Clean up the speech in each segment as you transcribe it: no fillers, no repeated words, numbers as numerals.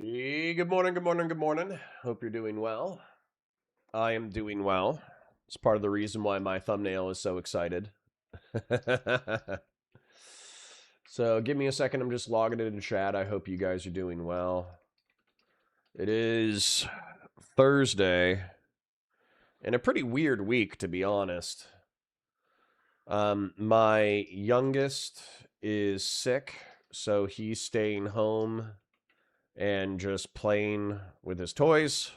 Hey, good morning, good morning, good morning. Hope you're doing well. I am doing well. It's part of the reason why my thumbnail is so excited. So give me a second. I'm just logging it in chat. I hope you guys are doing well. It is Thursday and a pretty weird week, to be honest. My youngest is sick, so he's staying home and just playing with his toys,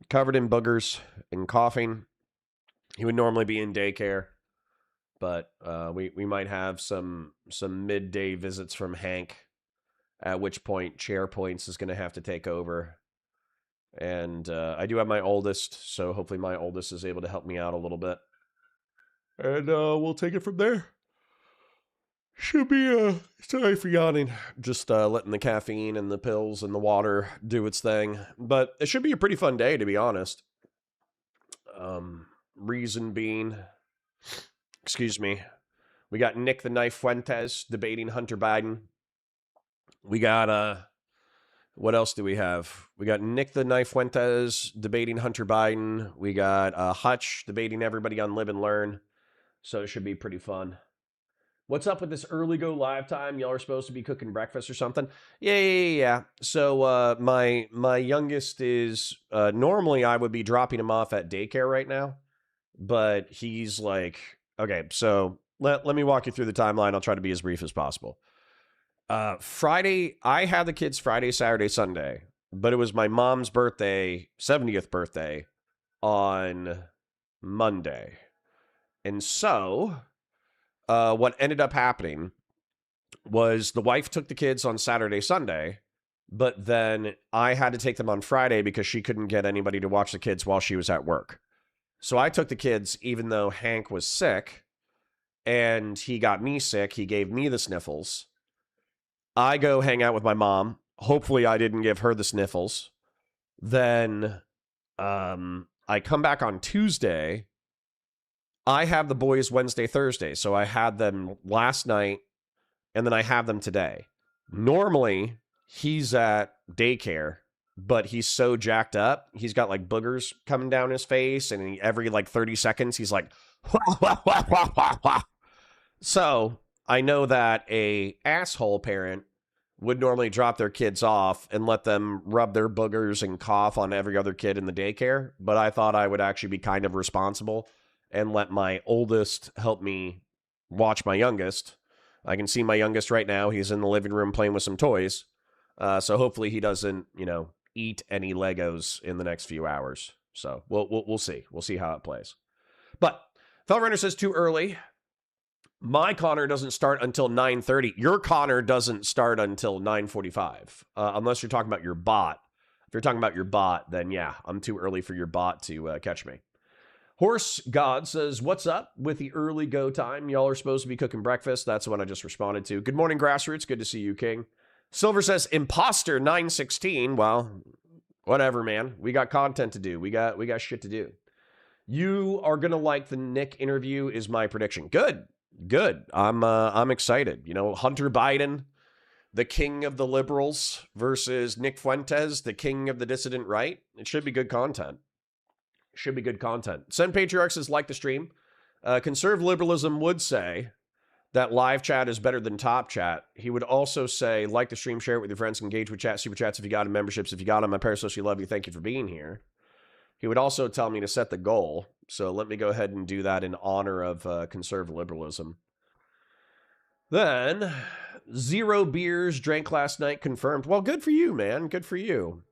covered in boogers and coughing. He would normally be in daycare, but we might have some midday visits from Hank. At which point, Chair Points is going to have to take over. And I do have my oldest, so hopefully my oldest is able to help me out a little bit. And we'll take it from there. Should be, sorry for yawning. Just letting the caffeine and the pills and the water do its thing. But it should be a pretty fun day, to be honest. Reason being, excuse me, we got Nick the Knife Fuentes debating Hunter Biden. We got, what else do we have? We got Nick the Knife Fuentes debating Hunter Biden. We got Hutch debating everybody on Live and Learn. So it should be pretty fun. What's up with this early go live time? Y'all are supposed to be cooking breakfast or something? Yeah. So my youngest is normally I would be dropping him off at daycare right now, but he's like, okay. So let me walk you through the timeline. I'll try to be as brief as possible. Friday, I had the kids Friday, Saturday, Sunday, but it was my mom's birthday, 70th birthday on Monday, and so what ended up happening was the wife took the kids on Saturday, Sunday, but then I had to take them on Friday because she couldn't get anybody to watch the kids while she was at work. So I took the kids even though Hank was sick and he got me sick. He gave me the sniffles. I go hang out with my mom. Hopefully I didn't give her the sniffles. Then I come back on Tuesday. I have the boys Wednesday, Thursday. So I had them last night and then I have them today. Normally, he's at daycare, but he's so jacked up. He's got like boogers coming down his face, and every like 30 seconds, he's like, so I know that a asshole parent would normally drop their kids off and let them rub their boogers and cough on every other kid in the daycare. But I thought I would actually be kind of responsible and let my oldest help me watch my youngest. I can see my youngest right now. He's in the living room playing with some toys. So hopefully he doesn't, eat any Legos in the next few hours. So we'll see. We'll see how it plays. But Fellrunner says too early. My Connor doesn't start until 9:30. Your Connor doesn't start until 9:45, unless you're talking about your bot. If you're talking about your bot, then yeah, I'm too early for your bot to catch me. Horse God says, what's up with the early go time? Y'all are supposed to be cooking breakfast. That's what I just responded to. Good morning, Grassroots. Good to see you, King. Silver says, imposter 916. Well, whatever, man. We got content to do. We got shit to do. You are going to like the Nick interview is my prediction. Good. I'm excited. Hunter Biden, the king of the liberals, versus Nick Fuentes, the king of the dissident right. It should be good content. Send Patriarch says, like the stream. Conservative liberalism would say that live chat is better than top chat. He would also say, like the stream, share it with your friends, engage with chat, super chats if you got them, memberships if you got them. My parasocial love you. Thank you for being here. He would also tell me to set the goal. So let me go ahead and do that in honor of conservative liberalism. Then, 0 beers drank last night confirmed. Well, good for you, man. Good for you.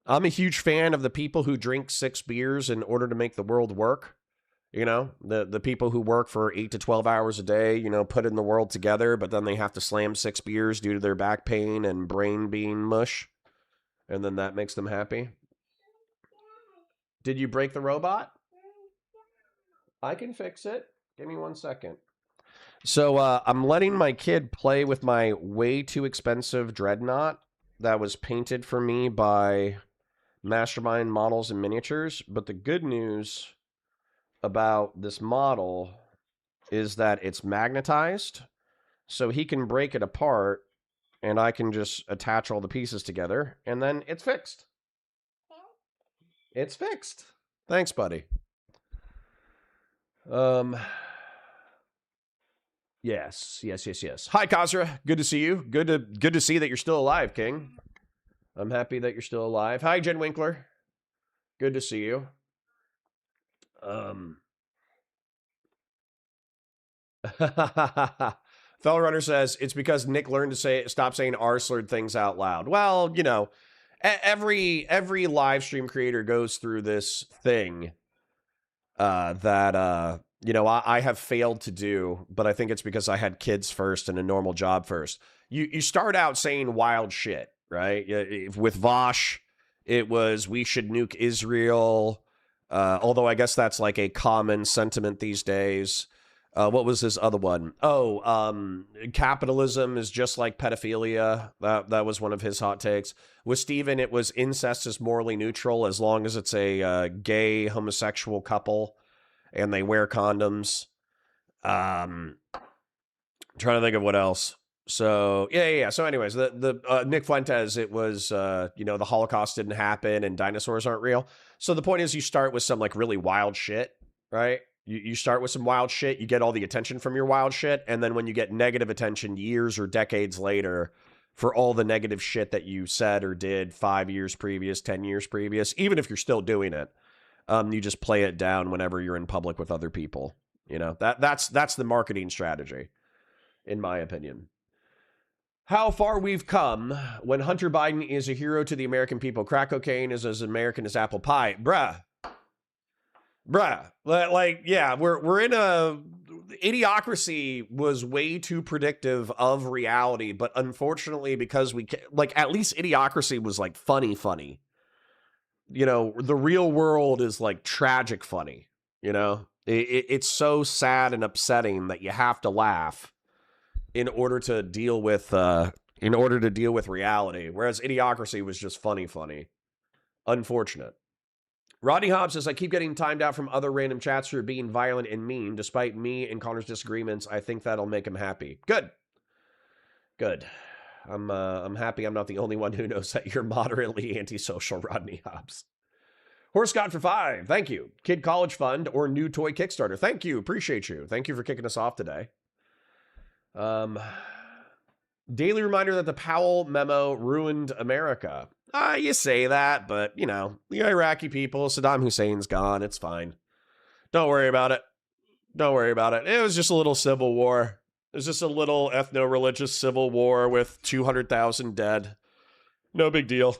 I'm a huge fan of the people who drink 6 beers in order to make the world work. The people who work for 8 to 12 hours a day, put in the world together, but then they have to slam 6 beers due to their back pain and brain being mush. And then that makes them happy. Did you break the robot? I can fix it. Give me 1 second. So I'm letting my kid play with my way too expensive dreadnought that was painted for me by Mastermind Models and Miniatures. But the good news about this model is that it's magnetized, so he can break it apart and I can just attach all the pieces together, and then it's fixed. It's fixed. Thanks, buddy. Yes. Hi, Kazra. Good to see you. Good to see that you're still alive, King. I'm happy that you're still alive. Hi, Jen Winkler. Good to see you. Fellow Runner says it's because Nick learned to stop saying R-slurred things out loud. Well, you know, every live stream creator goes through this thing that you know, I have failed to do, but I think it's because I had kids first and a normal job first. You start out saying wild shit, right? With Vosh, it was we should nuke Israel. Although I guess that's like a common sentiment these days. What was his other one? Oh, capitalism is just like pedophilia. That was one of his hot takes. With Steven, it was incest is morally neutral as long as it's a gay homosexual couple and they wear condoms. Trying to think of what else. So yeah. So anyways, the Nick Fuentes, it was you know, the Holocaust didn't happen and dinosaurs aren't real. So the point is, you start with some like really wild shit, right? You start with some wild shit, you get all the attention from your wild shit, and then when you get negative attention years or decades later for all the negative shit that you said or did 5 years previous, 10 years previous, even if you're still doing it, you just play it down whenever you're in public with other people. You know, that's the marketing strategy, in my opinion. How far we've come when Hunter Biden is a hero to the American people. Crack cocaine is as American as apple pie. Bruh. Like, yeah, we're in a... Idiocracy was way too predictive of reality, but unfortunately, because we... Like, at least Idiocracy was, like, funny. You know, the real world is, like, tragic funny, you know? It's so sad and upsetting that you have to laugh in order to deal with reality, whereas Idiocracy was just funny. Unfortunate. Rodney Hobbs says, I keep getting timed out from other random chats for being violent and mean. Despite me and Connor's disagreements, I think that'll make him happy. Good. I'm happy I'm not the only one who knows that you're moderately antisocial, Rodney Hobbs. Horse God for 5. Thank you. Kid College Fund or New Toy Kickstarter. Thank you. Appreciate you. Thank you for kicking us off today. Daily reminder that the Powell memo ruined America. You say that, but, you know, the Iraqi people, Saddam Hussein's gone. It's fine. Don't worry about it. It was just a little civil war. It was just a little ethno-religious civil war with 200,000 dead. No big deal.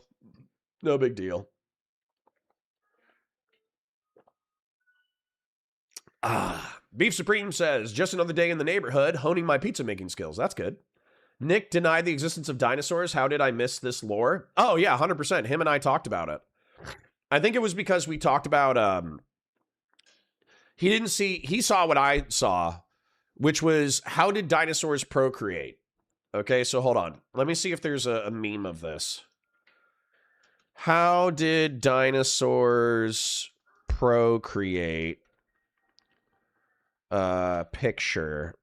Beef Supreme says, just another day in the neighborhood, honing my pizza making skills. That's good. Nick denied the existence of dinosaurs. How did I miss this lore? Oh, yeah, 100%. Him and I talked about it. I think it was because we talked about, he saw what I saw, which was, how did dinosaurs procreate? Okay, so hold on. Let me see if there's a meme of this. How did dinosaurs procreate? Picture.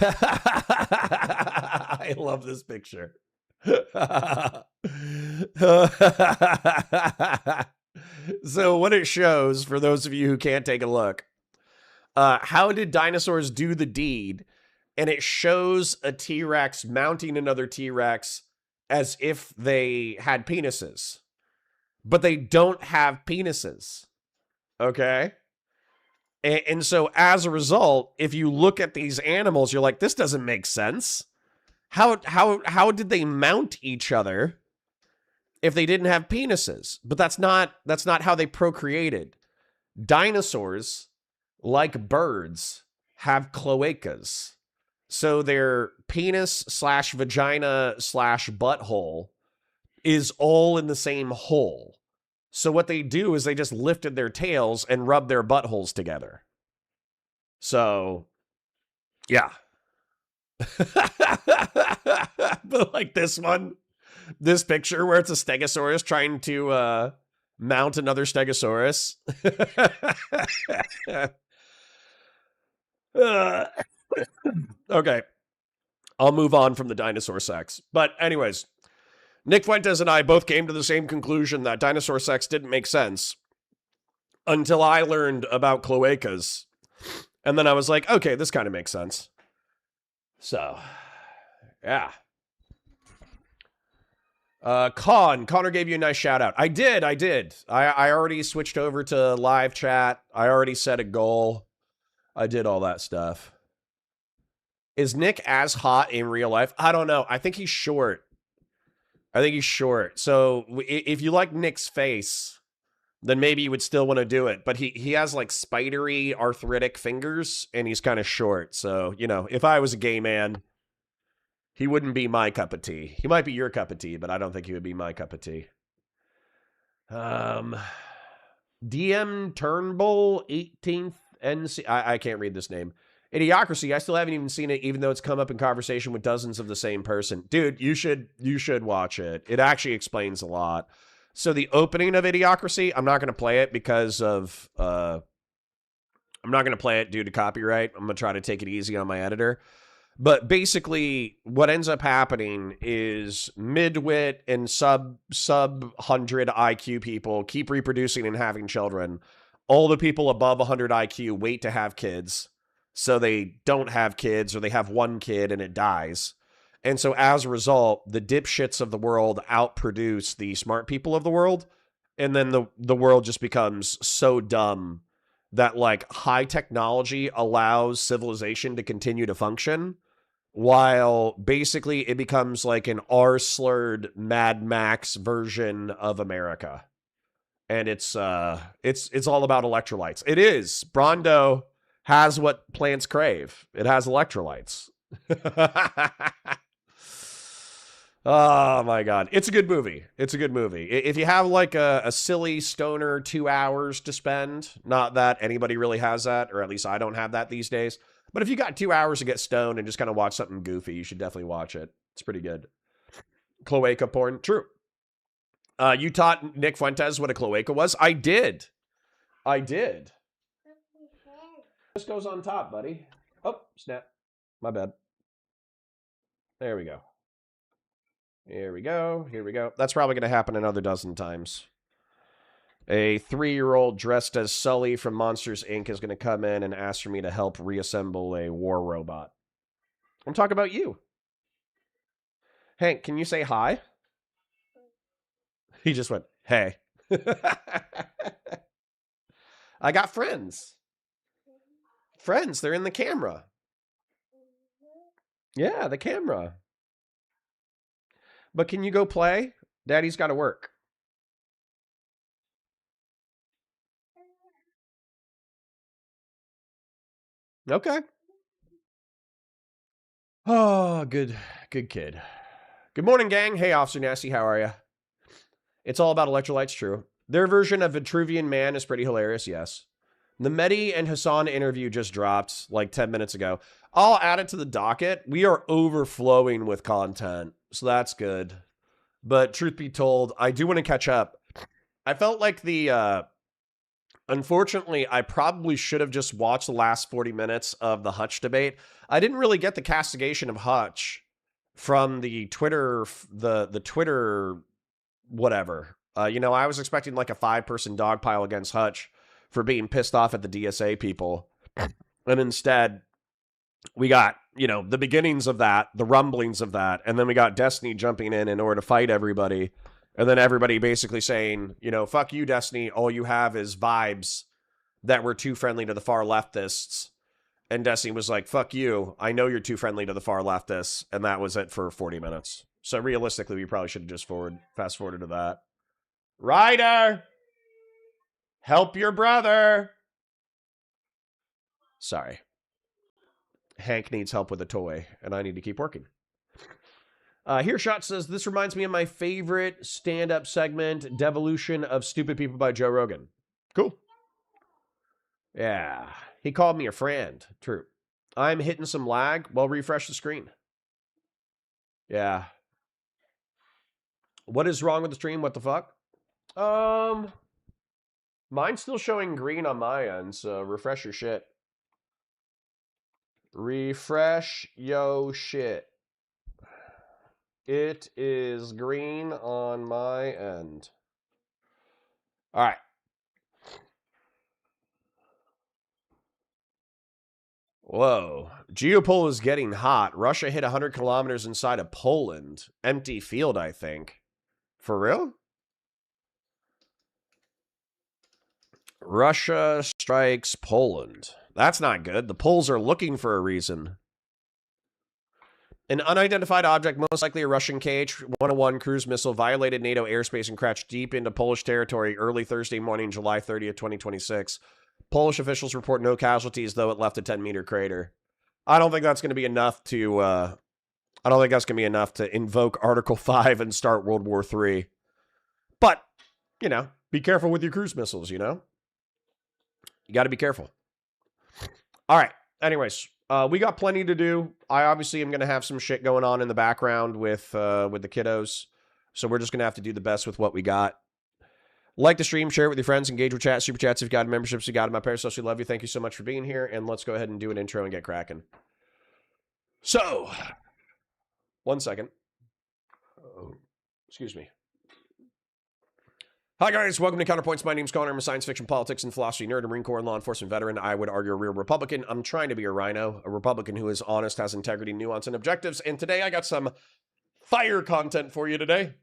I love this picture. So what it shows, for those of you who can't take a look, how did dinosaurs do the deed? And it shows a T-Rex mounting another T-Rex as if they had penises. But they don't have penises. Okay? And so as a result, if you look at these animals, you're like, this doesn't make sense. How did they mount each other if they didn't have penises? But that's not how they procreated. Dinosaurs, like birds, have cloacas. So their penis/vagina/butthole is all in the same hole. So what they do is they just lifted their tails and rubbed their buttholes together. So, yeah. But like this picture where it's a stegosaurus trying to mount another stegosaurus. Uh, okay. I'll move on from the dinosaur sex. But, anyways, Nick Fuentes and I both came to the same conclusion that dinosaur sex didn't make sense until I learned about cloacas. And then I was like, okay, this kind of makes sense. So, yeah. Connor gave you a nice shout out. I did. I already switched over to live chat. I already set a goal. I did all that stuff. Is Nick as hot in real life? I don't know. I think he's short. So if you like Nick's face, then maybe you would still want to do it. But he has like spidery arthritic fingers and he's kind of short. So, you know, if I was a gay man, he wouldn't be my cup of tea. He might be your cup of tea, but I don't think he would be my cup of tea. DM Turnbull 18th NC. I can't read this name. Idiocracy. I still haven't even seen it, even though it's come up in conversation with dozens of the same person. Dude, you should watch it. It actually explains a lot. So the opening of Idiocracy, I'm not going to play it because of I'm not going to play it due to copyright. I'm going to try to take it easy on my editor. But basically, what ends up happening is midwit and sub 100 IQ people keep reproducing and having children. All the people above 100 IQ wait to have kids, so they don't have kids, or they have one kid and it dies. And so as a result, the dipshits of the world outproduce the smart people of the world, and then the world just becomes so dumb that like high technology allows civilization to continue to function, while basically it becomes like an R-slurred Mad Max version of America. And it's all about electrolytes. It is. Brondo has what plants crave. It has electrolytes. Oh my god. It's a good movie. If you have like a silly stoner 2 hours to spend, not that anybody really has that, or at least I don't have that these days. But if you got 2 hours to get stoned and just kind of watch something goofy, you should definitely watch it. It's pretty good. Cloaca porn. True. You taught Nick Fuentes what a cloaca was? I did. This goes on top, buddy. Oh, snap. My bad. There we go. Here we go. That's probably going to happen another dozen times. A 3-year-old dressed as Sully from Monsters, Inc. is going to come in and ask for me to help reassemble a war robot. I'm talking about you. Hank, can you say hi? He just went, hey. I got friends. Friends, they're in the camera. Yeah, the camera. But can you go play? Daddy's got to work. Okay. Oh, good kid. Good morning, gang. Hey, Officer Nasty, how are you? It's all about electrolytes, true. Their version of Vitruvian Man is pretty hilarious, yes. The Mehdi and Hassan interview just dropped like 10 minutes ago. I'll add it to the docket. We are overflowing with content, so that's good. But truth be told, I do want to catch up. I felt like unfortunately, I probably should have just watched the last 40 minutes of the Hutch debate. I didn't really get the castigation of Hutch from the Twitter, the Twitter whatever. I was expecting like a 5-person dog pile against Hutch for being pissed off at the DSA people. And instead, we got, the beginnings of that, the rumblings of that, and then we got Destiny jumping in order to fight everybody. And then everybody basically saying, fuck you, Destiny. All you have is vibes that were too friendly to the far leftists. And Destiny was like, fuck you. I know you're too friendly to the far leftists. And that was it for 40 minutes. So realistically, we probably should have just fast forwarded to that. Ryder! Help your brother! Sorry. Hank needs help with a toy, and I need to keep working. Hearshot says, this reminds me of my favorite stand-up segment, Devolution of Stupid People by Joe Rogan. Cool. Yeah. He called me a friend. True. I'm hitting some lag. Well, refresh the screen. Yeah. What is wrong with the stream? What the fuck? Mine's still showing green on my end, so refresh your shit. Refresh yo shit. It is green on my end. All right. Whoa. Geopol is getting hot. Russia hit 100 kilometers inside of Poland. Empty field, I think. For real? Russia strikes Poland. That's not good. The Poles are looking for a reason. An unidentified object, most likely a Russian KH-101 cruise missile, violated NATO airspace and crashed deep into Polish territory early Thursday morning, July 30th, 2026. Polish officials report no casualties, though it left a 10-meter crater. I don't think that's going to be enough to. I don't think that's going to be enough to invoke Article 5 and start World War III. But, you know, be careful with your cruise missiles, you know? You got to be careful. All right. Anyways, we got plenty to do. I obviously am going to have some shit going on in the background with the kiddos. So we're just going to have to do the best with what we got. Like the stream, share it with your friends, engage with chat, super chats if you got memberships, you got it. My parents, we love you. Thank you so much for being here. And let's go ahead and do an intro and get cracking. So, 1 second. Excuse me. Hi, guys. Welcome to Counterpoints. My name's Connor. I'm a science fiction, politics, and philosophy nerd, a Marine Corps and law enforcement veteran. I would argue a real Republican. I'm trying to be a rhino, a Republican who is honest, has integrity, nuance, and objectives. And today I got some fire content for you today.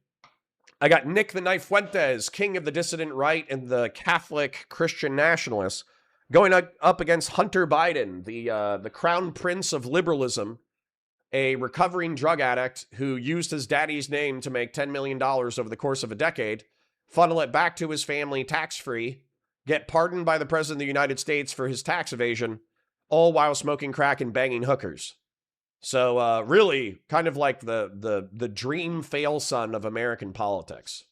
I got Nick the Knife Fuentes, king of the dissident right and the Catholic Christian nationalists, going up against Hunter Biden, the crown prince of liberalism, a recovering drug addict who used his daddy's name to make $10 million over the course of a decade, funnel it back to his family tax-free, get pardoned by the President of the United States for his tax evasion, all while smoking crack and banging hookers. So really kind of like the dream fail son of American politics.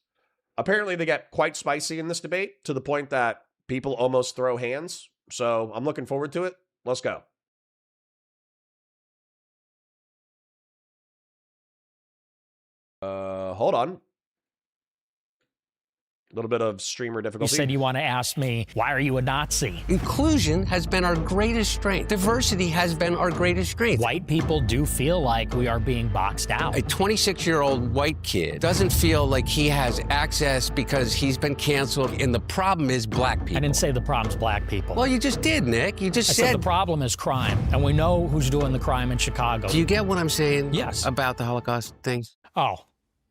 Apparently they get quite spicy in this debate to the point that people almost throw hands. So I'm looking forward to it. Let's go. Hold on. A little bit of streamer difficulty. You said you want to ask me, why are you a Nazi? Inclusion has been our greatest strength. Diversity has been our greatest strength. White people do feel like we are being boxed out. A 26-year-old white kid doesn't feel like he has access because he's been canceled, and the problem is black people. I didn't say the problem's black people. Well, you just did, Nick. You just I said the problem is crime, and we know who's doing the crime in Chicago. Do you get what I'm saying? Yes. About the Holocaust thing? Oh.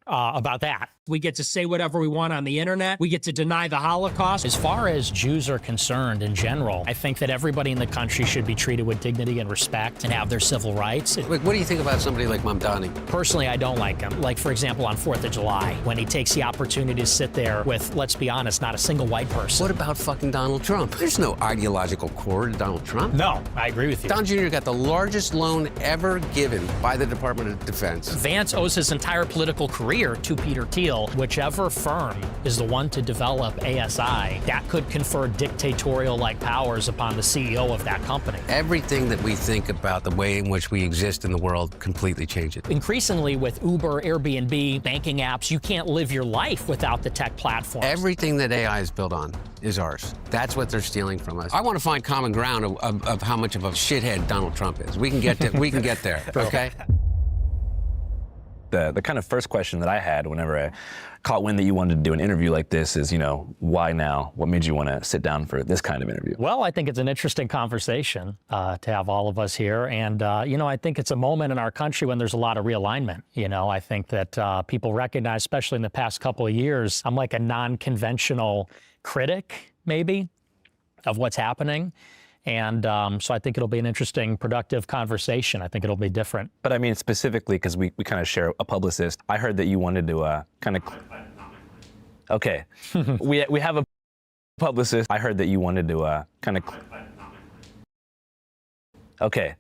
About that. We get to say whatever we want on the internet. We get to deny the Holocaust. As far as Jews are concerned in general, I think that everybody in the country should be treated with dignity and respect and have their civil rights. Like, what do you think about somebody like Mamdani? Personally, I don't like him. Like, for example, on 4th of July, when he takes the opportunity to sit there with, let's be honest, not a single white person. What about fucking Donald Trump? There's no ideological core to Donald Trump. No, I agree with you. Don Jr. got the largest loan ever given by the Department of Defense. Vance owes his entire political career to Peter Thiel. Whichever firm is the one to develop ASI, that could confer dictatorial-like powers upon the CEO of that company. Everything that we think about the way in which we exist in the world completely changes. Increasingly with Uber, Airbnb, banking apps, you can't live your life without the tech platforms. Everything that AI is built on is ours. That's what they're stealing from us. I want to find common ground of how much of a shithead Donald Trump is. We can get there, okay? The kind of first question that I had whenever I caught wind that you wanted to do an interview like this is, you know, why now? What made you want to sit down for this kind of interview? Well, I think it's an interesting conversation to have all of us here. And, you know, I think it's a moment in our country when there's a lot of realignment. You know, I think that people recognize, especially in the past couple of years, I'm like a non-conventional critic, maybe, of what's happening. And so I think it'll be an interesting, productive conversation. I think it'll be different. But I mean, specifically, because we kind of share a publicist, I heard that you wanted to kind of... Okay. we have a publicist. I heard that you wanted to kind of... Okay.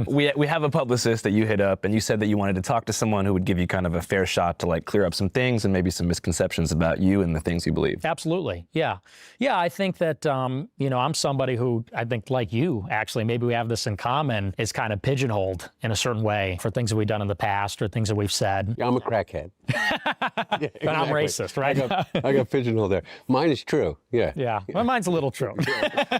we have a publicist that you hit up, and you said that you wanted to talk to someone who would give you kind of a fair shot to like clear up some things and maybe some misconceptions about you and the things you believe. Absolutely. Yeah. Yeah, I think that, you know, I'm somebody who I think like you, actually, maybe we have this in common, is kind of pigeonholed in a certain way for things that we've done in the past or things that we've said. I'm a crackhead. But exactly. I'm racist, right? I got pigeonholed there. Mine is true. Yeah. Yeah. Well, mine's a little true.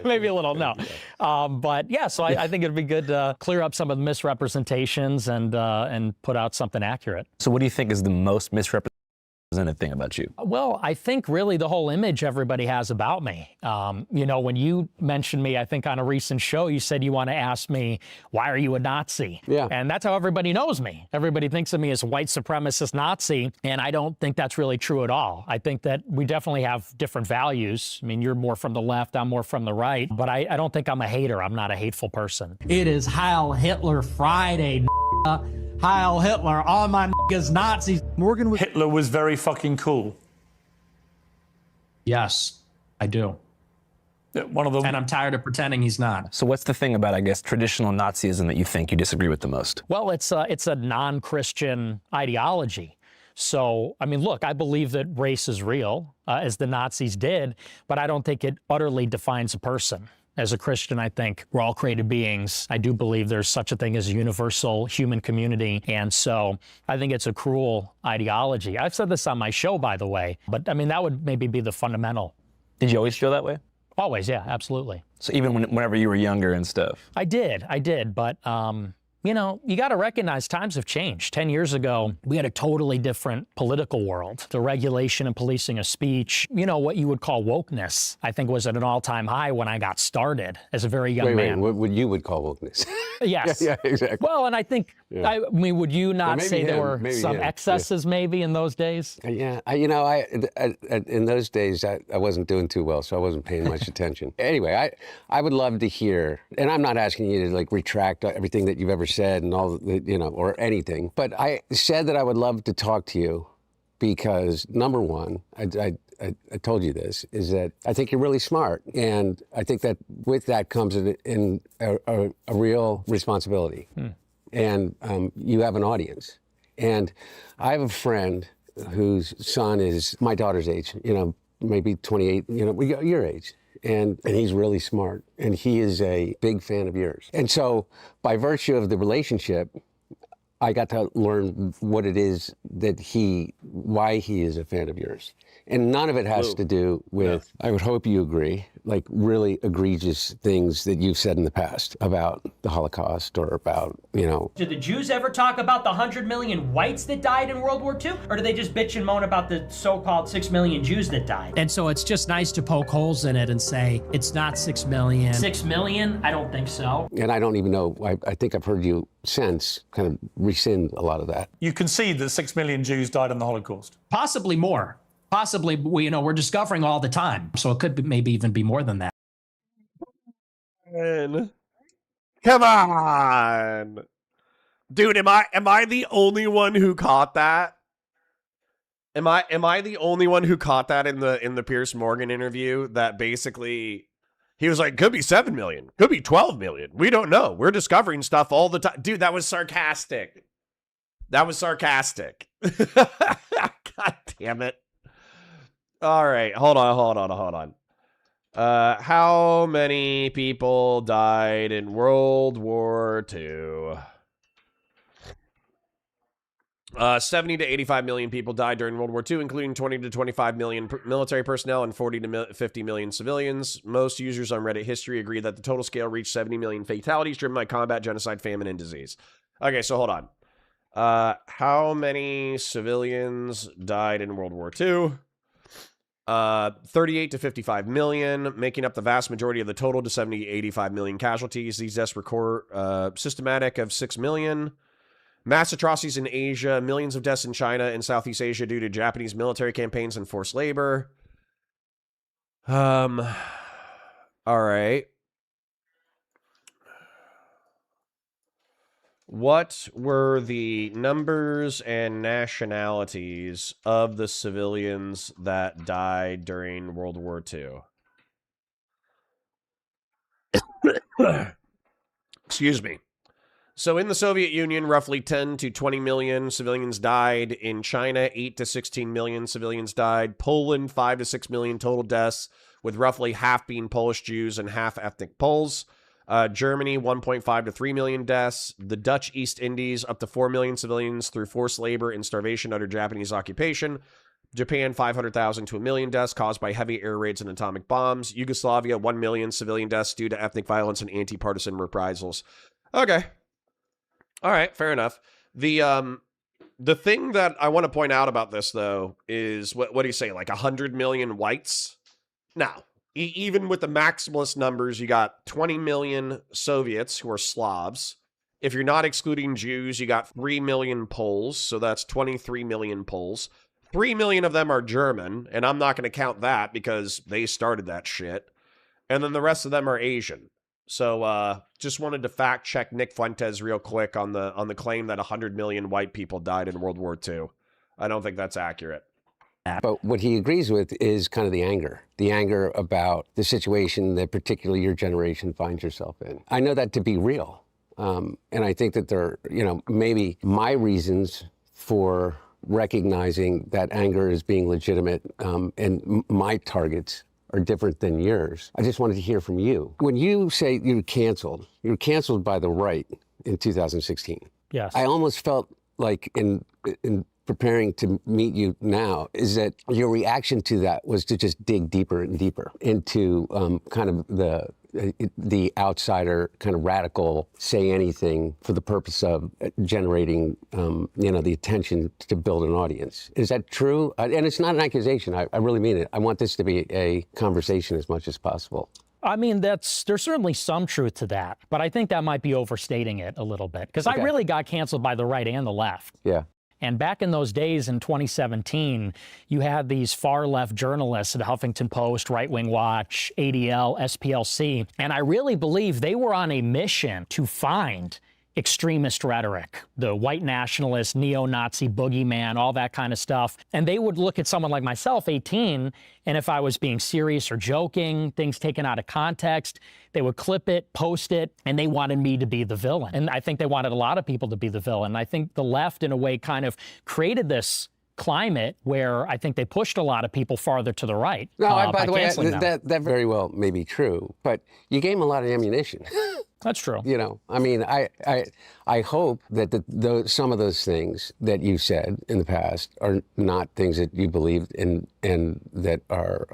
Maybe a little, no. But yeah, so I think it'd be be good to clear up some of the misrepresentations and put out something accurate. So what do you think is the most misrepresented thing about you? Well, I think really the whole image everybody has about me. You know, when you mentioned me, I think on a recent show, you said you want to ask me, why are you a Nazi? Yeah. And that's how everybody knows me. Everybody thinks of me as white supremacist Nazi, and I don't think that's really true at all. I think that we definitely have different values. I mean, you're more from the left, I'm more from the right, but I don't think I'm a hater. I'm not a hateful person. It is Heil Hitler Friday, Heil Hitler, all my niggas Nazis. Hitler was very fucking cool. Yes, I do. One of the And I'm tired of pretending he's not. So what's the thing about, I guess, traditional Nazism that you think you disagree with the most? Well, it's a non-Christian ideology. So, I mean, look, I believe that race is real, as the Nazis did, but I don't think it utterly defines a person. As a Christian, I think we're all created beings. I do believe there's such a thing as a universal human community. And so I think it's a cruel ideology. I've said this on my show, by the way, but I mean, that would maybe be the fundamental. Did you always feel that way? Always, yeah, absolutely. So even whenever you were younger and stuff? I did, but you know, you got to recognize times have changed. 10 years ago, we had a totally different political world. The regulation and policing of speech, you know, what you would call wokeness, I think was at an all-time high when I got started as a very young man. What you would call wokeness? Yes. Yeah, exactly. Well, and I think, I mean, would you not maybe say there him, were maybe some him, excesses maybe in those days? Yeah, in those days, I wasn't doing too well, so I wasn't paying much attention. Anyway, I would love to hear, and I'm not asking you to like retract everything that you've ever said and all, you know, or anything, but I said that I would love to talk to you because number one, I told you this, is that I think you're really smart, and I think that with that comes in a real responsibility. And you have an audience. And I have a friend whose son is my daughter's age, you know, maybe 28, you know, your age. And he's really smart. And he is a big fan of yours. And so by virtue of the relationship, I got to learn what it is that why he is a fan of yours. And none of it has to do with, I would hope you agree, like really egregious things that you've said in the past about the Holocaust or about, you know. Did the Jews ever talk about the 100 million whites that died in World War II? Or do they just bitch and moan about the so-called 6 million Jews that died? And so it's just nice to poke holes in it and say, it's not 6 million. 6 million? I don't think so. And I don't even know, I think I've heard you since kind of rescind a lot of that. You concede that 6 million Jews died in the Holocaust. Possibly more. Possibly, we're discovering all the time. So it could be, maybe even be more than that. Come on. Dude, am I the only one who caught that? Am I the only one who caught that in the Piers Morgan interview, that basically he was like, could be 7 million, could be 12 million. We don't know. We're discovering stuff all the time. Dude, that was sarcastic. That was sarcastic. God damn it. All right, hold on. How many people died in World War II? 70 to 85 million people died during World War II, including 20 to 25 million military personnel and 40 to 50 million civilians. Most users on Reddit history agree that the total scale reached 70 million fatalities driven by combat, genocide, famine, and disease. Okay, so hold on. How many civilians died in World War II? 38 to 55 million, making up the vast majority of the total to 70 to 85 million casualties. These deaths were systematic of 6 million. Mass atrocities in Asia, millions of deaths in China and Southeast Asia due to Japanese military campaigns and forced labor. All right. What were the numbers and nationalities of the civilians that died during World War II? Excuse me. So in the Soviet Union, roughly 10 to 20 million civilians died. In China, 8 to 16 million civilians died. Poland, 5 to 6 million total deaths, with roughly half being Polish Jews and half ethnic Poles. Germany, 1.5 to 3 million deaths. The Dutch East Indies, up to 4 million civilians through forced labor and starvation under Japanese occupation. Japan, 500,000 to 1 million deaths caused by heavy air raids and atomic bombs. Yugoslavia, 1 million civilian deaths due to ethnic violence and anti-partisan reprisals. Okay. All right, fair enough. The thing that I want to point out about this though is what do you say, like 100 million whites? Now, even with the maximalist numbers, you got 20 million Soviets who are Slavs. If you're not excluding Jews, you got 3 million Poles, so that's 23 million Poles. 3 million of them are German, and I'm not going to count that because they started that shit. And then the rest of them are Asian. So just wanted to fact check Nick Fuentes real quick on the claim that 100 million white people died in World War II. I don't think that's accurate. But what he agrees with is kind of the anger about the situation that particularly your generation finds yourself in. I know that to be real. And I think that there, maybe my reasons for recognizing that anger as being legitimate and my targets are different than yours. I just wanted to hear from you. When you say you were canceled by the right in 2016. Yes. I almost felt like in preparing to meet you now, is that your reaction to that was to just dig deeper and deeper into kind of the outsider, kind of radical, say anything for the purpose of generating, the attention to build an audience. Is that true? And it's not an accusation. I really mean it. I want this to be a conversation as much as possible. I mean, there's certainly some truth to that, but I think that might be overstating it a little bit because I really got canceled by the right and the left. Yeah. And back in those days in 2017, you had these far-left journalists at Huffington Post, Right Wing Watch, ADL, SPLC, and I really believe they were on a mission to find extremist rhetoric, the white nationalist, neo-Nazi boogeyman, all that kind of stuff. And they would look at someone like myself, 18, and if I was being serious or joking, things taken out of context, they would clip it, post it, and they wanted me to be the villain. And I think they wanted a lot of people to be the villain. I think the left, in a way, kind of created this climate where I think they pushed a lot of people farther to the right. No, by the way, that very well may be true, but you gave them a lot of ammunition. That's true. I mean, I hope that some of those things that you said in the past are not things that you believed in and that are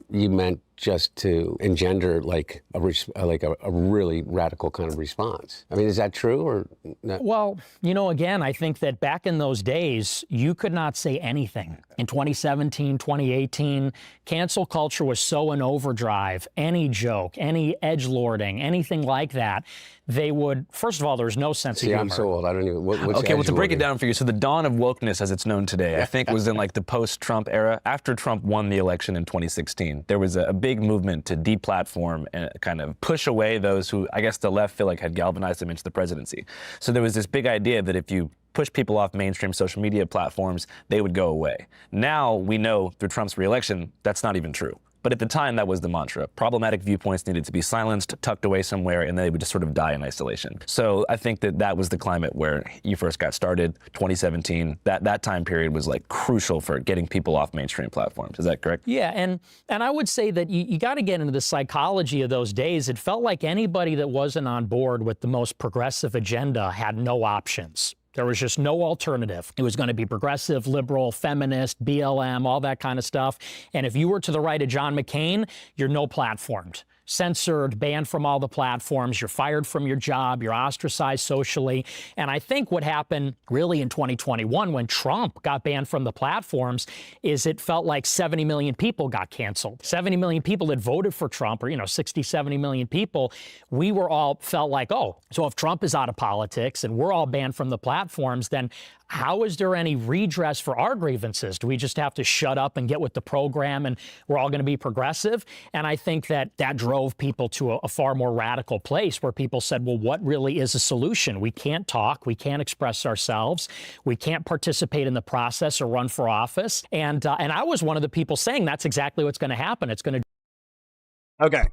you meant just to engender like a really radical kind of response. I mean, is that true or not? Well, again, I think that back in those days, you could not say anything. In 2017, 2018, cancel culture was so in overdrive. Any joke, any edgelording, anything like that, they would, first of all, there was no sense of humor. I'm so old. I don't even, what's Okay, well, to break it down for you, so the dawn of wokeness as it's known today, I think was in like the post-Trump era. After Trump won the election in 2016, there was a big movement to deplatform and kind of push away those who, I guess the left feel like had galvanized them into the presidency. So there was this big idea that if you push people off mainstream social media platforms, they would go away. Now we know through Trump's reelection, that's not even true. But at the time, that was the mantra. Problematic viewpoints needed to be silenced, tucked away somewhere, and they would just sort of die in isolation. So I think that was the climate where you first got started, 2017. That time period was like crucial for getting people off mainstream platforms. Is that correct? Yeah, and I would say that you got to get into the psychology of those days. It felt like anybody that wasn't on board with the most progressive agenda had no options. There was just no alternative. It was going to be progressive, liberal, feminist, BLM, all that kind of stuff. And if you were to the right of John McCain, you're no platformed. Censored, banned from all the platforms, you're fired from your job, you're ostracized socially. And I think what happened really in 2021 when Trump got banned from the platforms is it felt like 70 million people got canceled. 70 million people that voted for Trump, or 60, 70 million people, we were all felt like, oh, so if Trump is out of politics and we're all banned from the platforms, then how is there any redress for our grievances? Do we just have to shut up and get with the program and we're all going to be progressive? And I think that drove people to a far more radical place where people said, well, what really is a solution? We can't talk. We can't express ourselves. We can't participate in the process or run for office. And I was one of the people saying that's exactly what's going to happen. It's going to. Okay.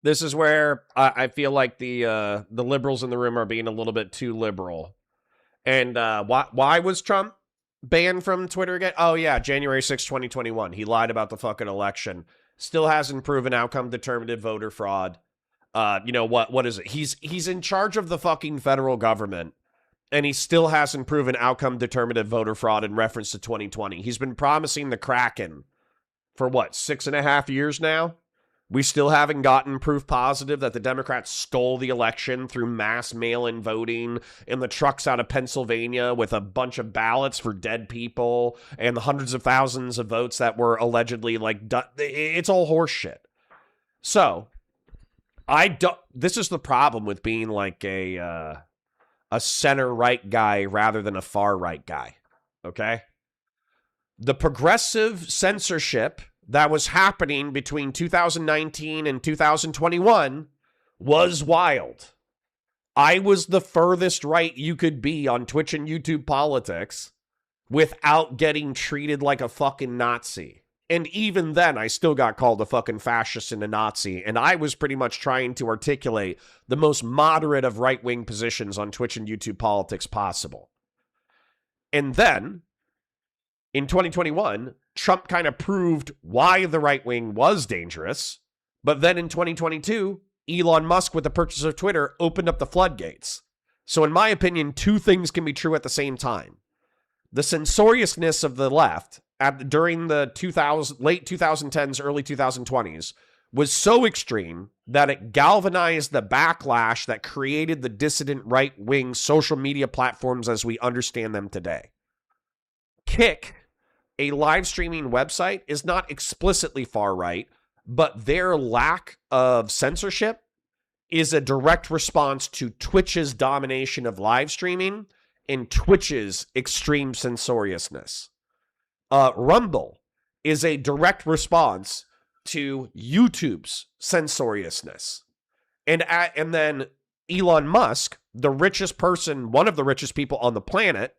This is where I feel like the liberals in the room are being a little bit too liberal. And why was Trump banned from Twitter again? Oh, yeah, January 6, 2021. He lied about the fucking election. Still hasn't proven outcome-determinative voter fraud. What is it? He's in charge of the fucking federal government, and he still hasn't proven outcome-determinative voter fraud in reference to 2020. He's been promising the Kraken for, 6.5 years now? We still haven't gotten proof positive that the Democrats stole the election through mass mail-in voting in the trucks out of Pennsylvania with a bunch of ballots for dead people and the hundreds of thousands of votes that were allegedly like it's all horseshit. So, this is the problem with being like a center-right guy rather than a far-right guy, okay? The progressive censorship that was happening between 2019 and 2021 was wild. I was the furthest right you could be on Twitch and YouTube politics without getting treated like a fucking Nazi. And even then, I still got called a fucking fascist and a Nazi. And I was pretty much trying to articulate the most moderate of right-wing positions on Twitch and YouTube politics possible. And then, in 2021, Trump kind of proved why the right wing was dangerous. But then in 2022, Elon Musk, with the purchase of Twitter, opened up the floodgates. So in my opinion, two things can be true at the same time. The censoriousness of the left during the late 2010s, early 2020s was so extreme that it galvanized the backlash that created the dissident right-wing social media platforms as we understand them today. Kick, a live streaming website, is not explicitly far right, but their lack of censorship is a direct response to Twitch's domination of live streaming and Twitch's extreme censoriousness. Rumble is a direct response to YouTube's censoriousness. And then Elon Musk, the richest person, one of the richest people on the planet,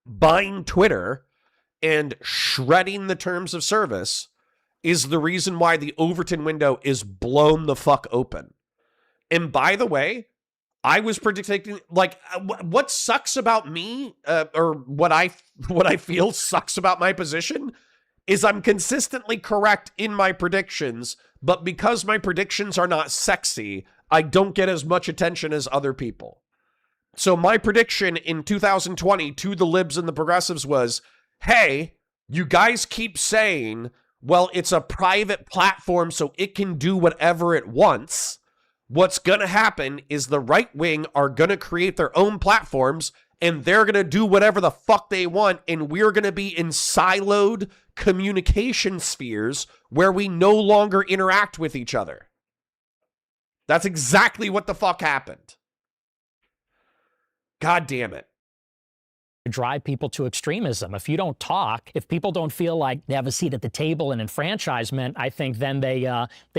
buying Twitter and shredding the terms of service is the reason why the Overton window is blown the fuck open. And by the way, I was predicting, like, what sucks about me, or what I feel sucks about my position, is I'm consistently correct in my predictions, but because my predictions are not sexy, I don't get as much attention as other people. So my prediction in 2020 to the libs and the progressives was, hey, you guys keep saying, well, it's a private platform so it can do whatever it wants. What's going to happen is the right wing are going to create their own platforms and they're going to do whatever the fuck they want, and we're going to be in siloed communication spheres where we no longer interact with each other. That's exactly what the fuck happened. God damn it. Drive people to extremism. If you don't talk, if people don't feel like they have a seat at the table and enfranchisement, I think then they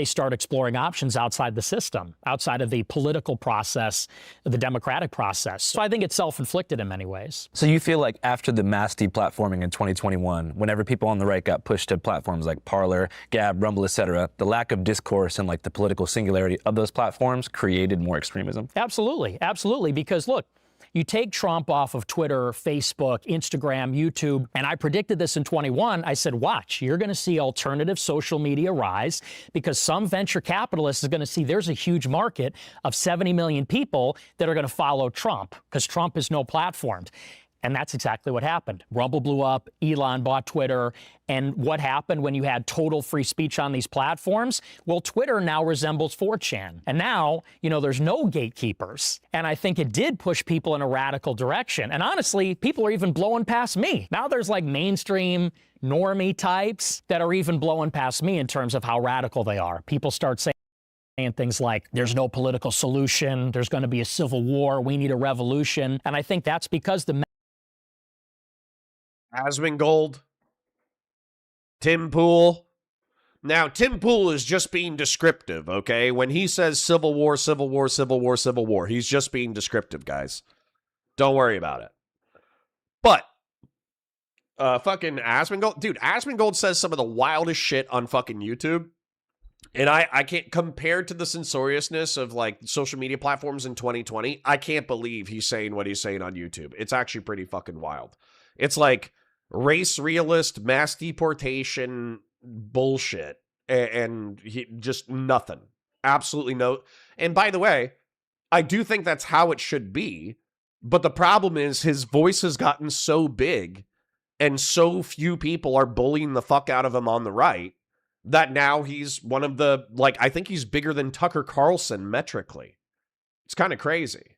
start exploring options outside the system, outside of the political process, the democratic process. So I think it's self-inflicted in many ways. So you feel like after the mass deplatforming in 2021, whenever people on the right got pushed to platforms like Parler, Gab, Rumble, etc., the lack of discourse and like the political singularity of those platforms created more extremism? Absolutely. Absolutely. Because look, you take Trump off of Twitter, Facebook, Instagram, YouTube, and I predicted this in 21. I said, watch, you're going to see alternative social media rise because some venture capitalist is going to see there's a huge market of 70 million people that are going to follow Trump because Trump is no platformed. And that's exactly what happened. Rumble blew up, Elon bought Twitter, and what happened when you had total free speech on these platforms? Well, Twitter now resembles 4chan. And now, there's no gatekeepers. And I think it did push people in a radical direction. And honestly, people are even blowing past me. Now there's like mainstream normie types that are even blowing past me in terms of how radical they are. People start saying things like, there's no political solution, there's going to be a civil war, we need a revolution. And I think that's because the Asmongold, Tim Pool. Now, Tim Pool is just being descriptive, okay? When he says civil war, civil war, civil war, civil war, he's just being descriptive, guys. Don't worry about it. But, fucking Asmongold, dude, Asmongold says some of the wildest shit on fucking YouTube. And I can't, compared to the censoriousness of like social media platforms in 2020, I can't believe he's saying what he's saying on YouTube. It's actually pretty fucking wild. It's like race realist, mass deportation bullshit, and just nothing. Absolutely no. And by the way, I do think that's how it should be, but the problem is his voice has gotten so big and so few people are bullying the fuck out of him on the right that now he's one of the, like, I think he's bigger than Tucker Carlson metrically. It's kind of crazy.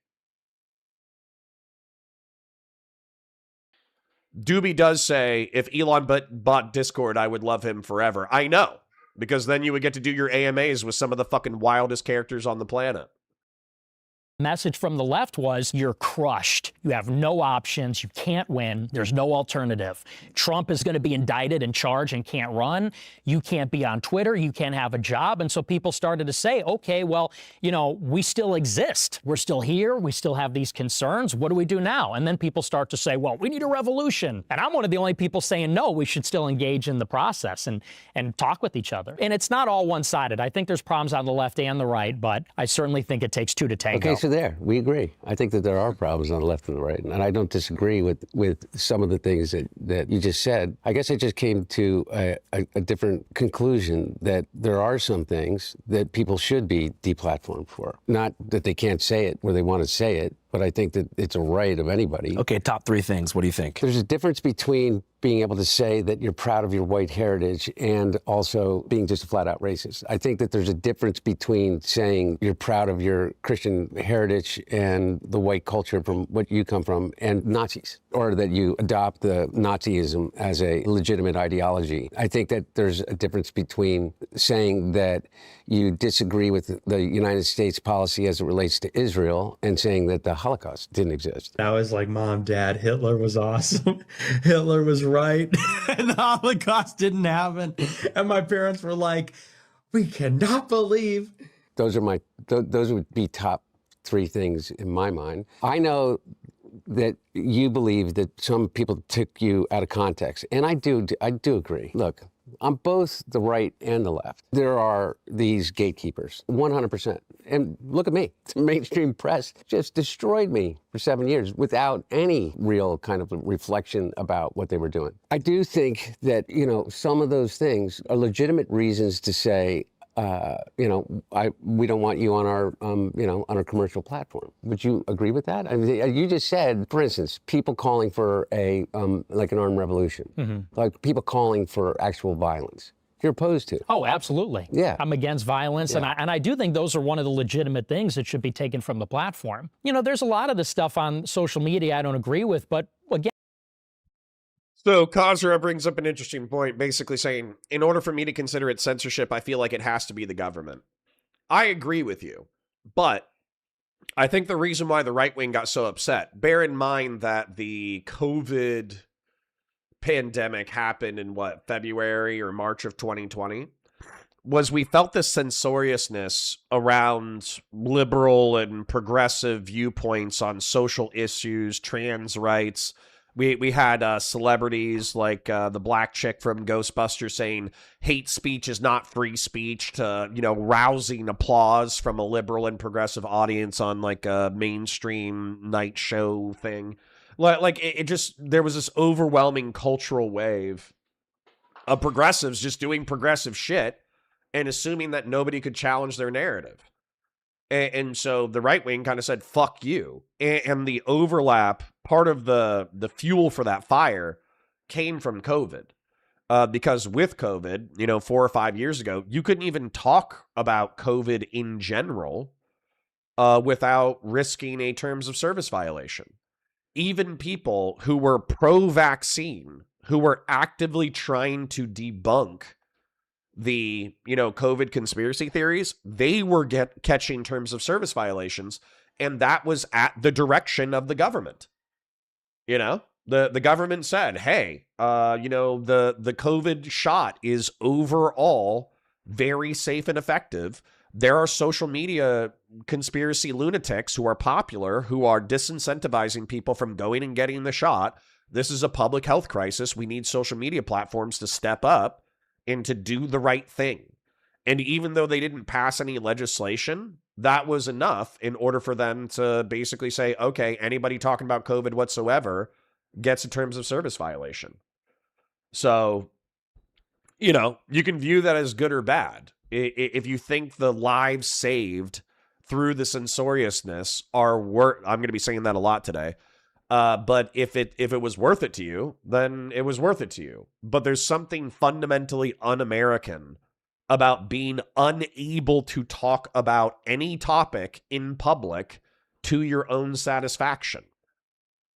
Doobie does say, if Elon bought Discord, I would love him forever. I know, because then you would get to do your AMAs with some of the fucking wildest characters on the planet. Message from the left was, you're crushed. You have no options. You can't win. There's no alternative. Trump is going to be indicted and charged and can't run. You can't be on Twitter. You can't have a job. And so people started to say, okay, well, you know, we still exist. We're still here. We still have these concerns. What do we do now? And then people start to say, well, we need a revolution. And I'm one of the only people saying, no, we should still engage in the process and talk with each other. And it's not all one-sided. I think there's problems on the left and the right, but I certainly think it takes two to tango. Okay, so there, we agree. I think that there are problems on the left and the right, and I don't disagree with some of the things that you just said. I guess I just came to a different conclusion, that there are some things that people should be deplatformed for. Not that they can't say it where they want to say it, but I think that it's a right of anybody. Okay, top 3 things. What do you think? There's a difference between being able to say that you're proud of your white heritage and also being just a flat-out racist. I think that there's a difference between saying you're proud of your Christian heritage and the white culture from what you come from and Nazis, or that you adopt the Nazism as a legitimate ideology. I think that there's a difference between saying that you disagree with the United States policy as it relates to Israel and saying that the Holocaust didn't exist. I was like, Mom, Dad, Hitler was awesome. Hitler was right. And the Holocaust didn't happen. And my parents were like, we cannot believe. Those would be top 3 things in my mind. I know that you believe that some people took you out of context, and I do agree. Look, on both the right and the left, there are these gatekeepers, 100%. And look at me. The mainstream press just destroyed me for 7 years without any real kind of reflection about what they were doing. I do think that, you know, some of those things are legitimate reasons to say, you know, we don't want you on our, you know, on our commercial platform. Would you agree with that? I mean, you just said, for instance, people calling for a, like an armed revolution, like people calling for actual violence. You're opposed to. Oh, absolutely. Yeah. I'm against violence, Yeah. and I do think those are one of the legitimate things that should be taken from the platform. You know, there's a lot of the stuff on social media I don't agree with, but again, So Kazra brings up an interesting point, basically saying, in order for me to consider it censorship, I feel like it has to be the government. I agree with you, but I think the reason why the right wing got so upset, bear in mind that the COVID pandemic happened in February or March of 2020, was we felt this censoriousness around liberal and progressive viewpoints on social issues, trans rights. We had celebrities like the black chick from Ghostbusters saying hate speech is not free speech, to, you know, rousing applause from a liberal and progressive audience on like a mainstream night show thing. Like it just, there was this overwhelming cultural wave of progressives just doing progressive shit and assuming that nobody could challenge their narrative. And so the right wing kind of said, fuck you. And the overlap, part of the fuel for that fire came from COVID. Because with COVID, you know, 4 or 5 years ago, you couldn't even talk about COVID in general without risking a terms of service violation. Even people who were pro-vaccine, who were actively trying to debunk the, you know, COVID conspiracy theories, they were catching terms of service violations, and that was at the direction of the government. You know, the government said, hey, you know, the COVID shot is overall very safe and effective. There are social media conspiracy lunatics who are popular, who are disincentivizing people from going and getting the shot. This is a public health crisis. We need social media platforms to step up and to do the right thing. And even though they didn't pass any legislation, that was enough in order for them to basically say, okay, anybody talking about COVID whatsoever gets a terms of service violation. So, you know, you can view that as good or bad. If you think the lives saved through the censoriousness are worth, I'm going to be saying that a lot today. But if it was worth it to you, then it was worth it to you. But there's something fundamentally un-American about being unable to talk about any topic in public to your own satisfaction.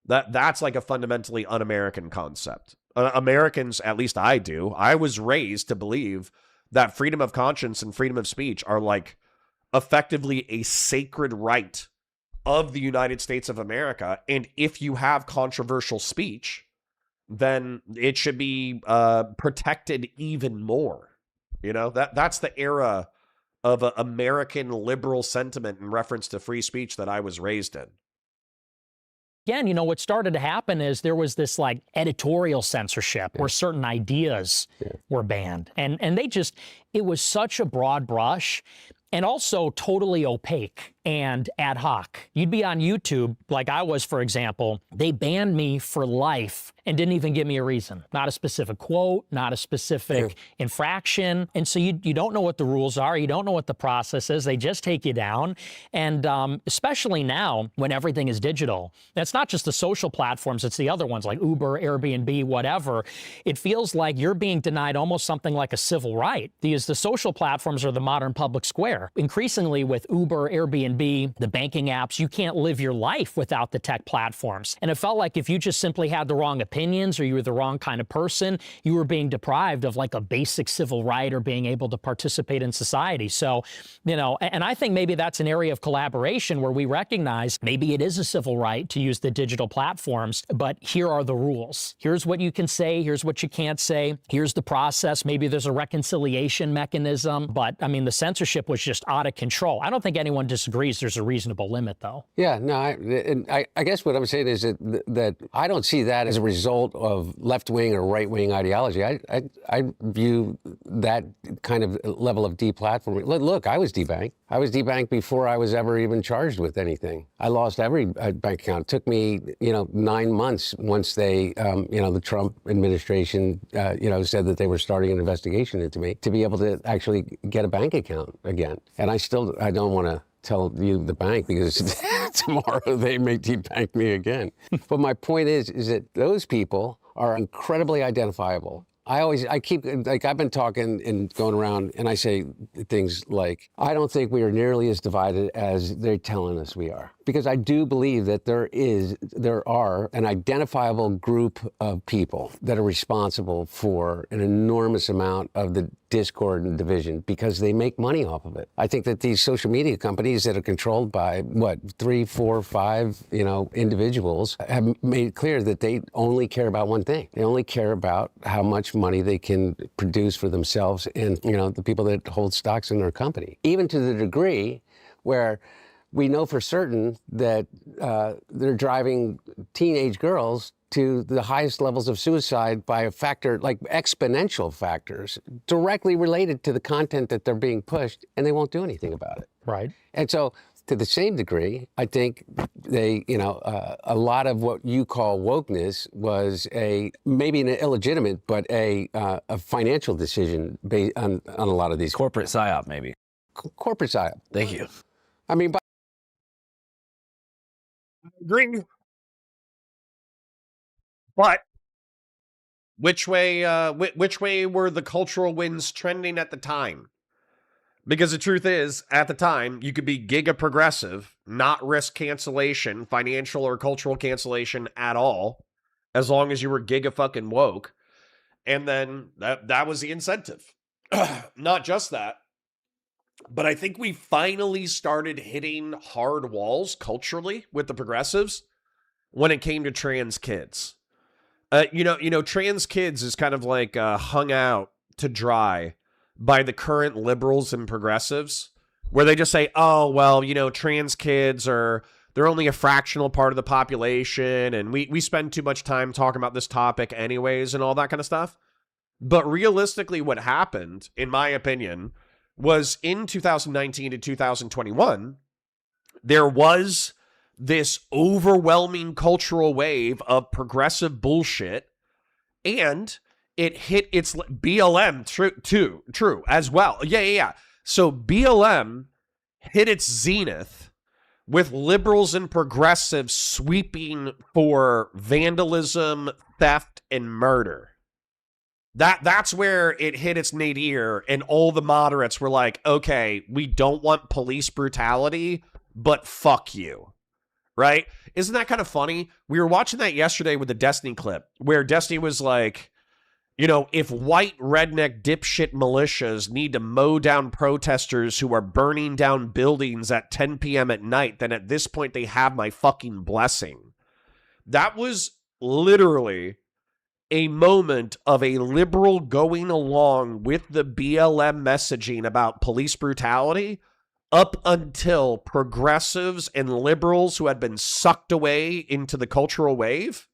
That's like a fundamentally un-American concept. Americans, at least I do, I was raised to believe that freedom of conscience and freedom of speech are like effectively a sacred right of the United States of America. And if you have controversial speech, then it should be protected even more. You know, that's the era of American liberal sentiment in reference to free speech that I was raised in. Again, you know, what started to happen is there was this like editorial censorship where certain ideas were banned. And it was such a broad brush and also totally opaque and ad hoc. You'd be on YouTube, like I was, for example, they banned me for life and didn't even give me a reason. Not a specific quote, not a specific infraction. And so you don't know what the rules are. You don't know what the process is. They just take you down. And especially now when everything is digital, that's not just the social platforms, it's the other ones like Uber, Airbnb, whatever. It feels like you're being denied almost something like a civil right, because the social platforms are the modern public square. Increasingly with Uber, Airbnb, the banking apps, you can't live your life without the tech platforms. And it felt like if you just simply had the wrong opinions or you were the wrong kind of person, you were being deprived of like a basic civil right or being able to participate in society. So, you know, and I think maybe that's an area of collaboration where we recognize maybe it is a civil right to use the digital platforms, but here are the rules. Here's what you can say. Here's what you can't say. Here's the process. Maybe there's a reconciliation mechanism. But I mean, the censorship was just out of control. I don't think anyone disagrees there's a reasonable limit, though. Yeah, no, I guess what I'm saying is that I don't see that as a result of left-wing or right-wing ideology. I view that kind of level of deplatforming. Look, I was debanked. I was debanked before I was ever even charged with anything. I lost every bank account. It took me, 9 months once they, the Trump administration, said that they were starting an investigation into me to be able to actually get a bank account again. And I don't want to tell you the bank because tomorrow they may debank me again. But my point is that those people are incredibly identifiable. I've been talking and going around and I say things like, I don't think we are nearly as divided as they're telling us we are. Because I do believe that there are an identifiable group of people that are responsible for an enormous amount of the discord and division because they make money off of it. I think that these social media companies that are controlled by 3, 4, 5, individuals have made it clear that they only care about one thing. They only care about how much money they can produce for themselves and, the people that hold stocks in their company. Even to the degree where we know for certain that they're driving teenage girls to the highest levels of suicide by a factor, like exponential factors, directly related to the content that they're being pushed, and they won't do anything about it. Right. And so, to the same degree, I think they, a lot of what you call wokeness was maybe an illegitimate, but a financial decision based on a lot of these. Corporate psyop, maybe. Corporate psyop. Thank you. I mean, Agree. But which way were the cultural winds trending at the time? Because the truth is, at the time, you could be giga progressive, not risk cancellation, financial or cultural cancellation at all, as long as you were giga fucking woke. And then that was the incentive. Not just that, but I think we finally started hitting hard walls culturally with the progressives when it came to trans kids. Trans kids is kind of like hung out to dry by the current liberals and progressives, where they just say, oh, well, trans kids they're only a fractional part of the population, and we spend too much time talking about this topic anyways, and all that kind of stuff. But realistically, what happened, in my opinion, was in 2019 to 2021, there was this overwhelming cultural wave of progressive bullshit, and it hit its BLM true as well. Yeah. So BLM hit its zenith with liberals and progressives sweeping for vandalism, theft, and murder. That's where it hit its nadir, and all the moderates were like, okay, we don't want police brutality, but fuck you. Right? Isn't that kind of funny? We were watching that yesterday with the Destiny clip, where Destiny was like, you know, if white redneck dipshit militias need to mow down protesters who are burning down buildings at 10 p.m. at night, then at this point they have my fucking blessing. That was literally a moment of a liberal going along with the BLM messaging about police brutality up until progressives and liberals who had been sucked away into the cultural wave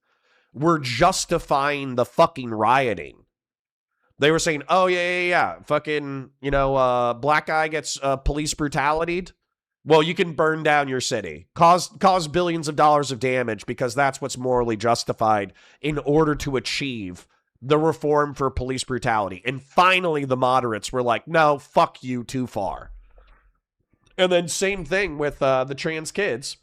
were justifying the fucking rioting. They were saying, oh, yeah. Fucking, you know, black guy gets police brutality'd. Well, you can burn down your city, cause billions of dollars of damage because that's what's morally justified in order to achieve the reform for police brutality. And finally, the moderates were like, no, fuck you, too far. And then same thing with the trans kids.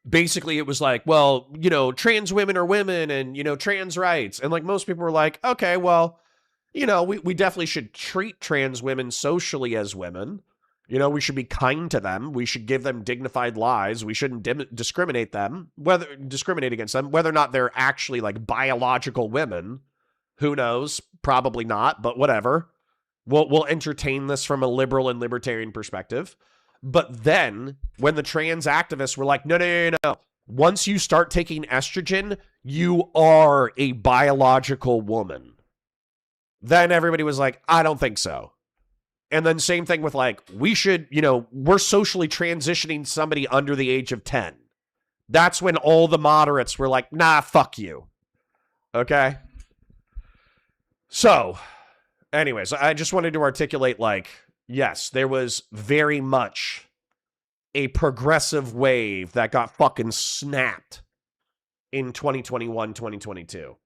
Basically, it was like, well, you know, trans women are women and, you know, trans rights. And like most people were like, okay, well, you know, we definitely should treat trans women socially as women. You know, we should be kind to them. We should give them dignified lives. We shouldn't discriminate against them, whether or not they're actually like biological women. Who knows? Probably not, but whatever. We'll entertain this from a liberal and libertarian perspective. But then when the trans activists were like, no. Once you start taking estrogen, you are a biological woman. Then everybody was like, I don't think so. And then same thing with like, we should, you know, we're socially transitioning somebody under the age of 10. That's when all the moderates were like, nah, fuck you. Okay? So, anyways, I just wanted to articulate like, yes, there was very much a progressive wave that got fucking snapped in 2021, 2022.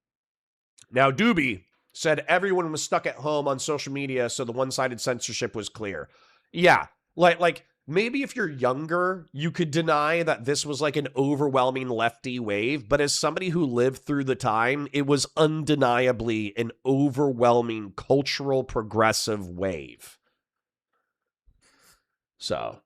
Now, Doobie said everyone was stuck at home on social media, so the one-sided censorship was clear. Yeah, like maybe if you're younger, you could deny that this was like an overwhelming lefty wave, but as somebody who lived through the time, it was undeniably an overwhelming cultural progressive wave. So,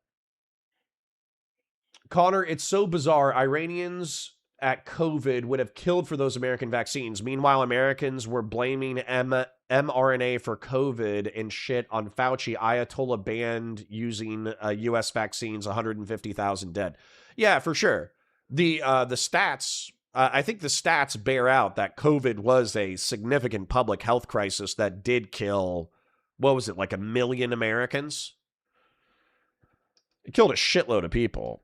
Connor, it's so bizarre. Iranians at COVID would have killed for those American vaccines. Meanwhile, Americans were blaming mRNA for COVID and shit on Fauci. Ayatollah banned using U.S. vaccines, 150,000 dead. Yeah, for sure. The stats, I think the stats bear out that COVID was a significant public health crisis that did kill, what was it, like 1 million Americans? It killed a shitload of people.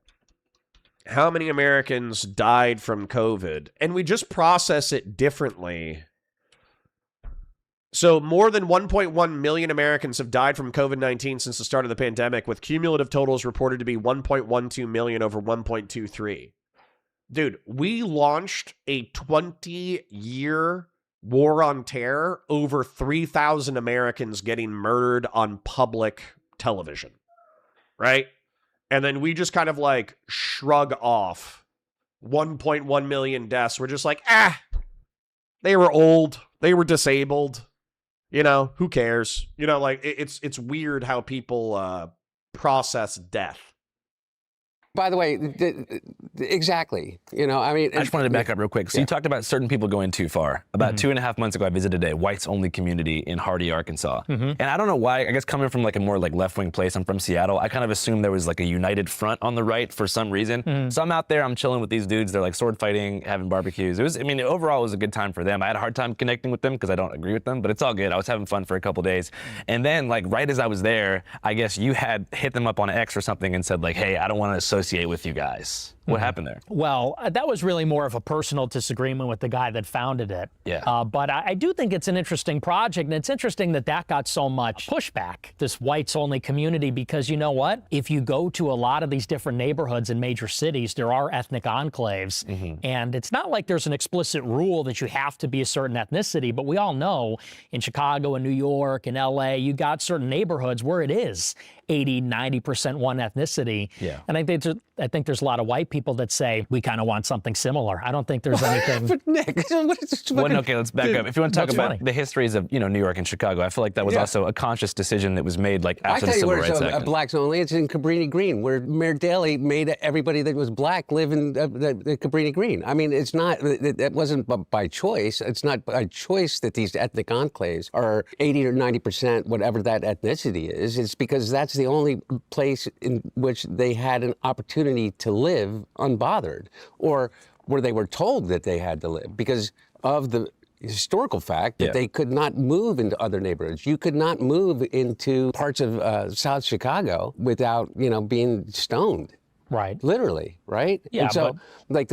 How many Americans died from COVID? And we just process it differently. So more than 1.1 million Americans have died from COVID-19 since the start of the pandemic, with cumulative totals reported to be 1.12 million over 1.23. Dude, we launched a 20-year war on terror, over 3,000 Americans getting murdered on public television, right? And then we just kind of like shrug off 1.1 million deaths. We're just like, they were old. They were disabled. You know, who cares? You know, like it's weird how people process death. By the way, exactly. You know, I mean, I just wanted to back up real quick. So you talked about certain people going too far. About 2.5 months ago, I visited a whites-only community in Hardy, Arkansas. And I don't know why, I guess coming from like a more like left-wing place, I'm from Seattle, I kind of assumed there was like a united front on the right for some reason. So I'm out there, I'm chilling with these dudes, they're like sword fighting, having barbecues. It was, I mean, overall it was a good time for them. I had a hard time connecting with them because I don't agree with them, but it's all good. I was having fun for a couple days. And then like right as I was there, I guess you had hit them up on X or something and said like, hey, I don't want to associate with you guys. What happened there? Well, that was really more of a personal disagreement with the guy that founded it. Yeah. But I do think it's an interesting project, and it's interesting that that got so much pushback, this whites-only community, because you know what? If you go to a lot of these different neighborhoods in major cities, there are ethnic enclaves, and it's not like there's an explicit rule that you have to be a certain ethnicity, but we all know in Chicago and New York and LA, you got certain neighborhoods where it is. 80, 90% one ethnicity. Yeah. And I think there's a lot of white people that say we kind of want something similar. I don't think there's anything. But Nick, what is this Well, fucking- okay, let's back up. If you want to talk That's about funny. the histories of New York and Chicago, I feel like that was Yeah. also a conscious decision that was made like I after tell the you Civil where Rights it's Act. blacks only. It's in Cabrini Green, where Mayor Daley made everybody that was black live in the Cabrini Green. I mean, it's not, that wasn't by choice. It's not by choice that these ethnic enclaves are 80 or 90%, whatever that ethnicity is. It's because that's the only place in which they had an opportunity to live unbothered, or where they were told that they had to live because of the historical fact that Yeah. they could not move into other neighborhoods. You could not move into parts of South Chicago without, being stoned. Right. Literally, right? Yeah, And so, like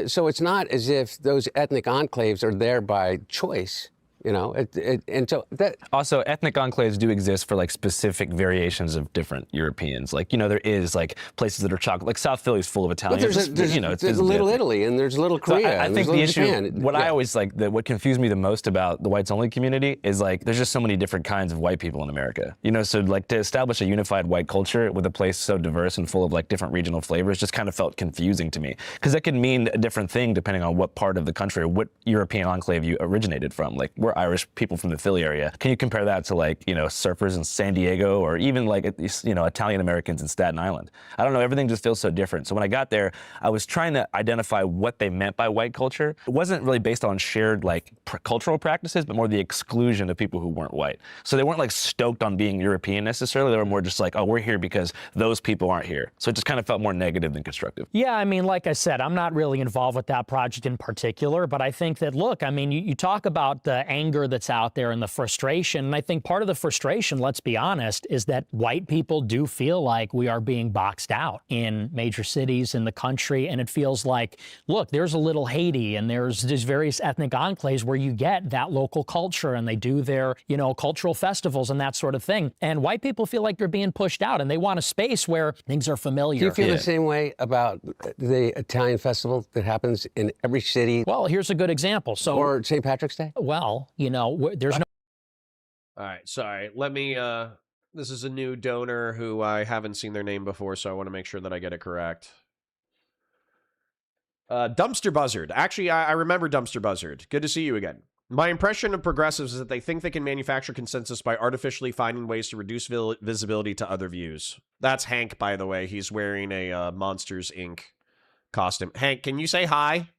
so it's not as if those ethnic enclaves are there by choice, and so that. Also, ethnic enclaves do exist for like specific variations of different Europeans. Like, there is like places that are chocolate. Like South Philly is full of But Italians. there's Little Italy and there's Little So Korea. I and think there's the Little issue, Japan. what I Yeah. always like, what confused me the most about the whites only community is like, there's just so many different kinds of white people in America. So like to establish a unified white culture with a place so diverse and full of like different regional flavors just kind of felt confusing to me. Because that could mean a different thing depending on what part of the country or what European enclave you originated from. Like we're Irish people from the Philly area. Can you compare that to like, surfers in San Diego or even like, Italian Americans in Staten Island? I don't know, everything just feels so different. So when I got there, I was trying to identify what they meant by white culture. It wasn't really based on shared like cultural practices, but more the exclusion of people who weren't white. So they weren't like stoked on being European necessarily. They were more just like, oh, we're here because those people aren't here. So it just kind of felt more negative than constructive. Yeah, I mean, like I said, I'm not really involved with that project in particular, but I think that, look, I mean, you talk about the anger that's out there and the frustration, and I think part of the frustration, let's be honest, is that white people do feel like we are being boxed out in major cities in the country, and it feels like, look, there's a little Haiti, and there's various ethnic enclaves where you get that local culture, and they do their, cultural festivals and that sort of thing, and white people feel like they're being pushed out, and they want a space where things are familiar. Do you feel the same way about the Italian festival that happens in every city? Well, here's a good example. So, Or St. Patrick's Day? well, there's no. All right, sorry. Let me. This is a new donor who I haven't seen their name before, so I want to make sure that I get it correct. Dumpster Buzzard. Actually, I remember Dumpster Buzzard. Good to see you again. My impression of progressives is that they think they can manufacture consensus by artificially finding ways to reduce visibility to other views. That's Hank, by the way. He's wearing a Monsters, Inc. costume. Hank, can you say hi?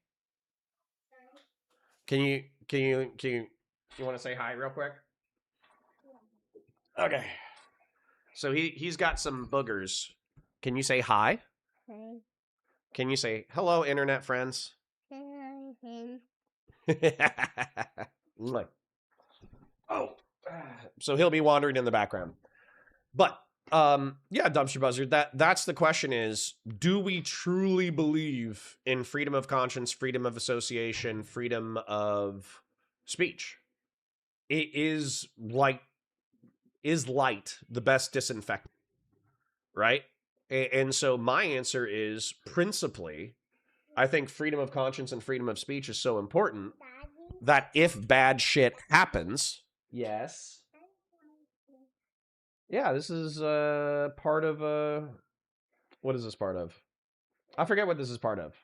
Can you want to say hi real quick? Okay. So he's got some boogers. Can you say hi? Hi. Can you say hello, internet friends? Like, oh, so he'll be wandering in the background. But yeah, Dumpster Buzzard. That's the question: is do we truly believe in freedom of conscience, freedom of association, freedom of speech? It is light the best disinfectant, right? And so my answer is principally, I think freedom of conscience and freedom of speech is so important that if bad shit happens, yes. Yeah, this is part of what is this part of? I forget what this is part of.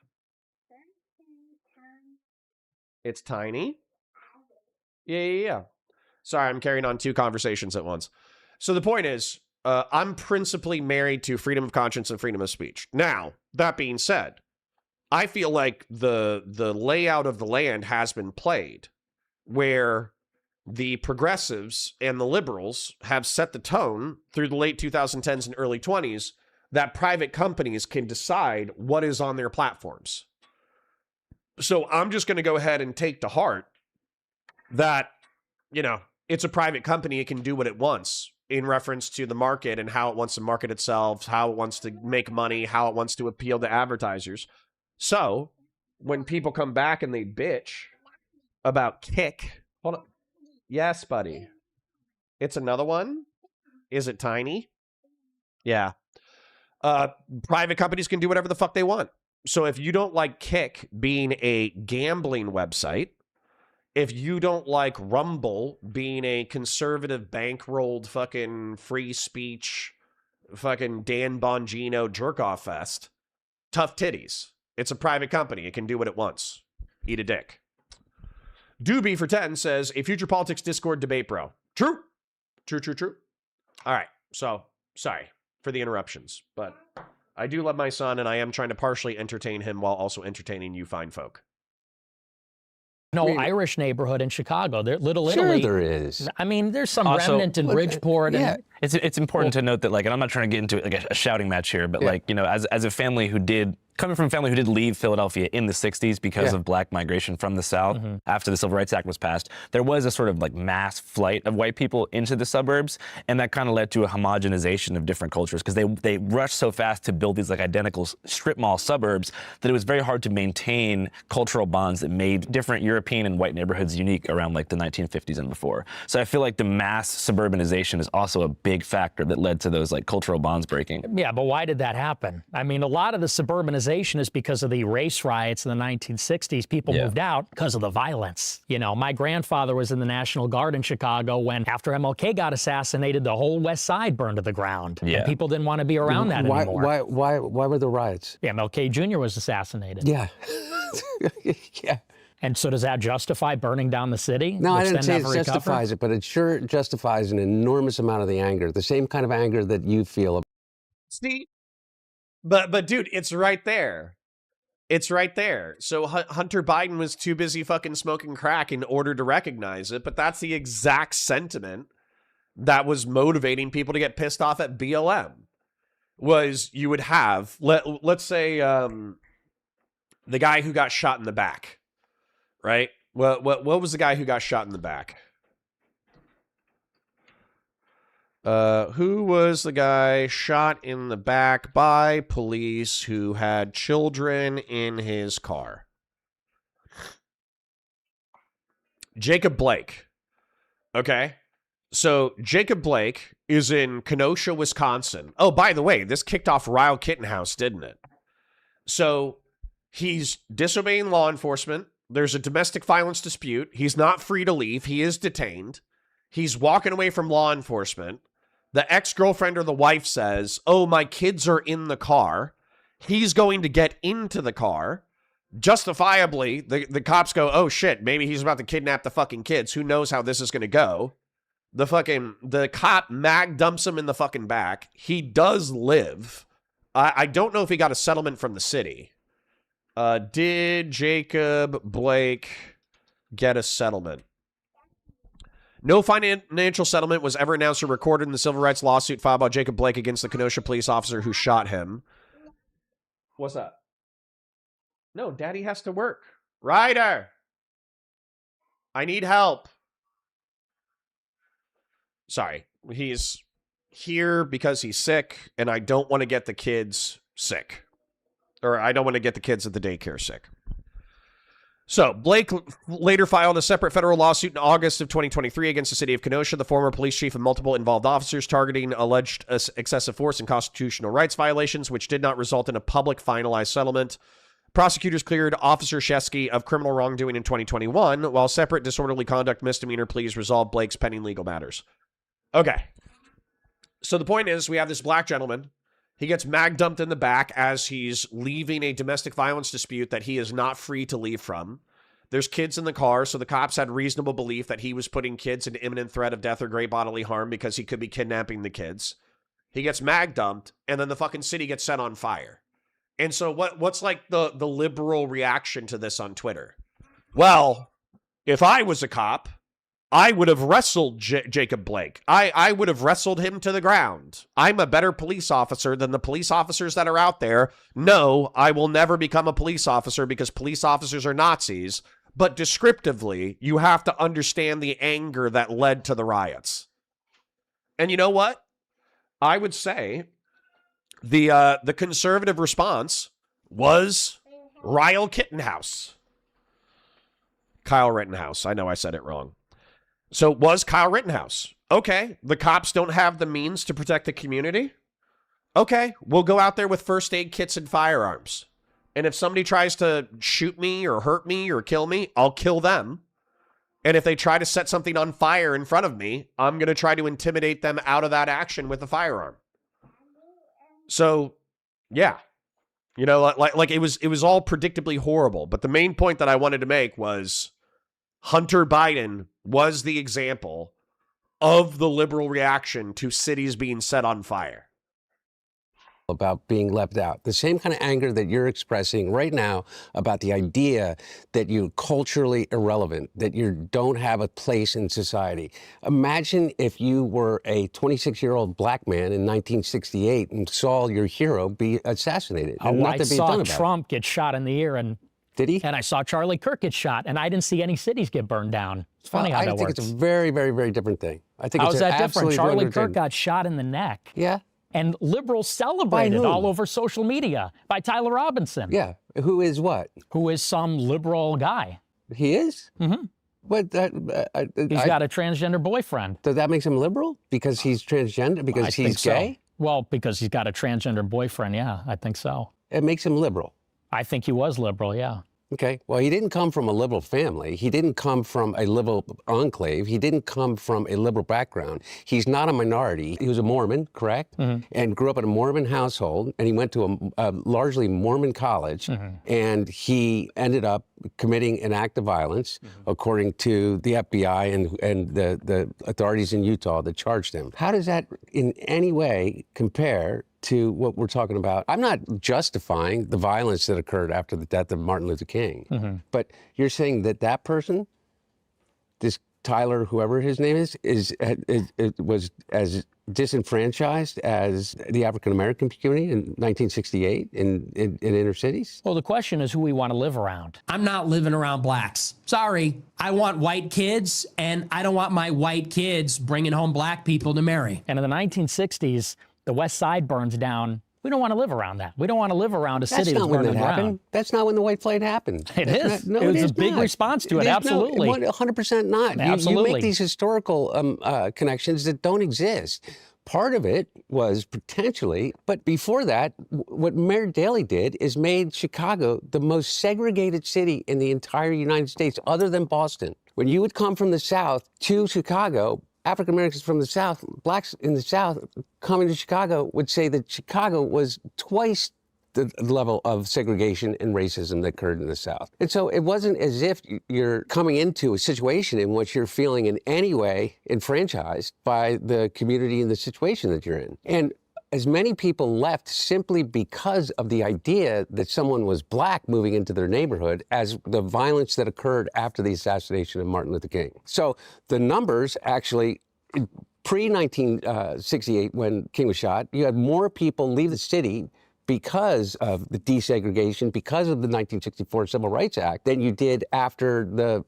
It's tiny. Yeah. Sorry, I'm carrying on two conversations at once. So the point is, I'm principally married to freedom of conscience and freedom of speech. Now, that being said, I feel like the layout of the land has been played, where the progressives and the liberals have set the tone through the late 2010s and early 20s that private companies can decide what is on their platforms. So I'm just going to go ahead and take to heart that, it's a private company. It can do what it wants in reference to the market and how it wants to market itself, how it wants to make money, how it wants to appeal to advertisers. So when people come back and they bitch about Kick, hold on. Yes, buddy. It's another one? Is it tiny? Yeah. Private companies can do whatever the fuck they want. So if you don't like Kick being a gambling website, if you don't like Rumble being a conservative bankrolled fucking free speech fucking Dan Bongino jerk-off fest. Tough titties. It's a private company. It can do what it wants. Eat a dick. Doobie for 10 says, a future politics Discord debate, bro. True. True. All right. So, sorry for the interruptions, but I do love my son, and I am trying to partially entertain him while also entertaining you fine folk. No, Irish neighborhood in Chicago. There, Little Sure Italy. there is. I mean, there's some Also, remnant in Bridgeport. Yeah. And, It's important to note that, like, and I'm not trying to get into like a shouting match here, but like, you know, as a family who did, coming from a family who did leave Philadelphia in the 60s because of black migration from the South after the Civil Rights Act was passed, there was a sort of like mass flight of white people into the suburbs, and that kind of led to a homogenization of different cultures because they rushed so fast to build these like identical strip mall suburbs that it was very hard to maintain cultural bonds that made different European and white neighborhoods unique around like the 1950s and before. So I feel like the mass suburbanization is also a big factor that led to those like cultural bonds breaking. yeah, but why did that happen? I mean, a lot of the suburbanization is because of the race riots in the 1960s. People moved out because of the violence. You know, my grandfather was in the National Guard in Chicago when, after MLK got assassinated, the whole West Side burned to the ground. Yeah. And people didn't want to be around that anymore. Why were there riots? Yeah, MLK Jr. was assassinated. Yeah. Yeah. And so does that justify burning down the city? No, I which didn't then say it never recovered? justifies it, but it sure justifies an enormous amount of the anger, the same kind of anger that you feel. See? But dude, it's right there. It's right there. So Hunter Biden was too busy fucking smoking crack in order to recognize it, but that's the exact sentiment that was motivating people to get pissed off at BLM. Was you would have, let's say, the guy who got shot in the back, right? What was the guy who got shot in the back? Who was the guy shot in the back by police who had children in his car? Jacob Blake. Okay. So Jacob Blake is in Kenosha, Wisconsin. Oh, by the way, this kicked off Ryle Kittenhouse, didn't it? So he's disobeying law enforcement. There's a domestic violence dispute. He's not free to leave. He is detained. He's walking away from law enforcement. The ex-girlfriend or the wife says, oh, my kids are in the car. He's going to get into the car. Justifiably, the cops go, oh, shit, maybe he's about to kidnap the fucking kids. Who knows how this is going to go? The cop mag dumps him in the fucking back. He does live. I don't know if he got a settlement from the city. Did Jacob Blake get a settlement? No financial settlement was ever announced or recorded in the civil rights lawsuit filed by Jacob Blake against the Kenosha police officer who shot him. What's that? No, Daddy has to work. Ryder! I need help. Sorry. He's here because he's sick, and I don't want to get the kids sick. Or I don't want to get the kids at the daycare sick. So, Blake later filed a separate federal lawsuit in August of 2023 against the city of Kenosha, the former police chief, and multiple involved officers targeting alleged excessive force and constitutional rights violations, which did not result in a public finalized settlement. Prosecutors cleared Officer Shesky of criminal wrongdoing in 2021, while separate disorderly conduct misdemeanor pleas resolved Blake's pending legal matters. Okay. So the point is, we have this black gentleman. He gets mag dumped in the back as he's leaving a domestic violence dispute that he is not free to leave from. There's kids in the car, so the cops had reasonable belief that he was putting kids in imminent threat of death or great bodily harm because he could be kidnapping the kids. He gets mag dumped, and then the fucking city gets set on fire. And so what's like the liberal reaction to this on Twitter? Well, if I was a cop, I would have wrestled Jacob Blake. I would have wrestled him to the ground. I'm a better police officer than the police officers that are out there. No, I will never become a police officer because police officers are Nazis. But descriptively, you have to understand the anger that led to the riots. And you know what? I would say the conservative response was Ryle Kittenhouse. Kyle Rittenhouse. I know I said it wrong. So it was Kyle Rittenhouse. Okay, the cops don't have the means to protect the community. Okay, we'll go out there with first aid kits and firearms. And if somebody tries to shoot me or hurt me or kill me, I'll kill them. And if they try to set something on fire in front of me, I'm going to try to intimidate them out of that action with a firearm. So, yeah. You know, like it was all predictably horrible. But the main point that I wanted to make was Hunter Biden was the example of the liberal reaction to cities being set on fire. About being left out. The same kind of anger that you're expressing right now about the idea that you're culturally irrelevant, that you don't have a place in society. Imagine if you were a 26-year-old black man in 1968 and saw your hero be assassinated. And I nothing being saw done about Trump get shot in the ear, and Did he? and I saw Charlie Kirk get shot, and I didn't see any cities get burned down. It's funny how that works. I think it's a very, very, very different thing. I think How it's is that different? absolutely Charlie different Kirk thing. got shot in the neck. Yeah. And liberals celebrated whom? all over social media by Tyler Robinson. Yeah. Who is what? Who is some liberal guy. He is? Mm-hmm. But He's got a transgender boyfriend. Does that make him liberal? Because he's transgender? Because I he's think so. gay? Well, because he's got a transgender boyfriend, yeah, I think so. It makes him liberal. I think he was liberal, yeah. Okay. Well, he didn't come from a liberal family. He didn't come from a liberal enclave. He didn't come from a liberal background. He's not a minority. He was a Mormon, correct? Mm-hmm. And grew up in a Mormon household. And he went to a largely Mormon college. Mm-hmm. And he ended up committing an act of violence, according to the FBI and the authorities in Utah that charged him. How does that in any way compare to what we're talking about? I'm not justifying the violence that occurred after the death of Martin Luther King, but you're saying that that person, this Tyler, whoever his name is was as disenfranchised as the African-American community in 1968 in inner cities? Well, the question is who we want to live around. I'm not living around blacks. Sorry. I want white kids, and I don't want my white kids bringing home black people to marry. And in the 1960s, the West Side burns down. We don't want to live around that. We don't want to live around a city that's burning down. That's not when the white flight happened. It is. No, it was is a big not. response to it, absolutely. 100% not. Absolutely. You make these historical connections that don't exist. Part of it was potentially, but before that, what Mayor Daley did is made Chicago the most segregated city in the entire United States, other than Boston. When you would come from the South to Chicago, African Americans from the South, blacks in the South coming to Chicago would say that Chicago was twice the level of segregation and racism that occurred in the South. And so it wasn't as if you're coming into a situation in which you're feeling in any way enfranchised by the community and the situation that you're in. And as many people left simply because of the idea that someone was black moving into their neighborhood as the violence that occurred after the assassination of Martin Luther King. So the numbers actually, pre-1968, when King was shot, you had more people leave the city because of the desegregation, because of the 1964 Civil Rights Act, than you did after the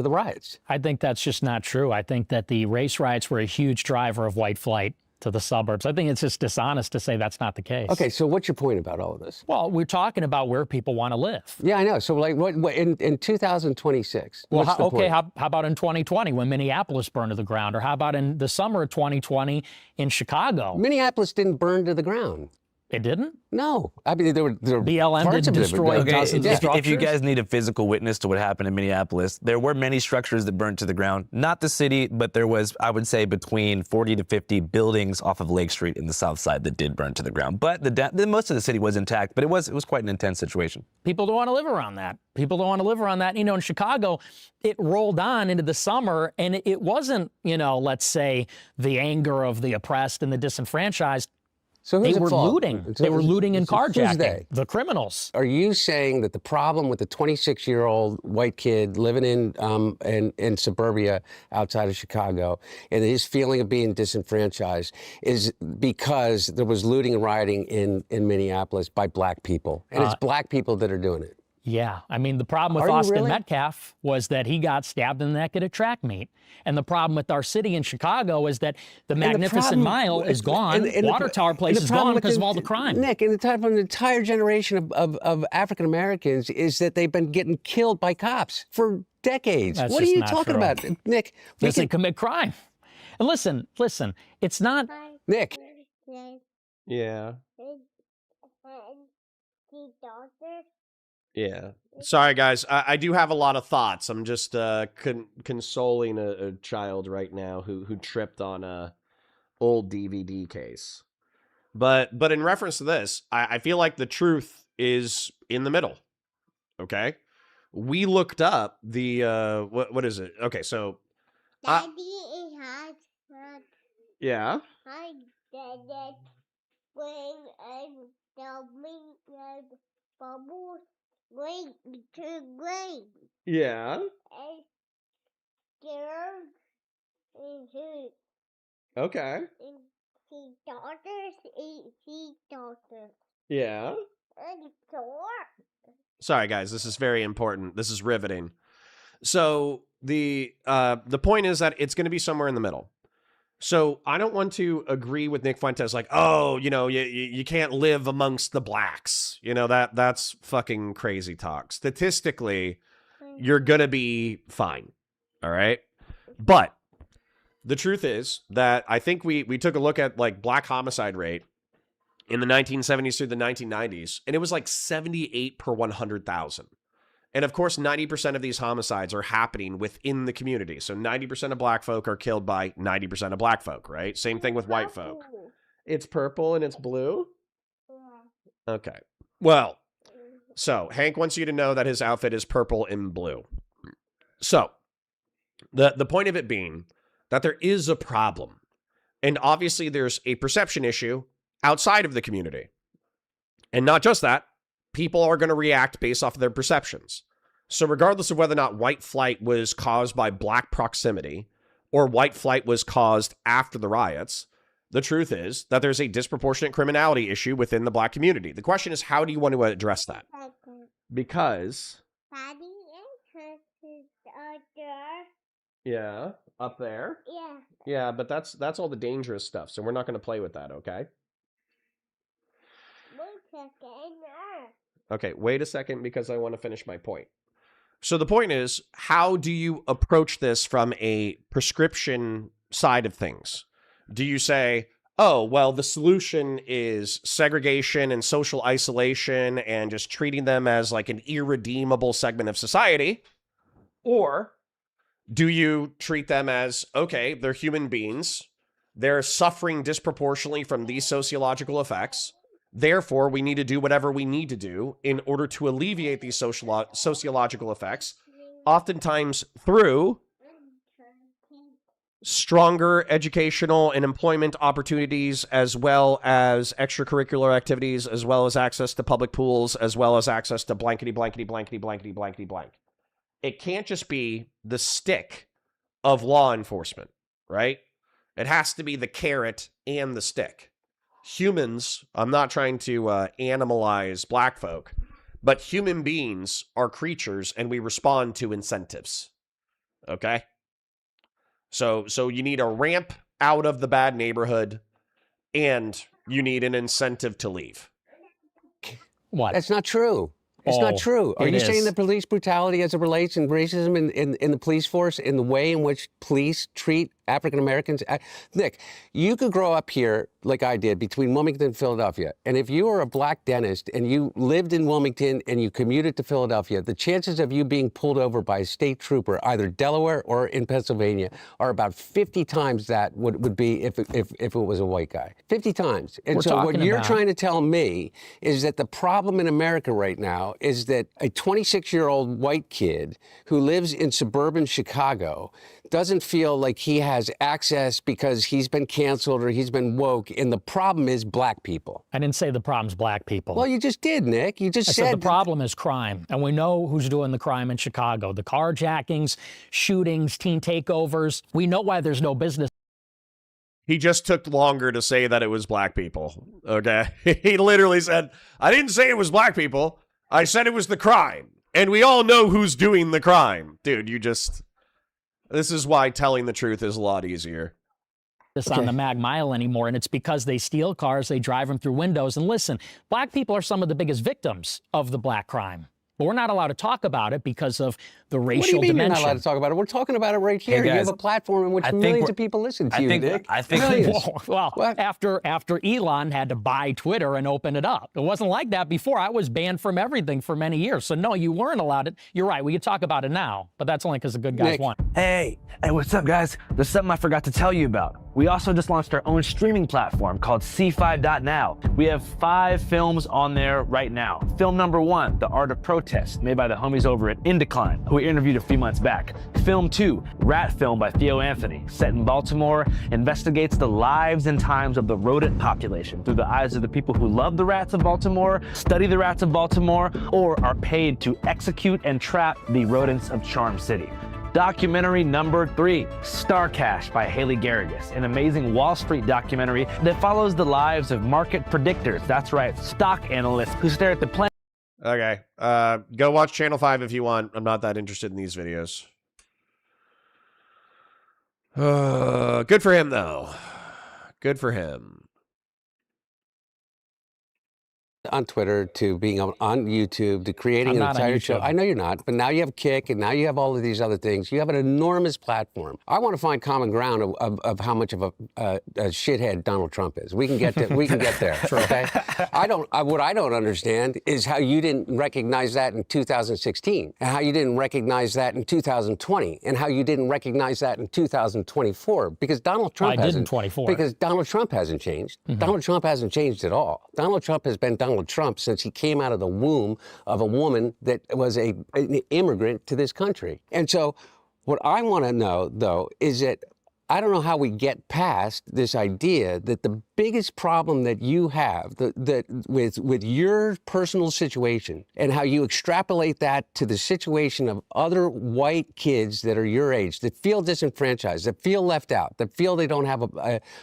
riots. I think that's just not true. I think that the race riots were a huge driver of white flight to the suburbs. I think it's just dishonest to say that's not the case. Okay, so what's your point about all of this? Well, we're talking about where people want to live. Yeah, I know. So like what in 2026? Well, what's the point? how about in 2020 when Minneapolis burned to the ground? Or how about in the summer of 2020 in Chicago? Minneapolis didn't burn to the ground. It didn't? No. I mean, there were BLM parts didn't of it, destroy but- dozens of If structures? you guys need a physical witness to what happened in Minneapolis, there were many structures that burned to the ground. Not the city, but there was, I would say, between 40 to 50 buildings off of Lake Street in the south side that did burn to the ground. But most of the city was intact, but it was quite an intense situation. People don't want to live around that. People don't want to live around that. You know, in Chicago, it rolled on into the summer, and it wasn't, let's say, the anger of the oppressed and the disenfranchised. So They who's were at fault? looting. They were looting and Who's carjacking. they? The criminals. Are you saying that the problem with the 26-year-old white kid living in suburbia outside of Chicago and his feeling of being disenfranchised is because there was looting and rioting in Minneapolis by black people? And it's black people that are doing it. Yeah. I mean, the problem with Are you Austin really? Metcalf was that he got stabbed in the neck at a track meet. And the problem with our city in Chicago is that the Magnificent Mile is gone. Water Tower Place is gone because of all the crime. Nick, and the time from an entire generation of African Americans is that they've been getting killed by cops for decades. That's What are just you not talking true. about, Nick? Because they commit crime. And listen, it's not. Nick. Yeah. Yeah. Sorry, guys. I do have a lot of thoughts. I'm just consoling a child right now who tripped on a old DVD case. But in reference to this, I feel like the truth is in the middle. Okay, we looked up the what is it? Okay, so Daddy is hot. yeah, I did it. Bring and dumping and bubbles. Great to great. yeah, And scared and hurt. okay, And see daughters. See daughters. yeah. And door. Sorry, guys, this is very important. This is riveting. So the point is that it's going to be somewhere in the middle. So I don't want to agree with Nick Fuentes like, oh, you can't live amongst the blacks. That's fucking crazy talk. Statistically, you're going to be fine. All right. But the truth is that I think we took a look at like black homicide rate in the 1970s through the 1990s, and it was like 78 per 100,000. And of course, 90% of these homicides are happening within the community. So 90% of black folk are killed by 90% of black folk, right? Same thing with white folk. It's purple and it's blue? Yeah. Okay. Well, so Hank wants you to know that his outfit is purple and blue. So the point of it being that there is a problem. And obviously there's a perception issue outside of the community. And not just that, people are going to react based off of their perceptions. So regardless of whether or not white flight was caused by black proximity or white flight was caused after the riots, the truth is that there's a disproportionate criminality issue within the black community. The question is, how do you want to address that? Because... Daddy and Hutch are there. Yeah, up there. Yeah. Yeah, but that's all the dangerous stuff, so we're not going to play with that, okay? Wait a second. Okay, wait a second because I want to finish my point. So the point is, how do you approach this from a prescription side of things? Do you say, oh, well, the solution is segregation and social isolation and just treating them as like an irredeemable segment of society? Or do you treat them as, okay, they're human beings, they're suffering disproportionately from these sociological effects, therefore we need to do whatever we need to do in order to alleviate these sociological effects, oftentimes through stronger educational and employment opportunities, as well as extracurricular activities, as well as access to public pools, as well as access to blankety, blankety, blankety, blankety, blankety, blank. It can't just be the stick of law enforcement, right? It has to be the carrot and the stick. Humans, I'm not trying to animalize black folk, but human beings are creatures and we respond to incentives, okay? So you need a ramp out of the bad neighborhood and you need an incentive to leave. What? That's not true. It's not true. Are you saying that police brutality as it relates and racism in the police force, in the way in which police treat African Americans? Nick, you could grow up here like I did between Wilmington and Philadelphia. And if you were a black dentist and you lived in Wilmington and you commuted to Philadelphia, the chances of you being pulled over by a state trooper, either Delaware or in Pennsylvania, are about 50 times that would be if it was a white guy. 50 times. And so what you're trying to tell me is that the problem in America right now is that a 26-year-old white kid who lives in suburban Chicago doesn't feel like he has access because he's been canceled or he's been woke, and the problem is black people. I didn't say the problem's black people. Well, you just did, Nick. You just said the problem is crime, and we know who's doing the crime in Chicago. The carjackings, shootings, teen takeovers. We know why there's no business. He just took longer to say that it was black people, okay? He literally said, I didn't say it was black people. I said it was the crime, and we all know who's doing the crime. Dude, this is why telling the truth is a lot easier. On the Mag Mile anymore, and it's because they steal cars, they drive them through windows. And listen, black people are some of the biggest victims of the black crime. But we're not allowed to talk about it because of the racial dimension. What do you mean you're not allowed to talk about it? We're talking about it right here. Hey guys, you have a platform in which millions of people listen to you, Nick. I think well, after Elon had to buy Twitter and open it up. It wasn't like that before. I was banned from everything for many years. So no, you weren't allowed it. You're right. We can talk about it now, but that's only because the good guys won. Hey, what's up, guys? There's something I forgot to tell you about. We also just launched our own streaming platform called C5.now. We have 5 films on there right now. Film number 1, The Art of Protest, made by the homies over at Indecline, who we interviewed a few months back. Film 2, Rat Film by Theo Anthony, set in Baltimore, investigates the lives and times of the rodent population through the eyes of the people who love the rats of Baltimore, study the rats of Baltimore, or are paid to execute and trap the rodents of Charm City. Documentary number 3, Star Cash by Haley Garrigus, an amazing Wall Street documentary that follows the lives of market predictors, that's right, stock analysts who stare at the planet. Okay, go watch Channel 5 if you want. I'm not that interested in these videos. Good for him, though. Good for him. On Twitter to being on YouTube to creating I'm an not on entire show. YouTube. I know you're not, but now you have Kick and now you have all of these other things. You have an enormous platform. I want to find common ground of how much of a shithead Donald Trump is. We can get there. Okay. What I don't understand is how you didn't recognize that in 2016, and how you didn't recognize that in 2020, and how you didn't recognize that in 2024. Because Donald Trump I did in 24. Because Donald Trump hasn't changed. Donald Trump hasn't changed at all. Donald Trump has been Donald Trump since he came out of the womb of a woman that was an immigrant to this country. And so what I want to know, though, is that I don't know how we get past this idea that the biggest problem that you have with your personal situation and how you extrapolate that to the situation of other white kids that are your age, that feel disenfranchised, that feel left out, that feel they don't have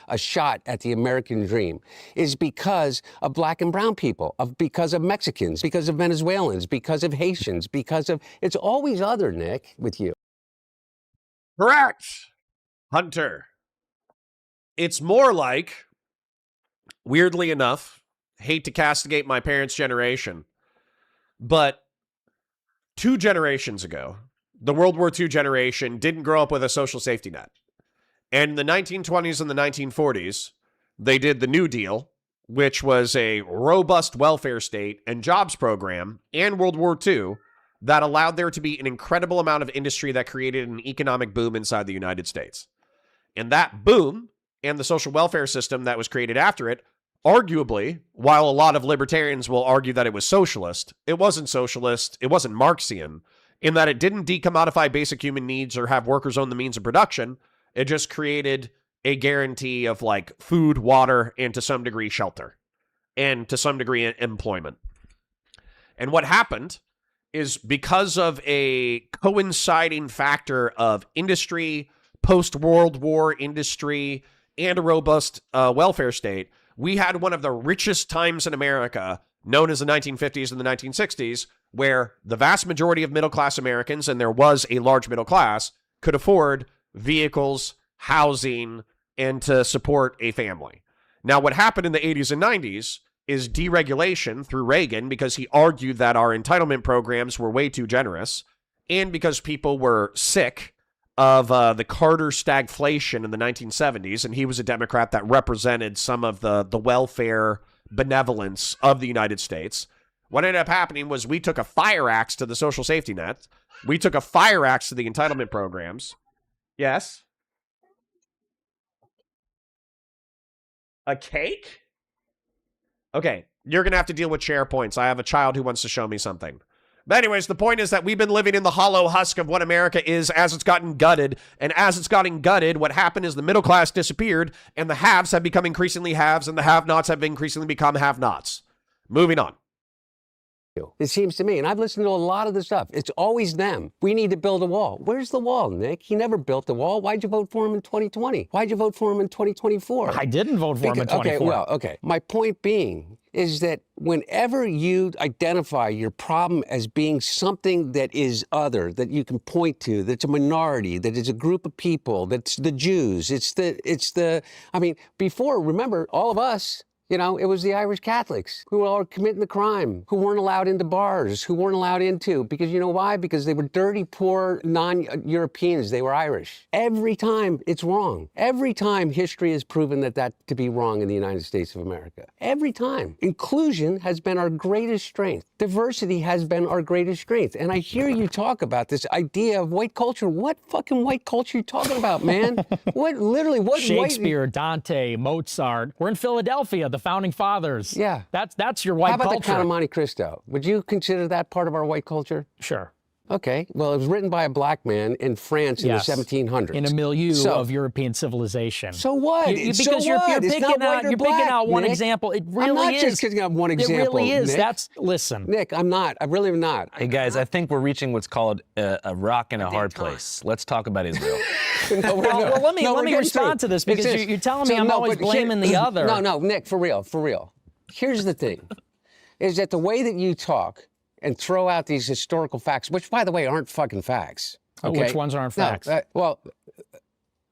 a shot at the American dream, is because of black and brown people, because of Mexicans, because of Venezuelans, because of Haitians, it's always other, Nick, with you. Correct. Hunter. It's more like, weirdly enough, hate to castigate my parents' generation, but 2 generations ago, the World War II generation didn't grow up with a social safety net. And in the 1920s and the 1940s, they did the New Deal, which was a robust welfare state and jobs program, and World War II that allowed there to be an incredible amount of industry that created an economic boom inside the United States. And that boom and the social welfare system that was created after it, arguably, while a lot of libertarians will argue that it was socialist, it wasn't socialist, it wasn't Marxian, in that it didn't decommodify basic human needs or have workers own the means of production. It just created a guarantee of like food, water, and to some degree shelter, and to some degree employment. And what happened is because of a coinciding factor of industry, post-World War industry, and a robust welfare state, we had one of the richest times in America, known as the 1950s and the 1960s, where the vast majority of middle-class Americans, and there was a large middle class, could afford vehicles, housing, and to support a family. Now, what happened in the 80s and 90s is deregulation through Reagan, because he argued that our entitlement programs were way too generous, and because people were sick of the Carter stagflation in the 1970s, and he was a Democrat that represented some of the welfare benevolence of the United States. What ended up happening was we took a fire axe to the social safety net. We took a fire axe to the entitlement programs. Yes? A cake? Okay, you're going to have to deal with share points. I have a child who wants to show me something. But anyways, the point is that we've been living in the hollow husk of what America is as it's gotten gutted. And as it's gotten gutted, what happened is the middle class disappeared, and the haves have become increasingly haves, and the have-nots have increasingly become have-nots. Moving on. It seems to me, and I've listened to a lot of the stuff, it's always them. We need to build a wall. Where's the wall, Nick? He never built the wall. Why'd you vote for him in 2020? Why'd you vote for him in 2024? I didn't vote for him in 24. Okay. My point being is that whenever you identify your problem as being something that is other, that you can point to, that's a minority, that is a group of people, that's the Jews, it's the, I mean, before, remember, all of us, You know, it was the Irish Catholics who were committing the crime, who weren't allowed into bars, who weren't allowed into, because you know why? Because they were dirty, poor, non-Europeans. They were Irish. Every time it's wrong. Every time history has proven that to be wrong in the United States of America. Every time. Inclusion has been our greatest strength. Diversity has been our greatest strength. And I hear you talk about this idea of white culture. What fucking white culture are you talking about, man? What Shakespeare, Dante, Mozart. We're in Philadelphia, the founding fathers. Yeah. That's your white culture. How about the Count of Monte Cristo? Would you consider that part of our white culture? Sure. Okay. Well, it was written by a black man in France in the 1700s. In a milieu of European civilization. So what? Because you're picking out one example. It really I'm not is. just picking out one example. It really is. Nick. Listen. Nick, I'm not. I really am not. Hey guys, I think we're reaching what's called a rock in a hard place. Let's talk about Israel. Well, let me respond to this, because you're telling me I'm always blaming the other. No, Nick, for real. Here's the thing, is that the way that you talk and throw out these historical facts, which, by the way, aren't fucking facts. Okay? Which ones aren't facts? Well,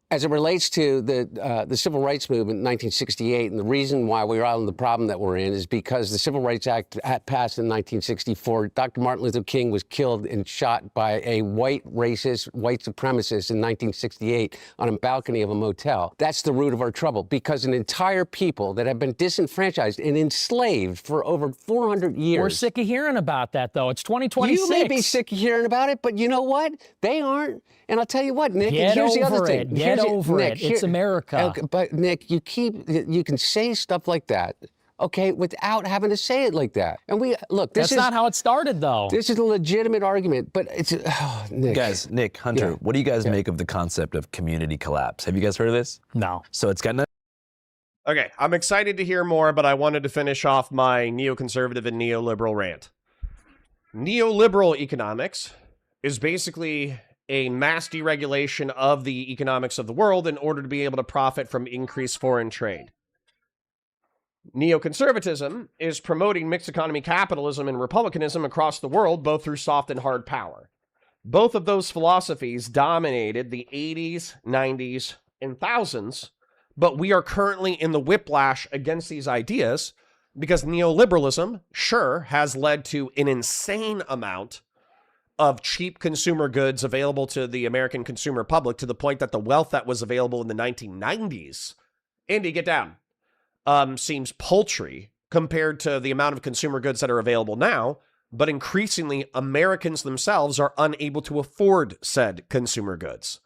as it relates to the Civil Rights Movement in 1968, and the reason why we're out in the problem that we're in is because the Civil Rights Act passed in 1964. Dr. Martin Luther King was killed and shot by a white racist, white supremacist in 1968 on a balcony of a motel. That's the root of our trouble, because an entire people that have been disenfranchised and enslaved for over 400 years. We're sick of hearing about that, though. It's 2026. You may be sick of hearing about it, but you know what? They aren't. And I'll tell you what, Nick, Get here's the other over thing. it. Get over Nick, it. It's America. Okay, but Nick, you can say stuff like that, okay, without having to say it like that. And That's not how it started, though. This is a legitimate argument, but it's, Nick. Guys, Nick, Hunter, what do you guys make of the concept of community collapse? Have you guys heard of this? No. So it's got nothing. Okay, I'm excited to hear more, but I wanted to finish off my neoconservative and neoliberal rant. Neoliberal economics is basically a mass deregulation of the economics of the world in order to be able to profit from increased foreign trade. Neoconservatism is promoting mixed economy capitalism and republicanism across the world, both through soft and hard power. Both of those philosophies dominated the 80s, 90s, and thousands, but we are currently in the whiplash against these ideas because neoliberalism, sure, has led to an insane amount of cheap consumer goods available to the American consumer public, to the point that the wealth that was available in the 1990s, Andy, get down, seems paltry compared to the amount of consumer goods that are available now. But increasingly, Americans themselves are unable to afford said consumer goods.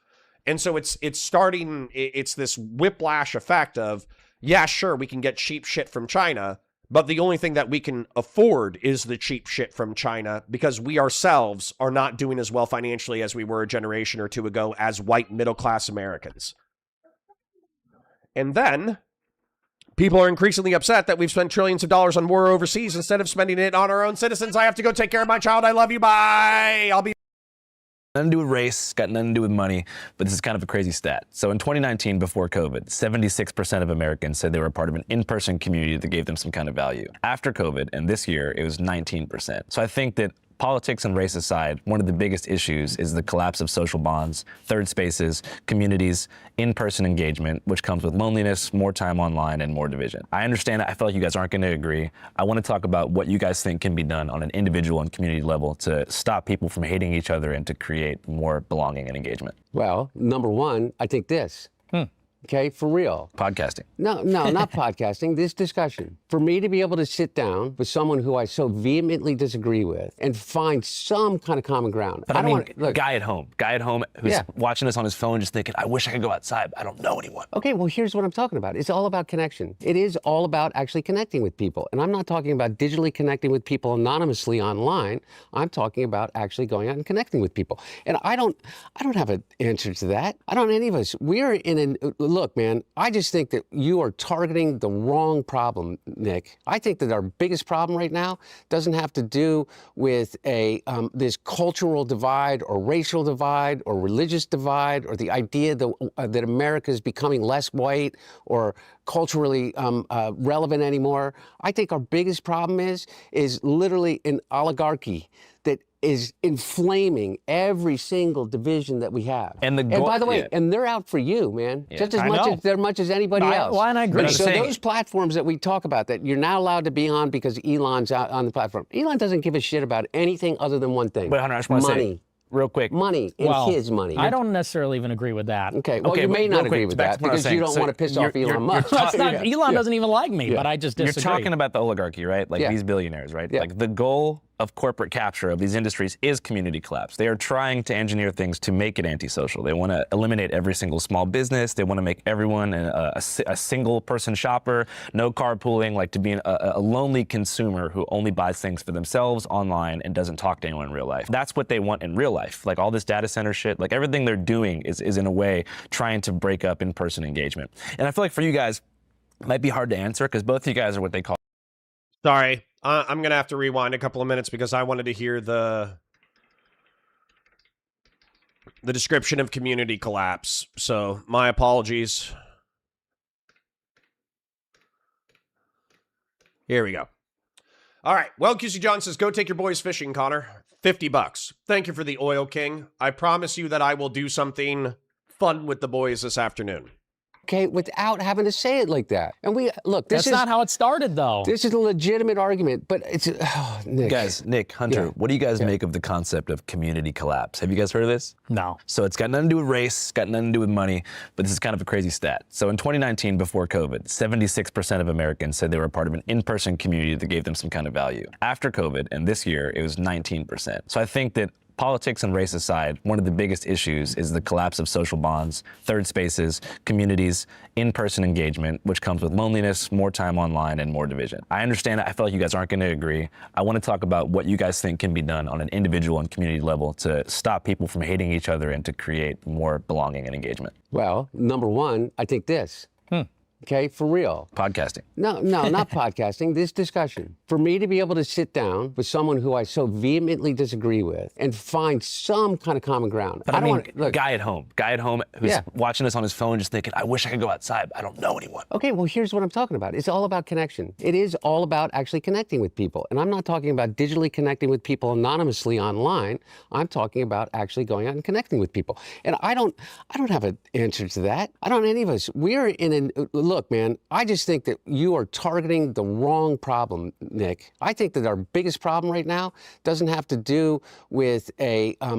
And so it's this whiplash effect of, yeah, sure, we can get cheap shit from China, but the only thing that we can afford is the cheap shit from China, because we ourselves are not doing as well financially as we were a generation or two ago as white middle-class Americans. And then people are increasingly upset that we've spent trillions of dollars on war overseas instead of spending it on our own citizens. I have to go take care of my child. I love you. Bye. I'll be Nothing to do with race, got nothing to do with money, but this is kind of a crazy stat. So in 2019, before COVID, 76% of Americans said they were a part of an in-person community that gave them some kind of value. After COVID, and this year, it was 19%. So I think that politics and race aside, one of the biggest issues is the collapse of social bonds, third spaces, communities, in-person engagement, which comes with loneliness, more time online, and more division. I understand that. I feel like you guys aren't going to agree. I want to talk about what you guys think can be done on an individual and community level to stop people from hating each other and to create more belonging and engagement. Well, number one, I think this. Okay, for real. Podcasting. No, not podcasting, this discussion. For me to be able to sit down with someone who I so vehemently disagree with and find some kind of common ground. But I mean, guy at home who's watching this on his phone just thinking, I wish I could go outside, but I don't know anyone. Okay, well, here's what I'm talking about. It's all about connection. It is all about actually connecting with people. And I'm not talking about digitally connecting with people anonymously online. I'm talking about actually going out and connecting with people. And I don't have an answer to that. I don't, any of us. We are in look, man, I just think that you are targeting the wrong problem, Nick. I think that our biggest problem right now doesn't have to do with this cultural divide or racial divide or religious divide or the idea that America is becoming less white or culturally relevant anymore. I think our biggest problem is literally an oligarchy that is inflaming every single division that we have. And by the way, and they're out for you, man, just as much as anybody else. Well, and I agree. So those platforms that we talk about that you're not allowed to be on because Elon's out on the platform. Elon doesn't give a shit about anything other than one thing. But Hunter, I just want to money. say real quick. Money and his money. I don't necessarily even agree with that. Okay, well, you may not agree with that because you don't want to piss off Elon Musk. Elon doesn't even like me, but I just disagree. You're talking about the oligarchy, right? Like these billionaires, right? Like the goal of corporate capture of these industries is community collapse. They are trying to engineer things to make it antisocial. They want to eliminate every single small business. They want to make everyone a single person shopper, no carpooling, like to be a lonely consumer who only buys things for themselves online and doesn't talk to anyone in real life. That's what they want in real life. Like all this data center shit, like everything they're doing is in a way trying to break up in-person engagement. And I feel like for you guys, it might be hard to answer because both of you guys are what they call. Sorry, I'm going to have to rewind a couple of minutes because I wanted to hear the description of community collapse. So my apologies. Here we go. All right. Well, QC John says, go take your boys fishing, Connor. $50. Thank you for the Oil King. I promise you that I will do something fun with the boys this afternoon. Okay, without having to say it like that. And we look, That's not how it started, though. This is a legitimate argument, but it's Nick. Guys, Nick, Hunter, what do you guys make of the concept of community collapse? Have you guys heard of this? No. So it's got nothing to do with race, it's got nothing to do with money, but this is kind of a crazy stat. So in 2019, before COVID, 76% of Americans said they were a part of an in-person community that gave them some kind of value. After COVID, and this year, it was 19%. So I think that politics and race aside, one of the biggest issues is the collapse of social bonds, third spaces, communities, in-person engagement, which comes with loneliness, more time online, and more division. I understand I feel like you guys aren't going to agree. I want to talk about what you guys think can be done on an individual and community level to stop people from hating each other and to create more belonging and engagement. Well, number one, I think this. Okay, for real. Podcasting. No, not podcasting, this discussion. For me to be able to sit down with someone who I so vehemently disagree with and find some kind of common ground. But I mean, guy at home who's watching this on his phone just thinking, I wish I could go outside, but I don't know anyone. Okay, well, here's what I'm talking about. It's all about connection. It is all about actually connecting with people. And I'm not talking about digitally connecting with people anonymously online. I'm talking about actually going out and connecting with people. And I don't have an answer to that. I don't, any of us. We're in an, look, man, I just think that you are targeting the wrong problem, Nick. I think that our biggest problem right now doesn't have to do with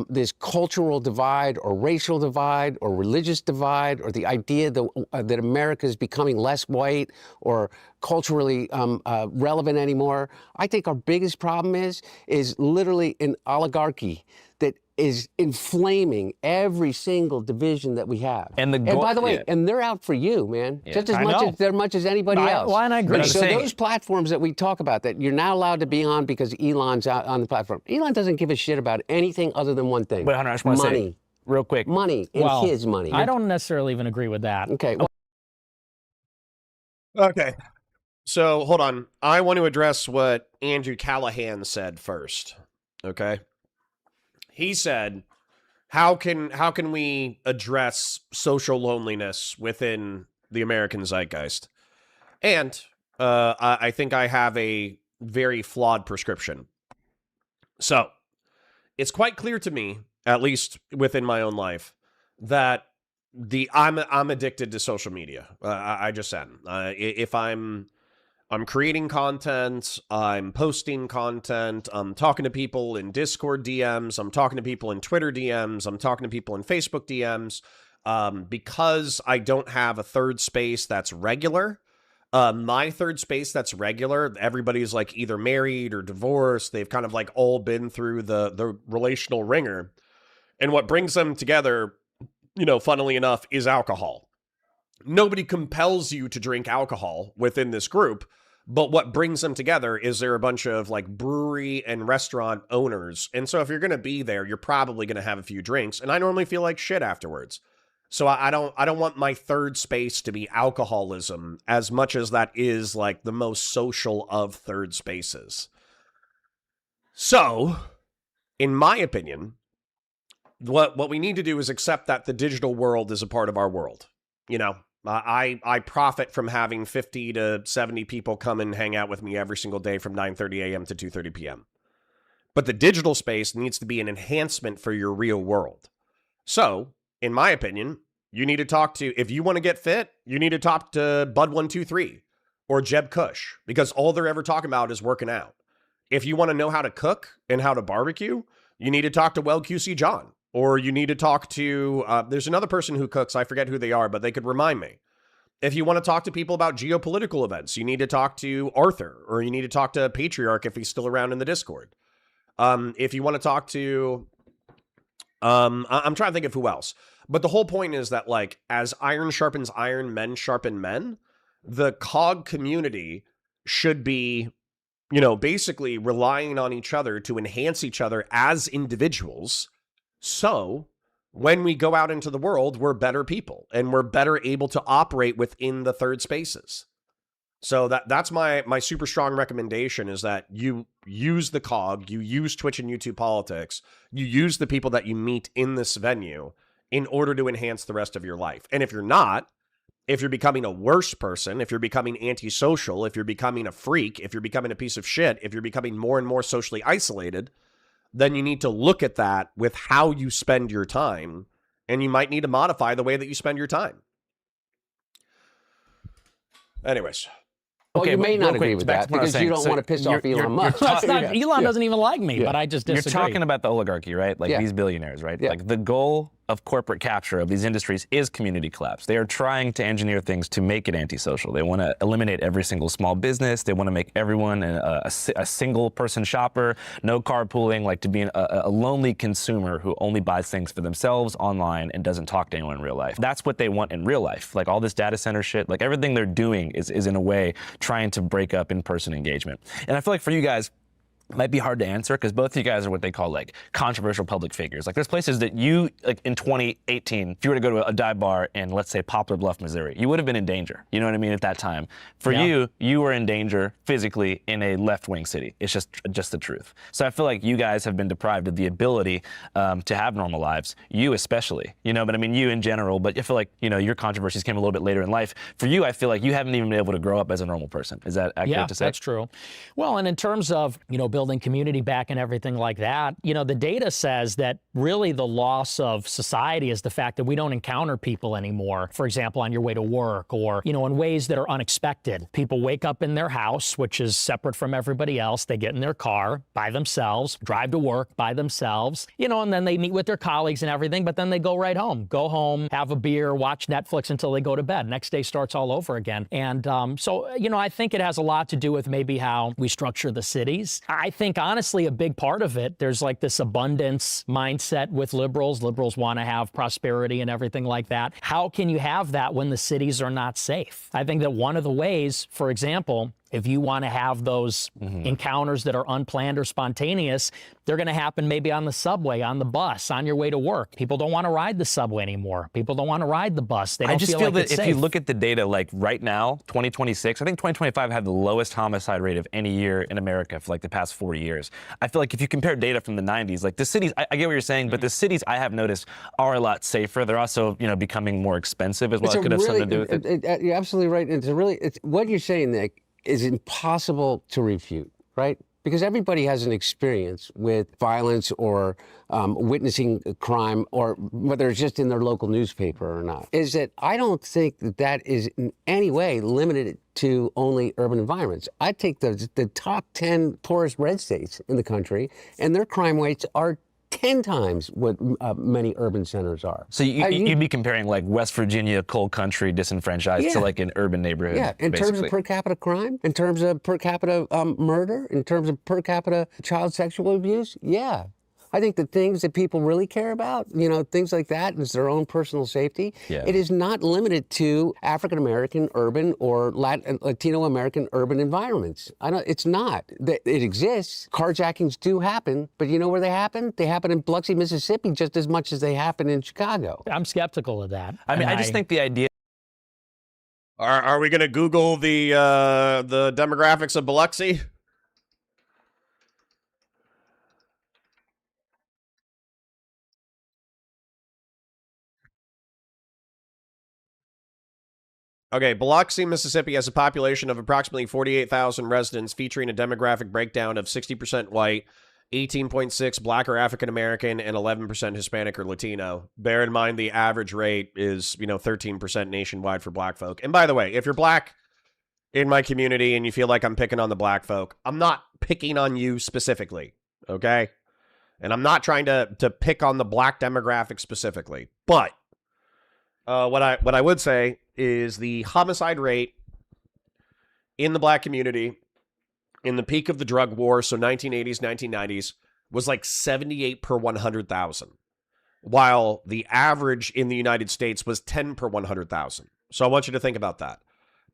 this cultural divide or racial divide or religious divide or the idea that America is becoming less white or culturally relevant anymore. I think our biggest problem is literally an oligarchy that is inflaming every single division that we have. And by the way, and they're out for you, man, just as much as anybody else. Well, and I agree. So those platforms that we talk about that you're not allowed to be on because Elon's out on the platform. Elon doesn't give a shit about anything other than one thing. But Hunter, I just want to say real quick. Money and his money. I don't necessarily even agree with that. Okay. Okay. So hold on. I want to address what Andrew Callahan said first. Okay. He said, how can we address social loneliness within the American zeitgeist? And I think I have a very flawed prescription. So it's quite clear to me, at least within my own life, that I'm addicted to social media. I just am. If I'm creating content, I'm posting content, I'm talking to people in Discord DMs, I'm talking to people in Twitter DMs, I'm talking to people in Facebook DMs, because I don't have a third space that's regular. My third space that's regular, everybody's like either married or divorced. They've kind of like all been through the relational ringer. And what brings them together, funnily enough, is alcohol. Nobody compels you to drink alcohol within this group, but what brings them together is they're a bunch of like brewery and restaurant owners. And so if you're going to be there, you're probably going to have a few drinks. And I normally feel like shit afterwards. So I don't want my third space to be alcoholism as much as that is like the most social of third spaces. So, in my opinion, what we need to do is accept that the digital world is a part of our world. I profit from having 50 to 70 people come and hang out with me every single day from 9:30 a.m. to 2:30 p.m. But the digital space needs to be an enhancement for your real world. So, in my opinion, you need to talk to, if you want to get fit, you need to talk to Bud123 or Jeb Kush, because all they're ever talking about is working out. If you want to know how to cook and how to barbecue, you need to talk to Well QC John, or you need to talk to, there's another person who cooks. I forget who they are, but they could remind me. If you want to talk to people about geopolitical events, you need to talk to Arthur, or you need to talk to Patriarch if he's still around in the Discord. If you want to talk to, I'm trying to think of who else. But the whole point is that, like, as iron sharpens iron, men sharpen men, the COG community should be, you know, basically relying on each other to enhance each other as individuals. So when we go out into the world, we're better people and we're better able to operate within the third spaces. So that's my super strong recommendation, is that you use the COG, you use Twitch and YouTube politics, you use the people that you meet in this venue in order to enhance the rest of your life. And if you're not, if you're becoming a worse person, if you're becoming antisocial, if you're becoming a freak, if you're becoming a piece of shit, if you're becoming more and more socially isolated, then you need to look at that with how you spend your time, and you might need to modify the way that you spend your time. Anyways. Well, you may not real agree quick, with back that to what I was because you saying. don't So want to piss off Elon Musk. Well, it's not, Elon doesn't even like me, but I just disagree. You're talking about the oligarchy, right? Like these billionaires, right? Yeah. Like the goal of corporate capture of these industries is community collapse. They are trying to engineer things to make it antisocial. They want to eliminate every single small business. They want to make everyone a single person shopper, no carpooling, like to be a lonely consumer who only buys things for themselves online and doesn't talk to anyone in real life. That's what they want in real life. Like all this data center shit, like everything they're doing is in a way trying to break up in-person engagement. And I feel like for you guys, it might be hard to answer because both of you guys are what they call like controversial public figures. Like there's places that you, like in 2018, if you were to go to a dive bar in, let's say, Poplar Bluff, Missouri, you would have been in danger. You know what I mean? At that time. For you were in danger physically in a left-wing city. It's just the truth. So I feel like you guys have been deprived of the ability to have normal lives. You especially, you know, but I mean you in general, but I feel like, you know, your controversies came a little bit later in life. For you, I feel like you haven't even been able to grow up as a normal person. Is that accurate to say? Yeah, that's true. Well, and in terms of, you know, building community back and everything like that, you know, the data says that really the loss of society is the fact that we don't encounter people anymore. For example, on your way to work or, you know, in ways that are unexpected. People wake up in their house, which is separate from everybody else. They get in their car by themselves, drive to work by themselves, you know, and then they meet with their colleagues and everything, but then they go right home. Go home, have a beer, watch Netflix until they go to bed. Next day starts all over again. And so, you know, I think it has a lot to do with maybe how we structure the cities. I think, honestly, a big part of it, there's like this abundance mindset with liberals. Liberals want to have prosperity and everything like that. How can you have that when the cities are not safe? I think that one of the ways, for example, if you want to have those encounters that are unplanned or spontaneous, they're going to happen maybe on the subway, on the bus, on your way to work. People don't want to ride the subway anymore. People don't want to ride the bus. They don't I just feel like that it's if safe. you look at the data, like right now, 2026, I think 2025 had the lowest homicide rate of any year in America for like the past 40 years. I feel like if you compare data from the 90s, like the cities, I get what you're saying, but the cities I have noticed are a lot safer. They're also, you know, becoming more expensive as well. It could have something to do with it. You're absolutely right. It's what you're saying, Nick, is impossible to refute, right? Because everybody has an experience with violence or witnessing a crime, or whether it's just in their local newspaper or not. Is that I don't think that is in any way limited to only urban environments. I take the top 10 poorest red states in the country, and their crime rates are 10 times what many urban centers are. So you'd be comparing like West Virginia, coal country, disenfranchised to like an urban neighborhood. Yeah, in terms of per capita crime, in terms of per capita murder, in terms of per capita child sexual abuse, yeah. I think the things that people really care about, you know, things like that, is their own personal safety. Yeah. It is not limited to African American urban or Latino American urban environments. It's not. It exists. Carjackings do happen, but you know where they happen? They happen in Biloxi, Mississippi, just as much as they happen in Chicago. I'm skeptical of that. I mean, I just think the idea. Are we going to Google the demographics of Biloxi? Okay, Biloxi, Mississippi has a population of approximately 48,000 residents, featuring a demographic breakdown of 60% white 18.6 Black or African American, and 11% Hispanic or Latino. Bear in mind the average rate is, 13% nationwide for Black folk. And by the way, if you're Black in my community and you feel like I'm picking on the Black folk, I'm not picking on you specifically, okay? And I'm not trying to pick on the Black demographic specifically. But what I would say is the homicide rate in the Black community in the peak of the drug war, so 1980s, 1990s, was like 78 per 100,000, while the average in the United States was 10 per 100,000. So I want you to think about that.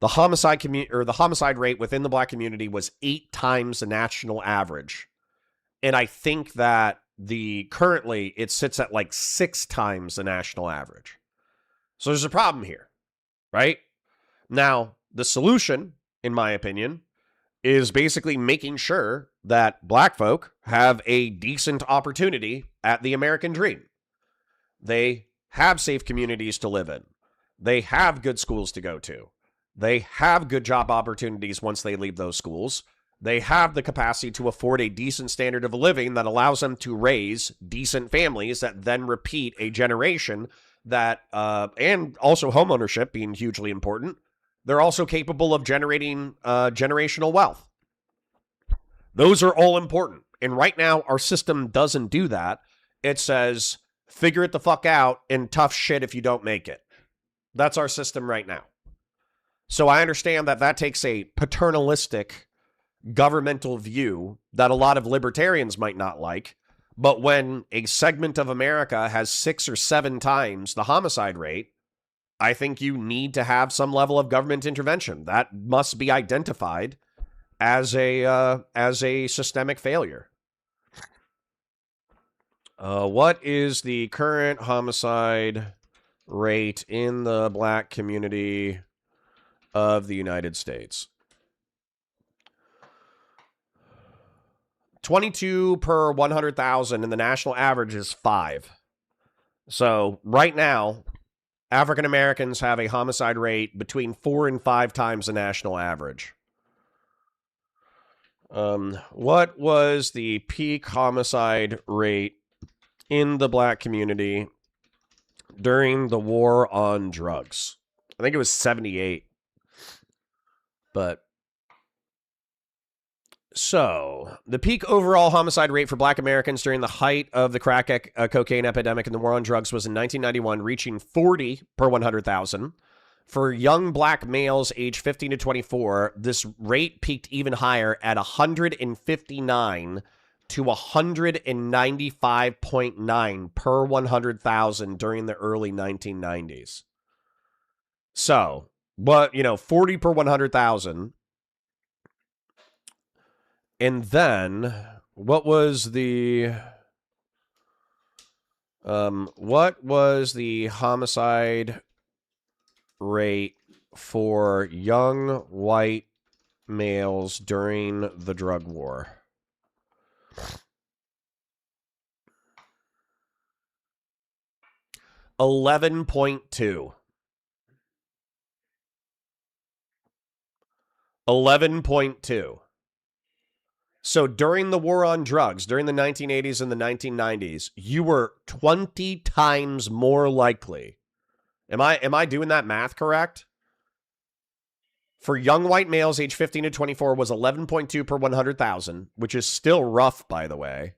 The homicide rate within the Black community was 8 times the national average. And I think that currently it sits at like 6 times the national average. So there's a problem here, right? Now, the solution, in my opinion, is basically making sure that Black folk have a decent opportunity at the American dream. They have safe communities to live in. They have good schools to go to. They have good job opportunities once they leave those schools. They have the capacity to afford a decent standard of living that allows them to raise decent families that then repeat a generation that, and also homeownership being hugely important. They're also capable of generating generational wealth. Those are all important. And right now, our system doesn't do that. It says, figure it the fuck out and tough shit if you don't make it. That's our system right now. So I understand that takes a paternalistic governmental view that a lot of libertarians might not like. But when a segment of America has 6 or 7 times the homicide rate, I think you need to have some level of government intervention. That must be identified as a systemic failure. What is the current homicide rate in the Black community of the United States? 22 per 100,000, and the national average is 5. So right now, African Americans have a homicide rate between 4 and 5 times the national average. What was the peak homicide rate in the Black community during the war on drugs? I think it was 78. But so the peak overall homicide rate for Black Americans during the height of the crack cocaine epidemic and the war on drugs was in 1991, reaching 40 per 100,000. For young Black males aged 15 to 24, this rate peaked even higher at 159 to 195.9 per 100,000 during the early 1990s. So, 40 per 100,000. And then, what was the homicide rate for young white males during the drug war? $11.2. 11.2. So during the war on drugs, during the 1980s and the 1990s, you were 20 times more likely. Am I doing that math correct? For young white males aged 15 to 24 was 11.2 per 100,000, which is still rough, by the way.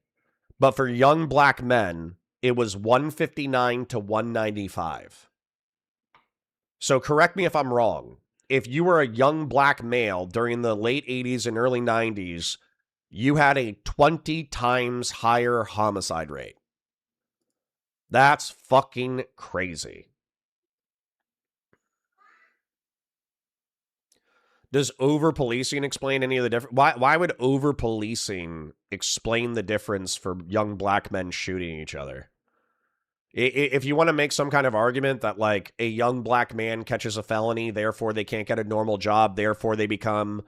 But for young Black men, it was 159 to 195. So correct me if I'm wrong. If you were a young Black male during the late 80s and early 90s, you had a 20 times higher homicide rate. That's fucking crazy. Does over-policing explain any of the difference? Why would over-policing explain the difference for young Black men shooting each other? If you want to make some kind of argument that, like, a young Black man catches a felony, therefore they can't get a normal job, therefore they become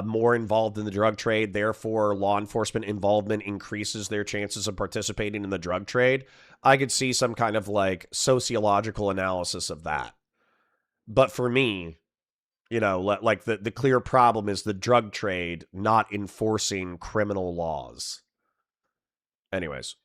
more involved in the drug trade, therefore law enforcement involvement increases their chances of participating in the drug trade, I could see some kind of, like, sociological analysis of that. But for me, like the clear problem is the drug trade not enforcing criminal laws. Anyways.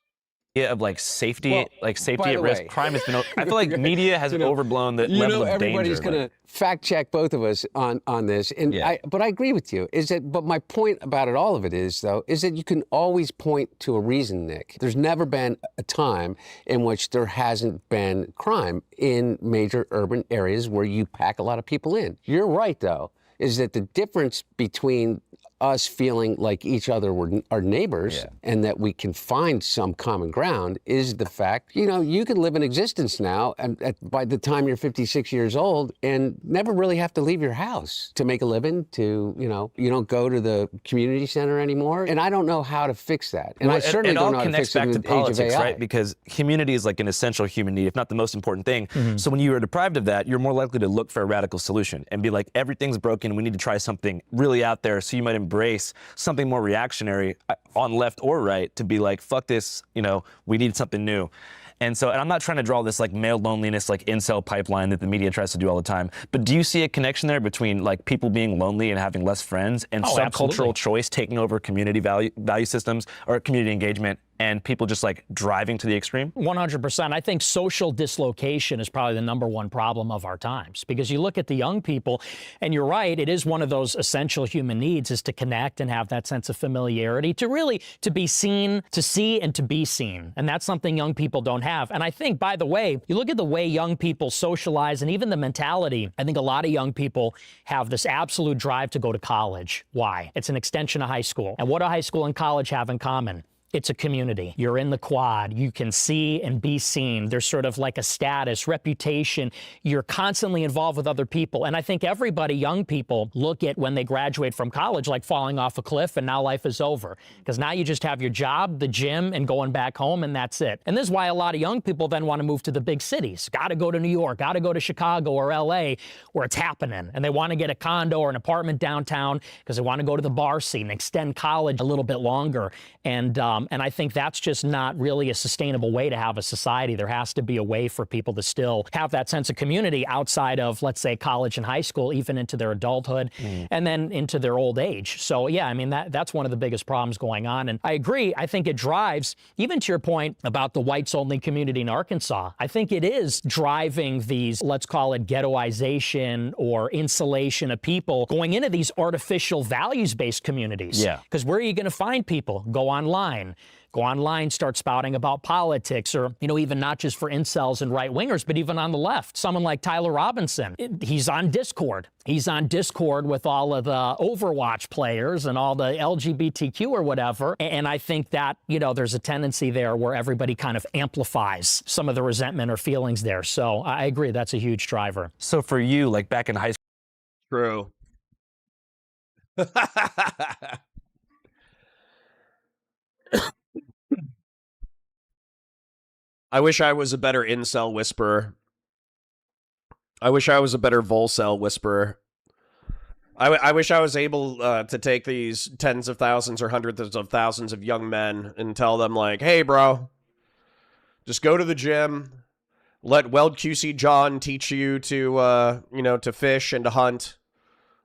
Of like safety, Well, by safety at the risk. way- Crime has been. I feel like media has overblown the level of everybody's danger. going to fact check both of us on this, and Yeah. but I agree with you. But my point about it, all of it is though, is that you can always point to a reason, Nick. There's never been a time in which there hasn't been crime in major urban areas where you pack a lot of people in. You're right, though, is that the difference between us feeling like each other were our neighbors and that we can find some common ground is the fact, you can live an existence now and by the time you're 56 years old and never really have to leave your house to make a living, you don't go to the community center anymore. And I don't know how to fix that. And I certainly don't know how to fix it in the age of AI. Right? Because community is like an essential human need, if not the most important thing. So when you are deprived of that, you're more likely to look for a radical solution and be like, everything's broken, we need to try something really out there. So you might embrace something more reactionary on left or right to be like, fuck this, we need something new. And I'm not trying to draw this like male loneliness, like incel pipeline that the media tries to do all the time. But do you see a connection there between like people being lonely and having less friends and subcultural absolutely. choice taking over community value systems or community engagement and people just like driving to the extreme? 100%. I think social dislocation is probably the number one problem of our times, because you look at the young people and you're right, it is one of those essential human needs is to connect and have that sense of familiarity, to be seen, to see and to be seen. And that's something young people don't have. And I think, by the way, you look at the way young people socialize and even the mentality, I think a lot of young people have this absolute drive to go to college. Why? It's an extension of high school. And what do high school and college have in common? It's a community. You're in the quad. You can see and be seen. There's sort of like a status, reputation. You're constantly involved with other people. And I think everybody, young people, look at when they graduate from college like falling off a cliff and now life is over. Because now you just have your job, the gym, and going back home, and that's it. And this is why a lot of young people then want to move to the big cities. Got to go to New York, got to go to Chicago or LA where it's happening. And they want to get a condo or an apartment downtown because they want to go to the bar scene and extend college a little bit longer. And I think that's just not really a sustainable way to have a society. There has to be a way for people to still have that sense of community outside of, let's say, college and high school, even into their adulthood, and then into their old age. So, yeah, I mean, that's one of the biggest problems going on. And I agree. I think it drives, even to your point about the whites-only community in Arkansas, I think it is driving these, let's call it ghettoization or insulation of people going into these artificial values-based communities. Yeah. Because where are you going to find people? Go online. Go online, start spouting about politics, or, even not just for incels and right-wingers, but even on the left. Someone like Tyler Robinson, he's on Discord. He's on Discord with all of the Overwatch players and all the LGBTQ or whatever. And I think that, there's a tendency there where everybody kind of amplifies some of the resentment or feelings there. So I agree, that's a huge driver. So for you, like back in high school. True. I wish I was a better incel whisperer. I wish I was a better Volcel whisperer. I wish I was able to take these tens of thousands or hundreds of thousands of young men and tell them, like, hey, bro, just go to the gym. Let Weld QC John teach you to, to fish and to hunt.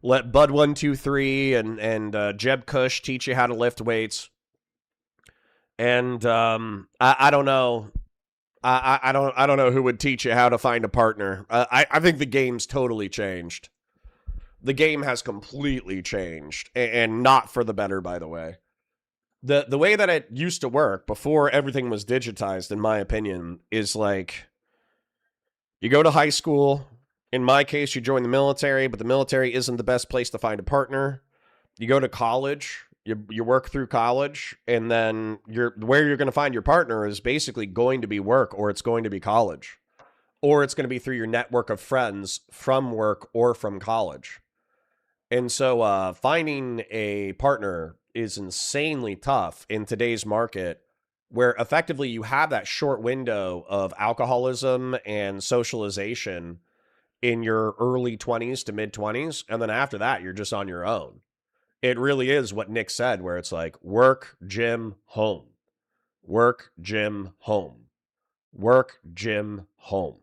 Let Bud 123 and Jeb Kush teach you how to lift weights. And I don't know. I don't know who would teach you how to find a partner. I think the game's totally changed. The game has completely changed, and not for the better, by the way. The way that it used to work before everything was digitized, in my opinion, is like you go to high school. In my case, you join the military, but the military isn't the best place to find a partner. You go to college. You work through college, and then where you're going to find your partner is basically going to be work, or it's going to be college, or it's going to be through your network of friends from work or from college. And so finding a partner is insanely tough in today's market, where effectively you have that short window of alcoholism and socialization in your early 20s to mid 20s, and then after that, you're just on your own. It really is what Nick said, where it's like work, gym, home. Work, gym, home. Work, gym, home.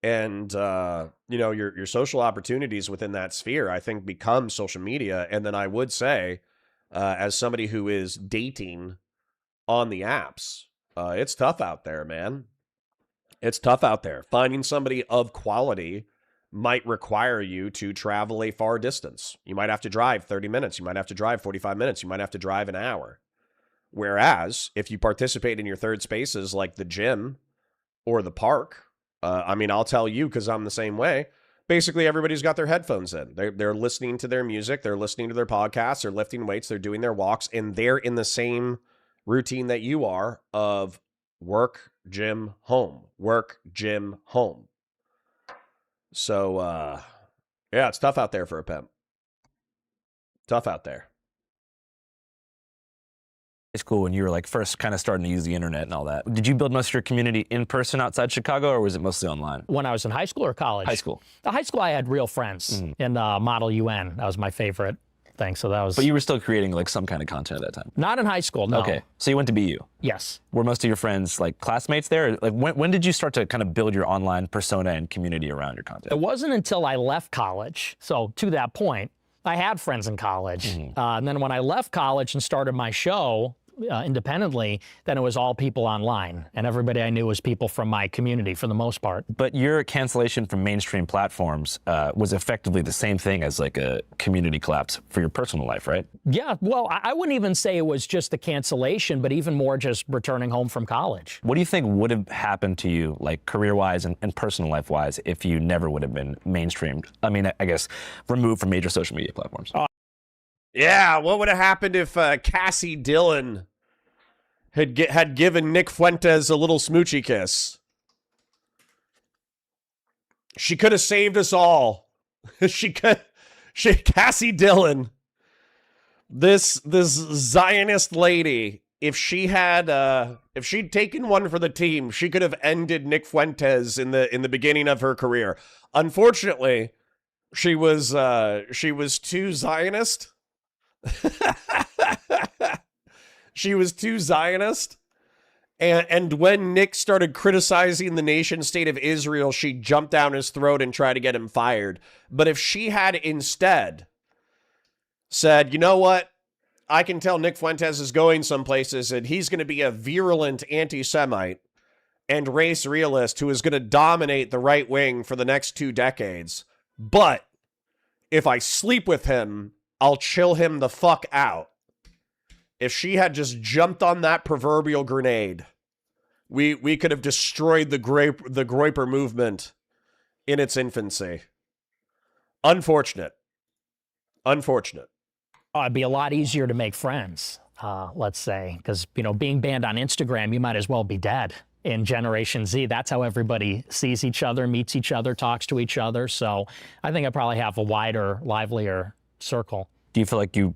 And, your social opportunities within that sphere, I think, become social media. And then I would say, as somebody who is dating on the apps. It's tough out there, man. It's tough out there. Finding somebody of quality might require you to travel a far distance. You might have to drive 30 minutes. You might have to drive 45 minutes. You might have to drive an hour. Whereas if you participate in your third spaces like the gym or the park, I mean, I'll tell you because I'm the same way. Basically, everybody's got their headphones in. They're listening to their music. They're listening to their podcasts. They're lifting weights. They're doing their walks. And they're in the same routine that you are of work, gym, home. Work, gym, home. So, yeah, it's tough out there for a pimp. Tough out there. High school when you were like first kind of starting to use the internet and all that. Did you build most of your community in person outside Chicago, or was it mostly online? When I was in high school or college? High school. The high school, I had real friends in Model UN. That was my favorite thing. So that was. But you were still creating like some kind of content at that time. Not in high school, no. Okay, so you went to BU. Yes. Were most of your friends like classmates there? Like when did you start to kind of build your online persona and community around your content? It wasn't until I left college. So to that point, I had friends in college. And then when I left college and started my show independently, then it was all people online. And everybody I knew was people from my community for the most part. But your cancellation from mainstream platforms was effectively the same thing as like a community collapse for your personal life, right? Yeah, well, I wouldn't even say it was just the cancellation, but even more just returning home from college. What do you think would have happened to you, like career-wise and personal life-wise, if you never would have been mainstreamed? I mean, I guess removed from major social media platforms. Yeah, what would have happened if Cassie Dillon had given Nick Fuentes a little smoochy kiss? She could have saved us all. Cassie Dillon, this Zionist lady, if she'd taken one for the team, she could have ended Nick Fuentes in the beginning of her career. Unfortunately, she was too Zionist. She was too Zionist. And when Nick started criticizing the nation state of Israel, she jumped down his throat and tried to get him fired. But if she had instead said, you know what? I can tell Nick Fuentes is going some places and he's going to be a virulent anti-Semite and race realist who is going to dominate the right wing for the next 2 decades. But if I sleep with him, I'll chill him the fuck out. If she had just jumped on that proverbial grenade, we could have destroyed the Groyper movement in its infancy. Unfortunate. Unfortunate. Oh, it'd be a lot easier to make friends, let's say, because, being banned on Instagram, you might as well be dead. In Generation Z, that's how everybody sees each other, meets each other, talks to each other. So I think I probably have a wider, livelier circle. Do you feel like you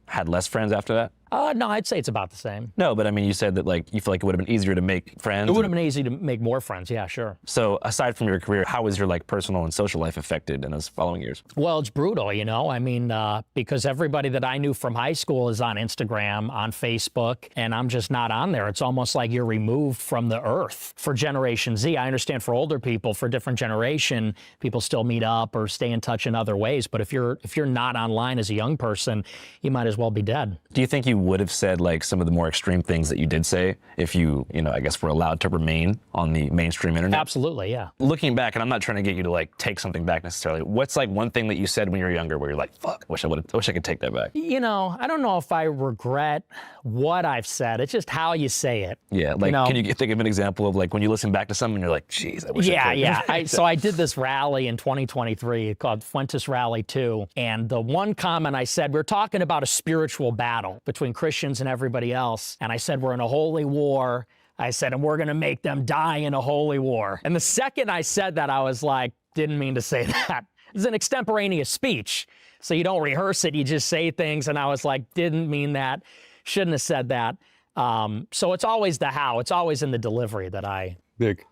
had less friends after that? No, I'd say it's about the same. No, but I mean, you said that you feel like it would have been easier to make friends. It would have been easy to make more friends. Yeah, sure. So aside from your career, how was your personal and social life affected in those following years? Well, it's brutal, I mean, because everybody that I knew from high school is on Instagram, on Facebook, and I'm just not on there. It's almost like you're removed from the earth. For Generation Z, I understand for older people, for different generation, people still meet up or stay in touch in other ways. But if you're not online as a young person, you might as well be dead. Do you think you would have said some of the more extreme things that you did say if you I guess were allowed to remain on the mainstream internet? Absolutely, yeah. Looking back, and I'm not trying to get you to take something back necessarily, what's one thing that you said when you were younger where you're like, fuck, wish I could take that back? I don't know if I regret what I've said. It's just how you say it. Yeah, can you think of an example of when you listen back to something and you're like, geez, I wish I could. Yeah. So I did this rally in 2023 called Fuentes Rally 2. And the one comment I said, we're talking about a spiritual battle between Christians and everybody else. And I said, we're in a holy war. I said, and we're going to make them die in a holy war. And the second I said that, I was like, didn't mean to say that. It's an extemporaneous speech. So you don't rehearse it. You just say things. And I was like, didn't mean that. Shouldn't have said that. So it's always the how. It's always in the delivery that I... Nick,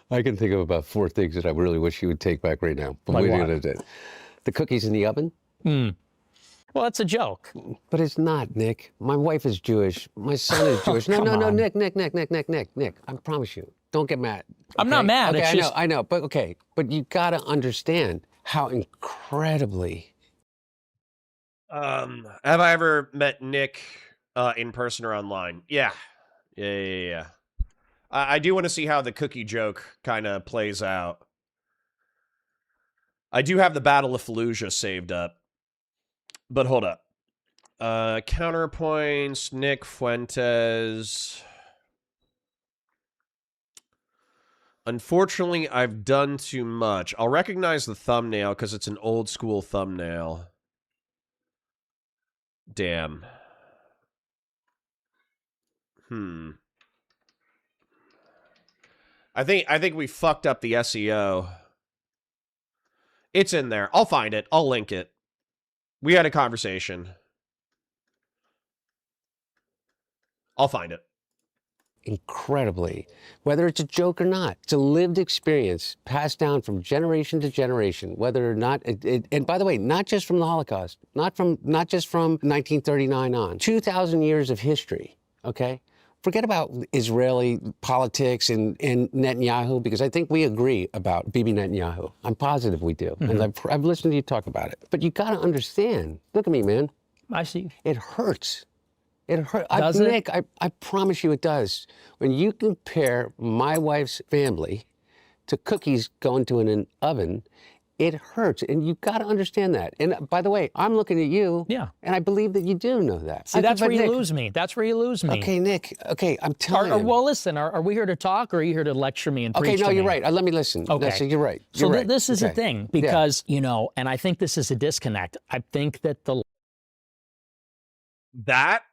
I can think of about 4 things that I really wish you would take back right now. Like what? The cookies in the oven. Well, that's a joke. But it's not, Nick. My wife is Jewish. My son is Jewish. No, Nick. I promise you. Don't get mad. I'm not mad. Okay, It's I know. But okay. But you gotta understand how incredibly... Have I ever met Nick in person or online? Yeah. Yeah. I do want to see how the cookie joke kind of plays out. I do have the Battle of Fallujah saved up. But hold up. Counterpoints, Nick Fuentes. Unfortunately, I've done too much. I'll recognize the thumbnail because it's an old school thumbnail. Damn. I think we fucked up the SEO. It's in there. I'll find it. I'll link it. We had a conversation. I'll find it. Incredibly, whether it's a joke or not, it's a lived experience passed down from generation to generation, whether or not and by the way, not just from the Holocaust, not just from 1939 on, 2,000 years of history. Okay, forget about Israeli politics and Netanyahu, because I think we agree about Bibi Netanyahu. I'm positive we do, and I've listened to you talk about it. But you got to understand. Look at me, man. I see. It hurts. It hurts. Does it? Nick, I promise you it does. When you compare my wife's family to cookies going to an oven, it hurts. And you've got to understand that. And by the way, I'm looking at you. Yeah. And I believe that you do know that. See, that's where you Nick, lose me. That's where you lose me. Okay, Nick. Okay, I'm telling you. Well, listen, are we here to talk or are you here to lecture me and preach Okay, no, to you're me? right. Let me listen. Okay. No, so you're right. So You're right. this is the Okay. thing, because, you know, and I think this is a disconnect. I think that That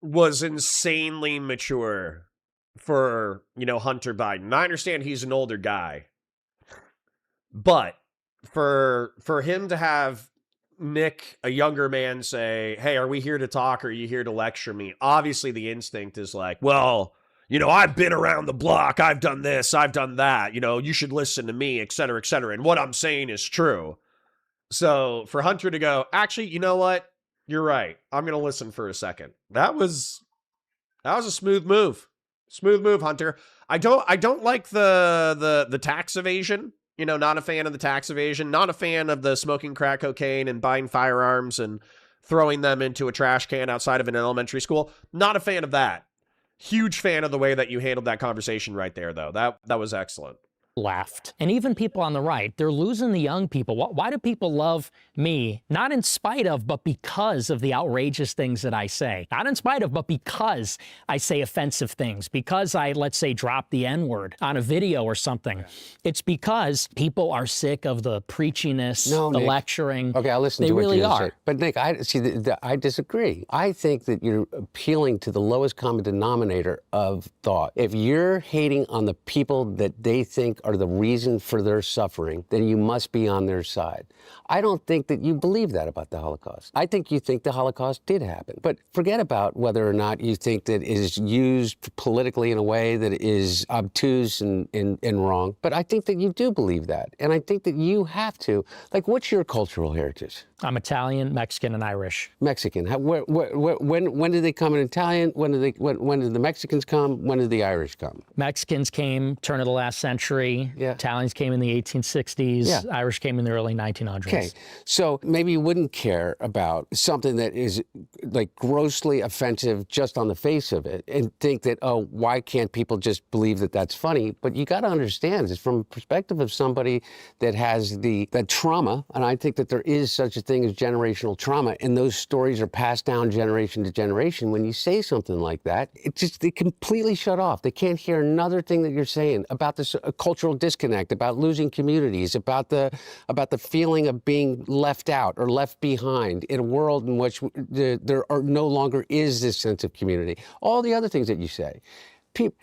was insanely mature for, Hunter Biden. I understand he's an older guy. But for him to have Nick, a younger man, say, "Hey, are we here to talk or are you here to lecture me?" Obviously the instinct is like, "Well, I've been around the block. I've done this, I've done that. You should listen to me, et cetera, et cetera. And what I'm saying is true." So for Hunter to go, "Actually, you know what? You're right. I'm going to listen for a second." That was a smooth move. Smooth move, Hunter. I don't like the tax evasion. Not a fan of the tax evasion. Not a fan of the smoking crack cocaine and buying firearms and throwing them into a trash can outside of an elementary school. Not a fan of that. Huge fan of the way that you handled that conversation right there, though. That was excellent. left, and even people on the right, they're losing the young people. Why do people love me? Not in spite of, but because of the outrageous things that I say. Not in spite of, but because I say offensive things. Because I, let's say, drop the N-word on a video or something. Okay. It's because people are sick of the preachiness, the Nick, lecturing. Okay, I'll listen to what really you are. Say. But Nick, I disagree. I think that you're appealing to the lowest common denominator of thought. If you're hating on the people that they think are the reason for their suffering, then you must be on their side. I don't think that you believe that about the Holocaust. I think you think the Holocaust did happen. But forget about whether or not you think that it is used politically in a way that is obtuse and wrong. But I think that you do believe that. And I think that you have to. Like, what's your cultural heritage? I'm Italian, Mexican, and Irish. Mexican. When did they come in Italian? When did the Mexicans come? When did the Irish come? Mexicans came turn of the last century. Yeah. Italians came in the 1860s. Yeah. Irish came in the early 1900s. Okay, so maybe you wouldn't care about something that is like grossly offensive just on the face of it and think that, oh, why can't people just believe that that's funny? But you got to understand, it's from the perspective of somebody that has that trauma, and I think that there is such a thing as generational trauma, and those stories are passed down generation to generation. When you say something like that, they completely shut off. They can't hear another thing that you're saying about this cultural disconnect, about losing communities, about the feeling of being left out or left behind in a world in which there no longer is this sense of community. All the other things that you say.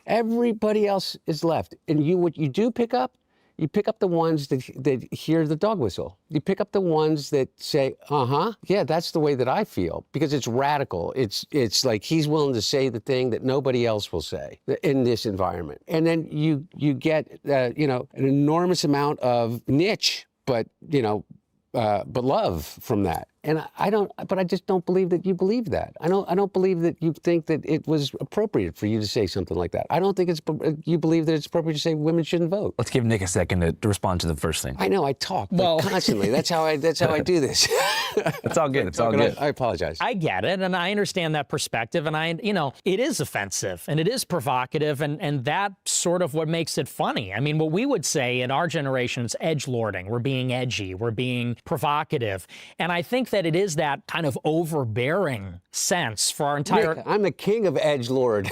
Everybody else is left. And what you do pick up, you pick up the ones that hear the dog whistle. You pick up the ones that say, yeah, that's the way that I feel, because it's radical. It's like he's willing to say the thing that nobody else will say in this environment. And then you get, an enormous amount of niche, but love from that. And I don't, but I just don't believe that you believe that. I don't believe that you think that it was appropriate for you to say something like that. I don't think you believe that it's appropriate to say women shouldn't vote. Let's give Nick a second to respond to the first thing. I know I talk constantly. That's how I do this. It's all good. It's all good. I apologize. I get it, and I understand that perspective, and it is offensive, and it is provocative, and that's sort of what makes it funny. I mean, what we would say in our generation is edgelording. We're being edgy. We're being provocative. And I think that it is that kind of overbearing sense for our entire... Nick, I'm the king of edgelord.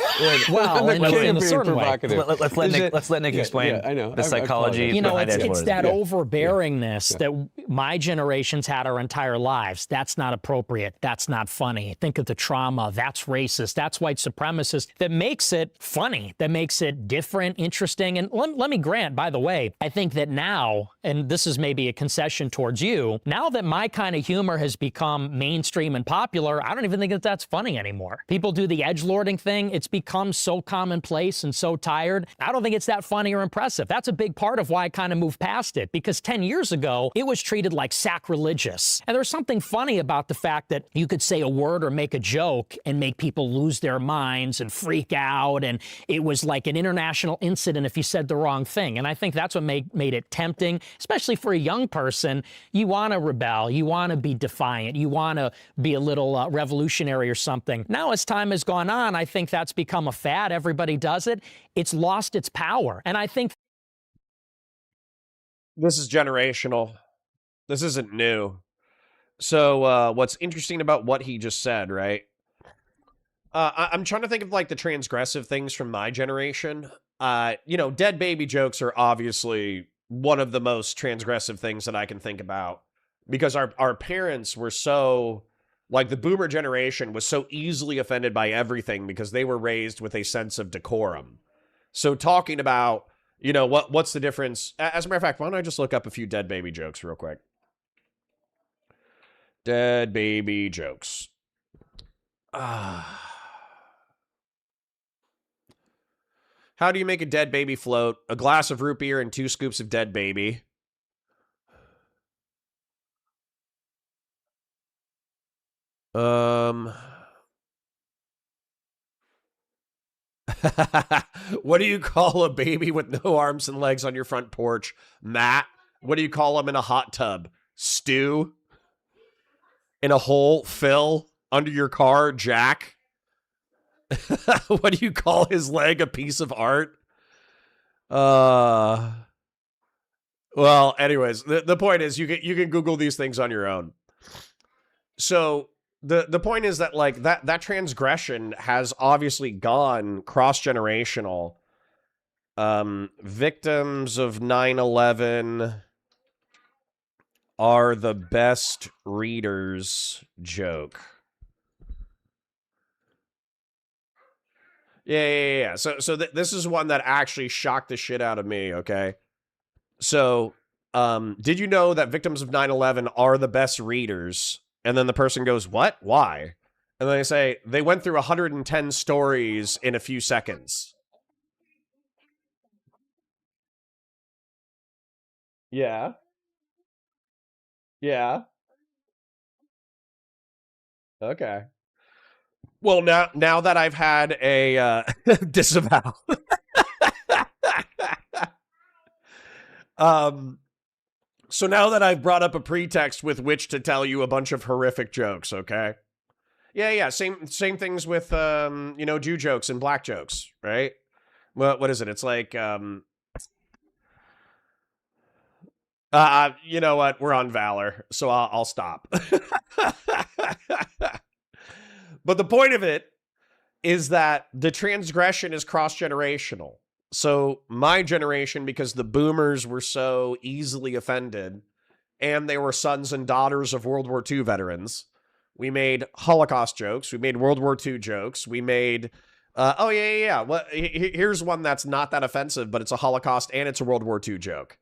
Well, I'm the king in of a being certain way. provocative. Let's let Nick explain I know. the psychology behind it's edgelording. that overbearingness that my generation's had our entire lives. That's not appropriate. That's not funny. Think of the trauma. That's racist. That's white supremacist. That makes it funny. That makes it different, interesting. And let me grant, by the way, I think that now, and this is maybe a concession towards you, now that my kind of humor has become mainstream and popular, I don't even think that that's funny anymore. People do the edgelording thing. It's become so commonplace and so tired. I don't think it's that funny or impressive. That's a big part of why I kind of moved past it, because 10 years ago, it was treated like sacrilegious. And there's something funny about the fact that you could say a word or make a joke and make people lose their minds and freak out. And it was like an international incident if you said the wrong thing. And I think that's what made it tempting, especially for a young person. You want to rebel. You want to be defiant. You want to be a little revolutionary or something. Now, as time has gone on, I think that's become a fad. Everybody does it. It's lost its power. And I think this is generational. This isn't new. So what's interesting about what he just said, right? I'm trying to think of like the transgressive things from my generation. Dead baby jokes are obviously one of the most transgressive things that I can think about, because our parents were so, like, the boomer generation was so easily offended by everything because they were raised with a sense of decorum. So talking about, what's the difference? As a matter of fact, why don't I just look up a few dead baby jokes real quick? Dead baby jokes. How do you make a dead baby float? A glass of root beer and 2 scoops of dead baby. What do you call a baby with no arms and legs on your front porch? Matt. What do you call him in a hot tub? Stew. In a hole? Phil. Under your car? Jack. What do you call his leg? A piece of art? Well, anyways, the point is you can Google these things on your own. So the point is that, like, that transgression has obviously gone cross-generational. Victims of 9/11 are the best readers joke. Yeah. So this is one that actually shocked the shit out of me, okay? So, did you know that victims of 9/11 are the best readers? And then the person goes, what? Why? And then they say, they went through 110 stories in a few seconds. Yeah. Yeah. Okay. Well, now that I've had a disavow. So now that I've brought up a pretext with which to tell you a bunch of horrific jokes, okay? Yeah. Same things with Jew jokes and black jokes, right? What is it? It's like you know what? We're on Valor, so I'll stop. But the point of it is that the transgression is cross-generational. So my generation, because the boomers were so easily offended, and they were sons and daughters of World War II veterans, we made Holocaust jokes, we made World War II jokes, we made, well, here's one that's not that offensive, but it's a Holocaust and it's a World War II joke.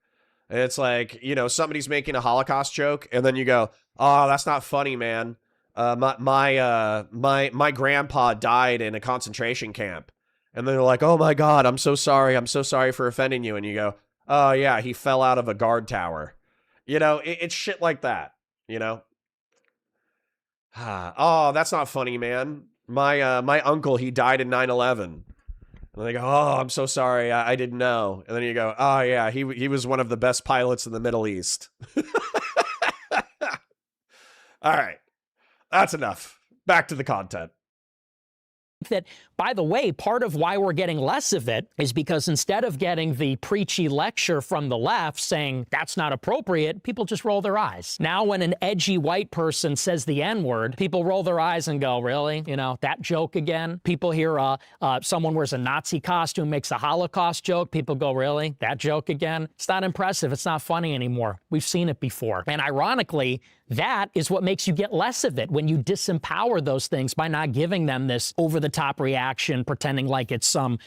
And it's like, somebody's making a Holocaust joke, and then you go, oh, that's not funny, man. My grandpa died in a concentration camp. And they're like, oh my God, I'm so sorry for offending you. And you go, oh yeah, he fell out of a guard tower. It's shit like that, Oh, that's not funny, man. My uncle, he died in 9/11. And they go, oh, I'm so sorry, I didn't know. And then you go, oh yeah, he was one of the best pilots in the Middle East. All right, that's enough. Back to the content. That, by the way, part of why we're getting less of it is because instead of getting the preachy lecture from the left saying that's not appropriate, people just roll their eyes. Now, when an edgy white person says the N-word, people roll their eyes and go, really? You know, that joke again? People hear someone wears a Nazi costume, makes a Holocaust joke. People go, really? That joke again? It's not impressive. It's not funny anymore. We've seen it before. And ironically, that is what makes you get less of it when you disempower those things by not giving them this over-the-top reaction, pretending like it's some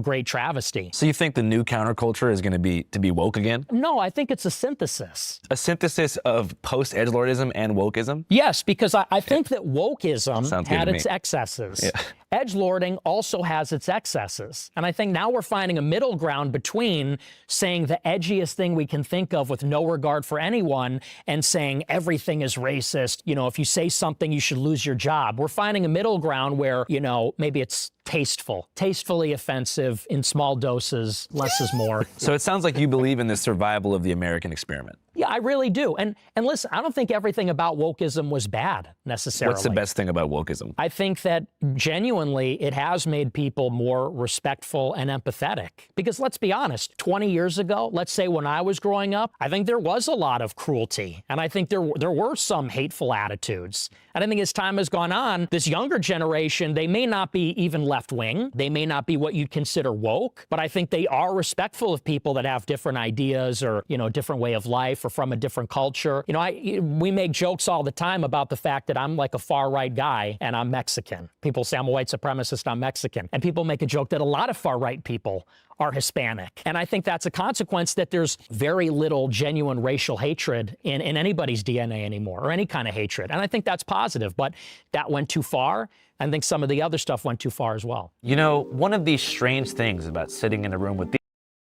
great travesty. So you think the new counterculture is going to be woke again? No, I think it's a synthesis. A synthesis of post-edgelordism and wokeism? Yes, because I think that wokeism had its me. excesses. Yeah. Edgelording also has its excesses. And I think now we're finding a middle ground between saying the edgiest thing we can think of with no regard for anyone and saying everything is racist. You know, if you say something, you should lose your job. We're finding a middle ground where, you know, maybe it's tastefully offensive in small doses, less is more. So it sounds like you believe in the survival of the American experiment. Yeah, I really do. And listen, I don't think everything about wokeism was bad necessarily. What's the best thing about wokeism? I think that genuinely it has made people more respectful and empathetic. Because let's be honest, 20 years ago, let's say when I was growing up, I think there was a lot of cruelty. And I think there were some hateful attitudes. And I think as time has gone on, this younger generation, they may not be even left-wing. They may not be what you'd consider woke. But I think they are respectful of people that have different ideas or, you know, different way of life or from a different culture. You know, we make jokes all the time about the fact that I'm like a far-right guy and I'm Mexican. People say I'm a white supremacist, I'm Mexican. And people make a joke that a lot of far-right people are Hispanic. And I think that's a consequence that there's very little genuine racial hatred in anybody's DNA anymore, or any kind of hatred. And I think that's positive, but that went too far. I think some of the other stuff went too far as well. You know, one of these strange things about sitting in a room with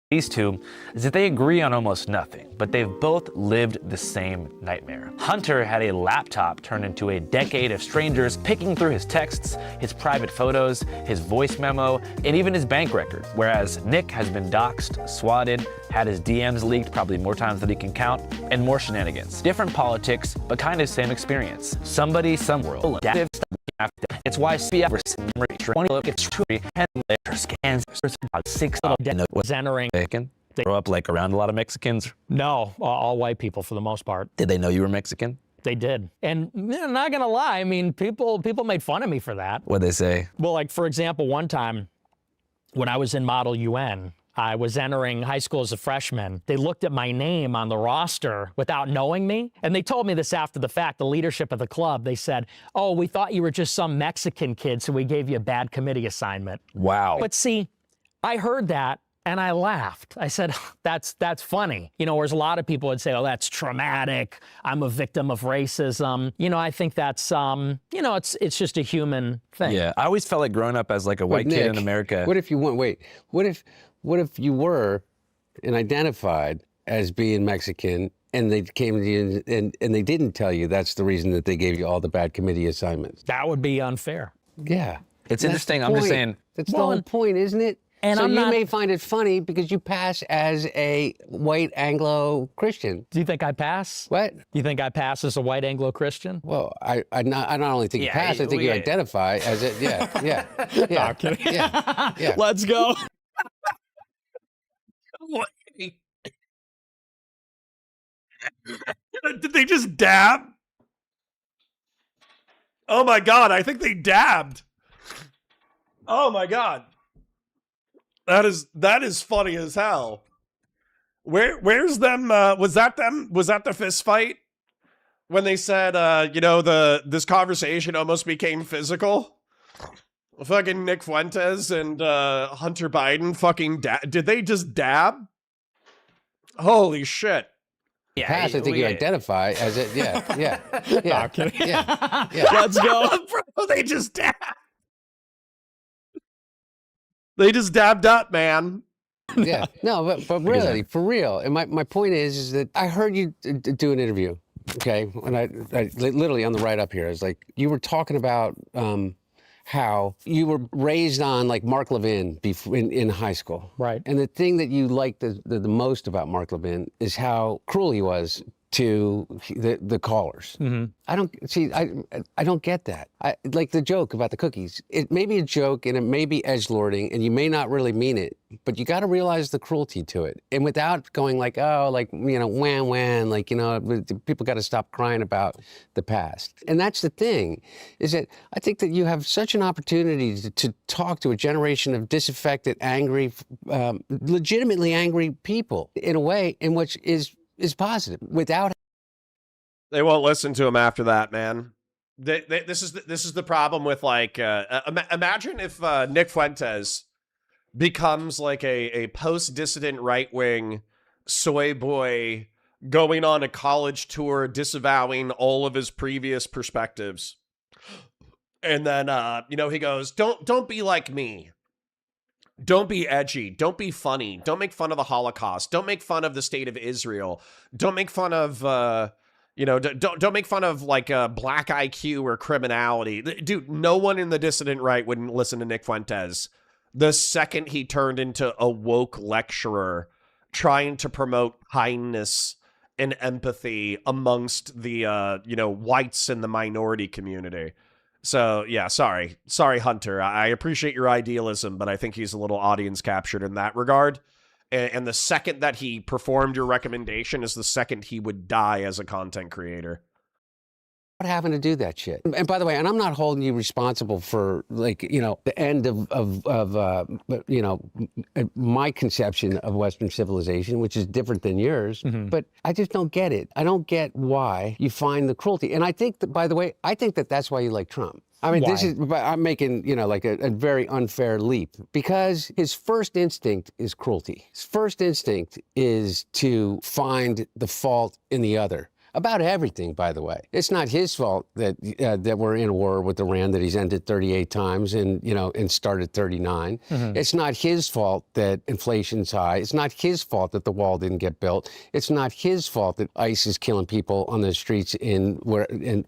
these two is that they agree on almost nothing, but they've both lived the same nightmare. Hunter had a laptop turn into a decade of strangers picking through his texts, his private photos, his voice memo, and even his bank record. Whereas Nick has been doxxed, swatted, had his DMs leaked probably more times than he can count, and more shenanigans. Different politics, but kind of same experience. Somebody, somewhere. It's why scans about 6 was entering. They grow up like around a lot of Mexicans. No, all white people for the most part. Did they know you were Mexican? They did. And I'm not gonna lie, I mean, people made fun of me for that. What'd they say? Well, like for example, one time when I was in Model UN, I was entering high school as a freshman. They looked at my name on the roster without knowing me. And they told me this after the fact, the leadership of the club. They said, oh, we thought you were just some Mexican kid, so we gave you a bad committee assignment. Wow. But see, I heard that and I laughed. I said, that's funny. You know, whereas a lot of people would say, oh, that's traumatic. I'm a victim of racism. You know, I think that's, you know, it's just a human thing. Yeah, I always felt like growing up as like a white kid in America. What if you went, wait, what if you were and identified as being Mexican and they came to you and they didn't tell you that's the reason that they gave you all the bad committee assignments? That would be unfair. Yeah. It's interesting. I'm just saying. That's the whole point, isn't it? And so you may find it funny because you pass as a white Anglo-Christian. Do you think I pass? What? You think I pass as a white Anglo-Christian? Well, I not only think you pass, I think you identify as it. Yeah. No, I'm kidding. Yeah. Let's go. Did they just dab? Oh my God, I think they dabbed. Oh my God. That is funny as hell. Where's them? Was that them? Was that the fist fight? When they said, you know, this conversation almost became physical? Fucking Nick Fuentes and Hunter Biden fucking did they just dab? Holy shit. Yeah, pass, I think you identify as it. Yeah. No, I'm kidding. Yeah. Let's go. Bro, they just dabbed. They just dabbed up, man. Yeah. No, but really, for real. And my point is that I heard you do an interview Okay, and I literally on the write up here is like you were talking about how you were raised on like Mark Levin in high school, Right. And the thing that you liked the most about Mark Levin is how cruel he was to the callers. I don't see. I don't get that. Like the joke about the cookies. It may be a joke and it may be edgelording, and you may not really mean it, but you got to realize the cruelty to it, and without going like, oh, like whan, like people got to stop crying about the past. And that's the thing, is that I think that you have such an opportunity to talk to a generation of disaffected, angry, legitimately angry people in a way in which is positive without. They won't listen to him after that, man. This is the problem with like imagine if Nick Fuentes becomes like a post dissident right wing soy boy going on a college tour disavowing all of his previous perspectives, and then he goes, don't be like me. Don't be edgy. Don't be funny. Don't make fun of the Holocaust. Don't make fun of the state of Israel. Don't make fun of, don't make fun of like black IQ or criminality. Dude, no one in the dissident right wouldn't listen to Nick Fuentes the second he turned into a woke lecturer trying to promote kindness and empathy amongst the, whites in the minority community. So, yeah, sorry, Hunter. I appreciate your idealism, but I think he's a little audience captured in that regard. And the second that he performed your recommendation is the second he would die as a content creator. Having to do that shit. And by the way, and I'm not holding you responsible for the end of my conception of Western civilization, which is different than yours. But I just don't get it. I don't get why you find the cruelty. And I think that, by the way, that's why you like Trump. I mean, I'm making, like a very unfair leap, because his first instinct is cruelty. His first instinct is to find the fault in the other. About everything, by the way. It's not his fault that we're in a war with Iran that he's ended 38 times and started 39. It's not his fault that inflation's high. It's not his fault that the wall didn't get built. It's not his fault that ICE is killing people on the streets in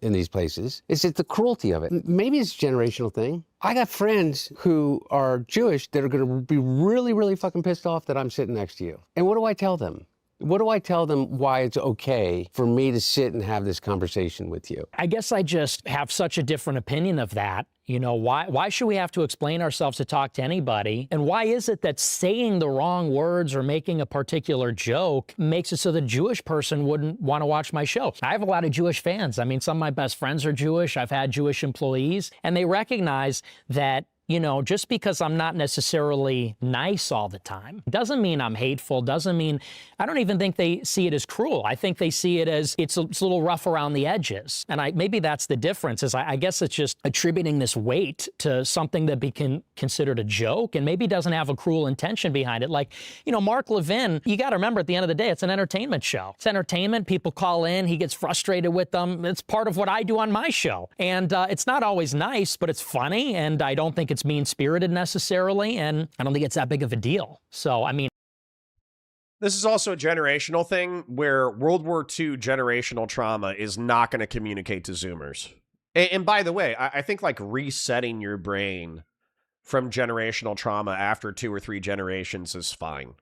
these places. It's the cruelty of it. Maybe it's a generational thing. I got friends who are Jewish that are going to be really, really fucking pissed off that I'm sitting next to you. And what do I tell them? What do I tell them why it's okay for me to sit and have this conversation with you? I guess I just have such a different opinion of that. Why should we have to explain ourselves to talk to anybody? And why is it that saying the wrong words or making a particular joke makes it so the Jewish person wouldn't want to watch my show? I have a lot of Jewish fans. I mean, some of my best friends are Jewish. I've had Jewish employees, and they recognize that just because I'm not necessarily nice all the time doesn't mean I'm hateful, doesn't mean, I don't even think they see it as cruel. I think they see it as it's a little rough around the edges. And maybe that's the difference, is I guess it's just attributing this weight to something that be considered a joke and maybe doesn't have a cruel intention behind it. Like, Mark Levin, you got to remember, at the end of the day, it's an entertainment show. It's entertainment. People call in. He gets frustrated with them. It's part of what I do on my show. And it's not always nice, but it's funny. And I don't think it's mean-spirited necessarily, and I don't think it's that big of a deal. So, I mean, this is also a generational thing where World War II generational trauma is not going to communicate to Zoomers. And by the way, I think like resetting your brain from generational trauma after 2 or 3 generations is fine,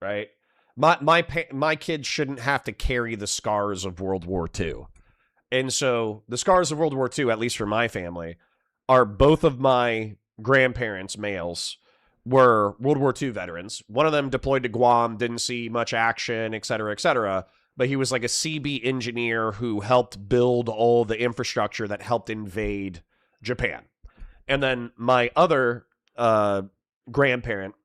right? My kids shouldn't have to carry the scars of World War II. And so the scars of World War II, at least for my family, are both of my grandparents, males, were World War II veterans. One of them deployed to Guam, didn't see much action, et cetera, but he was like a CB engineer who helped build all the infrastructure that helped invade Japan. And then my other grandparent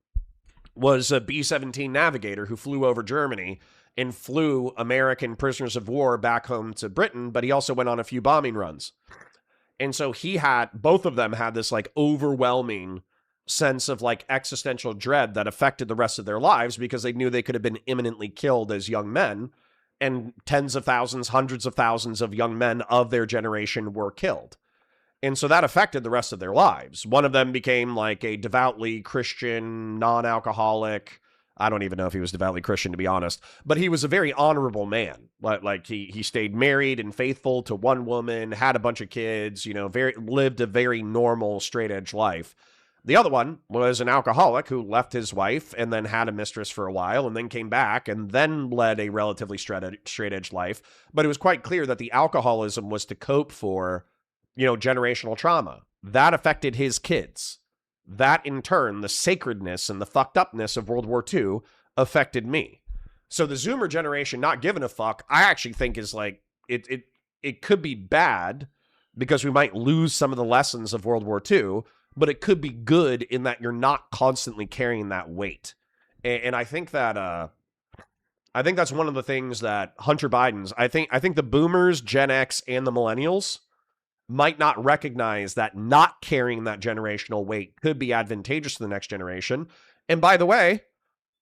was a B-17 navigator who flew over Germany and flew American prisoners of war back home to Britain, but he also went on a few bombing runs. And so both of them had this like overwhelming sense of like existential dread that affected the rest of their lives, because they knew they could have been imminently killed as young men, and tens of thousands, hundreds of thousands of young men of their generation were killed. And so that affected the rest of their lives. One of them became like a devoutly Christian, non-alcoholic, I don't even know if he was devoutly Christian, to be honest, but he was a very honorable man. Like he stayed married and faithful to one woman, had a bunch of kids, lived a very normal straight edge life. The other one was an alcoholic who left his wife and then had a mistress for a while and then came back and then led a relatively straight edge life. But it was quite clear that the alcoholism was to cope for, generational trauma. That affected his kids. That in turn, the sacredness and the fucked upness of World War II affected me. So the Zoomer generation not giving a fuck, I actually think is like, it could be bad because we might lose some of the lessons of World War II, but it could be good in that you're not constantly carrying that weight. And I think that I think that's one of the things that Hunter Biden's, I think the boomers, Gen X, and the millennials might not recognize that not carrying that generational weight could be advantageous to the next generation. And by the way,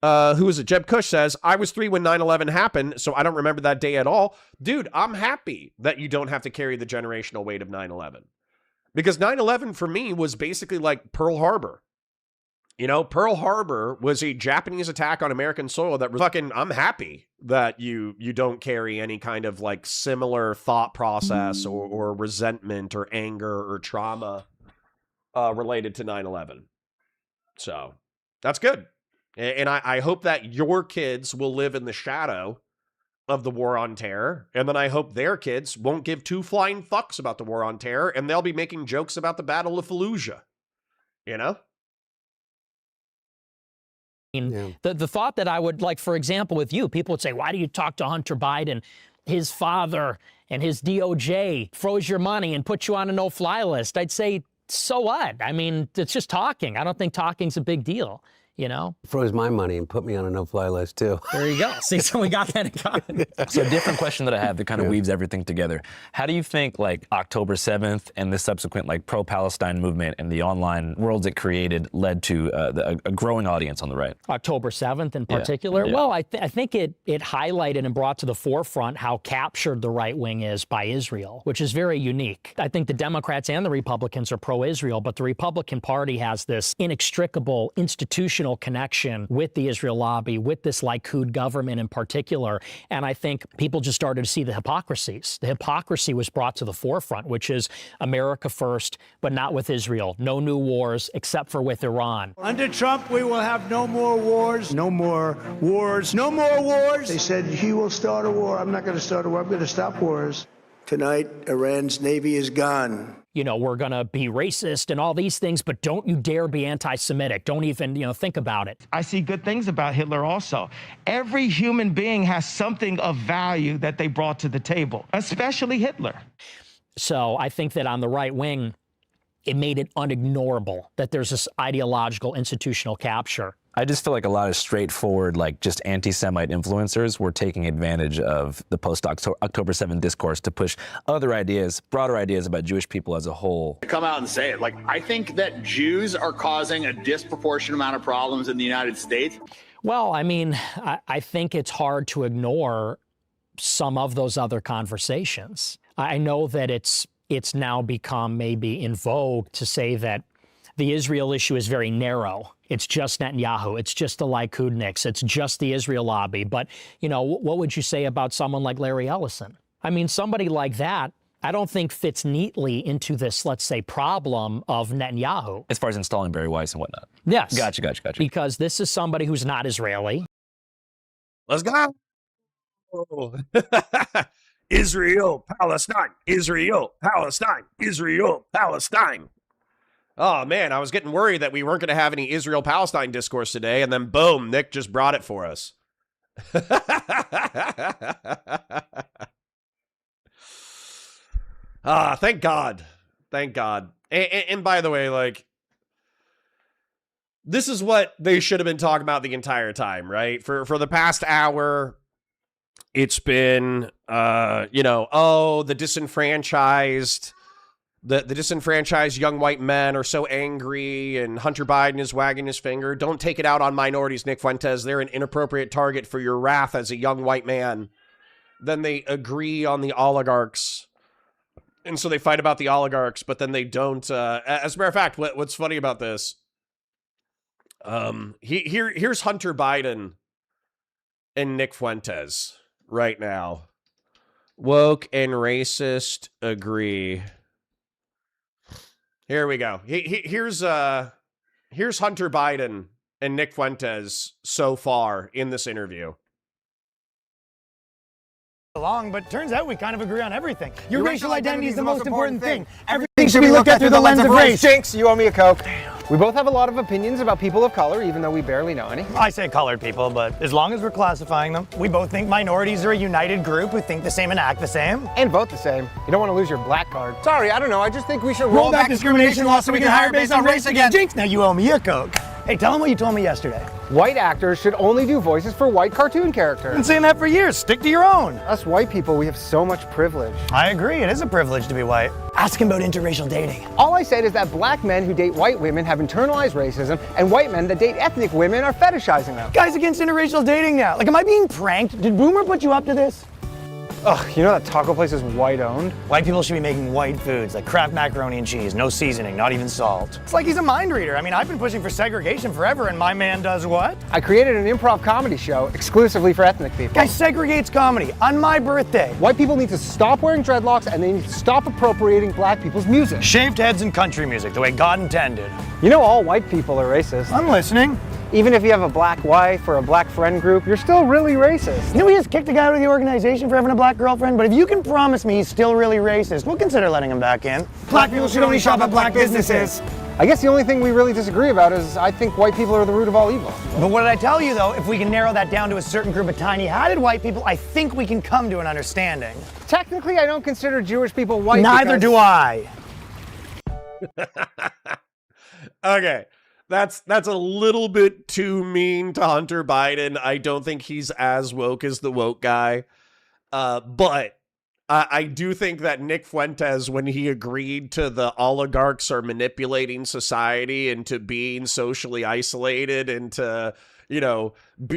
who is it? Jeb Kush says, I was 3 when 9/11 happened, so I don't remember that day at all. Dude, I'm happy that you don't have to carry the generational weight of 9/11. Because 9/11 for me was basically like Pearl Harbor. Pearl Harbor was a Japanese attack on American soil that was fucking, I'm happy that you don't carry any kind of like similar thought process or resentment or anger or trauma related to 9/11. So that's good. And I hope that your kids will live in the shadow of the war on terror. And then I hope their kids won't give two flying fucks about the war on terror and they'll be making jokes about the Battle of Fallujah. Yeah. The thought that I would, like, for example, with you, people would say, why do you talk to Hunter Biden? His father and his DOJ froze your money and put you on a no-fly list. I'd say, so what? I mean, it's just talking. I don't think talking's a big deal. Froze my money and put me on a no-fly list too. There you go. See, so we got that in common. So a different question that I have that kind of weaves everything together. How do you think like October 7th and the subsequent like pro-Palestine movement and the online worlds it created led to a growing audience on the right? October 7th in particular? Yeah. Well, I think it highlighted and brought to the forefront how captured the right wing is by Israel, which is very unique. I think the Democrats and the Republicans are pro-Israel, but the Republican Party has this inextricable institutional connection with the Israel lobby, with this Likud government in particular. And I think people just started to see the hypocrisies. The hypocrisy was brought to the forefront, which is America first, but not with Israel. No new wars except for with Iran. Under Trump, we will have no more wars. No more wars. No more wars. They said he will start a war. I'm not going to start a war. I'm going to stop wars. Tonight, Iran's Navy is gone. We're going to be racist and all these things, but don't you dare be anti-Semitic. Don't even, think about it. I see good things about Hitler also. Every human being has something of value that they brought to the table, especially Hitler. So I think that on the right wing, it made it unignorable that there's this ideological institutional capture. I just feel like a lot of straightforward, like just anti-Semite influencers were taking advantage of the post-October 7th discourse to push other ideas, broader ideas about Jewish people as a whole. Come out and say it. Like, I think that Jews are causing a disproportionate amount of problems in the United States. Well, I mean, I think it's hard to ignore some of those other conversations. I know that it's now become maybe in vogue to say that the Israel issue is very narrow. It's just Netanyahu. It's just the Likudniks. It's just the Israel lobby. But, what would you say about someone like Larry Ellison? I mean, somebody like that, I don't think fits neatly into this, let's say, problem of Netanyahu. As far as installing Barry Weiss and whatnot. Yes. Gotcha. Because this is somebody who's not Israeli. Let's go. Israel, Palestine, Israel, Palestine, Israel, Palestine. Oh, man, I was getting worried that we weren't going to have any Israel-Palestine discourse today, and then boom, Nick just brought it for us. Thank God. Thank God. And by the way, like, this is what they should have been talking about the entire time, right? For the past hour, it's been, the disenfranchised... The disenfranchised young white men are so angry and Hunter Biden is wagging his finger. Don't take it out on minorities, Nick Fuentes. They're an inappropriate target for your wrath as a young white man. Then they agree on the oligarchs. And so they fight about the oligarchs, but then they don't. As a matter of fact, what's funny about this Here's Hunter Biden and Nick Fuentes right now. Woke and racist agree. Here we go. Here's Hunter Biden and Nick Fuentes so far in this interview. Along, but turns out we kind of agree on everything. Your racial identity is the most important thing. Everything should be looked at through the lens of race. Jinx, you owe me a Coke. We both have a lot of opinions about people of color, even though we barely know any. I say colored people, but as long as we're classifying them, we both think minorities are a united group who think the same and act the same. And vote the same. You don't want to lose your black card. Sorry, I don't know. I just think we should roll back discrimination laws so we can hire based on race again. Jinx, now you owe me a Coke. Hey, tell them what you told me yesterday. White actors should only do voices for white cartoon characters. I've been saying that for years. Stick to your own. Us white people, we have so much privilege. I agree. It is a privilege to be white. Ask him about interracial dating. All I said is that black men who date white women have internalized racism, and white men that date ethnic women are fetishizing them. Guys against interracial dating now. Like, am I being pranked? Did Boomer put you up to this? Ugh, you know that taco place is white owned? White people should be making white foods like Kraft macaroni and cheese, no seasoning, not even salt. It's like he's a mind reader. I mean, I've been pushing for segregation forever, and my man does what? I created an improv comedy show exclusively for ethnic people. Guy segregates comedy on my birthday. White people need to stop wearing dreadlocks, and they need to stop appropriating black people's music. Shaved heads and country music, the way God intended. You know all white people are racist. I'm listening. Even if you have a black wife or a black friend group, you're still really racist. You know, we just kicked a guy out of the organization for having a black girlfriend, but if you can promise me he's still really racist, we'll consider letting him back in. Black people should only shop at black businesses. I guess the only thing we really disagree about is I think white people are the root of all evil. But what did I tell you, though? If we can narrow that down to a certain group of tiny-hatted white people, I think we can come to an understanding. Technically, I don't consider Jewish people white. Neither do I. Okay. That's a little bit too mean to Hunter Biden. I don't think he's as woke as the woke guy. But I do think that Nick Fuentes, when he agreed to the oligarchs are manipulating society into being socially isolated and to, you know,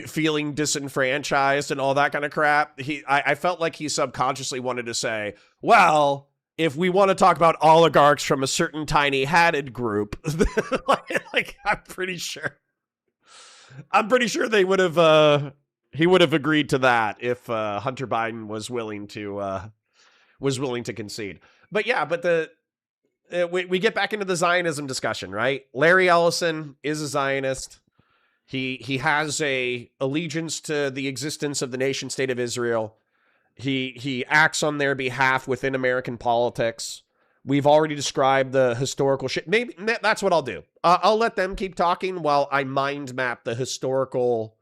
feeling disenfranchised and all that kind of crap, I felt like he subconsciously wanted to say, well, if we want to talk about oligarchs from a certain tiny hatted group, like I'm pretty sure they would have he would have agreed to that if Hunter Biden was willing to concede. But yeah, but we get back into the Zionism discussion, right? Larry Ellison is a Zionist. He has a allegiance to the existence of the nation state of Israel. He acts on their behalf within American politics. We've already described the historical shit. Maybe that's what I'll do. I'll let them keep talking while I mind map the historical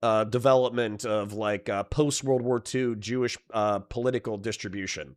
development of like post-World War II Jewish political distribution.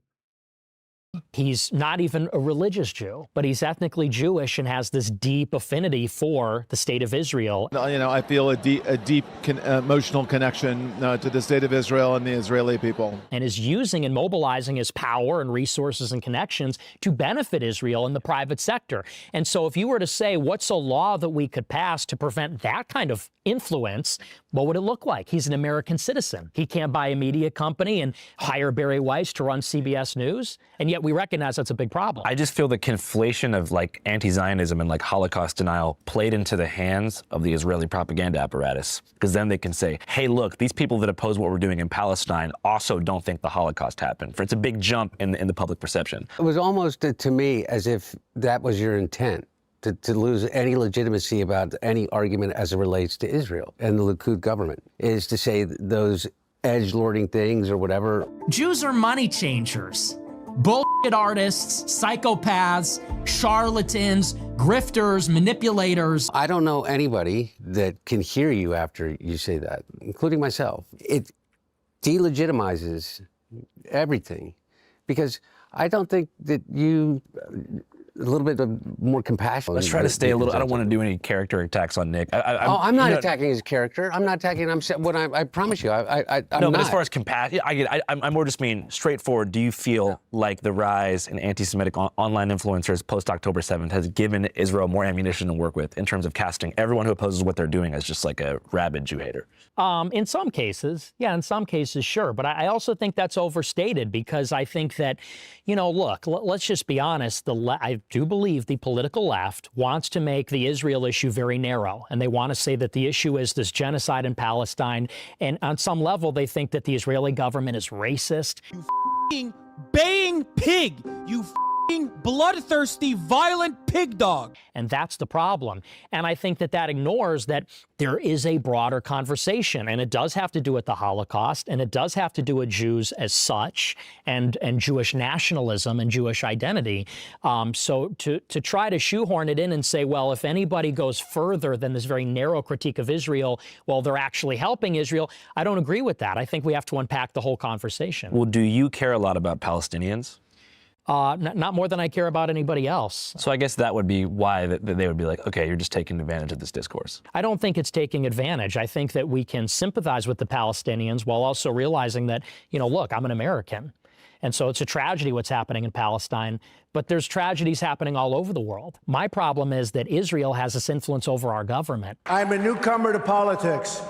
He's not even a religious Jew, but he's ethnically Jewish and has this deep affinity for the state of Israel. You know, I feel a deep emotional connection to the state of Israel and the Israeli people. And is using and mobilizing his power and resources and connections to benefit Israel in the private sector. And so if you were to say, what's a law that we could pass to prevent that kind of influence, what would it look like? He's an American citizen. He can't buy a media company and hire Barry Weiss to run CBS News. And yet we recognize that's a big problem. I just feel the conflation of like anti-Zionism and like Holocaust denial played into the hands of the Israeli propaganda apparatus. Because then they can say, hey, look, these people that oppose what we're doing in Palestine also don't think the Holocaust happened. It's a big jump in the public perception. It was almost to me as if that was your intent. To lose any legitimacy about any argument as it relates to Israel and the Likud government, is to say those edgelording things or whatever. Jews are money changers, bullshit artists, psychopaths, charlatans, grifters, manipulators. I don't know anybody that can hear you after you say that, including myself. It delegitimizes everything, because I don't think that you... a little bit more compassion. Let's try to stay a little. I don't want to do any character attacks on Nick. I'm not attacking his character. I'm not attacking. I promise you. I'm no, not. but as far as compassion, I more just mean straightforward. Do you feel like the rise in anti-Semitic online influencers post October 7th has given Israel more ammunition to work with in terms of casting everyone who opposes what they're doing as just like a rabid Jew hater? In some cases, yeah, in some cases, sure. But I also think that's overstated, because I think that, you know, look, let's just be honest. I do believe the political left wants to make the Israel issue very narrow. And they want to say that the issue is this genocide in Palestine. And on some level, they think that the Israeli government is racist. You f***ing baying pig. You f***ing bloodthirsty, violent pig dog. And that's the problem. And I think that that ignores that there is a broader conversation, and it does have to do with the Holocaust, and it does have to do with Jews as such, and Jewish nationalism and Jewish identity. So to try to shoehorn it in and say, well, if anybody goes further than this very narrow critique of Israel, well, they're actually helping Israel, I don't agree with that. I think we have to unpack the whole conversation. Well, do you care a lot about Palestinians? Not more than I care about anybody else. So I guess that would be why that they would be like, okay, you're just taking advantage of this discourse. I don't think it's taking advantage. I think that we can sympathize with the Palestinians while also realizing that, look, I'm an American. And so it's a tragedy what's happening in Palestine, but there's tragedies happening all over the world. My problem is that Israel has this influence over our government. I'm a newcomer to politics,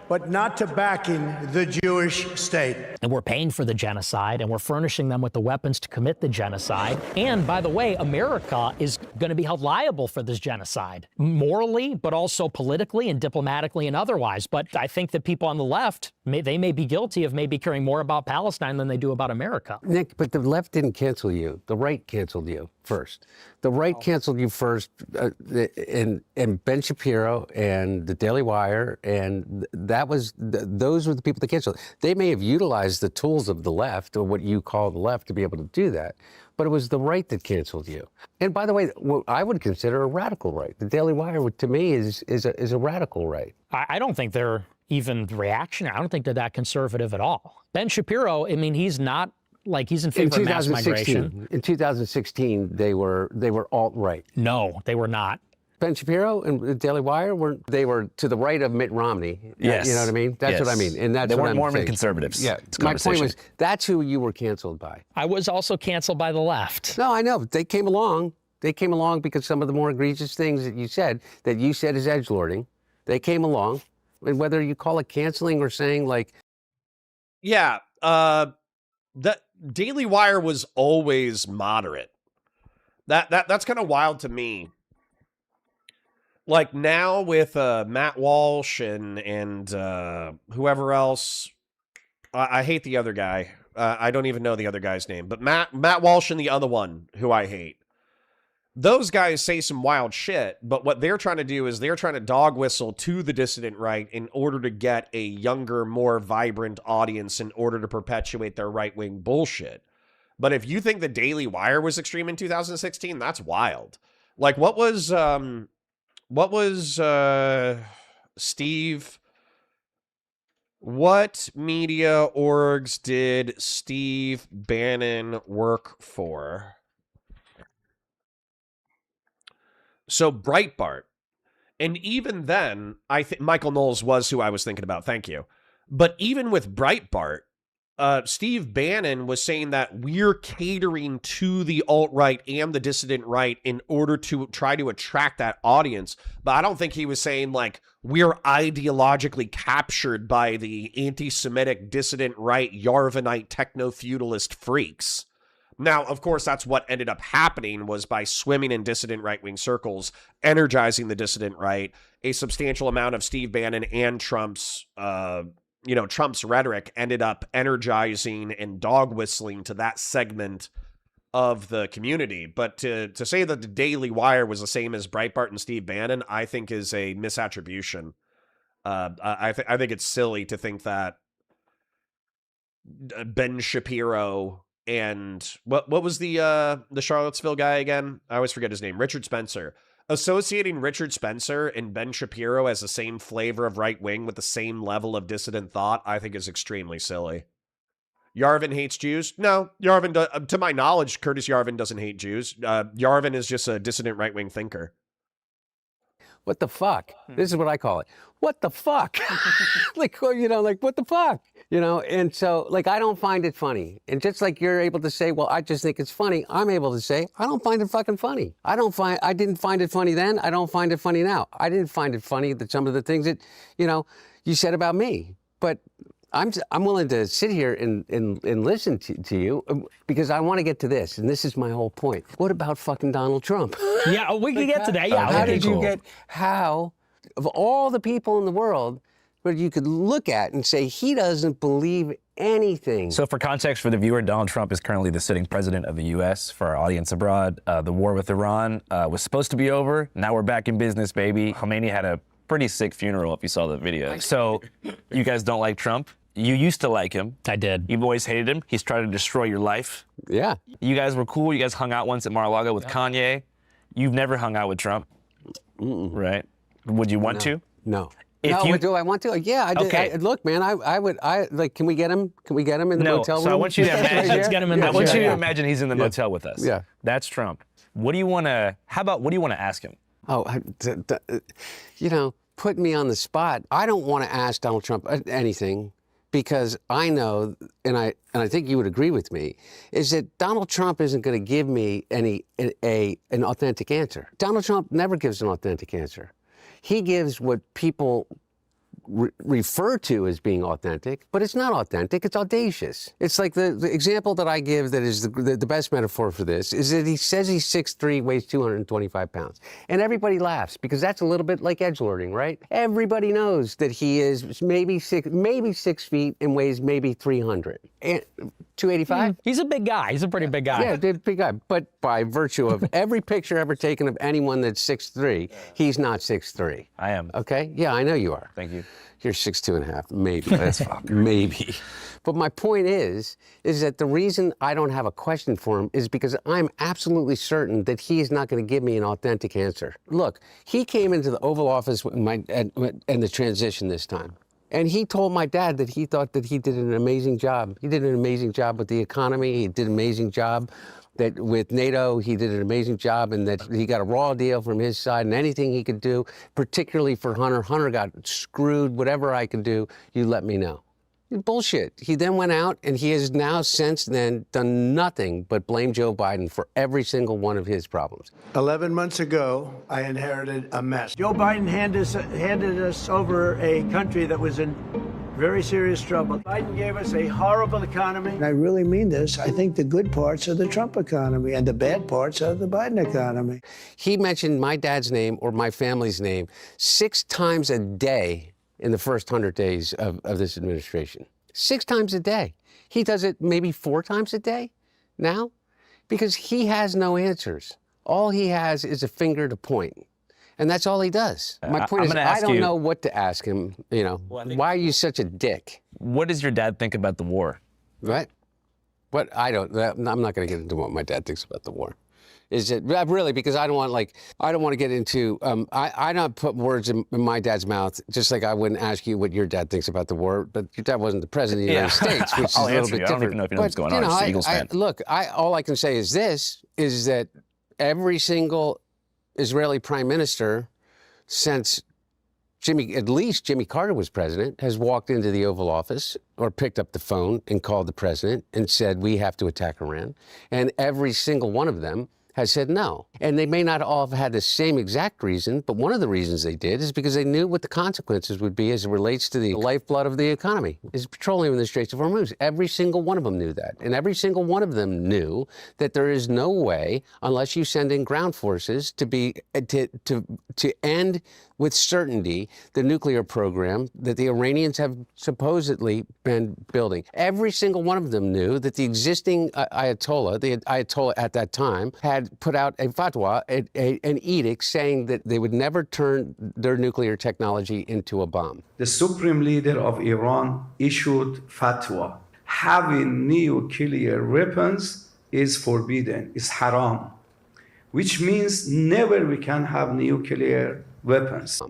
but not to backing the Jewish state. And we're paying for the genocide, and we're furnishing them with the weapons to commit the genocide. And by the way, America is going to be held liable for this genocide, morally, but also politically and diplomatically and otherwise. But I think that people on the left, they may be guilty of maybe caring more about Palestine than they do about America. Nick, but the left didn't cancel you. The right canceled you first. The right canceled you first, and Ben Shapiro and the Daily Wire, and those were the people that canceled. They may have utilized the tools of the left, or what you call the left, to be able to do that, but it was the right that canceled you. And by the way, what I would consider a radical right. The Daily Wire, to me, is a radical right. I don't think they're even reactionary. I don't think they're that conservative at all. Ben Shapiro, I mean, he's not like he's in favor of mass migration. In 2016, they were alt-right. No, they were not. Ben Shapiro and the Daily Wire were to the right of Mitt Romney. Yes. You know what I mean? That's what I mean. And that's they what weren't I'm Mormon saying. conservatives. Yeah. My point was, that's who you were canceled by. I was also canceled by the left. No, I know. They came along. They came along because some of the more egregious things that you said is edgelording. They came along. And whether you call it canceling or saying like... Yeah. The Daily Wire was always moderate. That's kind of wild to me. Like now with Matt Walsh and whoever else, I hate the other guy. I don't even know the other guy's name, but Matt Walsh and the other one who I hate. Those guys say some wild shit, but what they're trying to do is they're trying to dog whistle to the dissident right in order to get a younger, more vibrant audience in order to perpetuate their right-wing bullshit. But if you think the Daily Wire was extreme in 2016, that's wild. Like what was Steve? What media orgs did Steve Bannon work for? So Breitbart. And even then, I think Michael Knowles was who I was thinking about. Thank you. But even with Breitbart, Steve Bannon was saying that we're catering to the alt-right and the dissident right in order to try to attract that audience. But I don't think he was saying, like, we're ideologically captured by the anti-Semitic dissident right Yarvanite techno-feudalist freaks. Now, of course, that's what ended up happening was by swimming in dissident right-wing circles, energizing the dissident right, a substantial amount of Steve Bannon and Trump's rhetoric ended up energizing and dog whistling to that segment of the community. But to say that the Daily Wire was the same as Breitbart and Steve Bannon, I think is a misattribution. I think it's silly to think that Ben Shapiro and what was the Charlottesville guy again? I always forget his name. Richard Spencer. Associating Richard Spencer and Ben Shapiro as the same flavor of right wing with the same level of dissident thought, I think is extremely silly. Yarvin hates Jews? No, Yarvin, to my knowledge, Curtis Yarvin doesn't hate Jews. Yarvin is just a dissident right wing thinker. What the fuck? This is what I call it. What the fuck? like what the fuck? And so, I don't find it funny. And just like you're able to say, well, I just think it's funny, I'm able to say, I don't find it fucking funny. I didn't find it funny then, I don't find it funny now. I didn't find it funny that some of the things that, you said about me. But I'm willing to sit here and listen to you because I want to get to this, and this is my whole point. What about fucking Donald Trump? Yeah, we can get to that. Yeah, how did you get, of all the people in the world, where you could look at and say he doesn't believe anything. So for context for the viewer, Donald Trump is currently the sitting president of the U.S. For our audience abroad, the war with Iran was supposed to be over. Now we're back in business, baby. Khomeini had a pretty sick funeral, if you saw the video. So you guys don't like Trump? You used to like him. I did. You've always hated him. He's tried to destroy your life. Yeah. You guys were cool. You guys hung out once at Mar-a-Lago with Kanye. You've never hung out with Trump, right? Would you want to? No. Do I want to? Yeah, I did. Okay. Look, man, I would like. Can we get him? Can we get him in the motel room? So I want you to imagine. Let's get him in. I want you to imagine he's in the motel with us. Yeah. That's Trump. What do you want to? How about what do you want to ask him? Oh, you know, put me on the spot. I don't want to ask Donald Trump anything because I know, and I think you would agree with me, is that Donald Trump isn't going to give me an authentic answer. Donald Trump never gives an authentic answer. He gives what people refer to as being authentic, but it's not authentic, it's audacious. It's like the example that I give that is the best metaphor for this is that he says he's 6'3", weighs 225 pounds. And everybody laughs because that's a little bit like edgelording, right? Everybody knows that he is maybe 6 feet and weighs maybe 300. And 285? He's a big guy. He's a pretty big guy. Yeah, big guy. But by virtue of every picture ever taken of anyone that's 6'3", he's not 6'3". I am. Okay? Yeah, I know you are. Thank you. You're 6'2.5", maybe. That's maybe. But my point is that the reason I don't have a question for him is because I'm absolutely certain that he is not going to give me an authentic answer. Look, he came into the Oval Office and the transition this time. And he told my dad that he thought that he did an amazing job. He did an amazing job with the economy. He did an amazing job that with NATO, he did an amazing job and that he got a raw deal from his side and anything he could do, particularly for Hunter. Hunter got screwed. Whatever I could do, you let me know. Bullshit. He then went out and he has now since then done nothing but blame Joe Biden for every single one of his problems. 11 months ago, I inherited a mess. Joe Biden handed us over a country that was in very serious trouble. Biden gave us a horrible economy. And I really mean this. I think the good parts are the Trump economy and the bad parts are the Biden economy. He mentioned my dad's name or my family's name 6 times a day in the first 100 days of this administration. 6 times a day. He does it maybe 4 times a day now because he has no answers. All he has is a finger to point. And that's all he does. My point is, I don't know what to ask him, you know. Why are you such a dick? What does your dad think about the war? Right? What I'm not going to get into what my dad thinks about the war. Is it really because I don't want to get into I don't put words in my dad's mouth, just like I wouldn't ask you what your dad thinks about the war, but your dad wasn't the president of the United States, which is a little bit different. I don't even know if you know what's going on. I'm Eagles fan. Look, all I can say is this, is that every single Israeli prime minister since at least Jimmy Carter was president, has walked into the Oval Office or picked up the phone and called the president and said, we have to attack Iran. And every single one of them has said no. And they may not all have had the same exact reason, but one of the reasons they did is because they knew what the consequences would be as it relates to the lifeblood of the economy, is petroleum in the Straits of Hormuz. Every single one of them knew that. And every single one of them knew that there is no way, unless you send in ground forces, to end with certainty the nuclear program that the Iranians have supposedly been building. Every single one of them knew that the existing Ayatollah, the Ayatollah at that time, had put out a fatwa, an edict saying that they would never turn their nuclear technology into a bomb. The supreme leader of Iran issued fatwa. Having nuclear weapons is forbidden, is haram, which means never we can have nuclear weapons.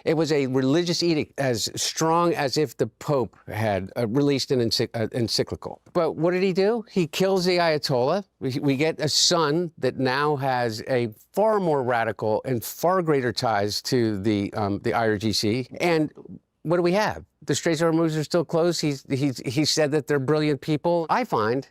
It was a religious edict as strong as if the Pope had released an encyclical. But what did he do? He kills the Ayatollah. We get a son that now has a far more radical and far greater ties to the IRGC. And what do we have? The Straits of Hormuz are still closed. He said that they're brilliant people. I find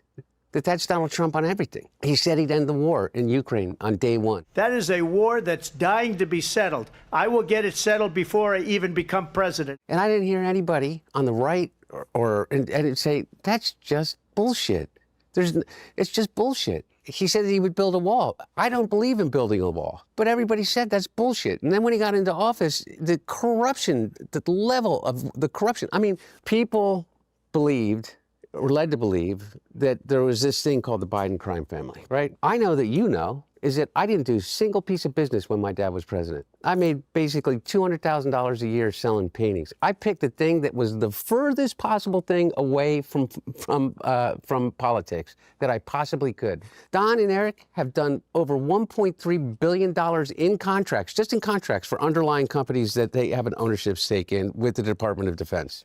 that that's Donald Trump on everything. He said he'd end the war in Ukraine on day one. That is a war that's dying to be settled. I will get it settled before I even become president. And I didn't hear anybody on the right and it'd say, that's just bullshit. It's just bullshit. He said that he would build a wall. I don't believe in building a wall, but everybody said that's bullshit. And then when he got into office, the corruption, the level of the corruption, I mean, people believed, or led to believe, that there was this thing called the Biden crime family, right? I know that you know is that I didn't do a single piece of business when my dad was president. I made basically $200,000 a year selling paintings. I picked the thing that was the furthest possible thing away from politics that I possibly could. Don and Eric have done over $1.3 billion in contracts, just in contracts for underlying companies that they have an ownership stake in with the Department of Defense.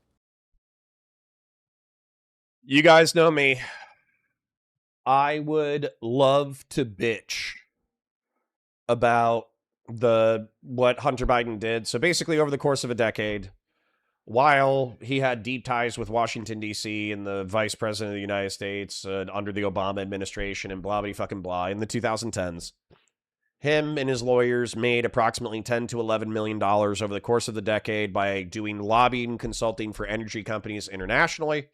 You guys know me. I would love to bitch about what Hunter Biden did. So basically, over the course of a decade, while he had deep ties with Washington, D.C. and the vice president of the United States under the Obama administration and blah, blah, fucking blah, in the 2010s, him and his lawyers made approximately $10 to $11 million over the course of the decade by doing lobbying consulting for energy companies internationally.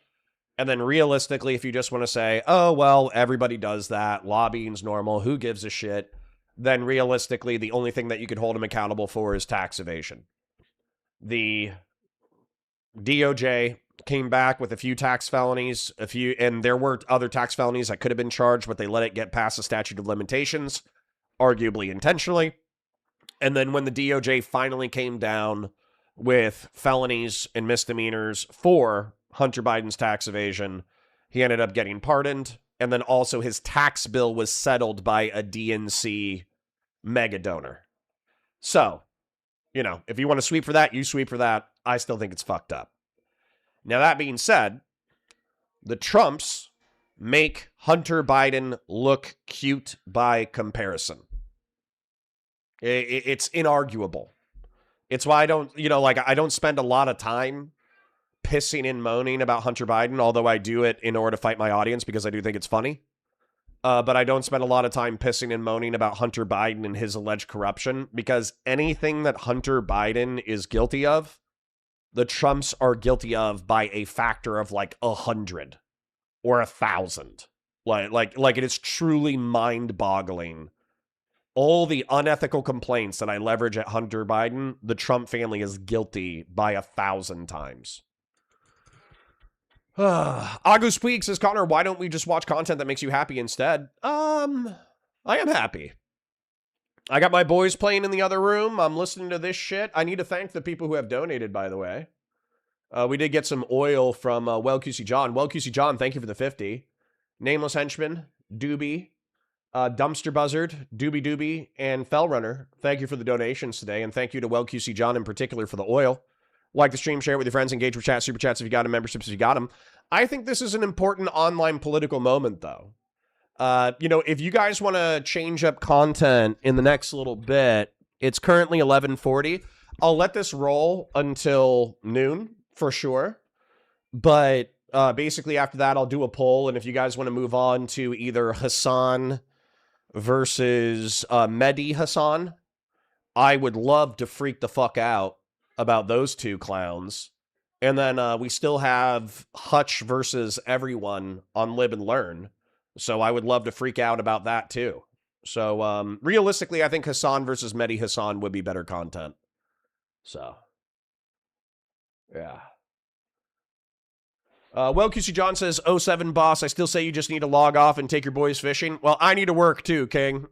And then realistically, if you just want to say, oh, well, everybody does that, lobbying's normal, who gives a shit, then realistically, the only thing that you could hold him accountable for is tax evasion. The DOJ came back with a few tax felonies, and there were other tax felonies that could have been charged, but they let it get past the statute of limitations, arguably intentionally. And then when the DOJ finally came down with felonies and misdemeanors for Hunter Biden's tax evasion, he ended up getting pardoned. And then also his tax bill was settled by a DNC mega donor. So, if you want to sweep for that, you sweep for that. I still think it's fucked up. Now, that being said, the Trumps make Hunter Biden look cute by comparison. It's inarguable. It's why I don't spend a lot of time pissing and moaning about Hunter Biden, although I do it in order to fight my audience because I do think it's funny. But I don't spend a lot of time pissing and moaning about Hunter Biden and his alleged corruption, because anything that Hunter Biden is guilty of, the Trumps are guilty of by a factor of like 100 or 1,000. Like it is truly mind-boggling. All the unethical complaints that I leverage at Hunter Biden, the Trump family is guilty by 1,000 times. Agus Puig says, Connor, why don't we just watch content that makes you happy instead? I am happy. I got my boys playing in the other room. I'm listening to this shit. I need to thank the people who have donated, by the way. We did get some oil from Well QC John. Well QC John, thank you for the 50. Nameless Henchman, Doobie, Dumpster Buzzard, Doobie, and Fellrunner. Thank you for the donations today, and thank you to Well QC John in particular for the oil. Like the stream, share it with your friends, engage with chat, super chats if you got them, memberships if you got them. I think this is an important online political moment, though. If you guys want to change up content in the next little bit, it's currently 11:40. I'll let this roll until noon for sure. But basically after that, I'll do a poll. And if you guys want to move on to either Hassan versus Mehdi Hassan, I would love to freak the fuck out about those two clowns. And then we still have Hutch versus everyone on Live and Learn. So I would love to freak out about that too. So realistically, I think Hassan versus Mehdi Hassan would be better content. So, yeah. Well, QC John says, 07 boss, I still say you just need to log off and take your boys fishing. Well, I need to work too, King.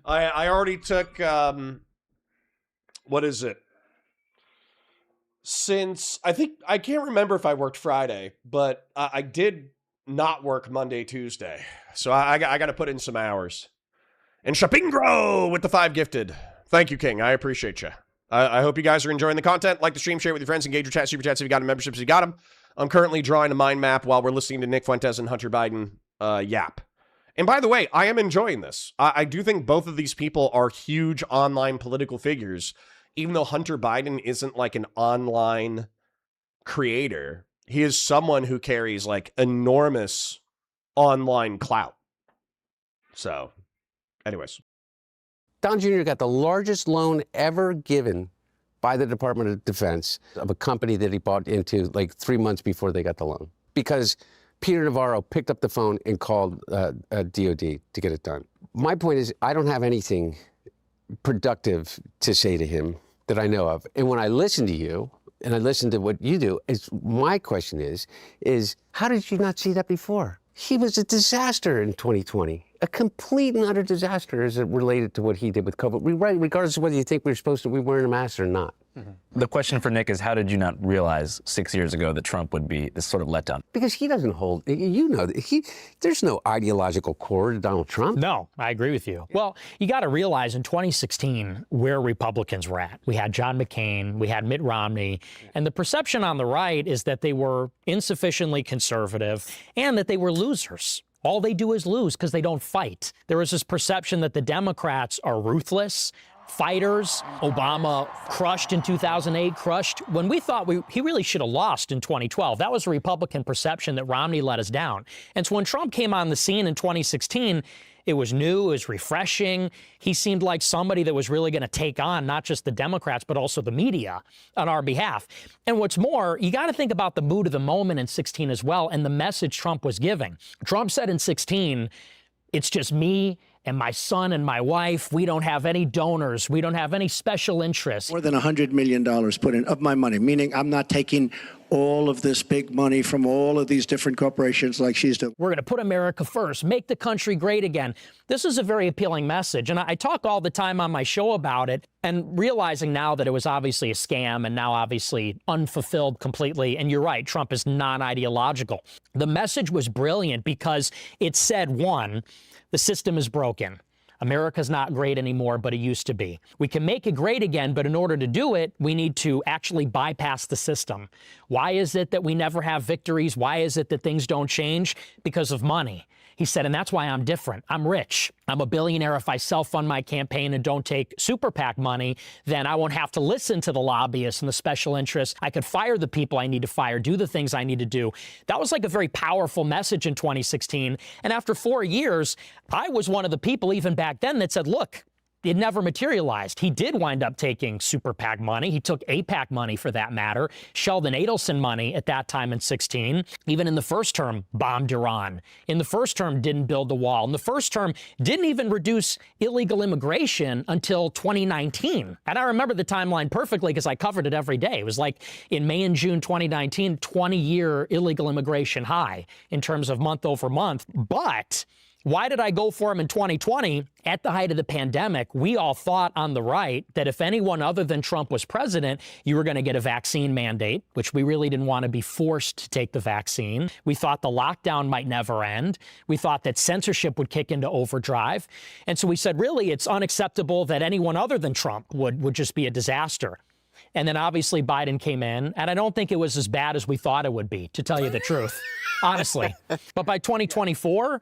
I already took, what is it? Since, I can't remember if I worked Friday, but I did not work Monday, Tuesday. So I got to put in some hours. And Shapingro with the 5 gifted. Thank you, King. I appreciate you. I hope you guys are enjoying the content. Like the stream, share it with your friends, engage your chat, super chats if you got them, memberships if you got them. I'm currently drawing a mind map while we're listening to Nick Fuentes and Hunter Biden yap. And by the way, I am enjoying this. I do think both of these people are huge online political figures. Even though Hunter Biden isn't like an online creator, he is someone who carries like enormous online clout. So, anyways. Don Jr. got the largest loan ever given by the Department of Defense of a company that he bought into like 3 months before they got the loan. Because Peter Navarro picked up the phone and called DOD to get it done. My point is, I don't have anything productive to say to him that I know of. And when I listen to you, and I listen to what you do, my question is how did you not see that before? He was a disaster in 2020, a complete and utter disaster as it related to what he did with COVID, regardless of whether you think we were wearing a mask or not. The question for Nick is, how did you not realize 6 years ago that Trump would be this sort of letdown? Because he doesn't hold, there's no ideological core to Donald Trump. No, I agree with you. Well, you got to realize in 2016 where Republicans were at. We had John McCain, we had Mitt Romney, and the perception on the right is that they were insufficiently conservative and that they were losers. All they do is lose because they don't fight. There was this perception that the Democrats are ruthless, fighters. Obama crushed in 2008, crushed when we thought he really should have lost in 2012. That was a Republican perception that Romney let us down. And so when Trump came on the scene in 2016, it was new, it was refreshing. He seemed like somebody that was really going to take on not just the Democrats, but also the media on our behalf. And what's more, you got to think about the mood of the moment in 16 as well and the message Trump was giving. Trump said in 16, it's just me and my son and my wife. We don't have any donors. We don't have any special interests. More than $100 million put in of my money, meaning I'm not taking all of this big money from all of these different corporations like she's doing. We're going to put America first, make the country great again. This is a very appealing message. And I talk all the time on my show about it and realizing now that it was obviously a scam and now obviously unfulfilled completely. And you're right, Trump is non-ideological. The message was brilliant because it said, one, the system is broken. America's not great anymore, but it used to be. We can make it great again, but in order to do it, we need to actually bypass the system. Why is it that we never have victories? Why is it that things don't change? Because of money. He said, and that's why I'm different. I'm rich. I'm a billionaire. If I self-fund my campaign and don't take super PAC money, then I won't have to listen to the lobbyists and the special interests. I could fire the people I need to fire, do the things I need to do. That was like a very powerful message in 2016. And after 4 years, I was one of the people even back then that said, look, it never materialized. He did wind up taking super PAC money. He took AIPAC money for that matter, Sheldon Adelson money at that time in 16. Even in the first term, bombed Iran. In the first term, didn't build the wall. In the first term, didn't even reduce illegal immigration until 2019. And I remember the timeline perfectly because I covered it every day. It was like in May and June 2019, 20-year illegal immigration high in terms of month over month. But why did I go for him in 2020? At the height of the pandemic, we all thought on the right that if anyone other than Trump was president, you were going to get a vaccine mandate, which we really didn't want to be forced to take the vaccine. We thought the lockdown might never end. We thought that censorship would kick into overdrive. And so we said, really, it's unacceptable that anyone other than Trump would just be a disaster. And then obviously Biden came in, and I don't think it was as bad as we thought it would be, to tell you the truth, honestly. But by 2024,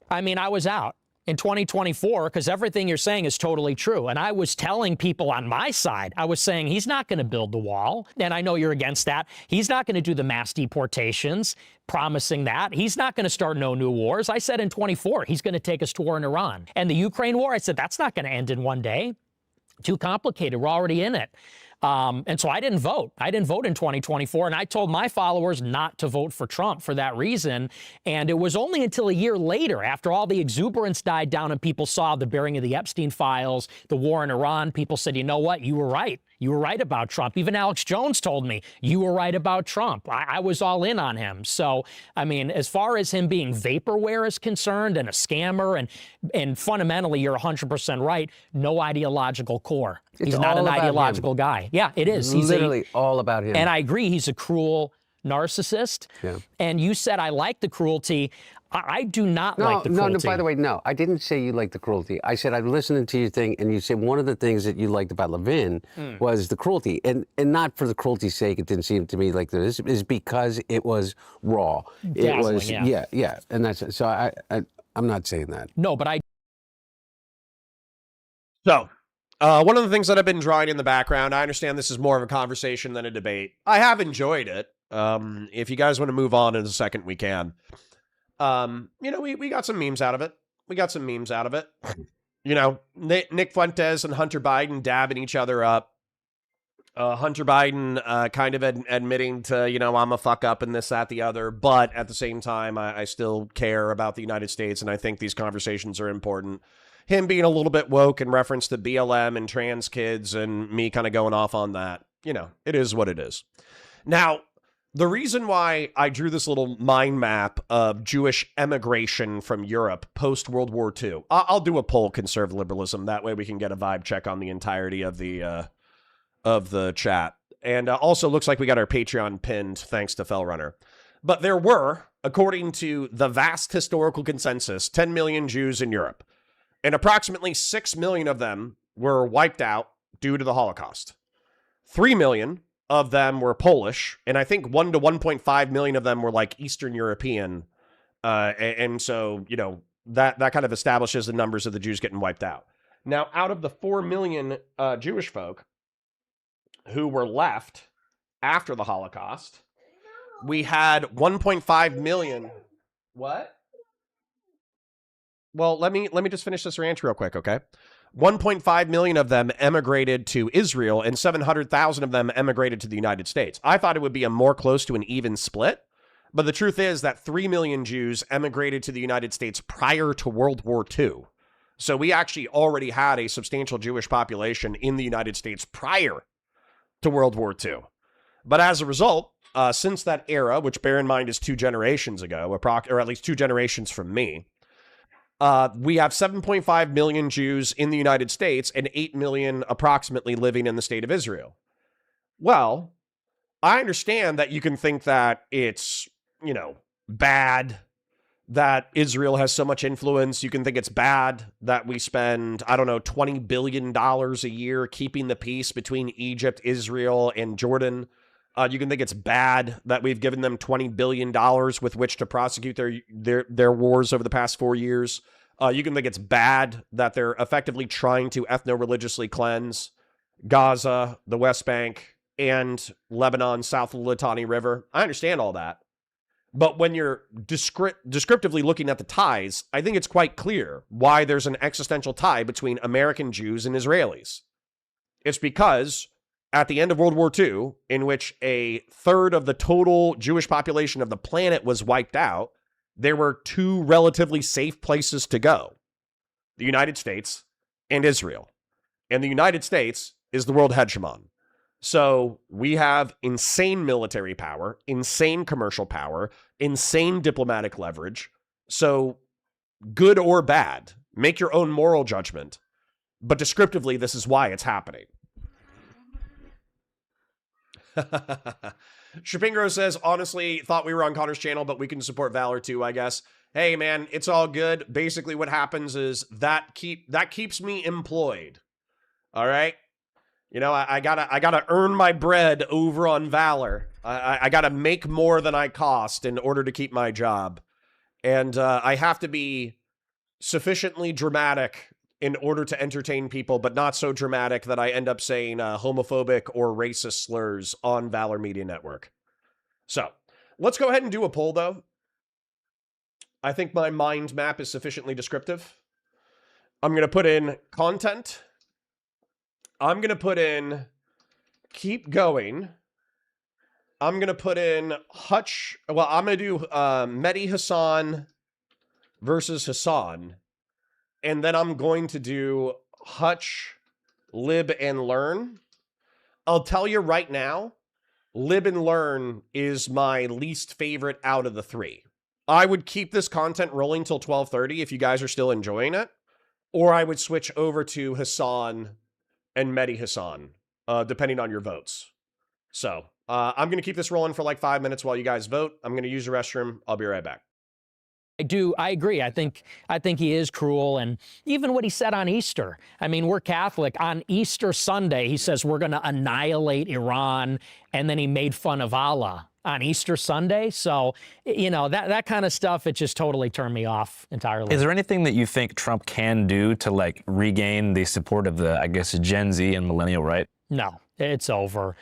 I mean, I was out in 2024 because everything you're saying is totally true. And I was telling people on my side, I was saying he's not going to build the wall. And I know you're against that. He's not going to do the mass deportations, promising that. He's not going to start no new wars. I said in 24, he's going to take us to war in Iran. And the Ukraine war, I said, that's not going to end in one day. Too complicated. We're already in it. And so I didn't vote. I didn't vote in 2024. And I told my followers not to vote for Trump for that reason. And it was only until a year later, after all the exuberance died down and people saw the bearing of the Epstein files, the war in Iran, people said, you know what? You were right. You were right about Trump. Even Alex Jones told me you were right about Trump. I was all in on him. So, I mean, as far as him being vaporware is concerned and a scammer and fundamentally, you're 100% right. No ideological core. He's not an ideological guy. Yeah, it is. He's literally all about him. And I agree. He's a cruel narcissist. Yeah. And you said I like the cruelty. I do not like the cruelty. No, by the way, no. I didn't say you liked the cruelty. I said I'm listening to your thing, and you said one of the things that you liked about Levin was the cruelty. And not for the cruelty's sake, it didn't seem to me like this, is because it was raw. Dazzling, it was, yeah. And that's, so I'm not saying that. No, but I... So, one of the things that I've been drawing in the background, I understand this is more of a conversation than a debate. I have enjoyed it. If you guys want to move on in a second, we can. You know, we got some memes out of it. You know, Nick Fuentes and Hunter Biden dabbing each other up. Hunter Biden kind of admitting to, I'm a fuck up and this, that, the other. But at the same time, I still care about the United States, and I think these conversations are important. Him being a little bit woke in reference to BLM and trans kids and me kind of going off on that. It is what it is. Now, the reason why I drew this little mind map of Jewish emigration from Europe post-World War II, I'll do a poll, conservative liberalism. That way we can get a vibe check on the entirety of the chat. And also looks like we got our Patreon pinned thanks to Fellrunner. But there were, according to the vast historical consensus, 10 million Jews in Europe. And approximately 6 million of them were wiped out due to the Holocaust. 3 million of them were Polish, and I think 1 to 1.5 million of them were like Eastern European. And so, that kind of establishes the numbers of the Jews getting wiped out. Now, out of the 4 million Jewish folk who were left after the Holocaust, we had 1.5 million. What? Well, let me just finish this rant real quick, okay? 1.5 million of them emigrated to Israel, and 700,000 of them emigrated to the United States. I thought it would be a more close to an even split, but the truth is that 3 million Jews emigrated to the United States prior to World War II. So we actually already had a substantial Jewish population in the United States prior to World War II. But as a result, since that era, which bear in mind is 2 generations ago, or at least 2 generations from me, we have 7.5 million Jews in the United States and 8 million approximately living in the state of Israel. Well, I understand that you can think that it's, bad that Israel has so much influence. You can think it's bad that we spend, $20 billion a year keeping the peace between Egypt, Israel, and Jordan. You can think it's bad that we've given them $20 billion with which to prosecute their wars over the past 4 years. You can think it's bad that they're effectively trying to ethno-religiously cleanse Gaza, the West Bank, and Lebanon south of the Litani River. I understand all that. But when you're descriptively looking at the ties, I think it's quite clear why there's an existential tie between American Jews and Israelis. It's because at the end of World War II, in which a third of the total Jewish population of the planet was wiped out, there were 2 relatively safe places to go: the United States and Israel. And the United States is the world hegemon. So we have insane military power, insane commercial power, insane diplomatic leverage. So good or bad, make your own moral judgment. But descriptively, this is why it's happening. Shapingro says, honestly, thought we were on Connor's channel, but we can support Valor too, I guess. Hey, man, it's all good. Basically, what happens is that keeps me employed. All right? I gotta earn my bread over on Valor. I gotta make more than I cost in order to keep my job. And I have to be sufficiently dramatic in order to entertain people, but not so dramatic that I end up saying homophobic or racist slurs on Valor Media Network. So, let's go ahead and do a poll, though. I think my mind map is sufficiently descriptive. I'm going to put in content. I'm going to put in keep going. I'm going to put in Hutch. Well, I'm going to do Mehdi Hassan versus Hassan. And then I'm going to do Hutch, Lib, and Learn. I'll tell you right now, Lib and Learn is my least favorite out of the 3. I would keep this content rolling till 12:30 if you guys are still enjoying it. Or I would switch over to Hassan and Mehdi Hassan, depending on your votes. So, I'm going to keep this rolling for like 5 minutes while you guys vote. I'm going to use the restroom. I'll be right back. I agree. I think he is cruel. And even what he said on Easter, I mean, we're Catholic. On Easter Sunday, he says we're going to annihilate Iran. And then he made fun of Allah on Easter Sunday. So, that kind of stuff, it just totally turned me off entirely. Is there anything that you think Trump can do to like regain the support of the, I guess, Gen Z and millennial right? No, it's over.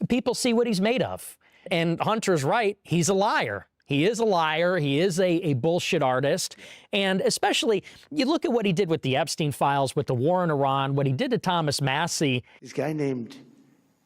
People see what he's made of. And Hunter's right. He's a liar. He is a liar. He is a bullshit artist. And especially, you look at what he did with the Epstein files, with the war in Iran, what he did to Thomas Massie. This guy named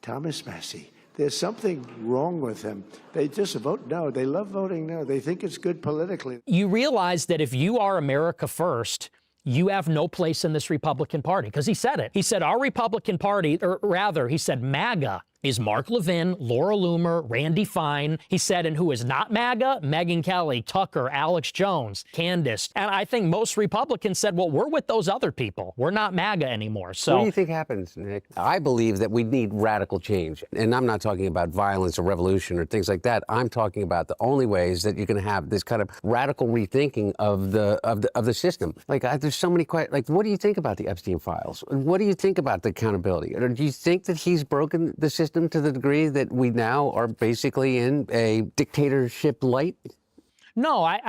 Thomas Massey. There's something wrong with them. They just vote no. They love voting no. They think it's good politically. You realize that if you are America first, you have no place in this Republican Party, because he said it. He said our Republican Party, or rather, he said MAGA is Mark Levin, Laura Loomer, Randy Fine. He said, and who is not MAGA? Megyn Kelly, Tucker, Alex Jones, Candace. And I think most Republicans said, well, we're with those other people. We're not MAGA anymore. So what do you think happens, Nick? I believe that we need radical change. And I'm not talking about violence or revolution or things like that. I'm talking about the only ways that you can have this kind of radical rethinking of the system. Like, there's so many questions. Like, what do you think about the Epstein files? What do you think about the accountability? Or do you think that he's broken the system to the degree that we now are basically in a dictatorship light? No, I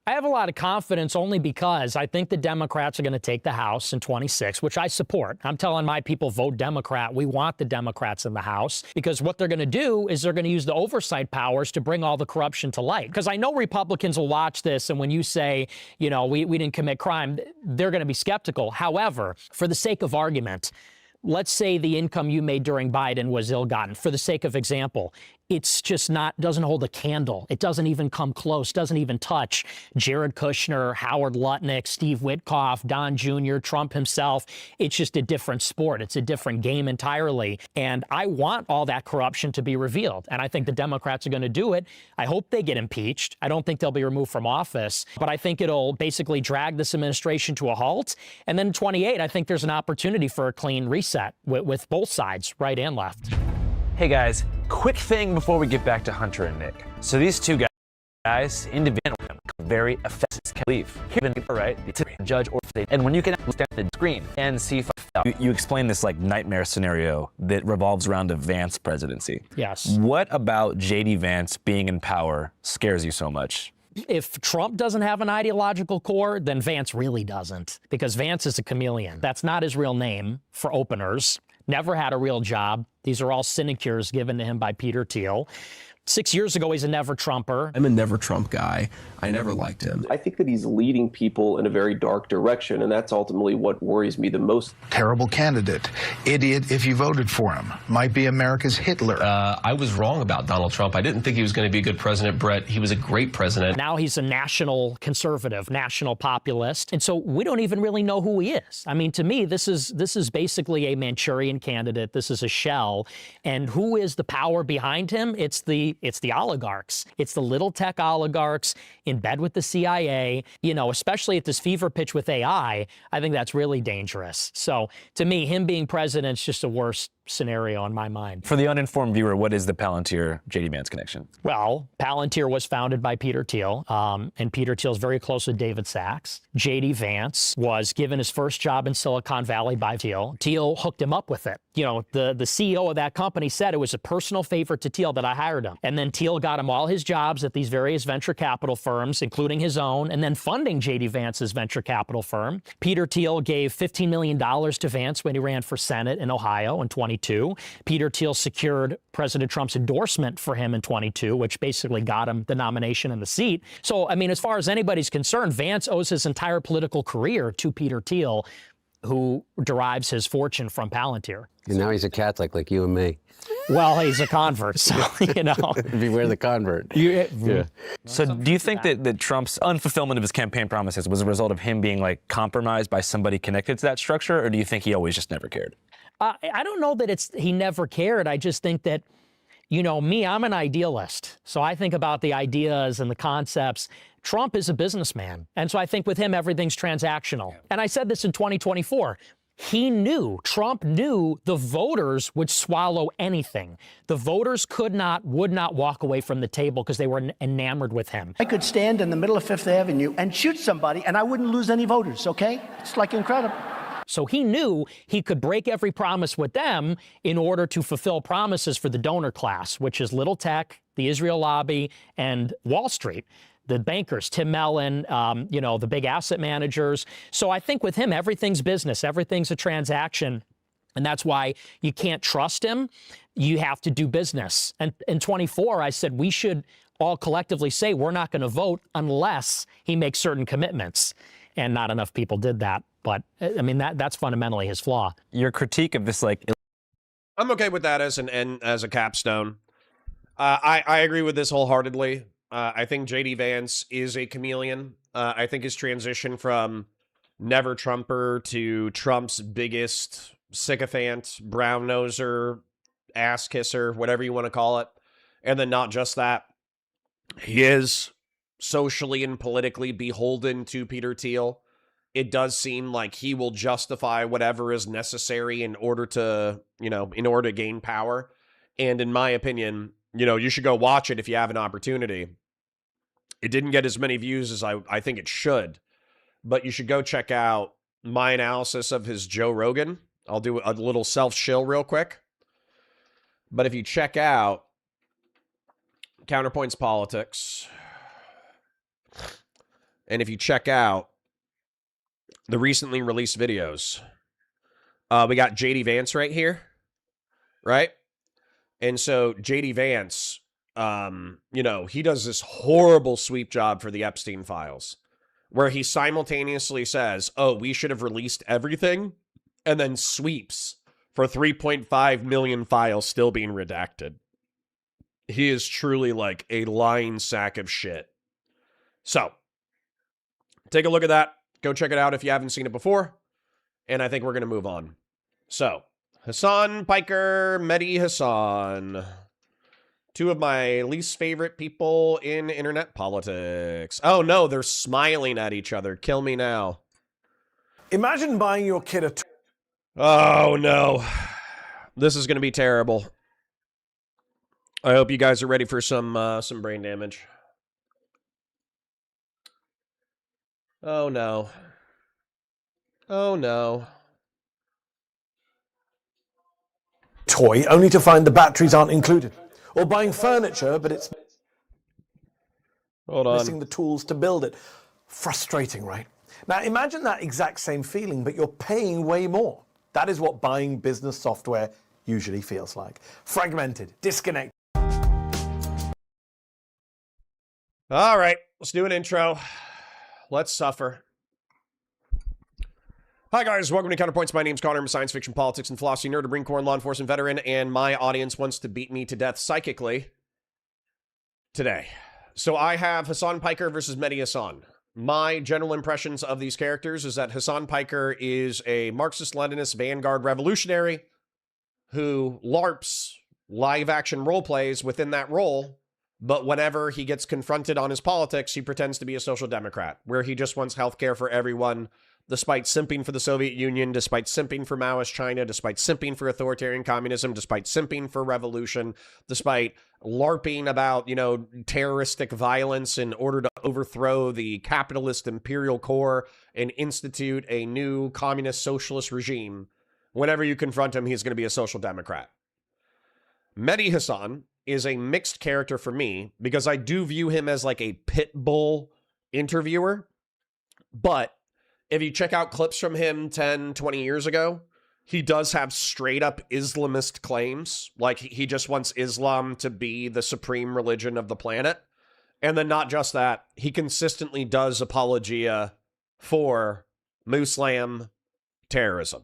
have a lot of confidence only because I think the Democrats are going to take the House in 26, which I support. I'm telling my people, vote Democrat. We want the Democrats in the House, because what they're going to do is they're going to use the oversight powers to bring all the corruption to light. Because I know Republicans will watch this, and when you say, you know, we didn't commit crime, they're going to be skeptical. However, for the sake of argument, let's say the income you made during Biden was ill-gotten. For the sake of example, it's just doesn't hold a candle. It doesn't even come close, doesn't even touch Jared Kushner, Howard Lutnick, Steve Witkoff, Don Jr., Trump himself. It's just a different sport. It's a different game entirely. And I want all that corruption to be revealed. And I think the Democrats are going to do it. I hope they get impeached. I don't think they'll be removed from office, but I think it'll basically drag this administration to a halt. And then in 28, I think there's an opportunity for a clean reset with both sides, right and left. Hey guys, quick thing before we get back to Hunter and Nick. So these two guys individually very offensive can leave. Right, the judge or state, and when you can stand the screen and see, you explain this like nightmare scenario that revolves around a Vance presidency. Yes. What about JD Vance being in power scares you so much? If Trump doesn't have an ideological core, then Vance really doesn't, because Vance is a chameleon. That's not his real name, for openers. Never had a real job. These are all sinecures given to him by Peter Thiel. 6 years ago, he's a never Trumper. I'm a never Trump guy. I never liked him. I think that he's leading people in a very dark direction, and that's ultimately what worries me the most. Terrible candidate. Idiot if you voted for him. Might be America's Hitler. I was wrong about Donald Trump. I didn't think he was going to be a good president, Brett. He was a great president. Now he's a national conservative, national populist. And so we don't even really know who he is. I mean, to me, this is basically a Manchurian candidate. This is a shell. And who is the power behind him? It's the oligarchs. It's the little tech oligarchs in bed with the CIA, you know, especially at this fever pitch with AI. I think that's really dangerous. So to me, him being president is just a worse scenario in my mind. For the uninformed viewer, what is the Palantir-JD Vance connection? Well, Palantir was founded by Peter Thiel, and Peter Thiel's very close with David Sachs. JD Vance was given his first job in Silicon Valley by Thiel. Thiel hooked him up with it. You know, the CEO of that company said it was a personal favor to Thiel that I hired him. And then Thiel got him all his jobs at these various venture capital firms, including his own, and then funding JD Vance's venture capital firm. Peter Thiel gave $15 million to Vance when he ran for Senate in Ohio in 2022. Peter Thiel secured President Trump's endorsement for him in 22, which basically got him the nomination and the seat. So, I mean, as far as anybody's concerned, Vance owes his entire political career to Peter Thiel, who derives his fortune from Palantir. And now he's a Catholic like you and me. Well, he's a convert, so, you know. Beware the convert. Yeah. So do you think that Trump's unfulfillment of his campaign promises was a result of him being like compromised by somebody connected to that structure, or do you think he always just never cared? I don't know that he never cared. I just think that, you know, me, I'm an idealist. So I think about the ideas and the concepts. Trump is a businessman. And so I think with him, everything's transactional. And I said this in 2024. Trump knew the voters would swallow anything. The voters would not walk away from the table because they were enamored with him. I could stand in the middle of Fifth Avenue and shoot somebody and I wouldn't lose any voters, okay? It's like incredible. So he knew he could break every promise with them in order to fulfill promises for the donor class, which is little tech, the Israel lobby, and Wall Street. The bankers, Tim Mellon, you know, the big asset managers. So I think with him, everything's business, everything's a transaction. And that's why you can't trust him. You have to do business. And in 24, I said we should all collectively say we're not going to vote unless he makes certain commitments. And not enough people did that. But I mean, that's fundamentally his flaw. Your critique of this, like, I'm okay with that as an end, as a capstone. I agree with this wholeheartedly. I think JD Vance is a chameleon. I think his transition from never Trumper to Trump's biggest sycophant, brown noser, ass kisser, whatever you want to call it. And then not just that, he is socially and politically beholden to Peter Thiel. It does seem like he will justify whatever is necessary in order to, in order to gain power. And in my opinion, you should go watch it if you have an opportunity. It didn't get as many views as I think it should, but you should go check out my analysis of his Joe Rogan. I'll do a little self-shill real quick. But if you check out Counterpoints Politics, and if you check out the recently released videos, we got JD Vance right here, right? And so JD Vance, he does this horrible sweep job for the Epstein files, where he simultaneously says, oh, we should have released everything, and then sweeps for 3.5 million files still being redacted. He is truly like a lying sack of shit. So, take a look at that. Go check it out if you haven't seen it before. And I think we're going to move on. So, Hassan Piker, Mehdi Hassan. Two of my least favorite people in internet politics. Oh no, they're smiling at each other. Kill me now. Imagine buying your kid a... Oh no. This is going to be terrible. I hope you guys are ready for some brain damage. Oh no. Oh no. toy only to find the batteries aren't included. Or buying furniture, but it's missing the tools to build it. Frustrating, right? Now imagine that exact same feeling, but you're paying way more. That is what buying business software usually feels like. Fragmented, disconnected. All right, let's do an intro. Let's suffer. Hi guys, welcome to Counterpoints. My name's Connor. I'm a science fiction, politics, and philosophy nerd, a Marine Corps and law enforcement veteran, and my audience wants to beat me to death psychically today. So I have Hassan Piker versus Mehdi Hassan. My general impressions of these characters is that Hassan Piker is a Marxist-Leninist vanguard revolutionary who LARPs, live-action role plays within that role, but whenever he gets confronted on his politics, he pretends to be a social democrat, where he just wants healthcare for everyone, despite simping for the Soviet Union, despite simping for Maoist China, despite simping for authoritarian communism, despite simping for revolution, despite LARPing about, terroristic violence in order to overthrow the capitalist imperial core and institute a new communist socialist regime. Whenever you confront him, he's going to be a social democrat. Mehdi Hassan is a mixed character for me because I do view him as like a pit bull interviewer, but if you check out clips from him 10, 20 years ago, he does have straight up Islamist claims. Like he just wants Islam to be the supreme religion of the planet. And then not just that, he consistently does apologia for Muslim terrorism.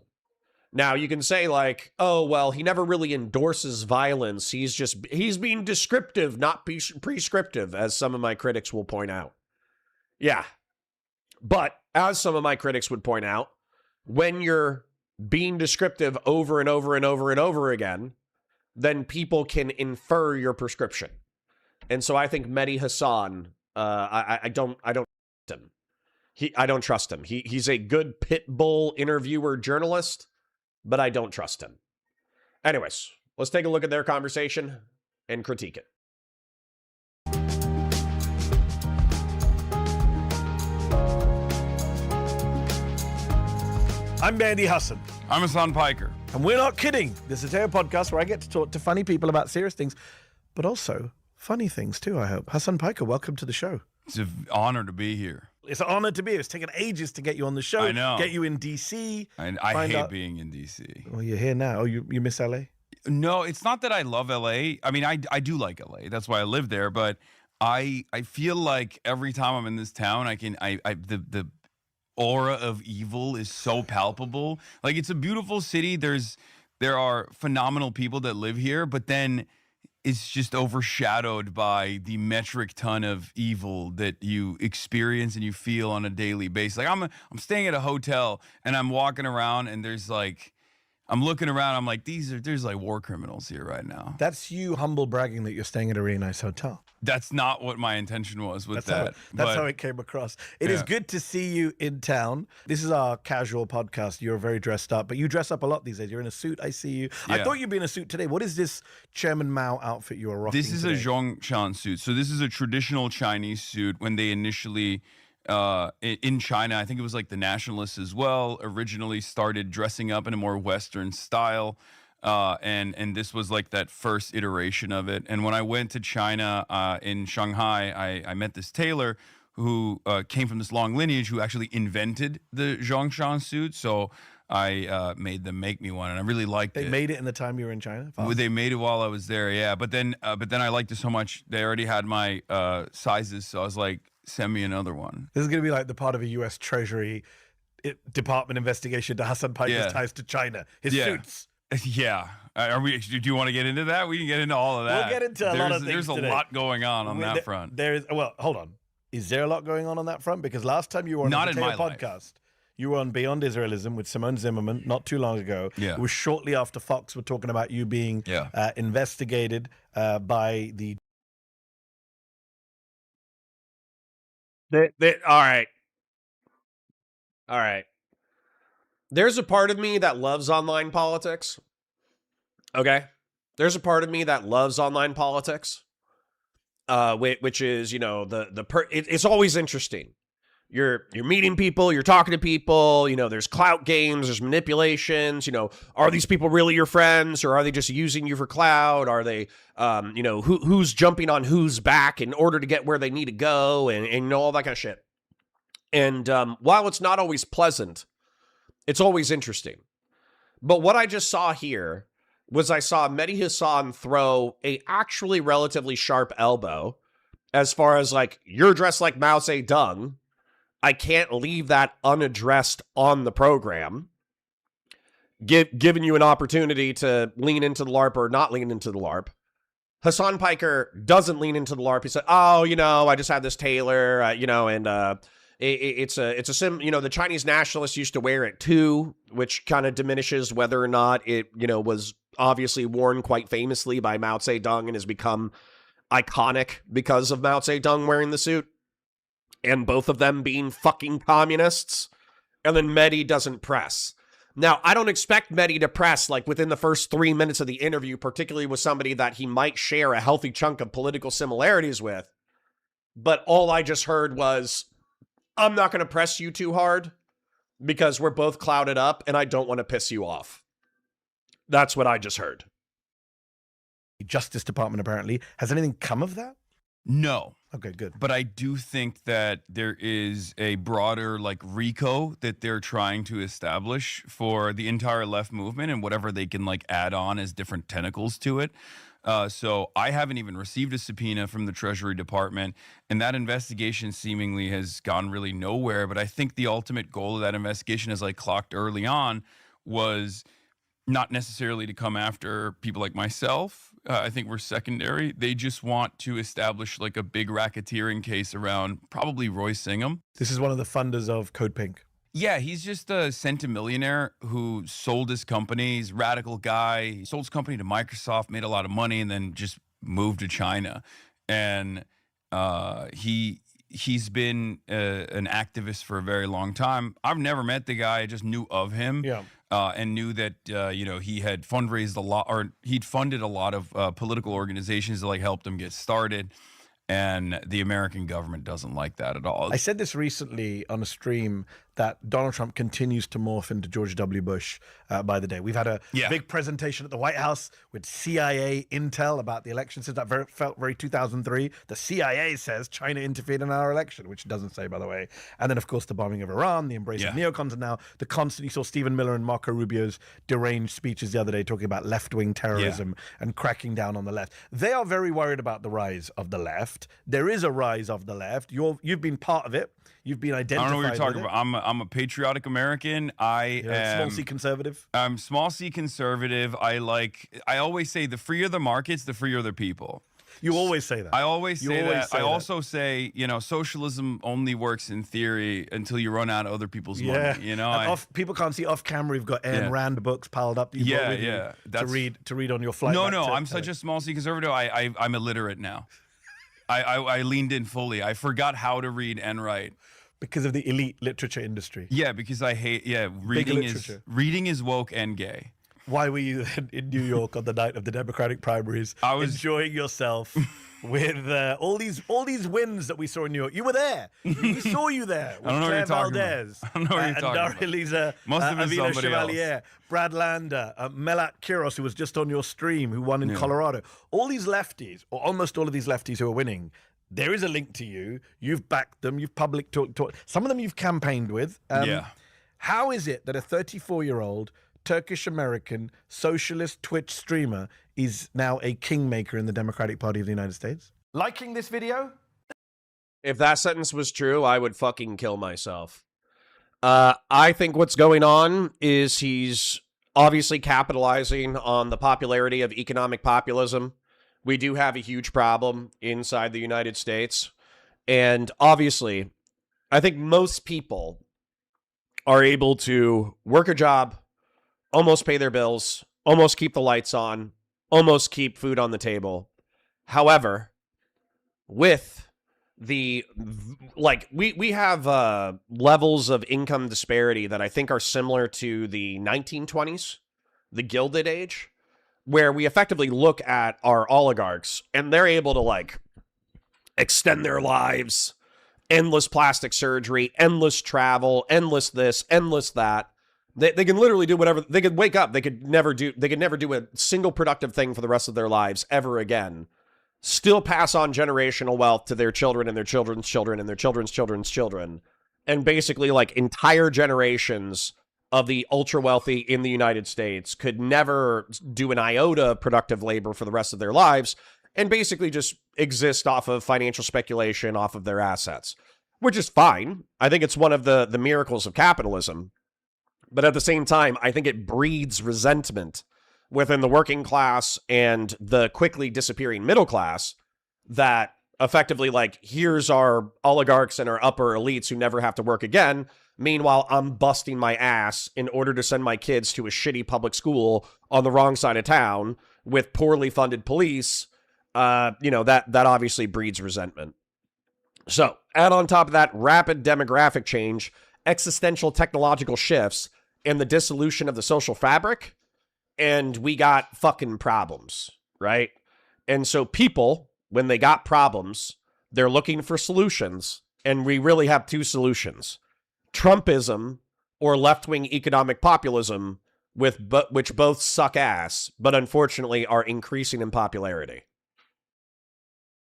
Now you can say like, oh, well, he never really endorses violence. He's being descriptive, not prescriptive, as some of my critics will point out. Yeah. But as some of my critics would point out, when you're being descriptive over and over and over and over again, then people can infer your prescription. And so I think Mehdi Hassan, I don't trust him. I don't trust him. He's a good pit bull interviewer journalist, but I don't trust him. Anyways, let's take a look at their conversation and critique it. I'm Mehdi Hassan. I'm Hassan Piker. And we're not kidding. This is a podcast where I get to talk to funny people about serious things, but also funny things too, I hope. Hassan Piker, welcome to the show. It's an honor to be here. It's an honor to be here. It's taken ages to get you on the show. I know. Get you in D.C. I hate being in D.C. Well, you're here now. Oh, you miss L.A.? No, it's not that I love L.A. I mean, I do like L.A. That's why I live there. But I feel like every time I'm in this town, the aura of evil is so palpable. Like, it's a beautiful city. There's There are phenomenal people that live here, but then it's just overshadowed by the metric ton of evil that you experience and you feel on a daily basis. Like I'm staying at a hotel and I'm walking around and there's like, I'm looking around, I'm like, there's like war criminals here right now. That's you humble bragging that you're staying at a really nice hotel. That's not what my intention was with that. That's how it came across. It is good to see you in town. This is our casual podcast. You're very dressed up, but you dress up a lot these days. You're in a suit, I see you. I thought you'd be in a suit today. What is this Chairman Mao outfit you are rocking This is today? a Zhongshan suit. So this is a traditional Chinese suit. When they initially, in China, I think it was like the nationalists as well, originally started dressing up in a more Western style. And this was like that first iteration of it. And when I went to China in Shanghai, I met this tailor who came from this long lineage who actually invented the Zhongshan suit. So I made them make me one, and I really liked it. They made it in the time you were in China? They made it while I was there, yeah. But then I liked it so much, they already had my sizes, so I was like, send me another one. This is going to be like the part of a U.S. Treasury Department investigation to Hassan Piker's ties to China. His suits. Yeah. Do you want to get into that? We can get into all of that. We'll get into a lot of things There's a today. lot going on that front. Well, hold on. Is there a lot going on that front? Because last time you were on the Potato podcast, you were on Beyond Israelism with Simone Zimmerman not too long ago. Yeah. It was shortly after Fox were talking about you being investigated by the... All right. There's a part of me that loves online politics. Okay? There's a part of me that loves online politics. Which is, it's always interesting. You're meeting people, you're talking to people, there's clout games, there's manipulations, are these people really your friends or are they just using you for clout? Are they, who's jumping on whose back in order to get where they need to go and all that kind of shit. And while it's not always pleasant, it's always interesting. But what I just saw here was I saw Mehdi Hassan throw a actually relatively sharp elbow as far as like, you're dressed like Mao Zedong. I can't leave that unaddressed on the program. Giving you an opportunity to lean into the LARP or not lean into the LARP. Hassan Piker doesn't lean into the LARP. He said, I just had this tailor, it's a sim, the Chinese nationalists used to wear it too, which kind of diminishes whether or not it, was obviously worn quite famously by Mao Zedong and has become iconic because of Mao Zedong wearing the suit. And both of them being fucking communists. And then Mehdi doesn't press. Now, I don't expect Mehdi to press like within the first 3 minutes of the interview, particularly with somebody that he might share a healthy chunk of political similarities with. But all I just heard was, I'm not going to press you too hard because we're both clouded up and I don't want to piss you off. That's what I just heard. The Justice Department, apparently. Has anything come of that? No. Okay, good. But I do think that there is a broader like RICO that they're trying to establish for the entire left movement and whatever they can like add on as different tentacles to it. So I haven't even received a subpoena from the Treasury Department, and that investigation seemingly has gone really nowhere. But I think the ultimate goal of that investigation, as I clocked early on, was not necessarily to come after people like myself. I think we're secondary. They just want to establish like a big racketeering case around probably Roy Singham. This is one of the funders of Code Pink. Yeah, he's just a centimillionaire who sold his company. He's a radical guy. He sold his company to Microsoft, made a lot of money, and then just moved to China. And he's been an activist for a very long time. I've never met the guy. I just knew of him. Yeah. And knew that he had fundraised a lot, or he'd funded a lot of political organizations that like helped him get started. And the American government doesn't like that at all. I said this recently on a stream that Donald Trump continues to morph into George W. Bush by the day. We've had a big presentation at the White House with CIA intel about the election. Since that felt very 2003. The CIA says China interfered in our election, which it doesn't say, by the way. And then, of course, the bombing of Iran, the embrace of neocons, and now the constant. You saw Stephen Miller and Marco Rubio's deranged speeches the other day talking about left-wing terrorism and cracking down on the left. They are very worried about the rise of the left. There is a rise of the left. You've been part of it. You've been identified. I don't know what you're talking with about. I'm a patriotic American. I am small C conservative. I'm small C conservative. I always say the freer the markets, the freer the people. You always say that. I always say that. I that. also say, socialism only works in theory until you run out of other people's money. You know, And people can't see off camera. We've got Ayn Rand books piled up. You've got with you to read on your flight. No, I'm such a small C conservative. I'm illiterate now. I leaned in fully. I forgot how to read and write because of the elite literature industry. Yeah, because I hate. Yeah, reading is woke and gay. Why were you in New York on the night of the Democratic primaries? I was enjoying yourself with all these wins that we saw in New York. You were there. We saw you there. With I don't know Claire what you're talking Valdez, about. I don't know what you're talking about. Elisa, Must have been Avila somebody Chevalier, else. Brad Lander, Melat Kiros, who was just on your stream, who won in Colorado. All these lefties, or almost all of these lefties who are winning, there is a link to you. You've backed them. You've public talk. Some of them you've campaigned with. How is it that a 34-year-old Turkish-American socialist Twitch streamer is now a kingmaker in the Democratic Party of the United States? Liking this video? If that sentence was true, I would fucking kill myself. I think what's going on is he's obviously capitalizing on the popularity of economic populism. We do have a huge problem inside the United States. And obviously, I think most people are able to work a job, almost pay their bills, almost keep the lights on, almost keep food on the table. However, with the, we have levels of income disparity that I think are similar to the 1920s, the Gilded Age, where we effectively look at our oligarchs and they're able to extend their lives, endless plastic surgery, endless travel, endless this, endless that. They can literally do whatever. They could wake up. They could never do a single productive thing for the rest of their lives ever again. Still pass on generational wealth to their children and their children's children and their children's children's children. And basically entire generations of the ultra wealthy in the United States could never do an iota of productive labor for the rest of their lives and basically just exist off of financial speculation, off of their assets, which is fine. I think it's one of the miracles of capitalism. But at the same time, I think it breeds resentment within the working class and the quickly disappearing middle class that effectively, here's our oligarchs and our upper elites who never have to work again. Meanwhile, I'm busting my ass in order to send my kids to a shitty public school on the wrong side of town with poorly funded police. That obviously breeds resentment. So, add on top of that rapid demographic change, existential technological shifts, and the dissolution of the social fabric, and we got fucking problems, right? And so people, when they got problems, they're looking for solutions, and we really have two solutions. Trumpism or left-wing economic populism, which both suck ass, but unfortunately are increasing in popularity.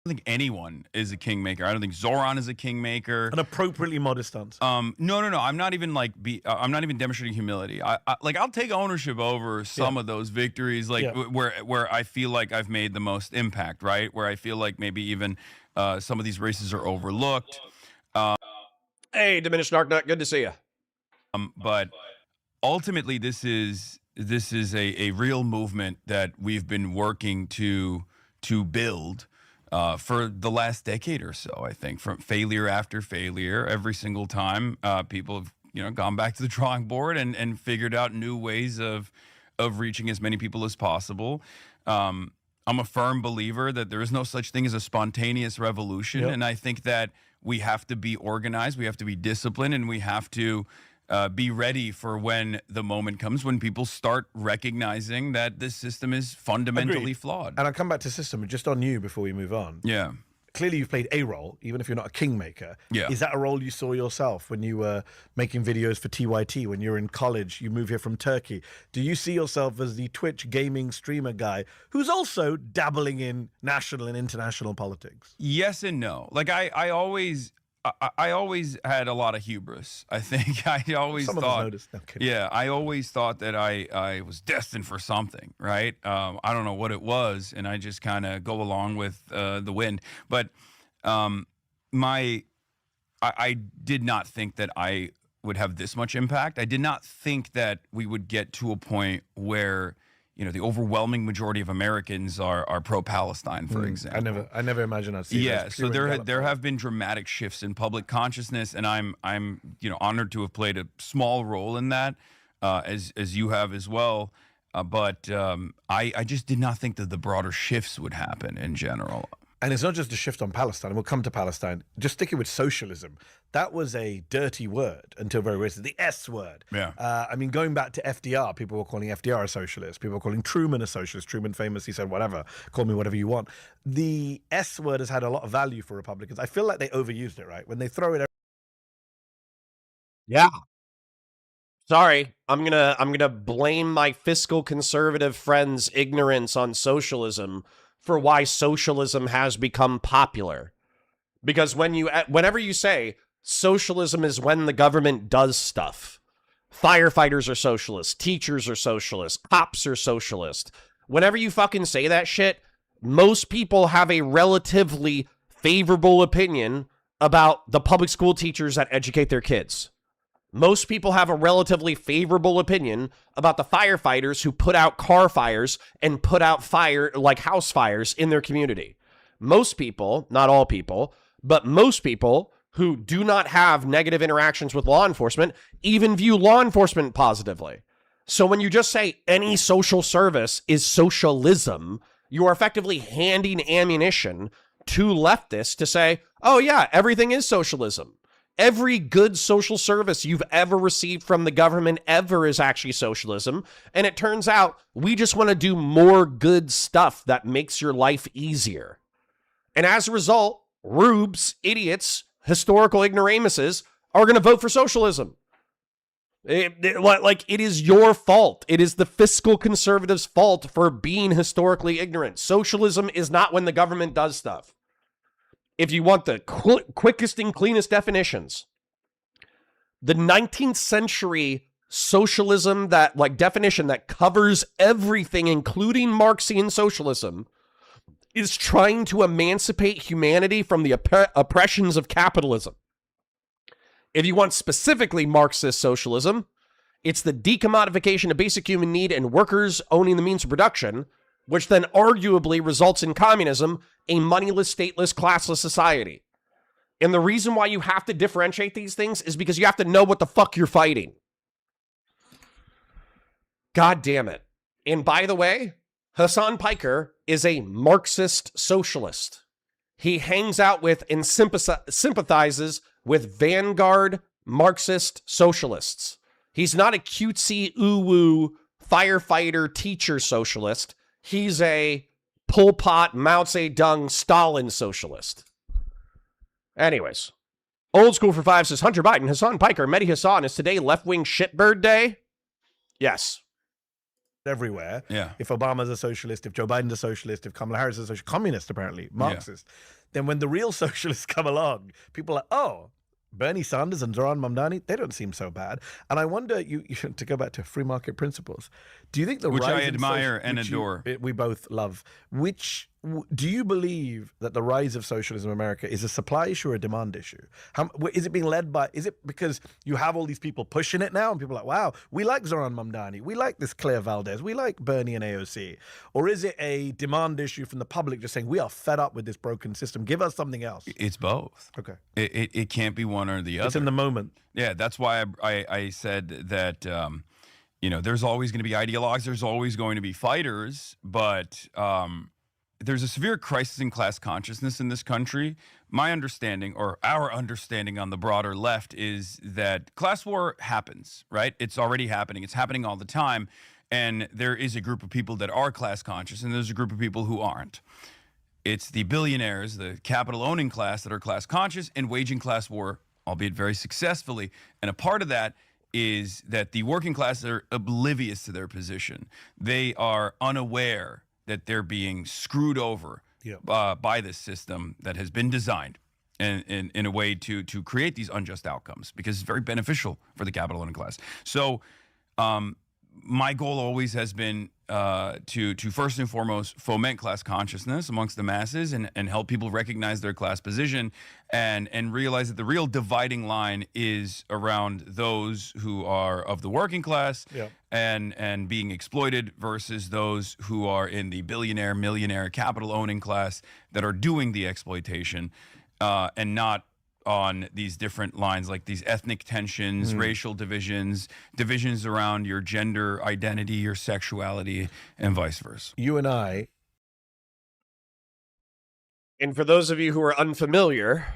I don't think anyone is a kingmaker. I don't think Zoran is a kingmaker. An appropriately modest answer. No. I'm not even I'm not even demonstrating humility. I'll take ownership over some of those victories, where I feel like I've made the most impact, right? Where I feel like maybe even some of these races are overlooked. Hey, Diminished Dark Nut, good to see you. But ultimately, this is a real movement that we've been working to build. For the last decade or so, I think, from failure after failure, every single time people have gone back to the drawing board and figured out new ways of reaching as many people as possible. I'm a firm believer that there is no such thing as a spontaneous revolution, and I think that we have to be organized, we have to be disciplined, and we have to be ready for when the moment comes when people start recognizing that this system is fundamentally flawed. And I'll come back to system just on you before we move on. Yeah. Clearly you've played a role, even if you're not a kingmaker. Yeah. Is that a role you saw yourself when you were making videos for TYT, when you were in college, you moved here from Turkey? Do you see yourself as the Twitch gaming streamer guy who's also dabbling in national and international politics? Yes and no. I always had a lot of hubris. I think I always Some thought. of us noticed. No, kidding. Yeah, I always thought that I was destined for something, right? I don't know what it was, and I just kind of go along with the wind. But I did not think that I would have this much impact. I did not think that we would get to a point where, you know, the overwhelming majority of Americans are pro-Palestine, for example. I never imagined I'd see Yeah, this. so there have been dramatic shifts in public consciousness, and I'm you know, honored to have played a small role in that, as you have as well. But I just did not think that the broader shifts would happen in general. And it's not just a shift on Palestine. We'll come to Palestine. Just sticking with socialism. That was a dirty word until very recently. The S word. Yeah. I mean, going back to FDR, people were calling FDR a socialist. People were calling Truman a socialist. Truman famously said, whatever, call me whatever you want. The S word has had a lot of value for Republicans. I feel like they overused it, right? When they throw it. Yeah. Sorry, I'm gonna blame my fiscal conservative friends' ignorance on socialism for why socialism has become popular. Because whenever you say socialism is when the government does stuff, firefighters are socialists, teachers are socialists, cops are socialists. Whenever you fucking say that shit, most people have a relatively favorable opinion about the public school teachers that educate their kids. Most people have a relatively favorable opinion about the firefighters who put out car fires and put out house fires in their community. Most people, not all people, but most people who do not have negative interactions with law enforcement even view law enforcement positively. So when you just say any social service is socialism, you are effectively handing ammunition to leftists to say, oh yeah, everything is socialism. Every good social service you've ever received from the government ever is actually socialism. And it turns out we just want to do more good stuff that makes your life easier. And as a result, rubes, idiots, historical ignoramuses are going to vote for socialism. It is your fault. It is the fiscal conservatives' fault for being historically ignorant. Socialism is not when the government does stuff. If you want the quickest and cleanest definitions, the 19th century socialism definition that covers everything, including Marxian socialism, is trying to emancipate humanity from the oppressions of capitalism. If you want specifically Marxist socialism, it's the decommodification of basic human need and workers owning the means of production, which then arguably results in communism, a moneyless, stateless, classless society. And the reason why you have to differentiate these things is because you have to know what the fuck you're fighting. God damn it. And by the way, Hassan Piker is a Marxist socialist. He hangs out with and sympathizes with vanguard Marxist socialists. He's not a cutesy, ooh-woo, firefighter, teacher socialist. He's a Pol Pot, Mao Zedong, Stalin socialist. Anyways, Old School for Five says, Hunter Biden, Hassan Piker, Mehdi Hassan, is today left-wing shitbird day? Yes. Everywhere. Yeah. If Obama's a socialist, if Joe Biden's a socialist, if Kamala Harris is a socialist, communist apparently, Marxist, then when the real socialists come along, people are, oh, Bernie Sanders and Zoran Mamdani, they don't seem so bad. And I wonder, you to go back to free market principles, do you think the which rise I in admire and adore, we both love, do you believe that the rise of socialism in America is a supply issue or a demand issue? Is it being led by, is it because you have all these people pushing it now and people are like, wow, we like Zoran Mamdani, we like this Claire Valdez, we like Bernie and AOC? Or is it a demand issue from the public just saying, we are fed up with this broken system, give us something else? It's both. Okay. It can't be one or the other. It's in the moment. Yeah, that's why I said that, you know, there's always going to be ideologues, there's always going to be fighters, but there's a severe crisis in class consciousness in this country. My understanding, or our understanding on the broader left, is that class war happens, right? It's already happening. It's happening all the time. And there is a group of people that are class conscious, and there's a group of people who aren't. It's the billionaires, the capital owning class that are class conscious and waging class war, albeit very successfully. And a part of that is that the working class are oblivious to their position. They are unaware that they're being screwed over by this system that has been designed in a way to create these unjust outcomes, because it's very beneficial for the capital owning class. So my goal always has been to first and foremost foment class consciousness amongst the masses and help people recognize their class position and realize that the real dividing line is around those who are of the working class and being exploited versus those who are in the billionaire, millionaire, capital owning class that are doing the exploitation and not on these different lines, like these ethnic tensions, racial divisions, divisions around your gender identity, your sexuality, and vice versa. You and I. And for those of you who are unfamiliar,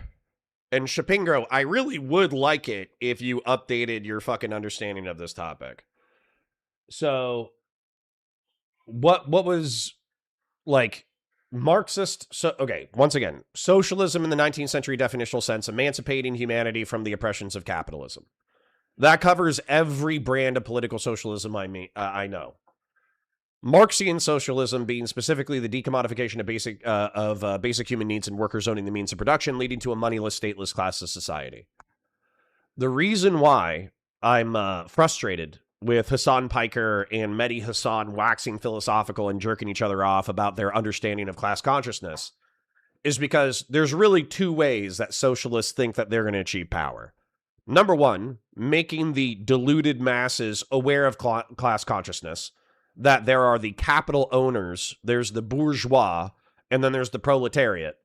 and Shapingro, I really would like it if you updated your fucking understanding of this topic. So, what was like Marxist? So, okay, once again, socialism in the 19th century definitional sense, emancipating humanity from the oppressions of capitalism. That covers every brand of political socialism I know. Marxian socialism being specifically the decommodification of basic human needs and workers owning the means of production, leading to a moneyless, stateless classless society. The reason why I'm frustrated with Hassan Piker and Mehdi Hassan waxing philosophical and jerking each other off about their understanding of class consciousness is because there's really two ways that socialists think that they're going to achieve power. Number one, making the deluded masses aware of class consciousness, that there are the capital owners, there's the bourgeois, and then there's the proletariat.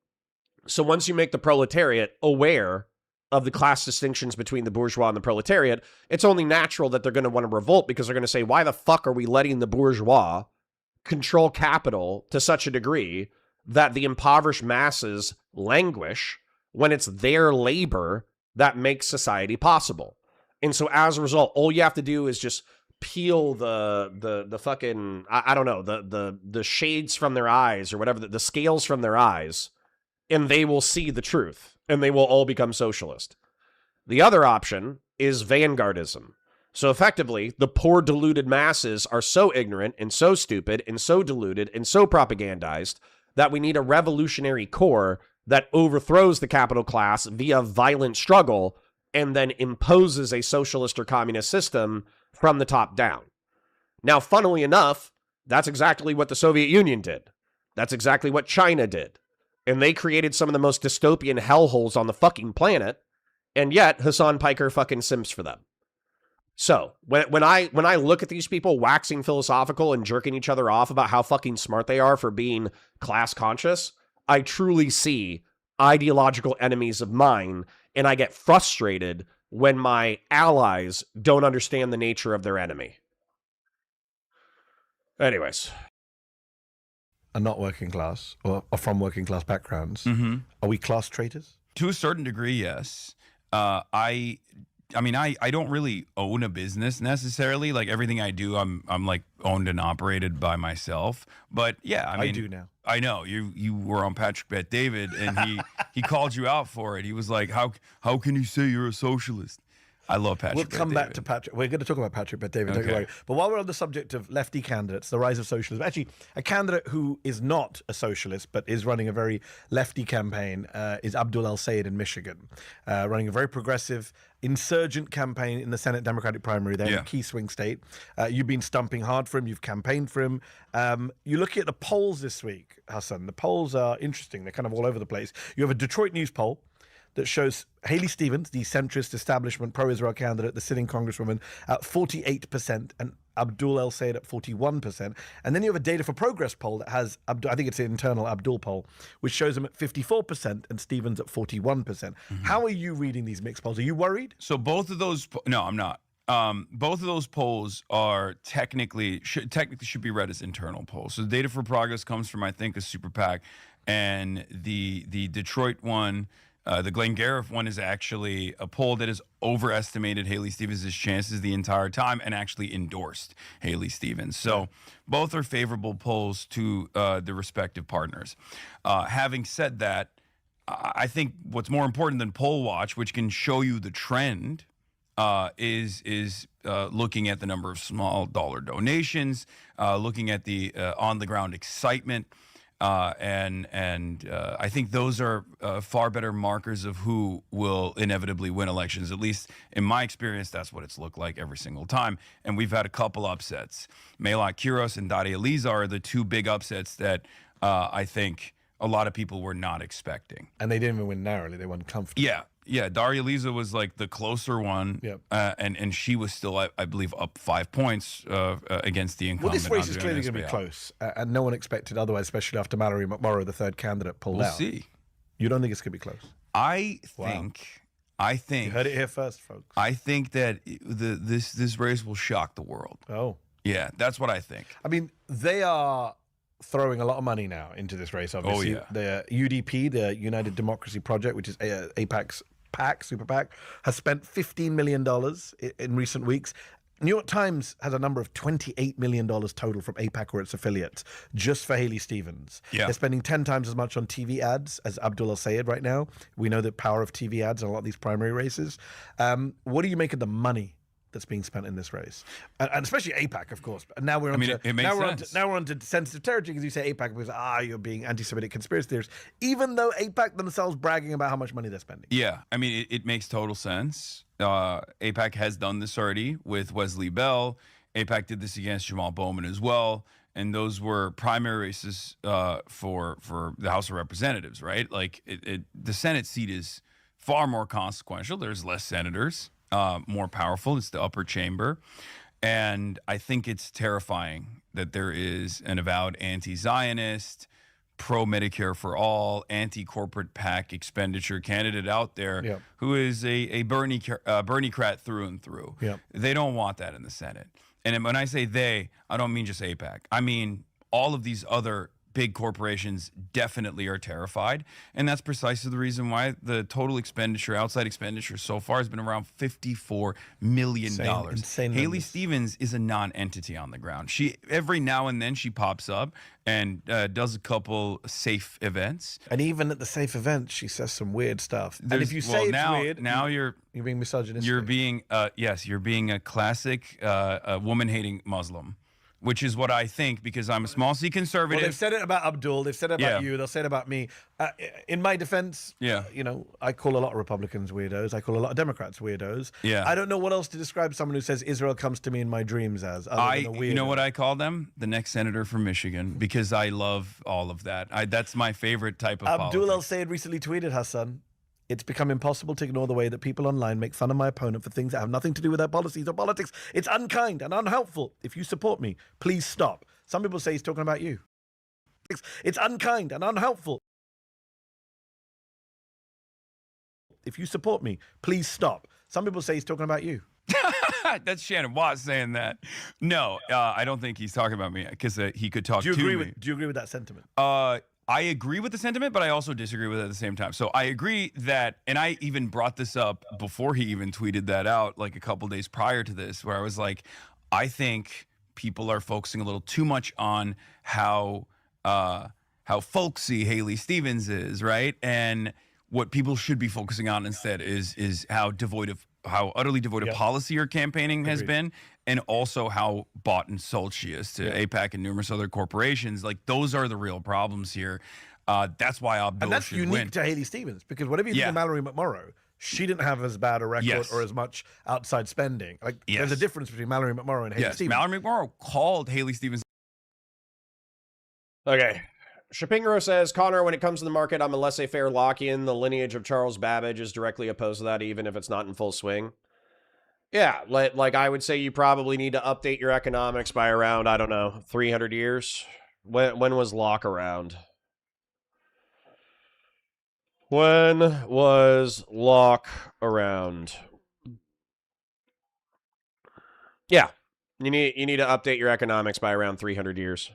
So once you make the proletariat aware of the class distinctions between the bourgeois and the proletariat, it's only natural that they're going to want to revolt because they're going to say, why the fuck are we letting the bourgeois control capital to such a degree that the impoverished masses languish when it's their labor that makes society possible? And so as a result, all you have to do is just peel the fucking, I don't know, the shades from their eyes or whatever, the scales from their eyes, and they will see the truth. And they will all become socialist. The other option is vanguardism. So effectively, the poor deluded masses are so ignorant and so stupid and so deluded and so propagandized that we need a revolutionary core that overthrows the capital class via violent struggle and then imposes a socialist or communist system from the top down. Now, funnily enough, that's exactly what the Soviet Union did. That's exactly what China did. And they created some of the most dystopian hellholes on the fucking planet, and yet Hassan Piker fucking simps for them. So, when I look at these people waxing philosophical and jerking each other off about how fucking smart they are for being class conscious, I truly see ideological enemies of mine, and I get frustrated when my allies don't understand the nature of their enemy. Anyways. Are not working class or are from working class backgrounds, are we class traitors? To a certain degree, yes. I mean, I don't really own a business necessarily. Like everything I do, I'm like owned and operated by myself. But yeah, I mean, I do now. I know you were on Patrick Bet David, and he called you out for it. He was like, "How can you say you're a socialist?" I love Patrick. We'll come back to Patrick. We're going to talk about Patrick Bet David. Don't worry. But while we're on the subject of lefty candidates, the rise of socialism, actually, a candidate who is not a socialist but is running a very lefty campaign is Abdul El-Sayed in Michigan, running a very progressive, insurgent campaign in the Senate Democratic primary there in a key swing state. You've been stumping hard for him. You've campaigned for him. You're looking at the polls this week, Hassan. The polls are interesting. They're kind of all over the place. You have a Detroit News poll that shows Haley Stevens, the centrist establishment pro-Israel candidate, the sitting congresswoman, at 48%, and Abdul El-Sayed at 41%. And then you have a Data for Progress poll that has, I think it's an internal Abdul poll, which shows him at 54% and Stevens at 41%. How are you reading these mixed polls? Are you worried? So both of those, no, I'm not. Both of those polls are technically should be read as internal polls. So the Data for Progress comes from, I think, a super PAC, and the Detroit one, the Glenn Gariff one, is actually a poll that has overestimated Haley Stevens' chances the entire time and actually endorsed Haley Stevens. So both are favorable polls to the respective partners. Having said that, I think what's more important than poll watch, which can show you the trend, is looking at the number of small dollar donations, looking at the on-the-ground excitement. And I think those are far better markers of who will inevitably win elections. At least in my experience, that's what it's looked like every single time. And we've had a couple upsets. Melot Kiros and Daria Liza are the two big upsets that I think a lot of people were not expecting. And they didn't even win narrowly; they won comfortably. Yeah. Daria Liza was like the closer one, and she was still, I believe, up 5 points against the incumbent. Well, this race is Andrea clearly going to be Nesbitt. close, and no one expected otherwise, especially after Mallory McMorrow, the third candidate, pulled We'll out. see. You don't think it's going to be close? I think You heard it here first, folks. I think that this race will shock the world. Oh. Yeah, that's what I think. I mean, they are throwing a lot of money now into this race, obviously. Oh, The UDP, the United Democracy Project, which is AIPAC's super PAC, has spent $15 million in recent weeks. New York Times has a number of $28 million total from AIPAC or its affiliates just for Haley Stevens. Yeah. They're spending 10 times as much on TV ads as Abdul Sayed right now. We know the power of TV ads in a lot of these primary races. What do you make of the money that's being spent in this race, and especially AIPAC, of course? And now we're on it makes sense. now we're on to sensitive territory because you say AIPAC because you're being anti-Semitic conspiracy theorists, even though AIPAC themselves bragging about how much money they're spending. Yeah, I mean, it makes total sense. AIPAC has done this already with Wesley Bell. AIPAC did this against Jamal Bowman as well, and those were primary races for the House of Representatives, right? Like the Senate seat is far more consequential. There's less senators. More powerful. It's the upper chamber. And I think it's terrifying that there is an avowed anti-Zionist, pro-Medicare for all, anti-corporate PAC expenditure candidate out there who is a Bernie-crat through and through. They don't want that in the Senate. And when I say they, I don't mean just AIPAC. I mean all of these other big corporations definitely are terrified. And that's precisely the reason why the total expenditure, outside expenditure so far has been around $54 million. Insane Haley numbers. Stevens is a non-entity on the ground. She, every now and then she pops up and does a couple safe events. And even at the safe events, she says some weird stuff. And There's- if you say well, it's now, weird, now you're being misogynistic. You're being yes, you're being a classic woman-hating Muslim, which is what I think because I'm a small C conservative. Well, they've said it about Abdul. They've said it about you. They'll say it about me. In my defense, you know, I call a lot of Republicans weirdos. I call a lot of Democrats weirdos. Yeah. I don't know what else to describe someone who says Israel comes to me in my dreams as. Other than a weirdo. You know what I call them? The next senator from Michigan, because I love all of that. That's my favorite type of Abdul politics. El-Sayed recently tweeted, Hassan, it's become impossible to ignore the way that people online make fun of my opponent for things that have nothing to do with their policies or politics. It's unkind and unhelpful. If you support me, please stop. Some people say he's talking about you. It's unkind and unhelpful. If you support me, please stop. Some people say he's talking about you. That's Shannon Watts saying that. No, I don't think he's talking about me because he could talk Do you to agree me. do you agree with that sentiment? I agree with the sentiment, but I also disagree with it at the same time. So I agree that, and I even brought this up before he even tweeted that out, like a couple days prior to this, where I was like, I think people are focusing a little too much on how folksy Haley Stevens is, right? And what people should be focusing on instead is how utterly devoid of policy her campaigning has been, and also how bought and sold she is to AIPAC and numerous other corporations. Like, those are the real problems here. That's why Abdul And that's should unique win. to Haley Stevens, because whatever you think of Mallory McMorrow, she didn't have as bad a record or as much outside spending. Like, there's a difference between Mallory McMorrow and Haley Stevens. Mallory McMorrow called Haley Stevens. Okay. Shapingro says, Connor, when it comes to the market, I'm a laissez-faire Lockean. The lineage of Charles Babbage is directly opposed to that, even if it's not in full swing. Yeah, like I would say you probably need to update your economics by around, I don't know, 300 years. When was Locke around? When was Locke around? Yeah, you need to update your economics by around 300 years.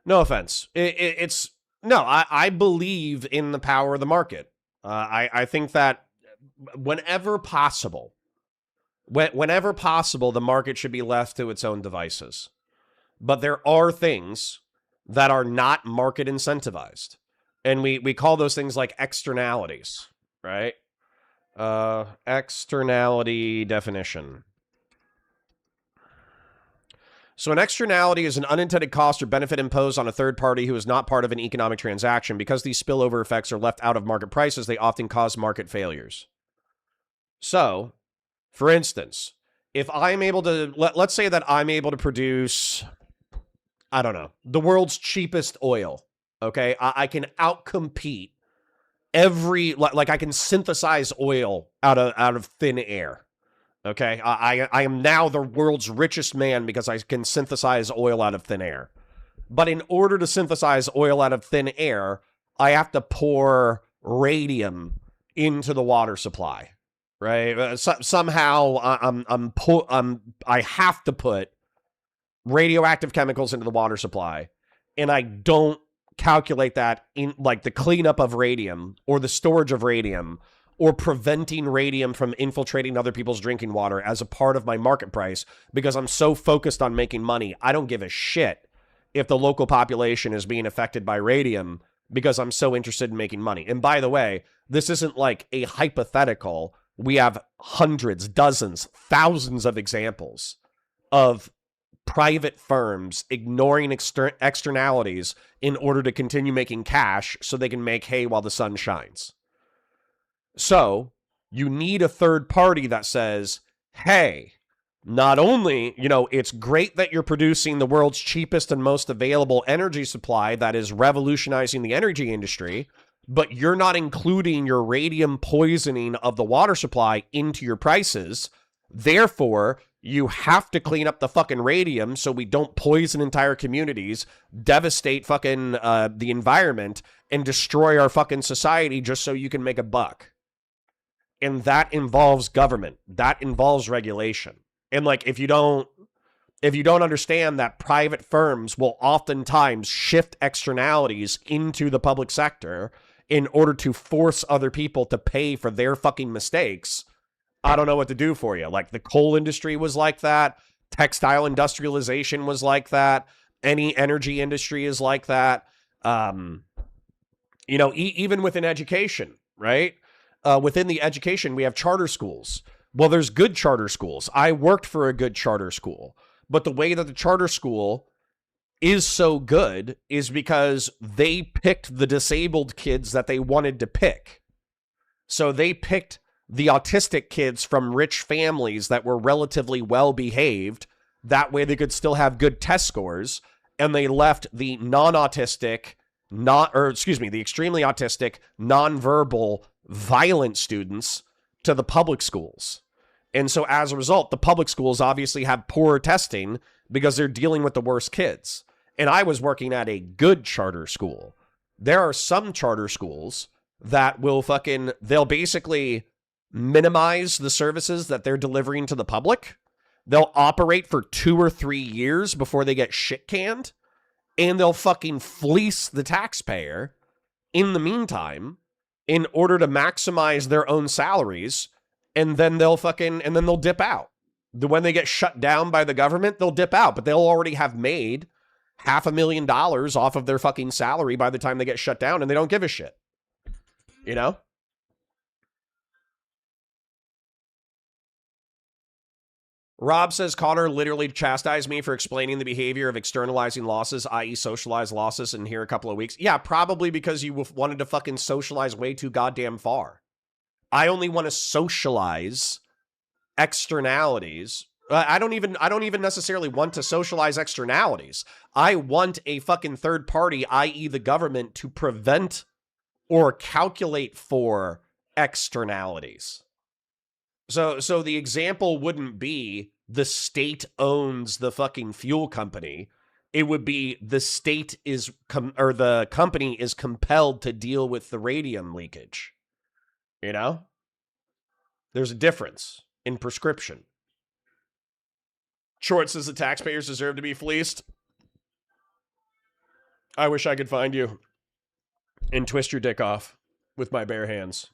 No offense. I believe in the power of the market. I think that whenever possible, the market should be left to its own devices. But there are things that are not market incentivized. And we call those things like externalities, right? Externality definition. So an externality is an unintended cost or benefit imposed on a third party who is not part of an economic transaction. Because these spillover effects are left out of market prices, they often cause market failures. So, for instance, if I'm able to, let's say that I'm able to produce, I don't know, the world's cheapest oil, okay? I can outcompete like I can synthesize oil out of thin air. Okay, I am now the world's richest man because I can synthesize oil out of thin air. But in order to synthesize oil out of thin air, I have to pour radium into the water supply, right? Somehow I have to put radioactive chemicals into the water supply, and I don't calculate that in like the cleanup of radium or the storage of radium or preventing radium from infiltrating other people's drinking water as a part of my market price because I'm so focused on making money. I don't give a shit if the local population is being affected by radium because I'm so interested in making money. And by the way, this isn't like a hypothetical. We have hundreds, dozens, thousands of examples of private firms ignoring externalities in order to continue making cash so they can make hay while the sun shines. So you need a third party that says, hey, not only, it's great that you're producing the world's cheapest and most available energy supply that is revolutionizing the energy industry, but you're not including your radium poisoning of the water supply into your prices. Therefore, you have to clean up the fucking radium so we don't poison entire communities, devastate fucking the environment, and destroy our fucking society just so you can make a buck. And that involves government. That involves regulation. And like, if you don't understand that private firms will oftentimes shift externalities into the public sector in order to force other people to pay for their fucking mistakes, I don't know what to do for you. Like the coal industry was like that. Textile industrialization was like that. Any energy industry is like that. Even within education, right? Within the education, we have charter schools. Well, there's good charter schools. I worked for a good charter school. But the way that the charter school is so good is because they picked the disabled kids that they wanted to pick. So they picked the autistic kids from rich families that were relatively well behaved. That way they could still have good test scores. And they left the the extremely autistic, nonverbal, violent students to the public schools. And so as a result, the public schools obviously have poorer testing because they're dealing with the worst kids. And I was working at a good charter school. There are some charter schools that they'll basically minimize the services that they're delivering to the public. They'll operate for 2 or 3 years before they get shit canned. And they'll fucking fleece the taxpayer in the meantime in order to maximize their own salaries, and then they'll dip out. When they get shut down by the government, they'll dip out, but they'll already have made $500,000 off of their fucking salary by the time they get shut down, and they don't give a shit. Rob says Connor literally chastised me for explaining the behavior of externalizing losses, i.e. socialized losses, in here a couple of weeks. Yeah, probably because you wanted to fucking socialize way too goddamn far. I only want to socialize externalities. I don't even necessarily want to socialize externalities. I want a fucking third party, i.e. the government, to prevent or calculate for externalities. So the example wouldn't be the state owns the fucking fuel company. It would be the state the company is compelled to deal with the radium leakage. There's a difference in prescription. Short says the taxpayers deserve to be fleeced. I wish I could find you and twist your dick off with my bare hands.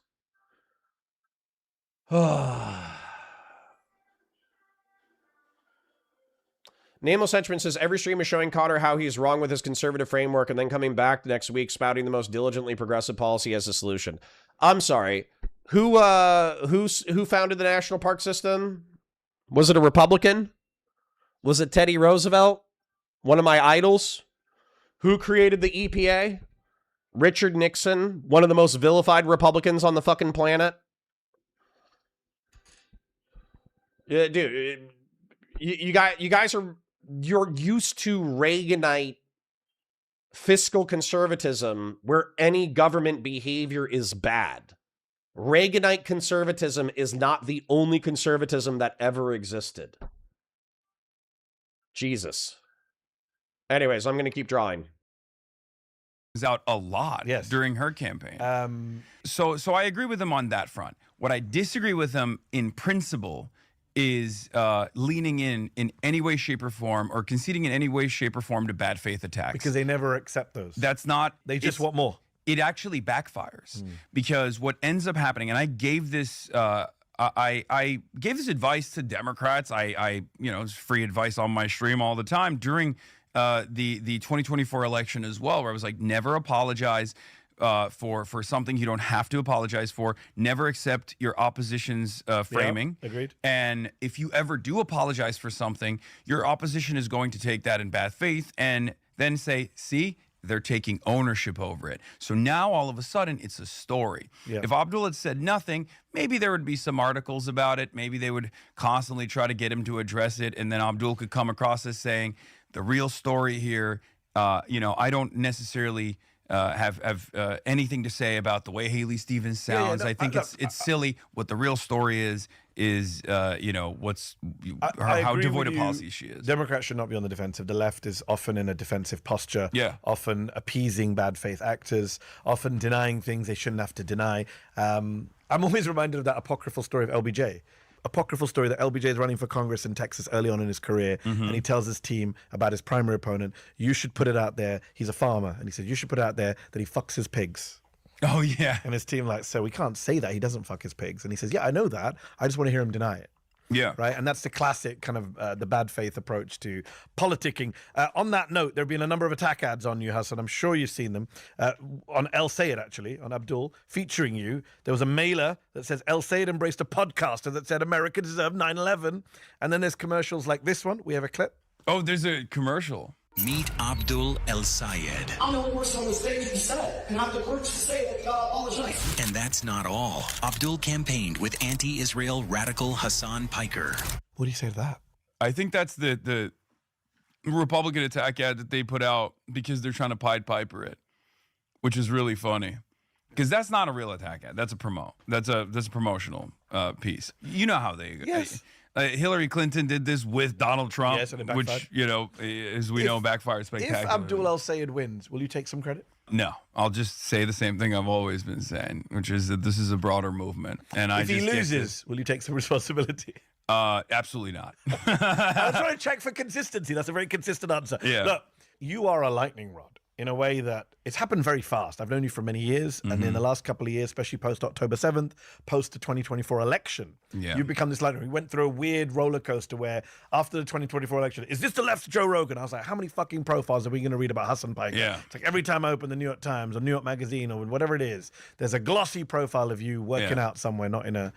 Nameless Henchman says every stream is showing Connor how he's wrong with his conservative framework and then coming back next week spouting the most diligently progressive policy as a solution. I'm sorry. Who founded the national park system? Was it a Republican? Was it Teddy Roosevelt? One of my idols? Who created the EPA? Richard Nixon, one of the most vilified Republicans on the fucking planet. Yeah, dude, you guys you're used to Reaganite fiscal conservatism where any government behavior is bad. Reaganite conservatism is not the only conservatism that ever existed. Jesus. Anyways, I'm going to keep drawing. Out a lot during her campaign. So I agree with him on that front. What I disagree with him in principle is leaning in any way, shape, or form, or conceding in any way, shape, or form to bad faith attacks. Because they never accept those. That's not. They just want more. It actually backfires because what ends up happening, and I gave this. I gave this advice to Democrats. It's free advice on my stream all the time during the 2024 election as well, where I was like, never apologize for something you don't have to apologize for. Never accept your opposition's framing. Yeah, agreed. And if you ever do apologize for something, your opposition is going to take that in bad faith and then say, see, they're taking ownership over it. So now all of a sudden it's a story. Yeah. If Abdul had said nothing, maybe there would be some articles about it. Maybe they would constantly try to get him to address it. And then Abdul could come across as saying, the real story here, I don't necessarily have anything to say about the way Haley Stevens sounds. I think it's silly. What the real story is how devoid of policy she is. Democrats should not be on the defensive. The left is often in a defensive posture, often appeasing bad faith actors, often denying things they shouldn't have to deny. I'm always reminded of that apocryphal story of LBJ. Apocryphal story that LBJ is running for Congress in Texas early on in his career, and he tells his team about his primary opponent, you should put it out there, he's a farmer, and he said, you should put it out there that he fucks his pigs. Oh, yeah. And his team like, so we can't say that, he doesn't fuck his pigs. And he says, yeah, I know that, I just want to hear him deny it. Yeah. Right. And that's the classic kind of the bad faith approach to politicking. On that note, there have been a number of attack ads on you, Hassan. I'm sure you've seen them. On El Sayed, actually, on Abdul, featuring you. There was a mailer that says El Sayed embraced a podcaster that said America deserved 9/11. And then there's commercials like this one. We have a clip. Oh, there's a commercial. Meet Abdul El Sayed. I'm the only person on the stage who said it, and I have the courage to say that we gotta apologize. And that's not all. Abdul campaigned with anti-Israel radical Hassan Piker. What do you say to that? I think that's the Republican attack ad that they put out because they're trying to Pied Piper it, which is really funny. Because that's not a real attack ad. That's a promo. That's a promotional piece. You know how they go. Yes. Hillary Clinton did this with Donald Trump, Yes, and it backfired. which, as we know, backfired spectacularly. If Abdul El Sayed wins, will you take some credit? No, I'll just say the same thing I've always been saying, which is that this is a broader movement. And if he loses, will you take some responsibility? Absolutely not. I was trying to check for consistency. That's a very consistent answer. Yeah. Look, you are a lightning rod in a way that it's happened very fast. I've known you for many years, and in the last couple of years, especially post October 7th, post the 2024 election, you've become this lightning. We went through a weird roller coaster where after the 2024 election, is this the left's Joe Rogan? I was like, how many fucking profiles are we going to read about Hassan Piker? Yeah. It's like every time I open the New York Times or New York Magazine or whatever it is, there's a glossy profile of you working out somewhere, not in a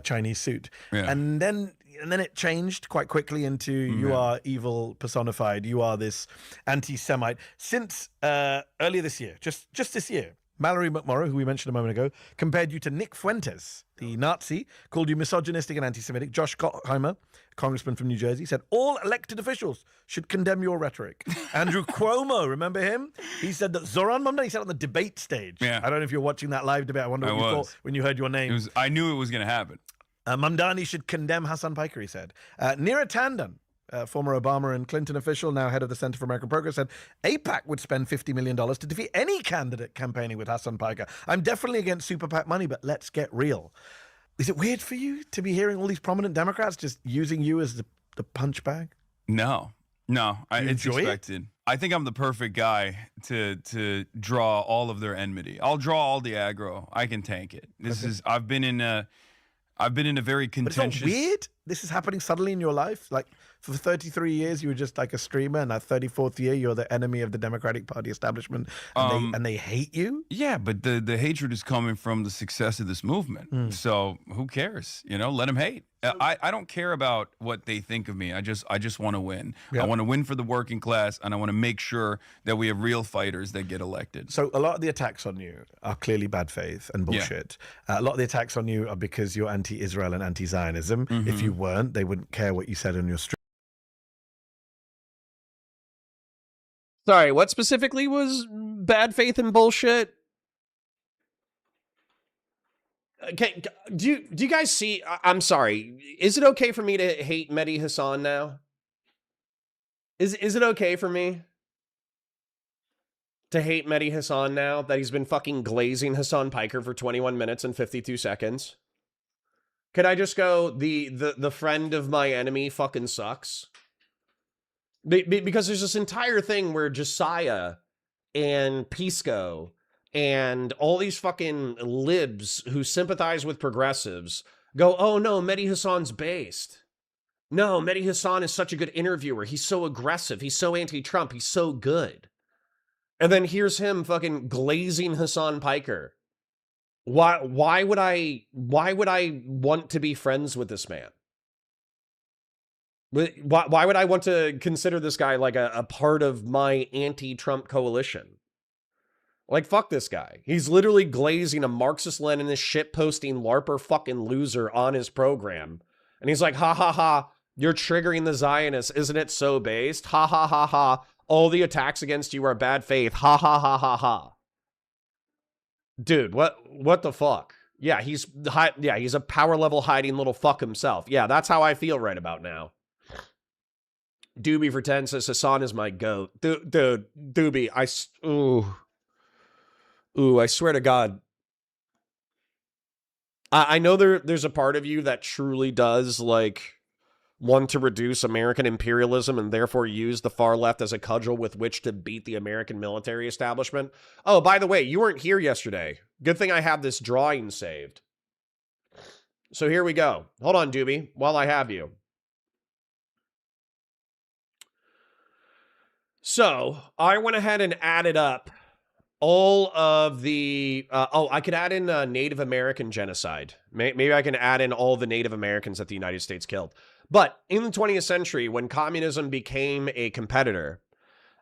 Chinese suit. Yeah. And then it changed quite quickly into you are evil personified. You are this anti-Semite. Since earlier this year, just this year, Mallory McMorrow, who we mentioned a moment ago, compared you to Nick Fuentes, the Nazi, called you misogynistic and anti-Semitic. Josh Gottheimer, congressman from New Jersey, said all elected officials should condemn your rhetoric. Andrew Cuomo, remember him? He said that Zoran Mamdani, he said on the debate stage. Yeah. I don't know if you're watching that live debate. I wonder what you thought when you heard your name. I knew it was going to happen. Mamdani should condemn Hassan Piker, he said. Neera Tanden, former Obama and Clinton official, now head of the Center for American Progress, said AIPAC would spend $50 million to defeat any candidate campaigning with Hassan Piker. I'm definitely against super PAC money, but let's get real. Is it weird for you to be hearing all these prominent Democrats just using you as the punch bag? No, it's expected. I think I'm the perfect guy to draw all of their enmity. I'll draw all the aggro. I can tank it. I've been in a very contentious. But it's not weird. this is happening suddenly in your life? Like, for 33 years, you were just like a streamer, and that 34th year, you're the enemy of the Democratic Party establishment, and they hate you? Yeah, but the hatred is coming from the success of this movement. So who cares? Let them hate. I don't care about what they think of me. I just want to win. Yep. I want to win for the working class, and I want to make sure that we have real fighters that get elected. So a lot of the attacks on you are clearly bad faith and bullshit. A lot of the attacks on you are because you're anti-Israel and anti-Zionism. If you weren't, they wouldn't care what you said on your stream. Sorry, what specifically was bad faith and bullshit? Okay, do you guys see? I'm sorry. Is it okay for me to hate Mehdi Hassan now? Is it okay for me to hate Mehdi Hassan now that he's been fucking glazing Hassan Piker for 21 minutes and 52 seconds? Could I just go, the friend of my enemy fucking sucks? Because there's this entire thing where Josiah and Pisco and all these fucking libs who sympathize with progressives go, oh no, Mehdi Hassan's based. No, Mehdi Hassan is such a good interviewer. He's so aggressive. He's so anti-Trump. He's so good. And then here's him fucking glazing Hassan Piker. Why would I want to be friends with this man? Why would I want to consider this guy like a part of my anti-Trump coalition? Like, fuck this guy. He's literally glazing a Marxist-Leninist shit-posting LARPer fucking loser on his program. And he's like, ha ha ha, you're triggering the Zionists. Isn't it so based? Ha ha ha ha. All the attacks against you are bad faith. Ha ha ha ha ha. Dude, what the fuck? Yeah, he's a power level hiding little fuck himself. Yeah, that's how I feel right about now. Doobie for 10 says Hassan is my goat. Dude, Doobie, I swear to God. I know there's a part of you that truly does like want to reduce American imperialism and therefore use the far left as a cudgel with which to beat the American military establishment. Oh, by the way, you weren't here yesterday. Good thing I have this drawing saved. So here we go. Hold on, Doobie, while I have you. So I went ahead and added up all of the, I could add in Native American genocide. Maybe I can add in all the Native Americans that the United States killed. But in the 20th century, when communism became a competitor,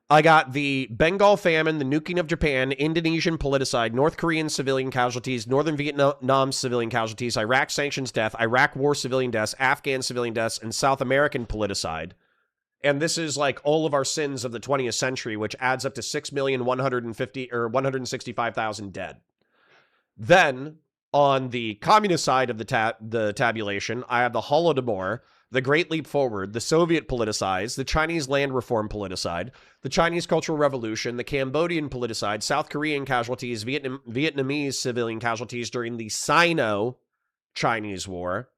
I got the Bengal famine, the nuking of Japan, Indonesian politicide, North Korean civilian casualties, Northern Vietnam civilian casualties, Iraq sanctions death, Iraq war civilian deaths, Afghan civilian deaths, and South American politicide. And this is like all of our sins of the 20th century, which adds up to 165,000 dead. Then, on the communist side of the tabulation, I have the Holodomor, the Great Leap Forward, the Soviet politicized, the Chinese land reform politicide, the Chinese Cultural Revolution, the Cambodian politicide, South Korean casualties, Vietnamese civilian casualties during the Sino-Chinese War,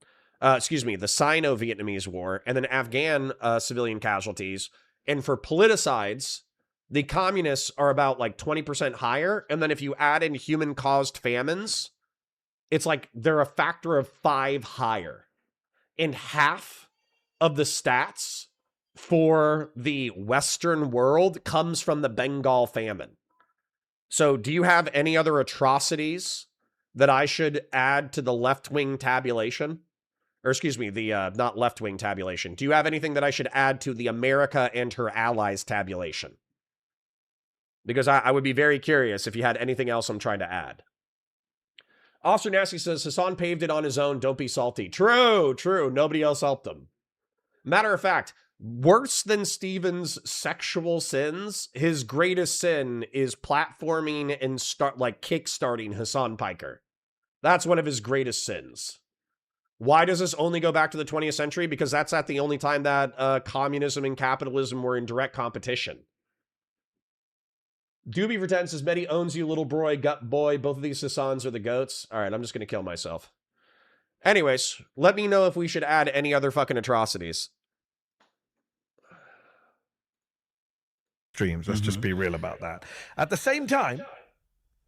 the Sino-Vietnamese War, and then Afghan civilian casualties. And for politicides, the communists are about like 20% higher. And then if you add in human-caused famines, it's like they're a factor of 5 higher. And half of the stats for the Western world comes from the Bengal famine. So do you have any other atrocities that I should add to the left-wing tabulation? Or excuse me, the not left-wing tabulation. Do you have anything that I should add to the America and her allies tabulation? Because I would be very curious if you had anything else I'm trying to add. Officer Nasty says, Hassan paved it on his own. Don't be salty. True. Nobody else helped him. Matter of fact, worse than Stephen's sexual sins, his greatest sin is platforming and kickstarting Hassan Piker. That's one of his greatest sins. Why does this only go back to the 20th century? Because that's at the only time that communism and capitalism were in direct competition. Doobie for 10 says, Mehdi owns you, little boy, gut boy. Both of these Hassans are the goats. All right, I'm just going to kill myself. Anyways, let me know if we should add any other fucking atrocities. Streams, let's just be real about that. At the same time,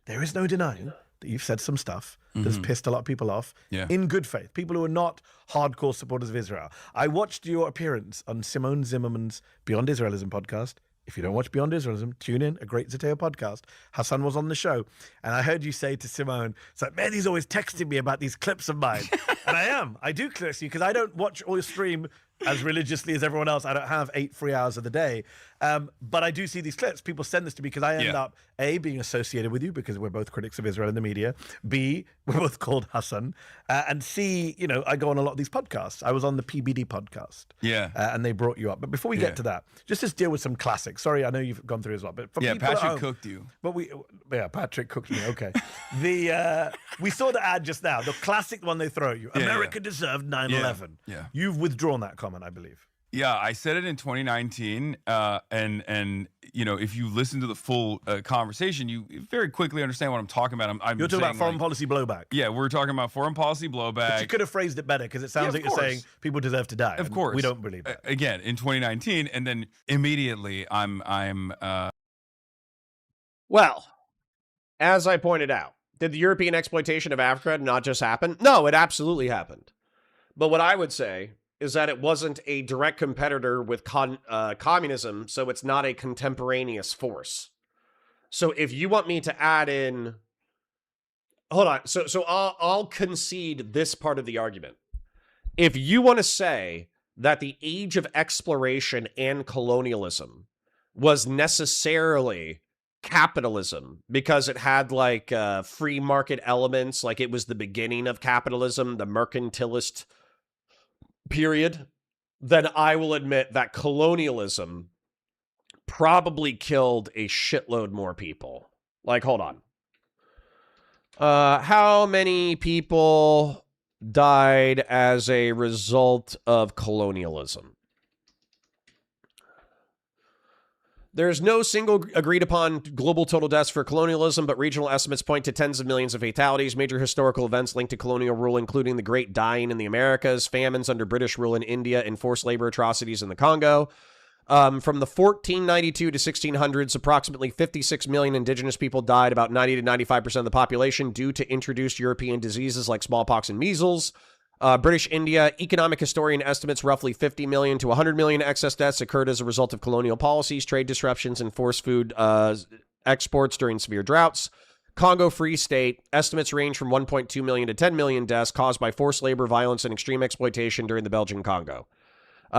there is no denying that you've said some stuff that's pissed a lot of people off Yeah. in good faith. People who are not hardcore supporters of Israel. I watched your appearance on Simone Zimmerman's Beyond Israelism podcast. If you don't watch Beyond Israelism, tune in, a great Zateo podcast. Hassan was on the show. And I heard you say to Simone, it's like, man, he's always texting me about these clips of mine. And I do clips you because I don't watch or stream as religiously as everyone else. I don't have 8 free hours of the day. But I do see these clips. People send this to me because I end up, A, being associated with you because we're both critics of Israel in the media. B, we're both called Hassan. And C, you know, I go on a lot of these podcasts. I was on the PBD podcast. Yeah. And they brought you up. But before we get to that, just deal with some classics. Sorry, I know you've gone through as well. But for people at Patrick home, cooked you. But Patrick cooked me. Okay. We saw the ad just now, the classic one they throw at you. America deserved 9/11. Yeah. You've withdrawn that comment, I believe. Yeah, I said it in 2019, and you know, if you listen to the full conversation, you very quickly understand what I'm talking about. You're talking about foreign policy blowback. Yeah, we're talking about foreign policy blowback. But you could have phrased it better because it sounds like you're saying people deserve to die. Of course, we don't believe that. Again, in 2019, and then immediately, Well, as I pointed out, did the European exploitation of Africa not just happen? No, it absolutely happened. But what I would say is that it wasn't a direct competitor with communism, so it's not a contemporaneous force. So if you want me to add in... Hold on. So I'll concede this part of the argument. If you want to say that the age of exploration and colonialism was necessarily capitalism because it had like free market elements, like it was the beginning of capitalism, the mercantilist period, then I will admit that colonialism probably killed a shitload more people. Like, hold on. How many people died as a result of colonialism? There's no single agreed upon global total deaths for colonialism, but regional estimates point to tens of millions of fatalities. Major historical events linked to colonial rule, including the Great Dying in the Americas, famines under British rule in India, and forced labor atrocities in the Congo. From the 1492 to 1600s, approximately 56 million indigenous people died, about 90 to 95% of the population, due to introduced European diseases like smallpox and measles. British India, economic historian estimates roughly 50 million to 100 million excess deaths occurred as a result of colonial policies, trade disruptions, and forced food exports during severe droughts. Congo Free State, estimates range from 1.2 million to 10 million deaths caused by forced labor, violence, and extreme exploitation during the Belgian Congo.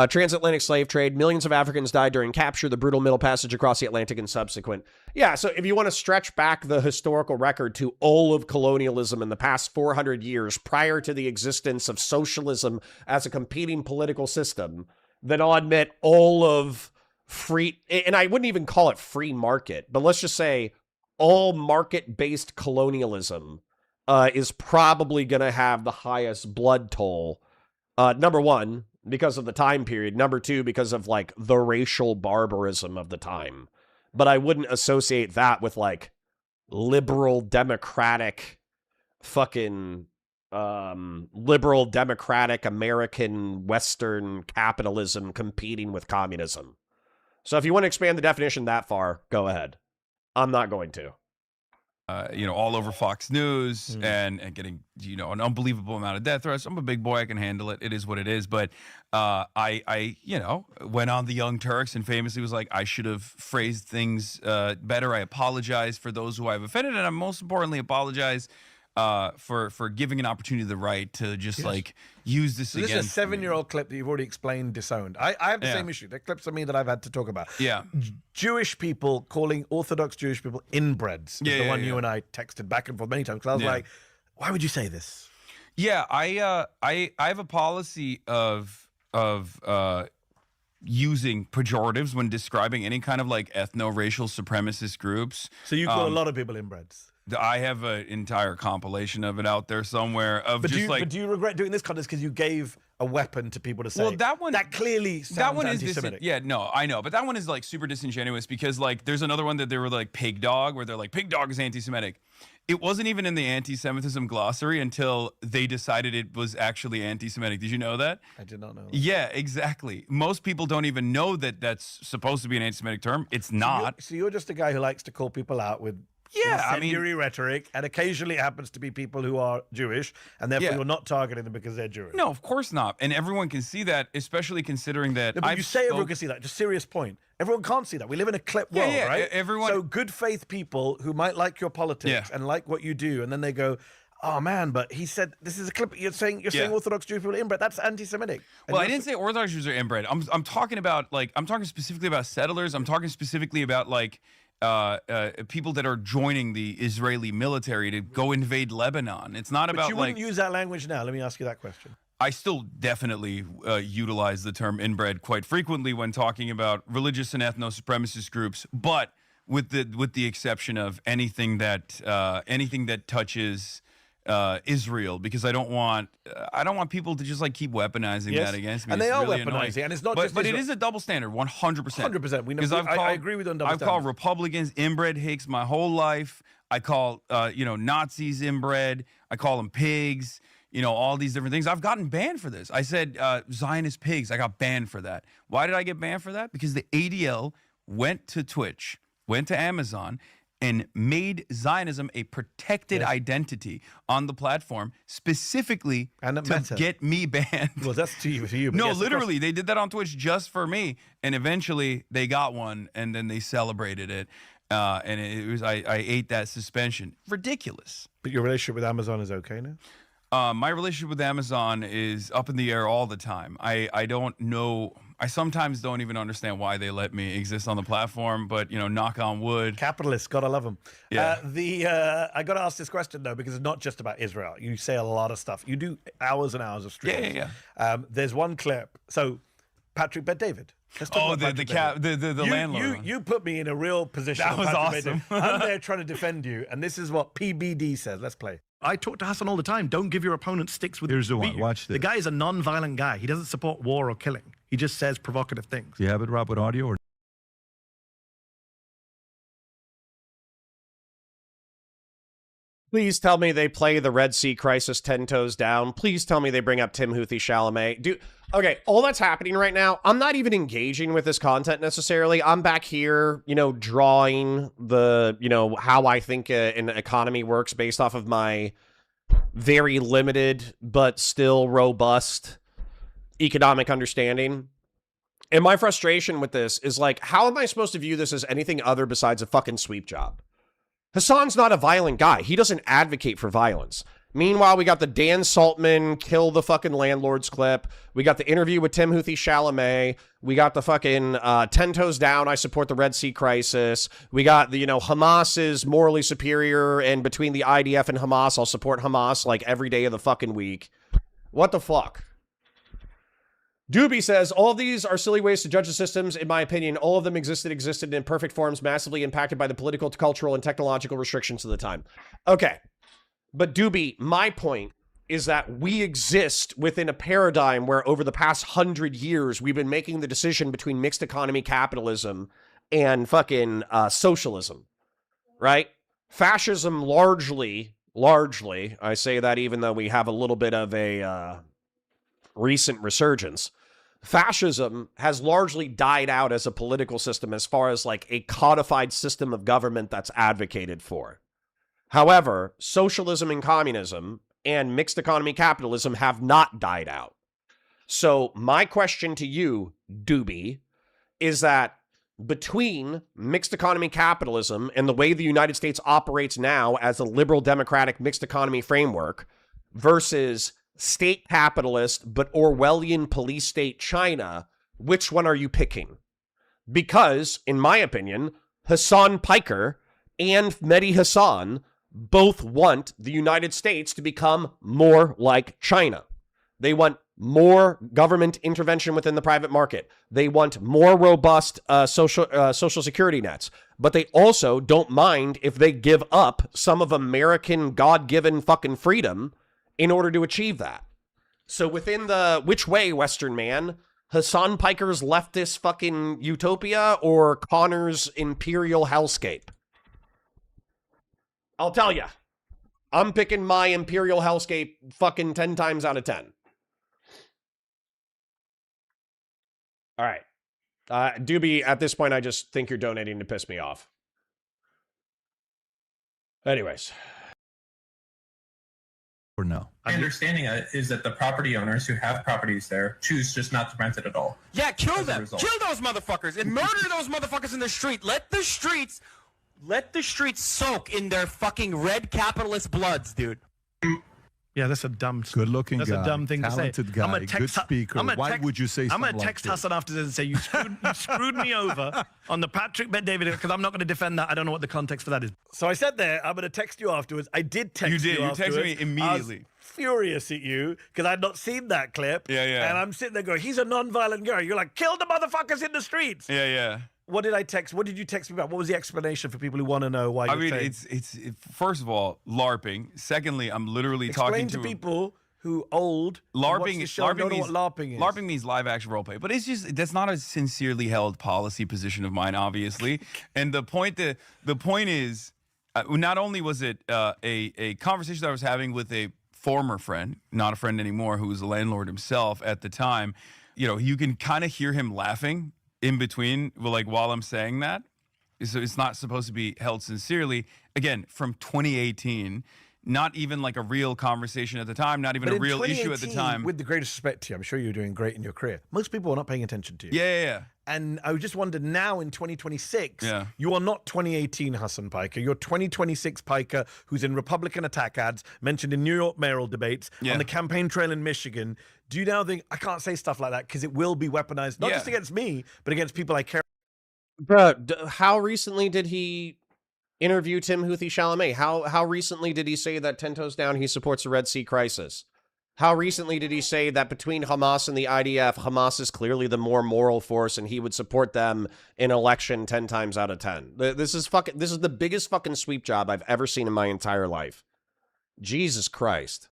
Transatlantic slave trade, millions of Africans died during capture, the brutal middle passage across the Atlantic, and subsequent. Yeah, so if you want to stretch back the historical record to all of colonialism in the past 400 years prior to the existence of socialism as a competing political system, then I'll admit all of free, and I wouldn't even call it free market, but let's just say all market-based colonialism is probably going to have the highest blood toll. Number one, because of the time period. Number two, because of like the racial barbarism of the time. But I wouldn't associate that with like liberal democratic fucking liberal democratic American Western capitalism competing with communism. So if you want to expand the definition that far, go ahead. I'm not going to. You know, all over Fox News and getting, you know, an unbelievable amount of death threats. I'm a big boy. I can handle it. It is what it is. But I you know, went on the Young Turks and famously was like, I should have phrased things better. I apologize for those who I've offended. And I most importantly apologize for giving an opportunity the right to just like use this against. This is a 7-year-old clip that you've already explained disowned. I have the same issue. They're clips of me that I've had to talk about. Yeah. Jewish people calling Orthodox Jewish people inbreds is the one you and I texted back and forth many times because I was like, why would you say this? Yeah, I have a policy of using pejoratives when describing any kind of like ethno-racial supremacist groups. So you call a lot of people inbreds. I have an entire compilation of it out there somewhere of but just do you regret doing this content because you gave a weapon to people to say? Well, that clearly sounds anti-Semitic. Yeah, no, I know, but that one is like super disingenuous because like there's another one that they were like pig dog, where they're like pig dog is anti-Semitic. It wasn't even in the anti-Semitism glossary until they decided it was actually anti-Semitic. Did you know that? I did not know that. Yeah, exactly. Most people don't even know that that's supposed to be an anti-Semitic term. It's not. So you're just a guy who likes to call people out with Yeah, incendiary rhetoric, and occasionally it happens to be people who are Jewish, and therefore Yeah. you're not targeting them because they're Jewish. No, of course not. And everyone can see that, especially considering that No, but you say everyone can see that. Just serious point. Everyone can't see that. We live in a clip world, yeah, right? everyone. So good faith people who might like your politics and like what you do, and then they go, "Oh man, but he said this is a clip. You're saying Orthodox Jewish people are inbred. That's anti-Semitic." Well, I didn't say Orthodox Jews are inbred. I'm talking about I'm talking specifically about settlers. I'm talking specifically about people that are joining the Israeli military to go invade Lebanon. It's not But about you wouldn't use that language now. Let me ask you that question. I still definitely utilize the term inbred quite frequently when talking about religious and ethno-supremacist groups, but with the exception of anything that touches Israel, because I don't want people to just keep weaponizing that against me. And it's they are really weaponizing, annoying. and it's not but, just But Israel. it is a double standard, 100%. 100%. We know. I agree with you on double I've called Republicans inbred hicks my whole life. I call Nazis inbred. I call them pigs. All these different things. I've gotten banned for this. I said Zionist pigs. I got banned for that. Why did I get banned for that? Because the ADL went to Twitch, went to Amazon, and made Zionism a protected identity on the platform, specifically to get me banned. Well, that's to you. But No, yes, literally, they did that on Twitch just for me, and eventually they got one, and then they celebrated it, and it was I ate that suspension. Ridiculous. But your relationship with Amazon is okay now? My relationship with Amazon is up in the air all the time. I don't know. I sometimes don't even understand why they let me exist on the platform, but knock on wood. Capitalists, gotta love them. Yeah. I gotta ask this question though, because it's not just about Israel. You say a lot of stuff. You do hours and hours of streams. Yeah. There's one clip. So, Patrick Bet David. Let's talk about the landlord. You put me in a real position. That was awesome. I'm there trying to defend you, and this is what PBD says. Let's play. I talk to Hassan all the time. Don't give your opponent sticks with. Here's the one. Watch this. The guy is a non-violent guy. He doesn't support war or killing. He just says provocative things. Do you have it, Rob, with audio? Or Please tell me they play the Red Sea Crisis 10 toes down. Please tell me they bring up Timothée Chalamet. Okay, all that's happening right now, I'm not even engaging with this content necessarily. I'm back here, drawing the, how I think an economy works based off of my very limited but still robust economic understanding. And my frustration with this is how am I supposed to view this as anything other besides a fucking sweep job? Hassan's not a violent guy. He doesn't advocate for violence. Meanwhile, we got the Dan Saltman kill the fucking landlords clip. We got the interview with Timothée Chalamet. We got the fucking 10 toes down, I support the Red Sea Crisis. We got the, Hamas is morally superior, and between the IDF and Hamas, I'll support Hamas every day of the fucking week. What the fuck? Doobie says, all of these are silly ways to judge the systems. In my opinion, all of them existed in imperfect forms, massively impacted by the political, cultural, and technological restrictions of the time. Okay. But Doobie, my point is that we exist within a paradigm where over the past 100 years, we've been making the decision between mixed economy capitalism and fucking socialism, right? Fascism largely, I say that even though we have a little bit of a recent resurgence, fascism has largely died out as a political system as far as a codified system of government that's advocated for. However, socialism and communism and mixed economy capitalism have not died out. So my question to you, Doobie, is that between mixed economy capitalism and the way the United States operates now as a liberal democratic mixed economy framework versus state capitalist but Orwellian police state China, which one are you picking? Because, in my opinion, Hassan Piker and Mehdi Hassan both want the United States to become more like China. They want more government intervention within the private market. They want more robust social security nets. But they also don't mind if they give up some of American God-given fucking freedom in order to achieve that. So within the which way, Western man, Hassan Piker's leftist fucking utopia or Connor's imperial hellscape? I'll tell you, I'm picking my imperial hellscape fucking 10 times out of 10. All right. Doobie, at this point, I just think you're donating to piss me off. Anyways. Or no? My understanding is that the property owners who have properties there choose just not to rent it at all. Yeah, kill As a them. result. Kill those motherfuckers and murder those motherfuckers in the street. Let the streets soak in their fucking red capitalist bloods, dude. Yeah, that's a dumb. Good-looking guy. That's a dumb thing to say. Talented guy. I'm gonna Good text, speaker. Why would you say I'm something gonna text like this? Hassan after this and say you screwed me over on the Patrick Bet David, because I'm not going to defend that. I don't know what the context for that is. So I said there, I'm going to text you afterwards. I did text you. You did. You texted me immediately. I was furious at you because I'd not seen that clip. Yeah, yeah. And I'm sitting there going, he's a non-violent guy. You're like, kill the motherfuckers in the streets. Yeah, yeah. What did I text? What did you text me about? What was the explanation for people who want to know why? I mean, it's first of all LARPing. Secondly, I'm literally talking to people who old LARPing. The show, don't know what LARPing is. LARPing means live action role play, but it's just that's not a sincerely held policy position of mine, obviously. And the point is, not only was it a conversation that I was having with a former friend, not a friend anymore, who was a landlord himself at the time. You know, you can kind of hear him laughing in between, like while I'm saying that. So it's not supposed to be held sincerely. Again, from 2018, not even like a real conversation at the time, not even a real issue at the time. With the greatest respect to you, I'm sure you're doing great in your career. Most people are not paying attention to you. Yeah. And I just wondered now in 2026, you are not 2018 Hassan Piker. You're 2026 Piker, who's in Republican attack ads, mentioned in New York mayoral debates, on the campaign trail in Michigan. Do you now think, I can't say stuff like that because it will be weaponized, not just against me, but against people I care about? Bro, how recently did he interview Tim Houthi Chalamet? How recently did he say that 10 toes down he supports the Red Sea crisis? How recently did he say that between Hamas and the IDF, Hamas is clearly the more moral force and he would support them in election 10 times out of 10? This is the biggest fucking sweep job I've ever seen in my entire life. Jesus Christ.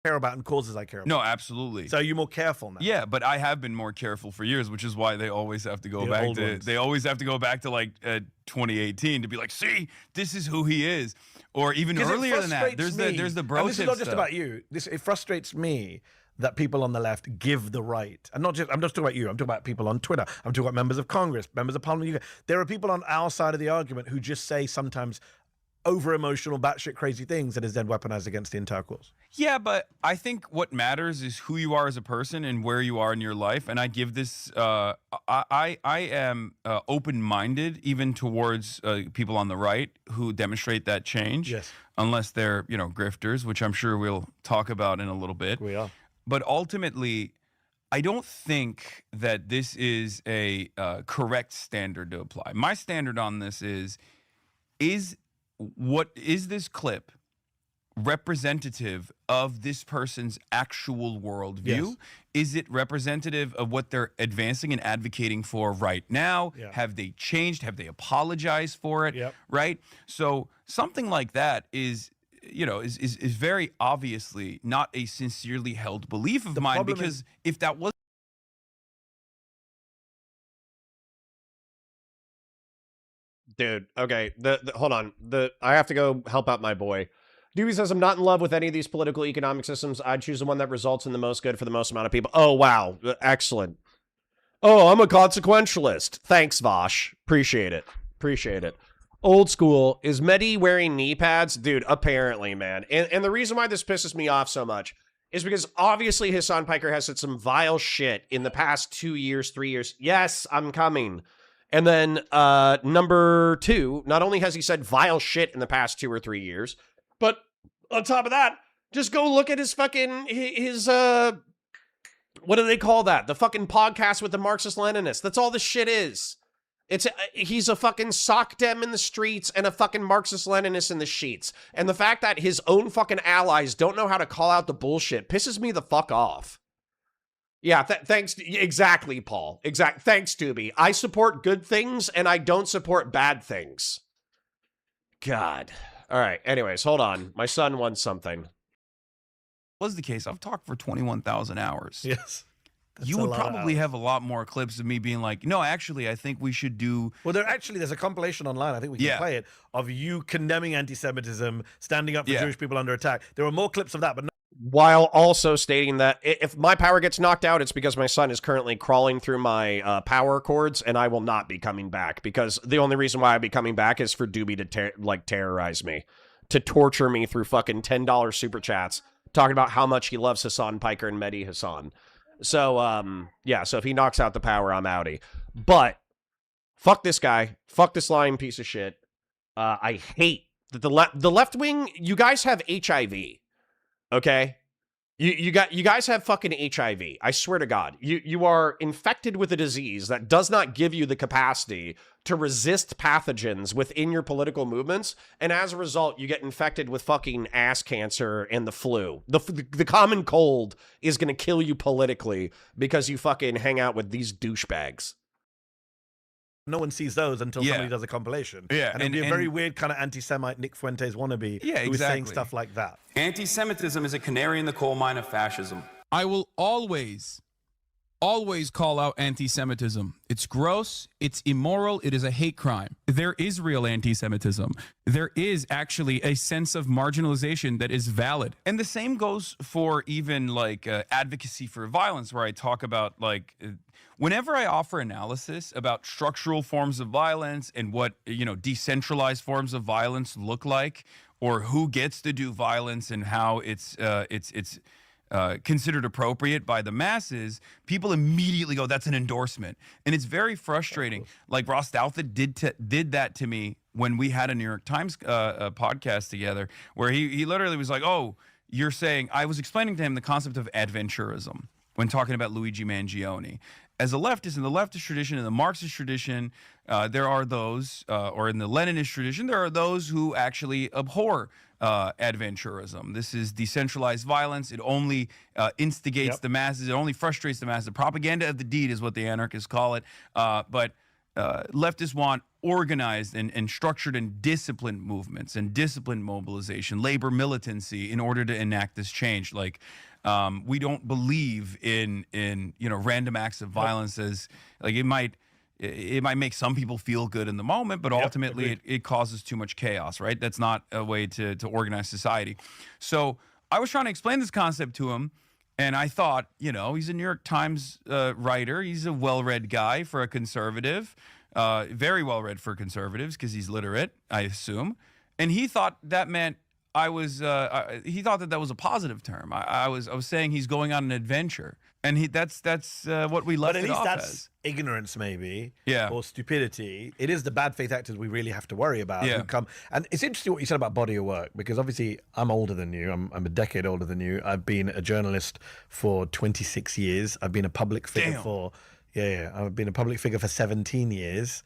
about and causes I care about. No, absolutely. So you're more careful now. Yeah, but I have been more careful for years, which is why they always have to go back to they always have to go back to like 2018 to be like, see, this is who he is. Or even earlier than that. There's the bro and this is not just stuff. about you. It frustrates me that people on the left give the right. And I'm just talking about you. I'm talking about people on Twitter. I'm talking about members of Congress, members of Parliament. There are people on our side of the argument who just say sometimes over-emotional, batshit crazy things that is then weaponized against the entire cause. Yeah, but I think what matters is who you are as a person and where you are in your life. And I give this, I am open-minded even towards people on the right who demonstrate that change. Yes. Unless they're, grifters, which I'm sure we'll talk about in a little bit. We are. But ultimately, I don't think that this is a correct standard to apply. My standard on this is this clip representative of this person's actual worldview? Yes. Is it representative of what they're advancing and advocating for right now? Yeah. Have they changed? Have they apologized for it? Yep. Right? So something like that is very obviously not a sincerely held belief of mine, because if that was Dude, okay. Hold on. I have to go help out my boy. Dewey says, I'm not in love with any of these political economic systems. I'd choose the one that results in the most good for the most amount of people. Oh, wow. Excellent. Oh, I'm a consequentialist. Thanks, Vosh. Appreciate it. Appreciate it. Old school. Is Mehdi wearing knee pads? Dude, apparently, man. And the reason why this pisses me off so much is because obviously Hassan Piker has said some vile shit in the past 2 years, 3 years. Yes, I'm coming. And then number two, not only has he said vile shit in the past 2 or 3 years, but on top of that, just go look at his fucking, what do they call that? The fucking podcast with the Marxist-Leninists. That's all this shit is. He's a fucking sock dem in the streets and a fucking Marxist-Leninist in the sheets. And the fact that his own fucking allies don't know how to call out the bullshit pisses me the fuck off. Yeah, thanks. Exactly, Paul. Thanks, Doobie. I support good things and I don't support bad things. God. All right. Anyways, hold on. My son wants something. Was the case, I've talked for 21,000 hours. Yes. You would probably have a lot more clips of me being like, no, actually, I think we should do. Well, there's a compilation online. I think we can play it of you condemning anti-Semitism, standing up for Jewish people under attack. There are more clips of that, but while also stating that if my power gets knocked out, it's because my son is currently crawling through my power cords, and I will not be coming back, because the only reason why I'd be coming back is for Doobie to terrorize me, to torture me through fucking $10 super chats, talking about how much he loves Hassan Piker and Mehdi Hassan. So, yeah, so if he knocks out the power, I'm outie. But fuck this guy. Fuck this lying piece of shit. I hate that the left wing, you guys have HIV. Okay? You guys have fucking HIV. I swear to God. You are infected with a disease that does not give you the capacity to resist pathogens within your political movements, and as a result, you get infected with fucking ass cancer and the flu. The common cold is going to kill you politically because you fucking hang out with these douchebags. No one sees those until somebody does a compilation. Yeah, and it'd be a very weird kind of anti-Semite Nick Fuentes wannabe who is saying stuff like that. Anti-Semitism is a canary in the coal mine of fascism. I will always call out anti-Semitism. It's gross, it's immoral, it is a hate crime. There is real anti-Semitism. There is actually a sense of marginalization that is valid. And the same goes for even like advocacy for violence, where I talk about like whenever I offer analysis about structural forms of violence and what, you know, decentralized forms of violence look like, or who gets to do violence and how it's considered appropriate by the masses, people immediately go, that's an endorsement. And it's very frustrating. Like Ross Douthat did that to me when we had a New York Times podcast together, where he literally was like, oh, you're saying, I was explaining to him the concept of adventurism when talking about Luigi Mangione. As a leftist, in the leftist tradition, in the Marxist tradition, there are those, or in the Leninist tradition, there are those who actually abhor adventurism. This is decentralized violence. It only instigates the masses. It only frustrates the masses. The propaganda of the deed is what the anarchists call it. But leftists want organized and structured and disciplined movements and disciplined mobilization, labor militancy, in order to enact this change. Like, we don't believe in random acts of violence as like it might make some people feel good in the moment, but ultimately it causes too much chaos, right? That's not a way to organize society. So I was trying to explain this concept to him, and I thought, he's a New York Times writer. He's a well-read guy for a conservative, very well-read for conservatives because he's literate, I assume. And he thought that meant he thought that was a positive term. I was saying he's going on an adventure, and that's what we left it off as. Ignorance, maybe, or stupidity. It is the bad faith actors we really have to worry about. Yeah. Who come, and it's interesting what you said about body of work, because obviously I'm older than you. I'm a decade older than you. I've been a journalist for 26 years. I've been a public figure I've been a public figure for 17 years.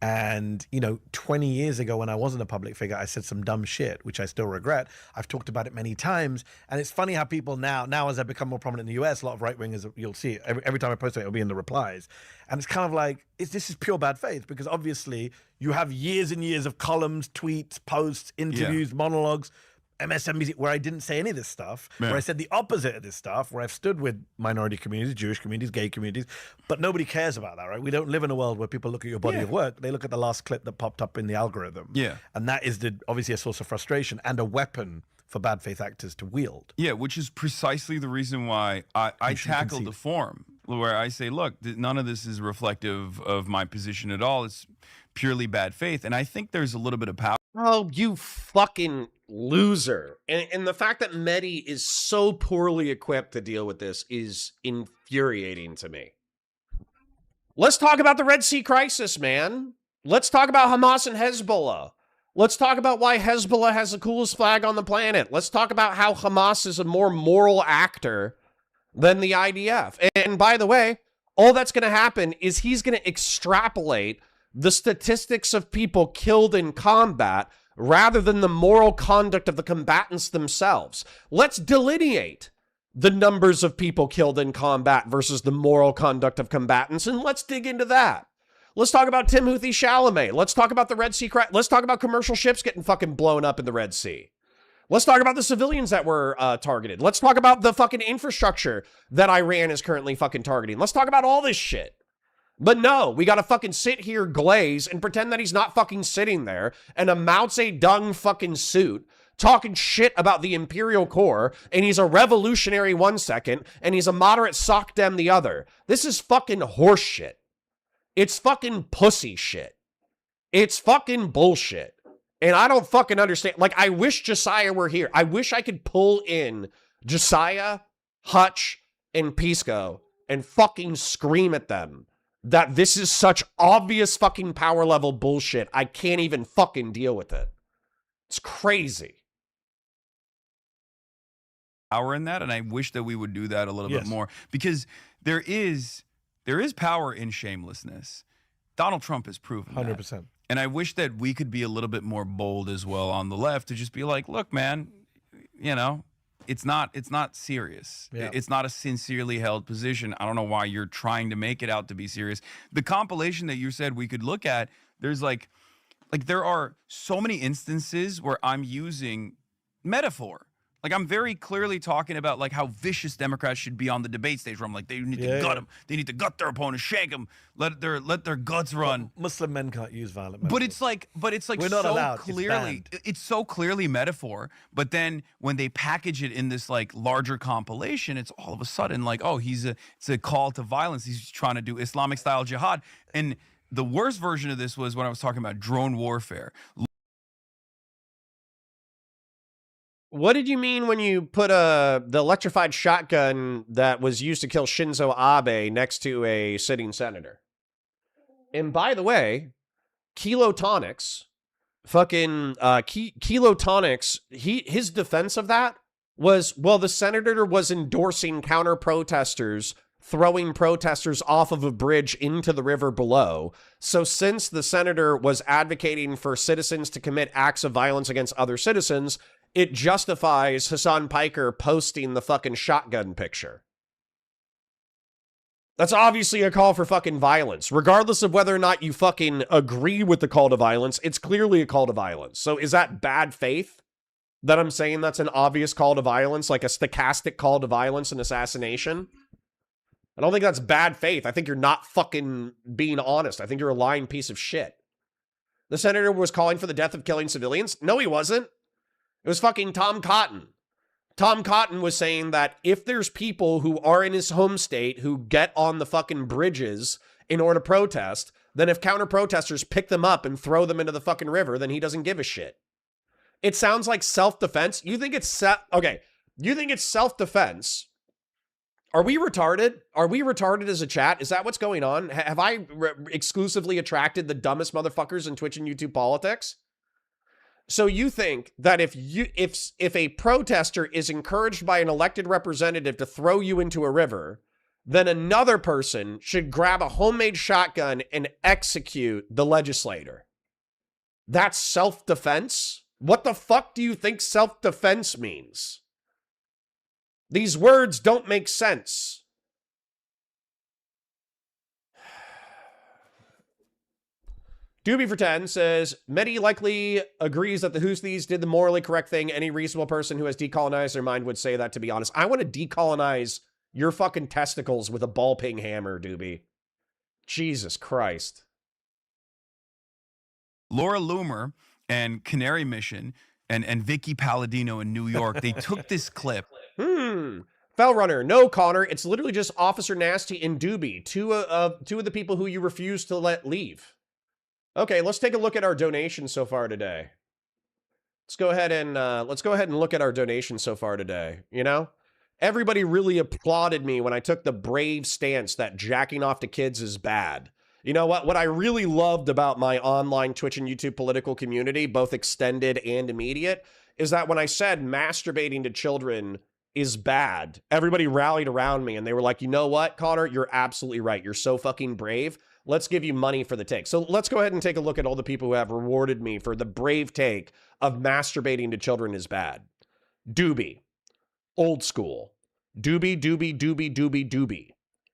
And, 20 years ago when I wasn't a public figure, I said some dumb shit, which I still regret. I've talked about it many times. And it's funny how people now as I become more prominent in the US, a lot of right-wingers, you'll see every time I post it, it'll be in the replies. And it's kind of like, this is pure bad faith, because obviously you have years and years of columns, tweets, posts, interviews, monologues, MSNBC, where I didn't say any of this stuff, where I said the opposite of this stuff, where I've stood with minority communities, Jewish communities, gay communities, but nobody cares about that, right? We don't live in a world where people look at your body of work. They look at the last clip that popped up in the algorithm. Yeah. And that is obviously a source of frustration and a weapon for bad faith actors to wield. Yeah, which is precisely the reason why I tackled the forum, where I say, look, none of this is reflective of my position at all. It's purely bad faith. And I think there's a little bit of power. Oh, you fucking loser. And the fact that Mehdi is so poorly equipped to deal with this is infuriating to me. Let's talk about the Red Sea crisis, man. Let's talk about Hamas and Hezbollah. Let's talk about why Hezbollah has the coolest flag on the planet. Let's talk about how Hamas is a more moral actor than the IDF. And by the way, all that's going to happen is he's going to extrapolate the statistics of people killed in combat rather than the moral conduct of the combatants themselves. Let's delineate the numbers of people killed in combat versus the moral conduct of combatants, and let's dig into that. Let's talk about Timothy Chalamet. Let's talk about the Red Sea crisis. Let's talk about commercial ships getting fucking blown up in the Red Sea. Let's talk about the civilians that were targeted. Let's talk about the fucking infrastructure that Iran is currently fucking targeting. Let's talk about all this shit. But no, we gotta fucking sit here, glaze, and pretend that he's not fucking sitting there in a Mao Zedong fucking suit, talking shit about the Imperial Core, and he's a revolutionary one second, and he's a moderate sock dem the other. This is fucking horse shit. It's fucking pussy shit. It's fucking bullshit. And I don't fucking understand. Like, I wish Josiah were here. I wish I could pull in Josiah, Hutch, and Pisco and fucking scream at them that this is such obvious fucking power level bullshit. I can't even fucking deal with it. It's crazy. Power in that, and I wish that we would do that a little bit more, because there is power in shamelessness. Donald Trump has proven 100%. that. And I wish that we could be a little bit more bold as well on the left to just be like, look, man, you know, it's not serious. Yeah. It's not a sincerely held position. I don't know why you're trying to make it out to be serious. The compilation that you said we could look at, there's like there are so many instances where I'm using metaphor. Like, I'm very clearly talking about like how vicious Democrats should be on the debate stage, where I'm like, they need to gut them. They need to gut their opponent, shank them, let their guts run. Muslim men can't use violent metaphors. But it's like We're not so allowed. clearly, it's so clearly metaphor. But then when they package it in this like larger compilation, it's all of a sudden like, oh, it's a call to violence. He's trying to do Islamic style jihad. And the worst version of this was when I was talking about drone warfare. What did you mean when you put the electrified shotgun that was used to kill Shinzo Abe next to a sitting senator? And by the way, Kilotonics, Kilotonics, his defense of that was, well, the senator was endorsing counter-protesters throwing protesters off of a bridge into the river below. So since the senator was advocating for citizens to commit acts of violence against other citizens, it justifies Hassan Piker posting the fucking shotgun picture. That's obviously a call for fucking violence. Regardless of whether or not you fucking agree with the call to violence, it's clearly a call to violence. So is that bad faith that I'm saying that's an obvious call to violence, like a stochastic call to violence and assassination? I don't think that's bad faith. I think you're not fucking being honest. I think you're a lying piece of shit. The senator was calling for the death of killing civilians? No, he wasn't. It was fucking Tom Cotton. Tom Cotton was saying that if there's people who are in his home state who get on the fucking bridges in order to protest, then if counter-protesters pick them up and throw them into the fucking river, then he doesn't give a shit. It sounds like self-defense. You think it's okay. You think it's self-defense. Are we retarded? Are we retarded as a chat? Is that what's going on? Have I exclusively attracted the dumbest motherfuckers in Twitch and YouTube politics? So you think that if a protester is encouraged by an elected representative to throw you into a river, then another person should grab a homemade shotgun and execute the legislator? That's self-defense? What the fuck do you think self-defense means? These words don't make sense. Doobie for 10 says, Mehdi likely agrees that the Houthis did the morally correct thing. Any reasonable person who has decolonized their mind would say that, to be honest. I want to decolonize your fucking testicles with a ball peen hammer, Doobie. Jesus Christ. Laura Loomer and Canary Mission and Vicky Palladino in New York, they took this clip. Fellrunner, no, Connor. It's literally just Officer Nasty and Doobie, two of the people who you refuse to let leave. Okay, let's take a look at our donations so far today. Let's go ahead and look at our donations so far today. You know, everybody really applauded me when I took the brave stance that jacking off to kids is bad. You know what? What I really loved about my online Twitch and YouTube political community, both extended and immediate, is that when I said masturbating to children is bad, everybody rallied around me and they were like, you know what, Connor, you're absolutely right. You're so fucking brave. Let's give you money for the take. So let's go ahead and take a look at all the people who have rewarded me for the brave take of masturbating to children is bad. Doobie. Old school. Doobie, Doobie, Doobie, Doobie, Doobie.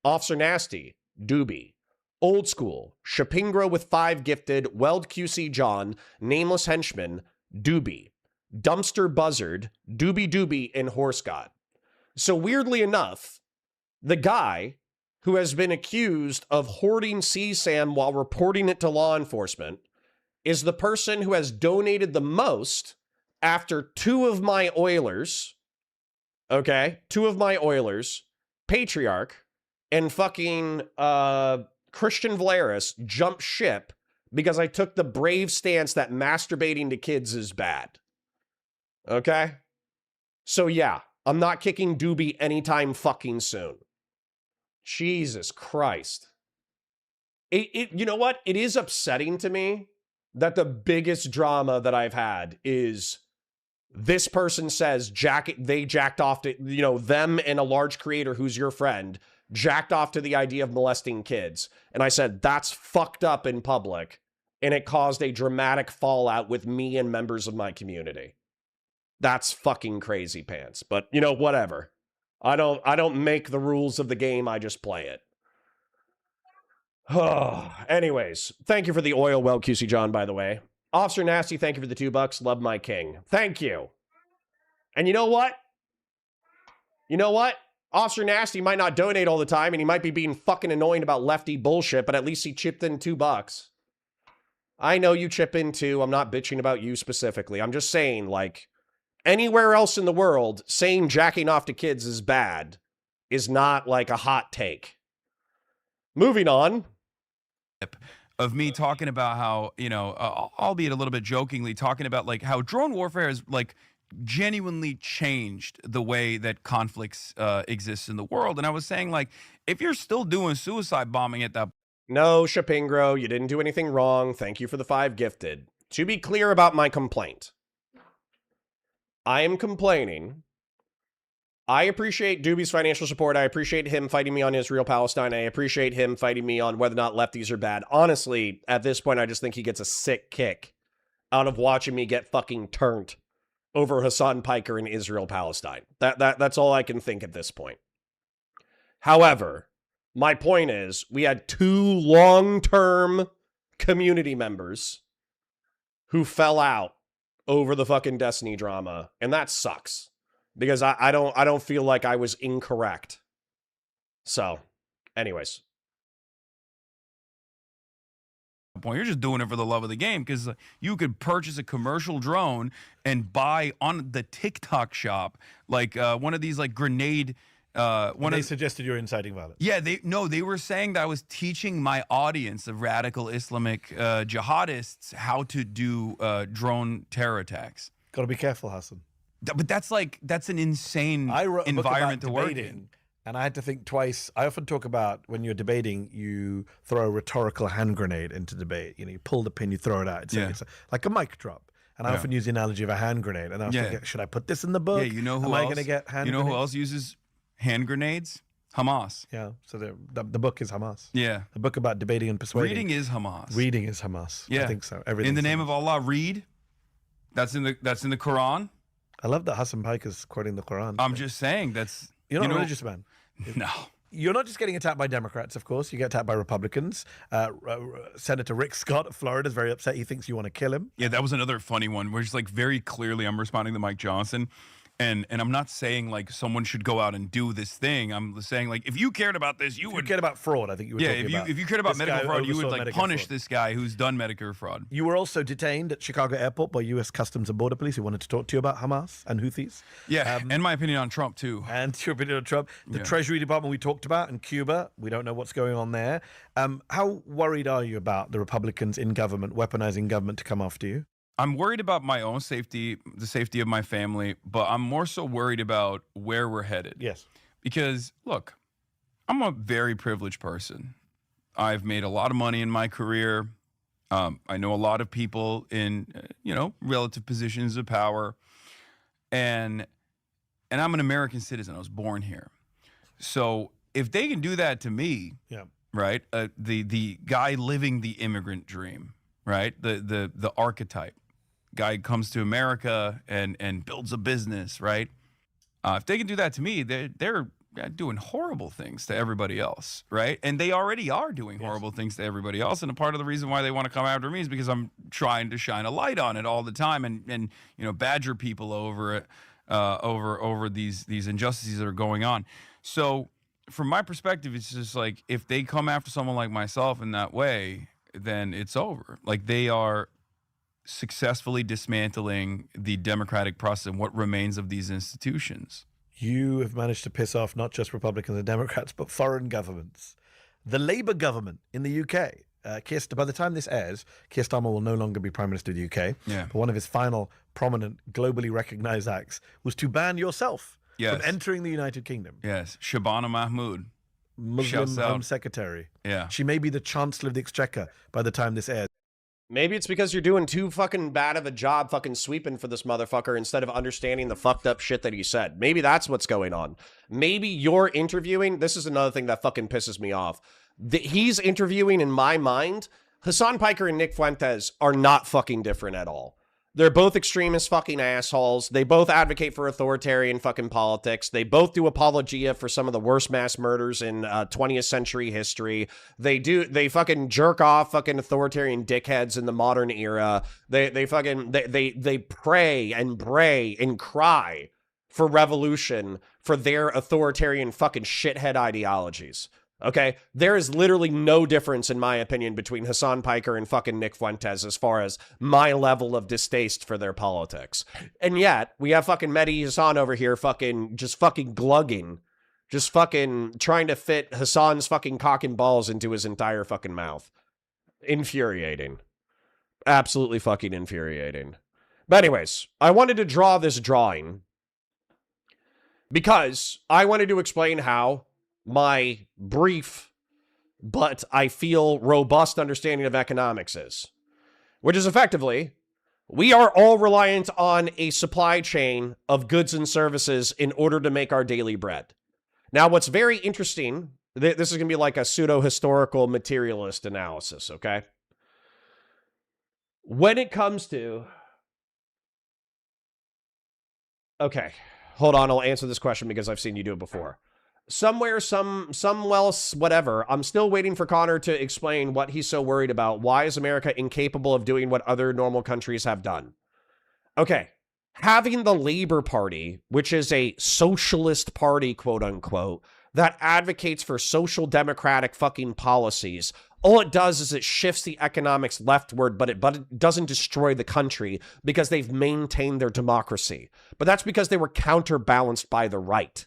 Officer Nasty. Doobie. Old school. Shapingro with 5 gifted. Weld QC John. Nameless Henchman. Doobie. Dumpster Buzzard. Doobie Doobie and Horse God. So weirdly enough, the guy who has been accused of hoarding CSAM while reporting it to law enforcement is the person who has donated the most after two of my Oilers, Patriarch and fucking Christian Vlaris jumped ship because I took the brave stance that masturbating to kids is bad. Okay? So yeah, I'm not kicking Doobie anytime fucking soon. Jesus Christ. You know what? It is upsetting to me that the biggest drama that I've had is this person says they jacked off to, them and a large creator who's your friend jacked off to the idea of molesting kids. And I said, that's fucked up in public. And it caused a dramatic fallout with me and members of my community. That's fucking crazy pants. But, whatever. I don't make the rules of the game. I just play it. Anyways, thank you for the oil well, QC John, by the way. Officer Nasty, thank you for the $2. Love my king. Thank you. And you know what? Officer Nasty might not donate all the time, and he might be being fucking annoying about lefty bullshit, but at least he chipped in $2. I know you chip in too. I'm not bitching about you specifically. I'm just saying, like, anywhere else in the world, saying jacking off to kids is bad is not like a hot take. Moving on. Of me talking about how, albeit a little bit jokingly, talking about like how drone warfare has like genuinely changed the way that conflicts exist in the world. And I was saying, like, if you're still doing suicide bombing at that. No, Shapingro, you didn't do anything wrong. Thank you for the 5 gifted. To be clear about my complaint, I am complaining. I appreciate Doobie's financial support. I appreciate him fighting me on Israel-Palestine. I appreciate him fighting me on whether or not lefties are bad. Honestly, at this point, I just think he gets a sick kick out of watching me get fucking turned over Hassan Piker in Israel-Palestine. That's all I can think at this point. However, my point is, we had 2 long-term community members who fell out over the fucking Destiny drama, and that sucks. Because I don't feel like I was incorrect. So, anyways. You're just doing it for the love of the game, because you could purchase a commercial drone and buy on the TikTok shop like one of these like grenade. They suggested you're inciting violence. Yeah, they were saying that I was teaching my audience of radical Islamic jihadists how to do drone terror attacks. Got to be careful, Hassan. But that's an insane environment to work in. And I had to think twice. I often talk about when you're debating, you throw a rhetorical hand grenade into debate. You pull the pin, you throw it out. It's like a mic drop. And I often use the analogy of a hand grenade. And I was thinking, should I put this in the book? Yeah, you know who Am else? I going to get hand You know grenades? who else uses hand grenades? Hamas. Yeah, so the book is Hamas. Yeah. The book about debating and persuading. Reading is Hamas. Reading is Hamas. Yeah. I think so. Everything. In the name of Allah, read. That's in the Quran. I love that Hassan Piker's quoting the Quran. I'm just saying you're not a religious man. No. You're not just getting attacked by Democrats, of course. You get attacked by Republicans. Senator Rick Scott of Florida is very upset. He thinks you want to kill him. Yeah, that was another funny one where it's like very clearly I'm responding to Mike Johnson. And I'm not saying like someone should go out and do this thing. I'm saying like if you cared about this, you would. You cared about fraud, I think you were talking about. If you cared about This medical guy fraud, you would oversaw like medical punish fraud. this guy who's done Medicare fraud. You were also detained at Chicago Airport by U.S. Customs and Border Police who wanted to talk to you about Hamas and Houthis. Yeah, and my opinion on Trump too. And your opinion on Trump. The Treasury Department we talked about, and Cuba. We don't know what's going on there. How worried are you about the Republicans in government weaponizing government to come after you? I'm worried about my own safety, the safety of my family, but I'm more so worried about where we're headed. Yes. Because, look, I'm a very privileged person. I've made a lot of money in my career. I know a lot of people in, relative positions of power. And I'm an American citizen. I was born here. So if they can do that to me, right, the guy living the immigrant dream, right, the archetype, guy comes to America and builds a business, right? If they can do that to me, they're doing horrible things to everybody else, right? And they already are doing horrible things to everybody else. And a part of the reason why they want to come after me is because I'm trying to shine a light on it all the time and badger people over it, over these injustices that are going on. So from my perspective, it's just like if they come after someone like myself in that way, then it's over. Like they are successfully dismantling the democratic process and what remains of these institutions. You have managed to piss off not just Republicans and Democrats, but foreign governments. The Labour government in the UK, by the time this airs, Keir Starmer will no longer be Prime Minister of the UK. Yeah. But one of his final prominent, globally recognized acts was to ban yourself from entering the United Kingdom. Yes. Shabana Mahmood. Muslim Shouts out. Home Secretary. Yeah. She may be the Chancellor of the Exchequer by the time this airs. Maybe it's because you're doing too fucking bad of a job fucking sweeping for this motherfucker instead of understanding the fucked up shit that he said. Maybe that's what's going on. Maybe you're interviewing. This is another thing that fucking pisses me off. He's interviewing, in my mind, Hassan Piker and Nick Fuentes are not fucking different at all. They're both extremist fucking assholes. They both advocate for authoritarian fucking politics. They both do apologia for some of the worst mass murders in 20th century history. They fucking jerk off fucking authoritarian dickheads in the modern era. They pray and bray and cry for revolution for their authoritarian fucking shithead ideologies. Okay, there is literally no difference, in my opinion, between Hassan Piker and fucking Nick Fuentes as far as my level of distaste for their politics. And yet, we have fucking Mehdi Hassan over here just fucking glugging, just fucking trying to fit Hassan's fucking cock and balls into his entire fucking mouth. Infuriating. Absolutely fucking infuriating. But anyways, I wanted to draw this drawing because I wanted to explain how my brief, but I feel robust understanding of economics is. Which is effectively, we are all reliant on a supply chain of goods and services in order to make our daily bread. Now, what's very interesting, this is going to be like a pseudo-historical materialist analysis, okay? When it comes to... Okay, hold on, I'll answer this question because I've seen you do it before. Somewhere, whatever. I'm still waiting for Connor to explain what he's so worried about. Why is America incapable of doing what other normal countries have done? Okay. Having the Labor Party, which is a socialist party, quote unquote, that advocates for social democratic fucking policies, all it does is it shifts the economics leftward, but it doesn't destroy the country because they've maintained their democracy. But that's because they were counterbalanced by the right.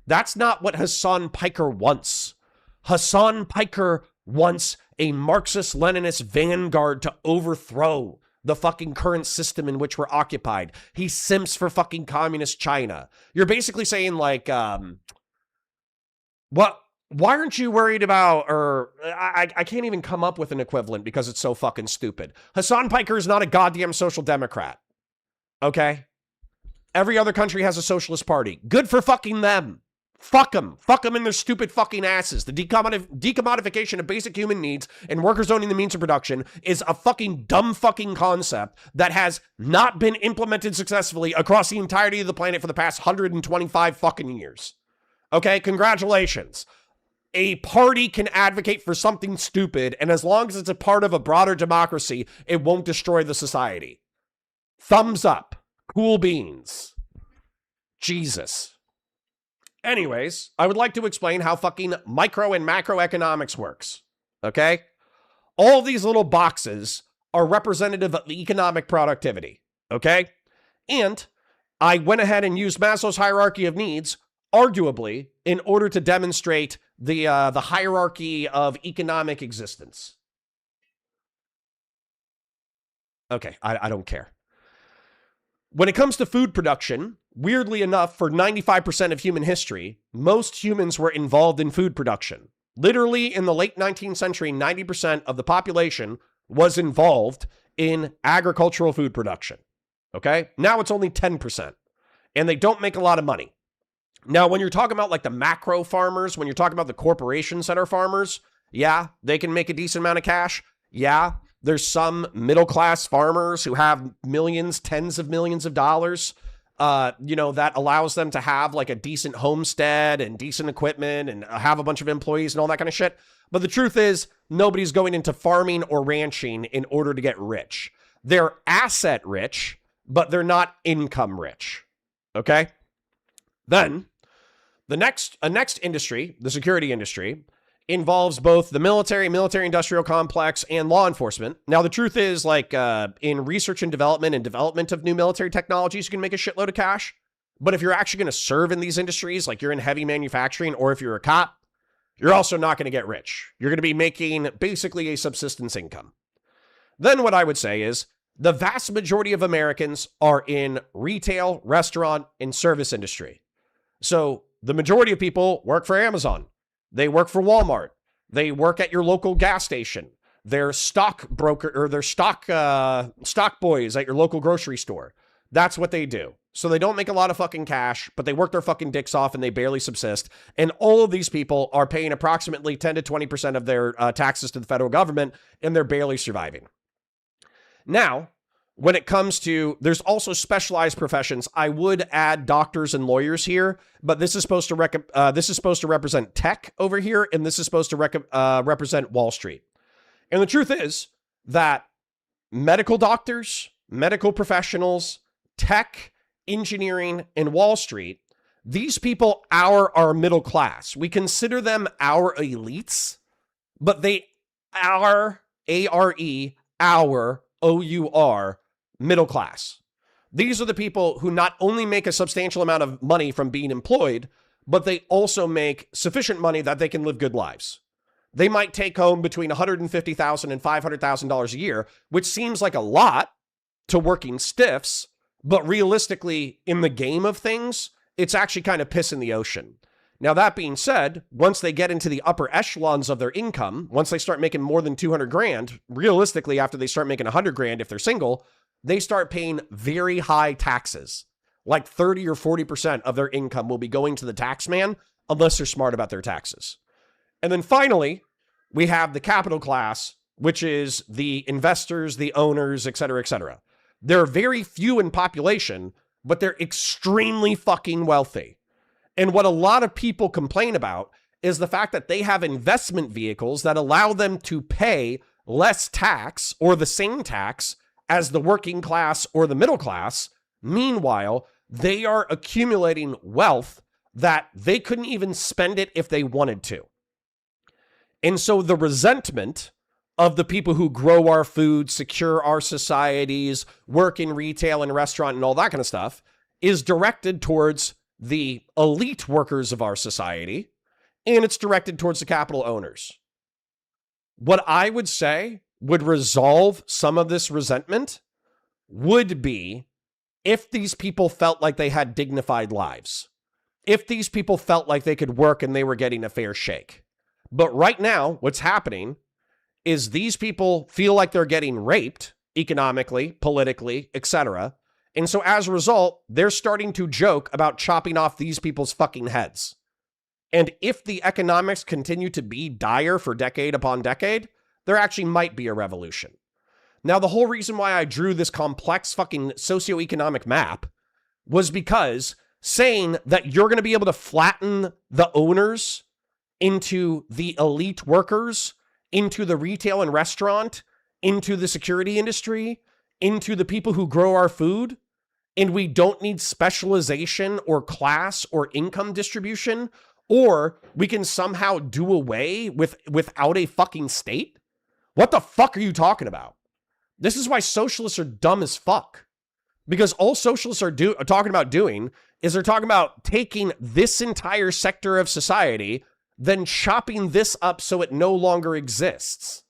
That's not what Hassan Piker wants. Hassan Piker wants a Marxist-Leninist vanguard to overthrow the fucking current system in which we're occupied. He simps for fucking communist China. You're basically saying like, why aren't you worried about, or I can't even come up with an equivalent because it's so fucking stupid. Hassan Piker is not a goddamn social democrat. Okay? Every other country has a socialist party. Good for fucking them. Fuck them. Fuck them in their stupid fucking asses. The decommodification of basic human needs and workers owning the means of production is a fucking dumb fucking concept that has not been implemented successfully across the entirety of the planet for the past 125 fucking years. Okay, congratulations. A party can advocate for something stupid, and as long as it's a part of a broader democracy, it won't destroy the society. Thumbs up. Cool beans. Jesus. Anyways, I would like to explain how fucking micro and macroeconomics works. Okay? All these little boxes are representative of economic productivity. Okay? And I went ahead and used Maslow's hierarchy of needs, arguably, in order to demonstrate the hierarchy of economic existence. Okay, I don't care. When it comes to food production, weirdly enough, for 95% of human history, most humans were involved in food production. Literally, in the late 19th century, 90% of the population was involved in agricultural food production. Okay? Now it's only 10%. And they don't make a lot of money. Now, when you're talking about like the macro farmers, when you're talking about the corporations that are farmers, yeah, they can make a decent amount of cash. Yeah, there's some middle-class farmers who have millions, tens of millions of dollars, that allows them to have like a decent homestead and decent equipment and have a bunch of employees and all that kind of shit. But the truth is, nobody's going into farming or ranching in order to get rich. They're asset rich, but they're not income rich. Okay? Then, a next industry, the security industry, involves both the military industrial complex, and law enforcement. Now, the truth is, like, in research and development of new military technologies, you can make a shitload of cash. But if you're actually going to serve in these industries, like you're in heavy manufacturing, or if you're a cop, you're also not going to get rich. You're going to be making basically a subsistence income. Then what I would say is the vast majority of Americans are in retail, restaurant, and service industry. So the majority of people work for Amazon. They work for Walmart. They work at your local gas station. They're stock broker, or they're stock boys at your local grocery store. That's what they do. So they don't make a lot of fucking cash, but they work their fucking dicks off and they barely subsist. And all of these people are paying approximately 10 to 20% of their taxes to the federal government, and they're barely surviving. Now, when it comes to, there's also specialized professions. I would add doctors and lawyers here, but this is supposed to represent tech over here, and this is supposed to represent Wall Street. And the truth is that medical doctors, medical professionals, tech, engineering, and Wall Street, these people are our middle class. We consider them our elites, but they are A-R-E, our O-U-R, middle class. These are the people who not only make a substantial amount of money from being employed, but they also make sufficient money that they can live good lives. They might take home between $150,000 and $500,000 a year, which seems like a lot to working stiffs, but realistically, in the game of things, it's actually kind of piss in the ocean. Now, that being said, once they get into the upper echelons of their income, once they start making more than 200 grand, realistically, after they start making 100 grand, if they're single, they start paying very high taxes. Like 30 or 40% of their income will be going to the tax man unless they're smart about their taxes. And then finally, we have the capital class, which is the investors, the owners, et cetera, et cetera. They're very few in population, but they're extremely fucking wealthy. And what a lot of people complain about is the fact that they have investment vehicles that allow them to pay less tax or the same tax as the working class or the middle class. Meanwhile, they are accumulating wealth that they couldn't even spend it if they wanted to. And so the resentment of the people who grow our food, secure our societies, work in retail and restaurant and all that kind of stuff is directed towards the elite workers of our society, and it's directed towards the capital owners. What I would say would resolve some of this resentment would be if these people felt like they had dignified lives, if these people felt like they could work and they were getting a fair shake. But right now, what's happening is these people feel like they're getting raped economically, politically, etc. And so as a result, they're starting to joke about chopping off these people's fucking heads. And if the economics continue to be dire for decade upon decade, there actually might be a revolution. Now, the whole reason why I drew this complex fucking socioeconomic map was because saying that you're going to be able to flatten the owners into the elite workers, into the retail and restaurant, into the security industry, into the people who grow our food, and we don't need specialization or class or income distribution, or we can somehow do away without a fucking state? What the fuck are you talking about? This is why socialists are dumb as fuck. Because all socialists are talking about doing is they're talking about taking this entire sector of society, then chopping this up so it no longer exists.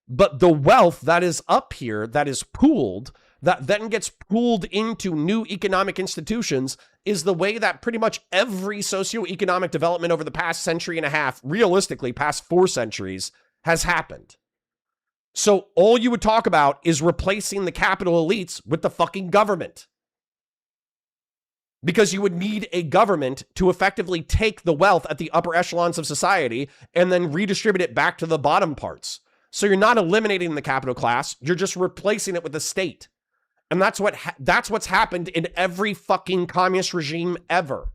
But the wealth that is up here, that is pooled, that then gets pooled into new economic institutions, is the way that pretty much every socioeconomic development over the past century and a half, realistically past 4 centuries, has happened. So all you would talk about is replacing the capital elites with the fucking government. Because you would need a government to effectively take the wealth at the upper echelons of society and then redistribute it back to the bottom parts. So you're not eliminating the capital class, you're just replacing it with the state. And that's what's happened in every fucking communist regime ever.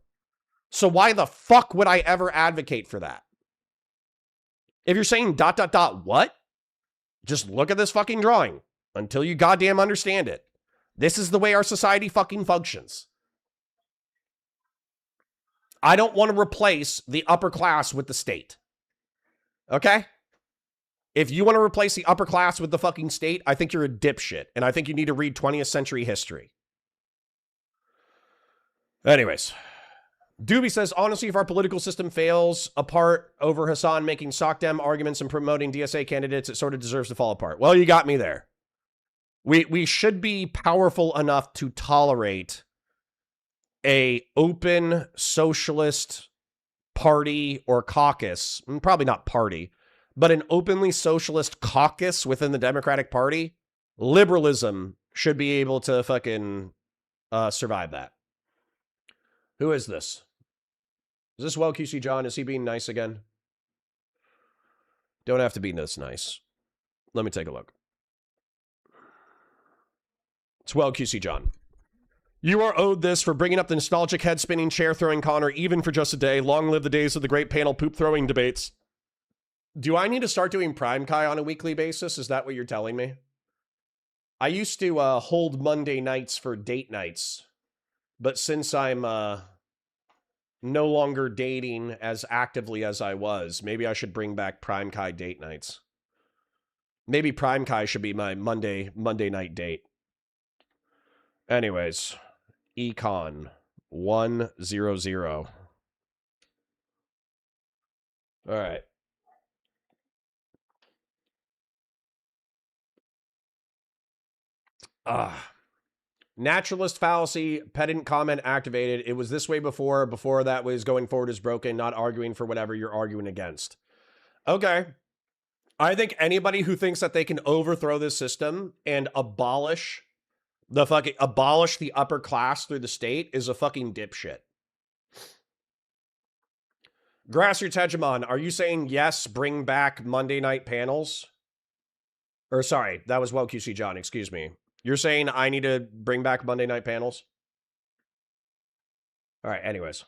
So why the fuck would I ever advocate for that? If you're saying ... what? Just look at this fucking drawing until you goddamn understand it. This is the way our society fucking functions. I don't want to replace the upper class with the state. Okay? If you want to replace the upper class with the fucking state, I think you're a dipshit. And I think you need to read 20th century history. Anyways. Doobie says, honestly, if our political system fails apart over Hassan making SOCDEM arguments and promoting DSA candidates, it sort of deserves to fall apart. Well, you got me there. We should be powerful enough to tolerate a open socialist party or caucus, probably not party, but an openly socialist caucus within the Democratic Party. Liberalism should be able to fucking survive that. Who is this? Is this Well QC John? Is he being nice again? Don't have to be this nice. Let me take a look. It's Well QC John. You are owed this for bringing up the nostalgic head-spinning, chair-throwing Connor, even for just a day. Long live the days of the great panel poop-throwing debates. Do I need to start doing Prime Kai on a weekly basis? Is that what you're telling me? I used to hold Monday nights for date nights. But since I'm no longer dating as actively as I was, maybe I should bring back Prime Kai date nights. Maybe Prime Kai should be my Monday night date. Anyways, Econ 100. All right. Naturalist fallacy, pedant comment activated. It was this way before. Before that was going forward is broken, not arguing for whatever you're arguing against. Okay. I think anybody who thinks that they can overthrow this system and abolish the upper class through the state is a fucking dipshit. Grassroots Hegemon, are you saying yes, bring back Monday night panels? Or sorry, that was Well QC John, excuse me. You're saying I need to bring back Monday night panels? All right, anyways.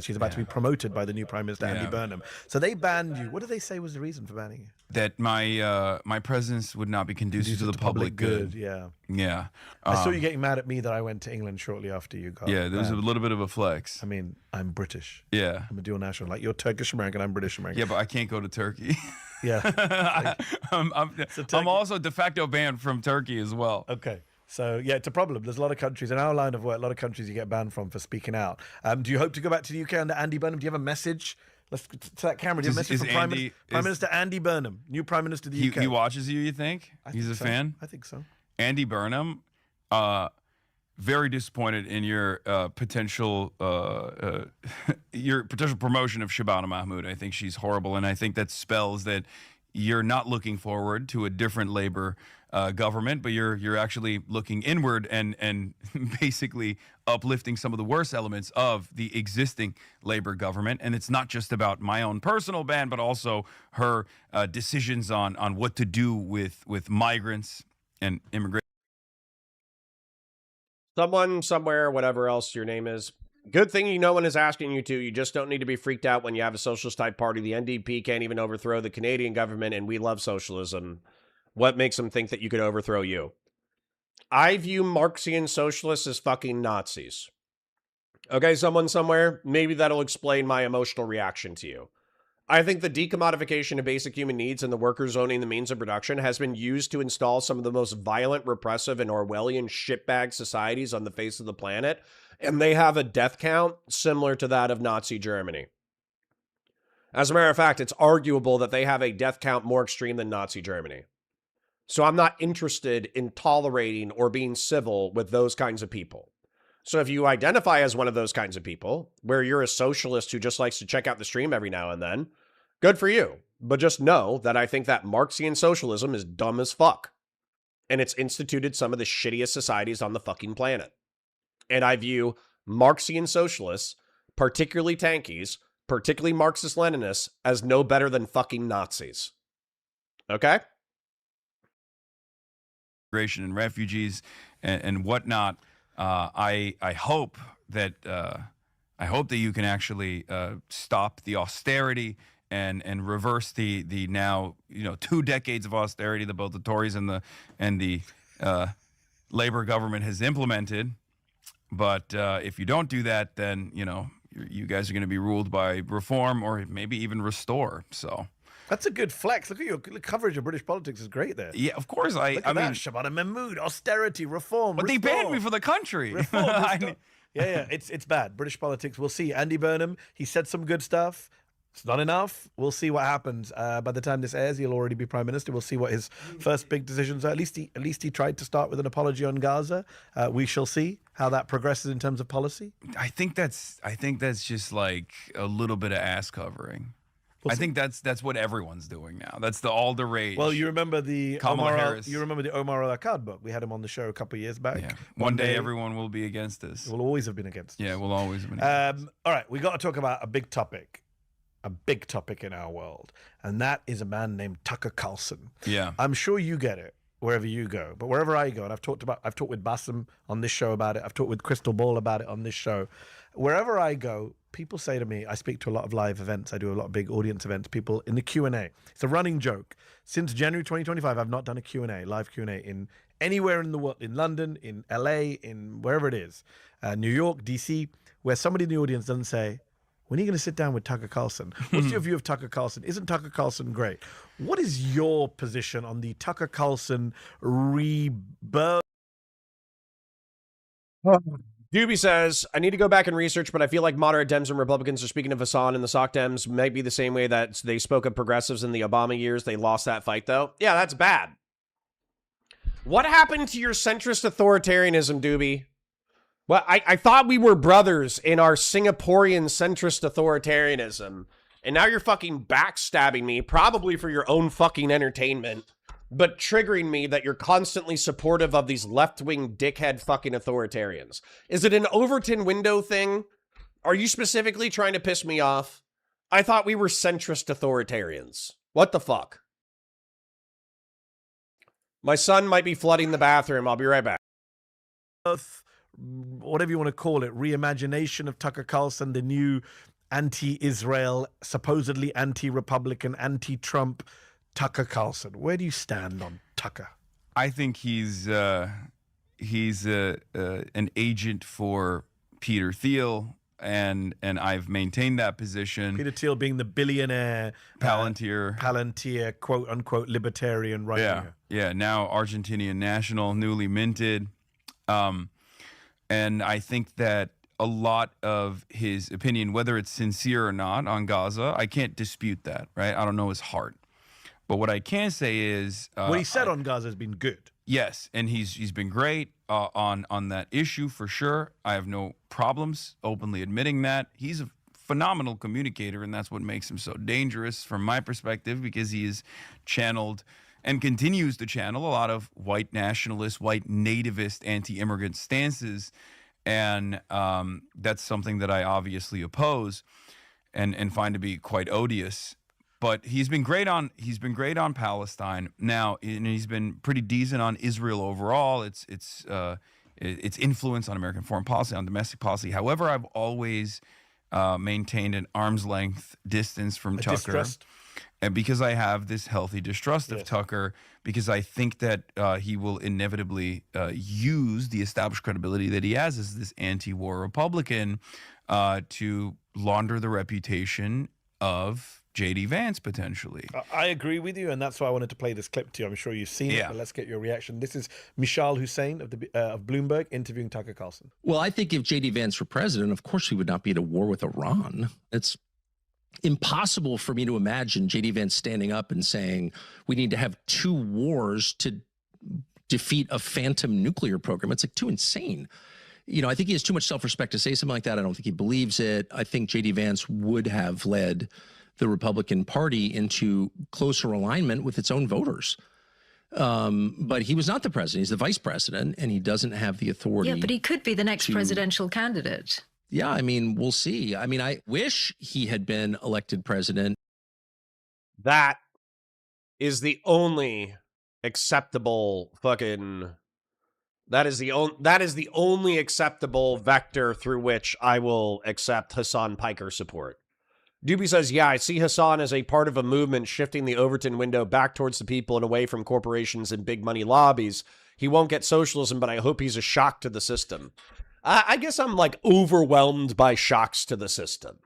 She's about to be promoted by the new Prime Minister, Andy Burnham. So they banned you. What did they say was the reason for banning you? That my presence would not be conducive to the public good. Yeah. Yeah. I saw you getting mad at me that I went to England shortly after you got Yeah, there was a little bit of a flex. I mean, I'm British. Yeah. I'm a dual national. Like, you're Turkish American, I'm British American. Yeah, but I can't go to Turkey. Yeah. I'm also de facto banned from Turkey as well. Okay. So, yeah, it's a problem. There's a lot of countries in our line of work, a lot of countries you get banned from for speaking out. Do you hope to go back to the UK under Andy Burnham? Do you have a message? Let's to that camera. Do you have a message from Prime Minister Andy Burnham, new Prime Minister of the UK? He watches you think? He's a fan? I think so. Andy Burnham, very disappointed in your potential promotion of Shabana Mahmood. I think she's horrible, and I think that spells that you're not looking forward to a different Labour government, but you're actually looking inward and basically uplifting some of the worst elements of the existing Labour government. And it's not just about my own personal ban, but also her decisions on what to do with migrants and immigration. Someone, somewhere, whatever else your name is. Good thing no one is asking you to. You just don't need to be freaked out when you have a socialist-type party. The NDP can't even overthrow the Canadian government, and we love socialism. What makes them think that you could overthrow you? I view Marxian socialists as fucking Nazis. Okay, someone somewhere? Maybe that'll explain my emotional reaction to you. I think the decommodification of basic human needs and the workers owning the means of production has been used to install some of the most violent, repressive, and Orwellian shitbag societies on the face of the planet, and they have a death count similar to that of Nazi Germany. As a matter of fact, it's arguable that they have a death count more extreme than Nazi Germany. So I'm not interested in tolerating or being civil with those kinds of people. So if you identify as one of those kinds of people, where you're a socialist who just likes to check out the stream every now and then, good for you. But just know that I think that Marxian socialism is dumb as fuck. And it's instituted some of the shittiest societies on the fucking planet. And I view Marxian socialists, particularly tankies, particularly Marxist-Leninists, as no better than fucking Nazis. Okay? Migration and refugees and whatnot. I hope that you can actually stop the austerity and reverse the now 2 decades of austerity that both the Tories and the Labour government has implemented. But if you don't do that, then you guys are going to be ruled by reform or maybe even restore. So That's a good flex. Look at your coverage of British politics is great there. Yeah, of course. I Look at mean, that. Shabbat Mahmood, austerity, reform. but they banned me for the country. Reform, yeah, it's bad. British politics. We'll see. Andy Burnham, he said some good stuff. It's not enough. We'll see what happens. By the time this airs, he'll already be prime minister. We'll see what his first big decisions are. At least he tried to start with an apology on Gaza. We shall see how that progresses in terms of policy. I think that's just like a little bit of ass covering. I think that's what everyone's doing now. That's all the rage. Well, you remember the Kamala Harris. You remember the Omar al-Akkad book? We had him on the show a couple of years back. Yeah. One day everyone will be against us. Will always have been against us. Yeah, we'll always have been against us. All right, we got to talk about a big topic in our world, and that is a man named Tucker Carlson. Yeah. I'm sure you get it wherever you go, but wherever I go, and I've talked with Bassem on this show about it. I've talked with Crystal Ball about it on this show. Wherever I go, people say to me, I speak to a lot of live events. I do a lot of big audience events. People in the Q&A. It's a running joke. Since January 2025, I've not done a Q&A, live Q&A in anywhere in the world, in London, in LA, in wherever it is, New York, DC, where somebody in the audience doesn't say, when are you going to sit down with Tucker Carlson? What's your view of Tucker Carlson? Isn't Tucker Carlson great? What is your position on the Tucker Carlson rebirth? Doobie says, I need to go back and research, but I feel like moderate Dems and Republicans are speaking of Hassan and the Sock Dems might be the same way that they spoke of progressives in the Obama years. They lost that fight, though. Yeah, that's bad. What happened to your centrist authoritarianism, Doobie? Well, I thought we were brothers in our Singaporean centrist authoritarianism, and now you're fucking backstabbing me, probably for your own fucking entertainment, but triggering me that you're constantly supportive of these left-wing dickhead fucking authoritarians. Is it an Overton window thing? Are you specifically trying to piss me off? I thought we were centrist authoritarians. What the fuck? My son might be flooding the bathroom. I'll be right back. Whatever you want to call it, reimagination of Tucker Carlson, the new anti-Israel, supposedly anti-Republican, anti-Trump Tucker Carlson. Where do you stand on Tucker? I think he's an agent for Peter Thiel, and I've maintained that position. Peter Thiel being the billionaire Palantir, quote unquote libertarian right winger. Yeah, now Argentinian national, newly minted. And I think that a lot of his opinion, whether it's sincere or not on Gaza, I can't dispute that, right? I don't know his heart. But what I can say is... what he said on Gaza has been good. Yes, and he's been great on that issue for sure. I have no problems openly admitting that. He's a phenomenal communicator, and that's what makes him so dangerous from my perspective, because he is channeled and continues to channel a lot of white nationalist, white nativist, anti-immigrant stances. And that's something that I obviously oppose and find to be quite odious. But he's been great on Palestine. Now, and he's been pretty decent on Israel overall. Its influence on American foreign policy, on domestic policy. However, I've always maintained an arm's length distance from Tucker. Distrust. And because I have this healthy distrust of Tucker, because I think that he will inevitably use the established credibility that he has as this anti-war Republican to launder the reputation of J.D. Vance, potentially. I agree with you, and that's why I wanted to play this clip to you. I'm sure you've seen it, but let's get your reaction. This is Michal Hussein of Bloomberg interviewing Tucker Carlson. Well, I think if J.D. Vance were president, of course he would not be at a war with Iran. It's impossible for me to imagine J.D. Vance standing up and saying we need to have two wars to defeat a phantom nuclear program. It's like too insane. You know, I think he has too much self-respect to say something like that. I don't think he believes it. I think J.D. Vance would have led the Republican Party into closer alignment with its own voters. But he was not the president. He's the vice president, and he doesn't have the authority. Yeah, but he could be the next presidential candidate. Yeah, I mean, we'll see. I mean, I wish he had been elected president. That is the only acceptable fucking... That is the only acceptable vector through which I will accept Hassan Piker support. Doobie says, yeah, I see Hassan as a part of a movement shifting the Overton window back towards the people and away from corporations and big money lobbies. He won't get socialism, but I hope he's a shock to the system. I guess I'm like overwhelmed by shocks to the system.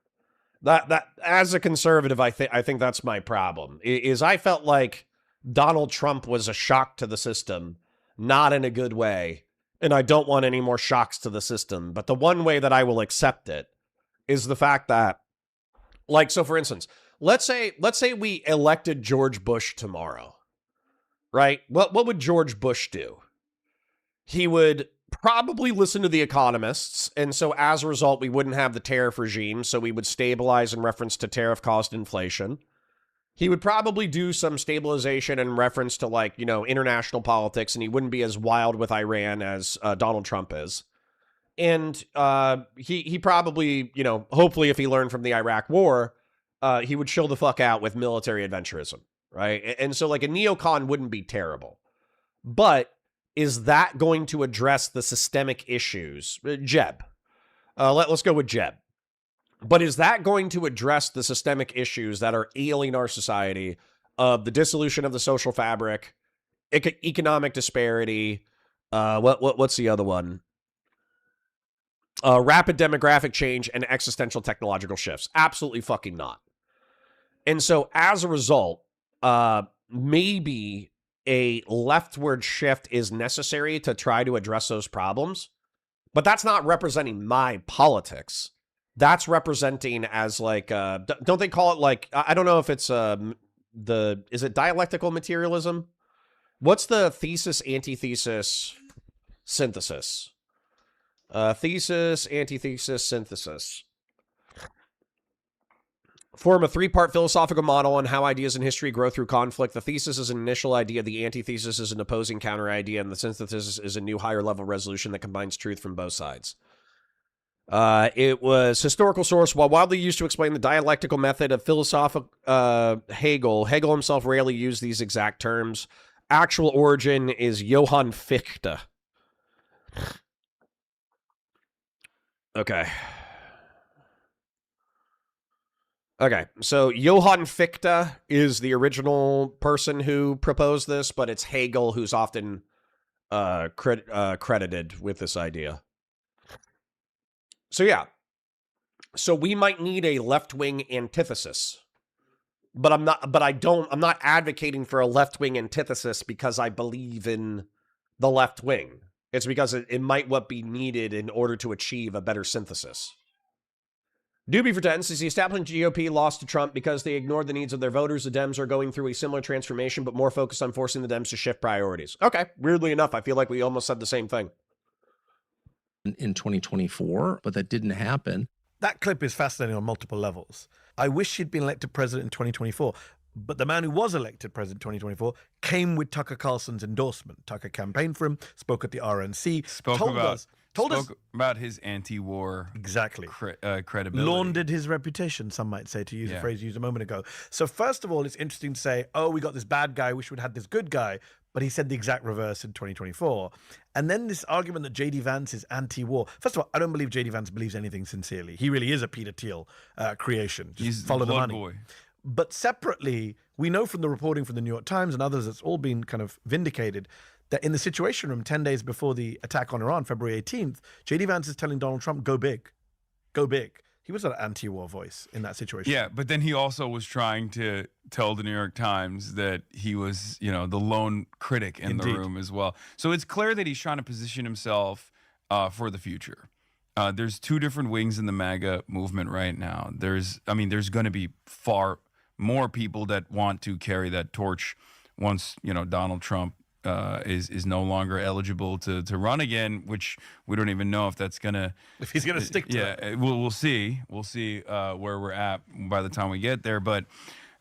That as a conservative, I think that's my problem. Is I felt like Donald Trump was a shock to the system, not in a good way, and I don't want any more shocks to the system. But the one way that I will accept it is the fact that, like, so for instance, let's say we elected George Bush tomorrow, right? What would George Bush do? He would probably listen to the economists, and so as a result, we wouldn't have the tariff regime, so we would stabilize in reference to tariff-caused inflation. He would probably do some stabilization in reference to, like, you know, international politics, and he wouldn't be as wild with Iran as Donald Trump is. And he probably, you know, hopefully if he learned from the Iraq War, he would chill the fuck out with military adventurism, right? And so, like, a neocon wouldn't be terrible. But is that going to address the systemic issues? Jeb. Let's go with Jeb. But is that going to address the systemic issues that are ailing our society of the dissolution of the social fabric, economic disparity, what's the other one? Rapid demographic change and existential technological shifts? Absolutely fucking not. And so as a result, maybe a leftward shift is necessary to try to address those problems, but that's not representing my politics. That's representing as like, don't they call it like, I don't know if it's is it dialectical materialism? What's the thesis, antithesis, synthesis? Thesis, antithesis, synthesis. Form a three-part philosophical model on how ideas in history grow through conflict. The thesis is an initial idea, the antithesis is an opposing counter idea, and the synthesis is a new higher level resolution that combines truth from both sides. It was historical source. While widely used to explain the dialectical method of philosophical Hegel himself rarely used these exact terms. Actual origin is Johann Fichte. Okay. Okay, so Johann Fichte is the original person who proposed this, but it's Hegel who's often credited with this idea. So yeah, so we might need a left-wing antithesis, but I'm not advocating for a left-wing antithesis because I believe in the left wing. It's because it might what be needed in order to achieve a better synthesis. Doobie for 10 says the establishment GOP lost to Trump because they ignored the needs of their voters. The Dems are going through a similar transformation, but more focused on forcing the Dems to shift priorities. Okay, weirdly enough, I feel like we almost said the same thing. In 2024, but that didn't happen. That clip is fascinating on multiple levels. I wish he'd been elected president in 2024, but the man who was elected president in 2024 came with Tucker Carlson's endorsement. Tucker campaigned for him, spoke at the RNC, told us about his anti-war credibility. Laundered his reputation, some might say, to use a phrase used a moment ago. So first of all, it's interesting to say, oh, we got this bad guy, wish we'd had this good guy, but he said the exact reverse in 2024. And then this argument that J.D. Vance is anti-war. First of all, I don't believe J.D. Vance believes anything sincerely. He really is a Peter Thiel creation. Just follow the money. Boy. But separately, we know from the reporting from the New York Times and others, it's all been kind of vindicated, that in the Situation Room 10 days before the attack on Iran, February 18th, J.D. Vance is telling Donald Trump, go big. Go big. He was an anti-war voice in that situation. Yeah, but then he also was trying to tell the New York Times that he was, you know, the lone critic in the room as well. So it's clear that he's trying to position himself for the future. There's two different wings in the MAGA movement right now. There's going to be far more people that want to carry that torch once, you know, Donald Trump is no longer eligible to run again, which we don't even know if that's gonna he's gonna stick to it. Yeah, we'll see where we're at by the time we get there. But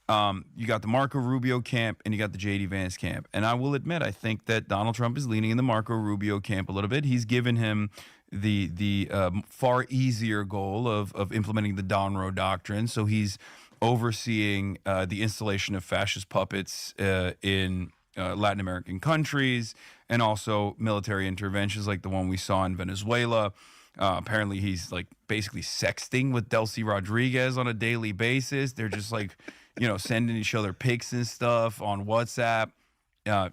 you got the Marco Rubio camp and you got the J.D. Vance camp, and I will admit I think that Donald Trump is leaning in the Marco Rubio camp a little bit. He's given him the far easier goal of implementing the Donroe Doctrine, so he's overseeing the installation of fascist puppets in Latin American countries, and also military interventions like the one we saw in Venezuela. Apparently he's like basically sexting with Delcy Rodriguez on a daily basis. They're just like, you know, sending each other pics and stuff on WhatsApp.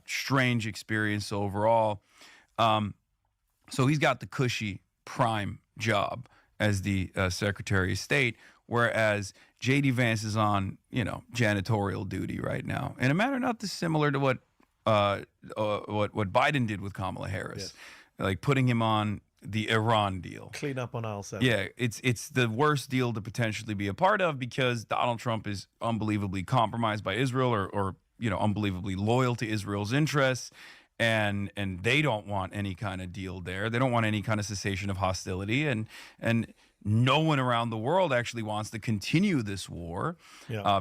Strange experience overall. So he's got the cushy prime job as the Secretary of State, whereas J.D. Vance is on, janitorial duty right now, in a manner not dissimilar to what Biden did with Kamala Harris, like putting him on the Iran deal. Clean up on aisle 7. Yeah, it's the worst deal to potentially be a part of because Donald Trump is unbelievably compromised by Israel or unbelievably loyal to Israel's interests. And they don't want any kind of deal there. They don't want any kind of cessation of hostility. And no one around the world actually wants to continue this war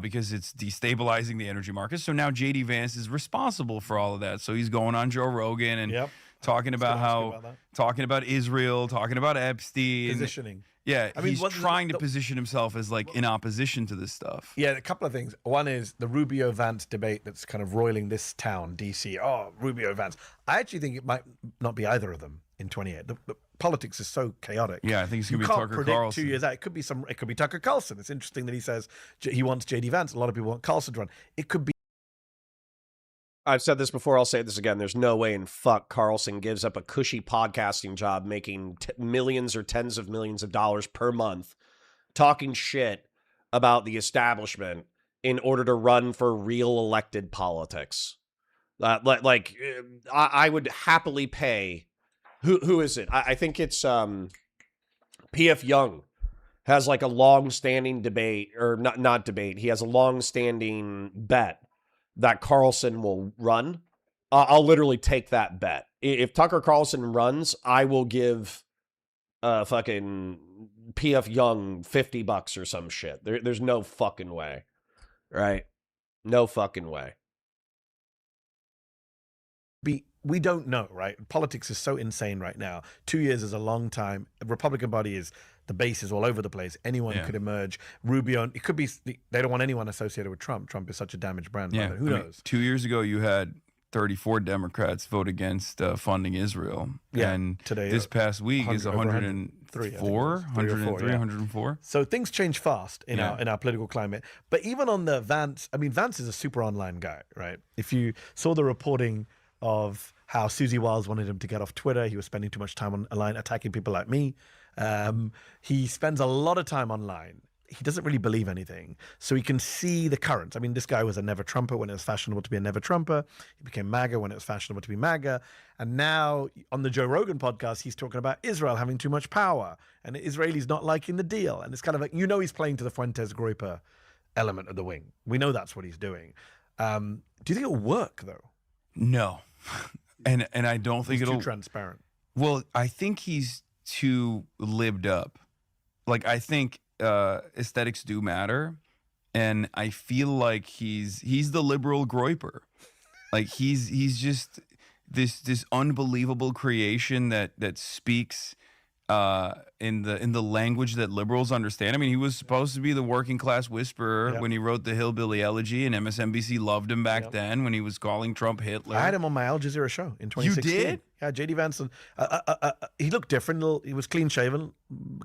because it's destabilizing the energy markets. So now J.D. Vance is responsible for all of that. So he's going on Joe Rogan and talking about talking about Israel, talking about Epstein. Positioning. Yeah, he's trying to position himself as like in opposition to this stuff. Yeah, a couple of things. One is the Rubio-Vance debate that's kind of roiling this town, D.C. Oh, Rubio-Vance. I actually think it might not be either of them in 28. The politics is so chaotic. Yeah, I think it's going to be Tucker Tucker predict Carlson. 2 years out. It could be Tucker Carlson. It's interesting that he says he wants J.D. Vance. A lot of people want Carlson to run. It could be. I've said this before, I'll say this again. There's no way in fuck Carlson gives up a cushy podcasting job making millions or tens of millions of dollars per month talking shit about the establishment in order to run for real elected politics. I would happily pay. Who is it? I think it's P.F. Young has like a long-standing debate, or not debate. He has a long-standing bet that Carlson will run. I'll literally take that bet. If Tucker Carlson runs, I will give fucking P.F. Young $50 or some shit. There's no fucking way. Right? No fucking way. We don't know, right? Politics is so insane right now. 2 years is a long time. The Republican Party the base is all over the place. Anyone could emerge. Rubio, it could be, they don't want anyone associated with Trump. Trump is such a damaged brand. Yeah, Who knows? 2 years ago, you had 34 Democrats vote against funding Israel. Yeah, and today, this past week is 103, 104. So things change fast in our political climate. But even on the Vance, Vance is a super online guy, right? If you saw the reporting of how Susie Wiles wanted him to get off Twitter, he was spending too much time online attacking people like me. He spends a lot of time online. He doesn't really believe anything. So he can see the currents. This guy was a never Trumper when it was fashionable to be a never Trumper. He became MAGA when it was fashionable to be MAGA. And now on the Joe Rogan podcast, he's talking about Israel having too much power and Israelis not liking the deal. And it's kind of like, he's playing to the Fuentes Groyper element of the wing. We know that's what he's doing. Do you think it'll work though? No. And I don't think he's it'll too transparent. Well, I think he's too lived up. Like, I think aesthetics do matter, and I feel like he's the liberal Groyper. Like he's just this unbelievable creation that speaks in the language that liberals understand. He was supposed to be the working class whisperer when he wrote the Hillbilly Elegy, and MSNBC loved him back then when he was calling Trump Hitler. I had him on my Al Jazeera show in 2016. You did? Yeah, J.D. Vance. He looked different. He was clean shaven,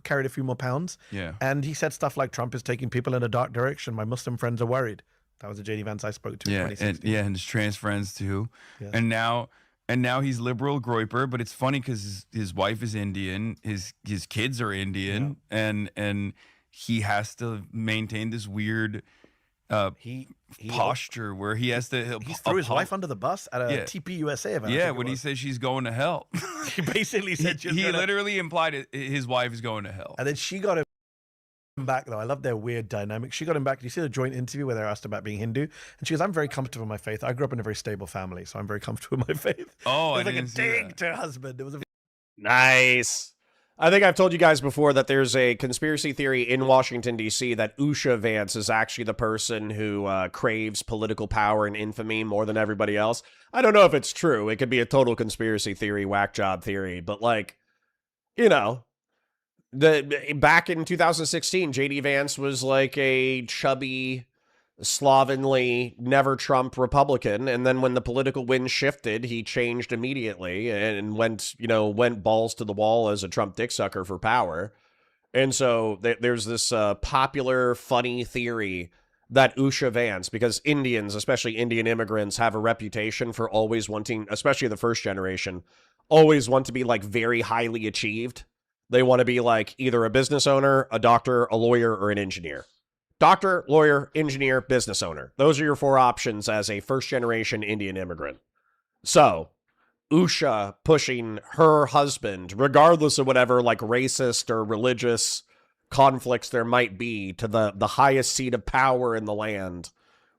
carried a few more pounds. Yeah. And he said stuff like, Trump is taking people in a dark direction. My Muslim friends are worried. That was a J.D. Vance I spoke to in 2016. And his trans friends too. Yes. And now he's liberal Groyper, but it's funny because his wife is Indian, his kids are Indian, and he has to maintain this weird posture where he has to. He threw his wife under the bus at a TP USA event. Yeah, when he said she's going to hell. He basically said he literally implied his wife is going to hell. And then she got him back, though. I love their weird dynamic. She got him back. Do you see the joint interview where they're asked about being Hindu? And she goes, I'm very comfortable in my faith. I grew up in a very stable family, so I'm very comfortable in my faith. Oh, it was like a dig to her husband. It was nice. I think I've told you guys before that there's a conspiracy theory in Washington, D.C. that Usha Vance is actually the person who craves political power and infamy more than everybody else. I don't know if it's true. It could be a total conspiracy theory, whack job theory. But, back in 2016, J.D. Vance was like a chubby, slovenly, never Trump Republican, and then when the political wind shifted, he changed immediately and went balls to the wall as a Trump dick sucker for power. And so there's this popular, funny theory that Usha Vance, because Indians, especially Indian immigrants, have a reputation for always wanting, especially the first generation, always want to be like very highly achieved. They want to be like either a business owner, a doctor, a lawyer, or an engineer. Doctor, lawyer, engineer, business owner. Those are your 4 options as a first-generation Indian immigrant. So, Usha pushing her husband, regardless of whatever like racist or religious conflicts there might be, to the highest seat of power in the land,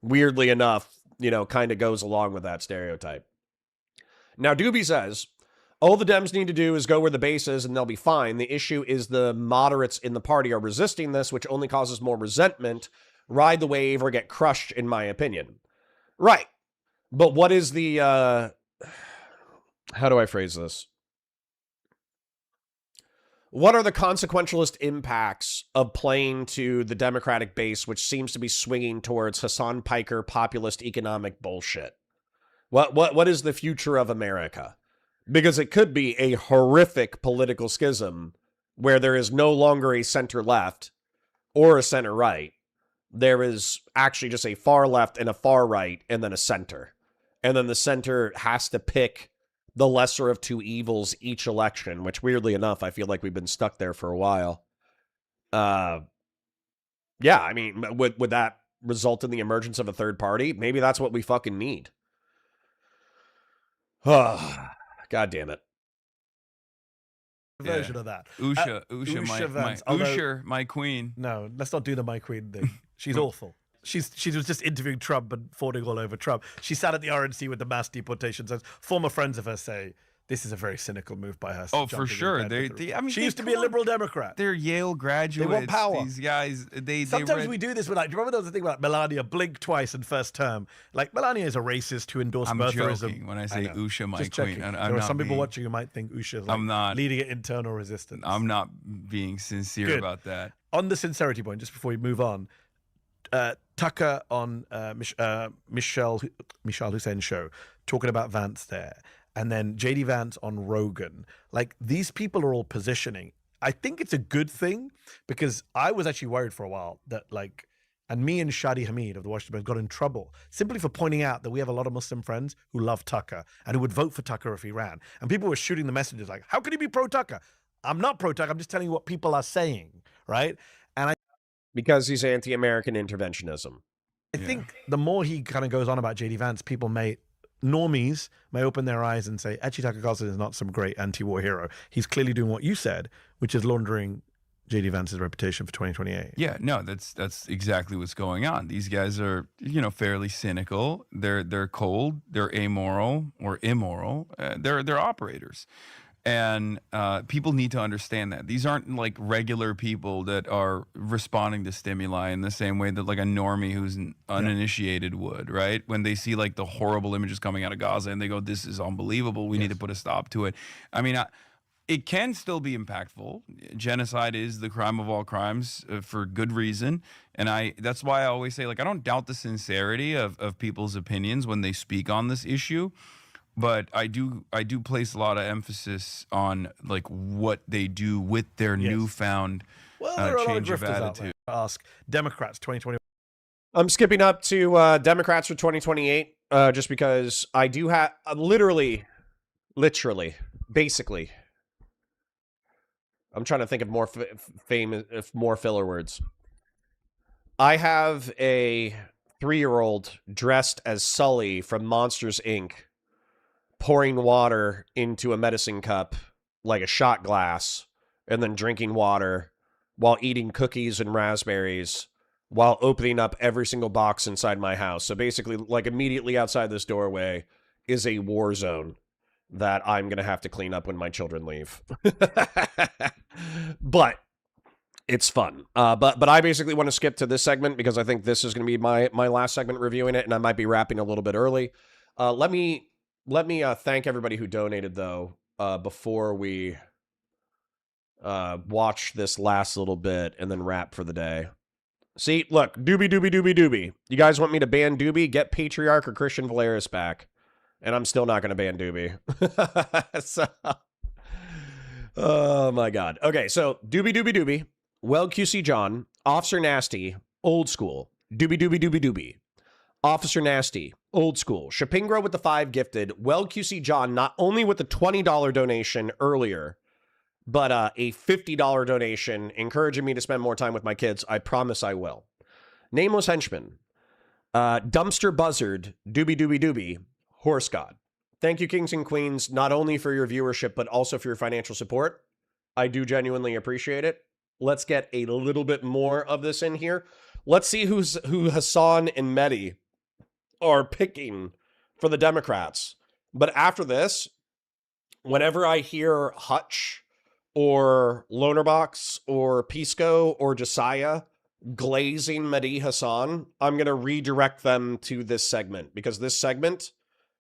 weirdly enough, kind of goes along with that stereotype. Now, Doobie says, all the Dems need to do is go where the base is and they'll be fine. The issue is the moderates in the party are resisting this, which only causes more resentment. Ride the wave or get crushed, in my opinion. Right. But what is the, how do I phrase this? What are the consequentialist impacts of playing to the Democratic base, which seems to be swinging towards Hassan Piker populist economic bullshit? What is the future of America? Because it could be a horrific political schism where there is no longer a center left or a center right. There is actually just a far left and a far right and then a center. And then the center has to pick the lesser of 2 evils each election, which weirdly enough, I feel like we've been stuck there for a while. Yeah, I mean, would that result in the emergence of a third party? Maybe that's what we fucking need. Oh, God damn it. Version of that. Usha, my queen. No, let's not do the my queen thing. She's awful. She was just interviewing Trump and fawning all over Trump. She sat at the RNC with the mass deportations. As former friends of hers say, this is a very cynical move by her. Oh, for sure. She used to be a liberal Democrat. They're Yale graduates. They want power. These guys, Sometimes we do this with, like, do you remember there was a thing about Melania blink twice in first term? Like, Melania is a racist who endorsed birtherism. Joking when I say Usha, my queen. There are some people watching who might think Usha is leading at internal resistance. I'm not being sincere about that. On the sincerity point, just before we move on, Tucker on Michelle Hussein's show talking about Vance there, and then JD Vance on Rogan. Like, these people are all positioning. I think it's a good thing, because I was actually worried for a while that, like, and me and Shadi Hamid of the Washington Post got in trouble simply for pointing out that we have a lot of Muslim friends who love Tucker and who would vote for Tucker if he ran. And people were shooting the messages like, how could he be pro-Tucker? I'm not pro-Tucker. I'm just telling you what people are saying, right? Because he's anti-American interventionism. I think the more he kind of goes on about JD Vance, normies may open their eyes and say, actually, Tucker Carlson is not some great anti-war hero. He's clearly doing what you said, which is laundering JD Vance's reputation for 2028. Yeah, no, that's exactly what's going on. These guys are, fairly cynical. They're cold. They're amoral or immoral. They're operators. And people need to understand that. These aren't like regular people that are responding to stimuli in the same way that like a normie who's uninitiated would, right? When they see like the horrible images coming out of Gaza and they go, this is unbelievable. We need to put a stop to it. I mean, it can still be impactful. Genocide is the crime of all crimes for good reason. And that's why I always say, like, I don't doubt the sincerity of people's opinions when they speak on this issue. But I do place a lot of emphasis on like what they do with their newfound change of attitude. Ask Democrats 2020. I'm skipping up to Democrats for 2028 just because I do have literally, basically. I'm trying to think of more more filler words. I have a 3-year-old dressed as Sully from Monsters, Inc., pouring water into a medicine cup like a shot glass and then drinking water while eating cookies and raspberries while opening up every single box inside my house. So basically, like, immediately outside this doorway is a war zone that I'm going to have to clean up when my children leave. But it's fun. But I basically want to skip to this segment because I think this is going to be my last segment reviewing it, and I might be wrapping a little bit early. Let me thank everybody who donated, though, before we watch this last little bit and then wrap for the day. See, look, Doobie. You guys want me to ban Doobie? Get Patriarch or Christian Valeris back. And I'm still not going to ban Doobie. Oh, my God. Okay, so Doobie. Well, QC John. Officer Nasty. Old school. Doobie. Officer Nasty, old school. Shapingro with the 5 gifted. Well, QC John, not only with the $20 donation earlier, but a $50 donation encouraging me to spend more time with my kids. I promise I will. Nameless Henchman, Dumpster Buzzard, Doobie Doobie Doobie, Horse God. Thank you, kings and queens, not only for your viewership, but also for your financial support. I do genuinely appreciate it. Let's get a little bit more of this in here. Let's see who Hassan and Mehdi are picking for the Democrats. But after this, whenever I hear Hutch or Lonerbox or Pisco or Josiah glazing Mehdi Hassan, I'm going to redirect them to this segment, because this segment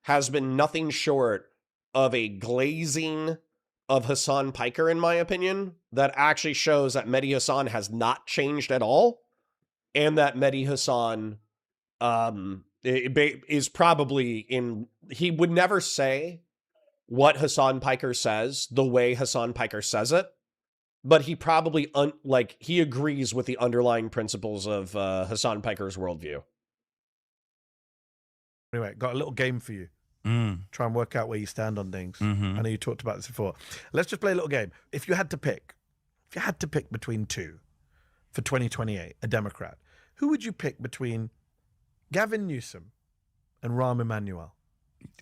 has been nothing short of a glazing of Hassan Piker, in my opinion, that actually shows that Mehdi Hassan has not changed at all, and that Mehdi Hassan is probably in... He would never say what Hassan Piker says the way Hassan Piker says it, but he probably he agrees with the underlying principles of Hassan Piker's worldview. Anyway, got a little game for you. Try and work out where you stand on things. I know you talked about this before. Let's just play a little game. If you had to pick between two for 2028, a Democrat, who would you pick between Gavin Newsom and Rahm Emanuel?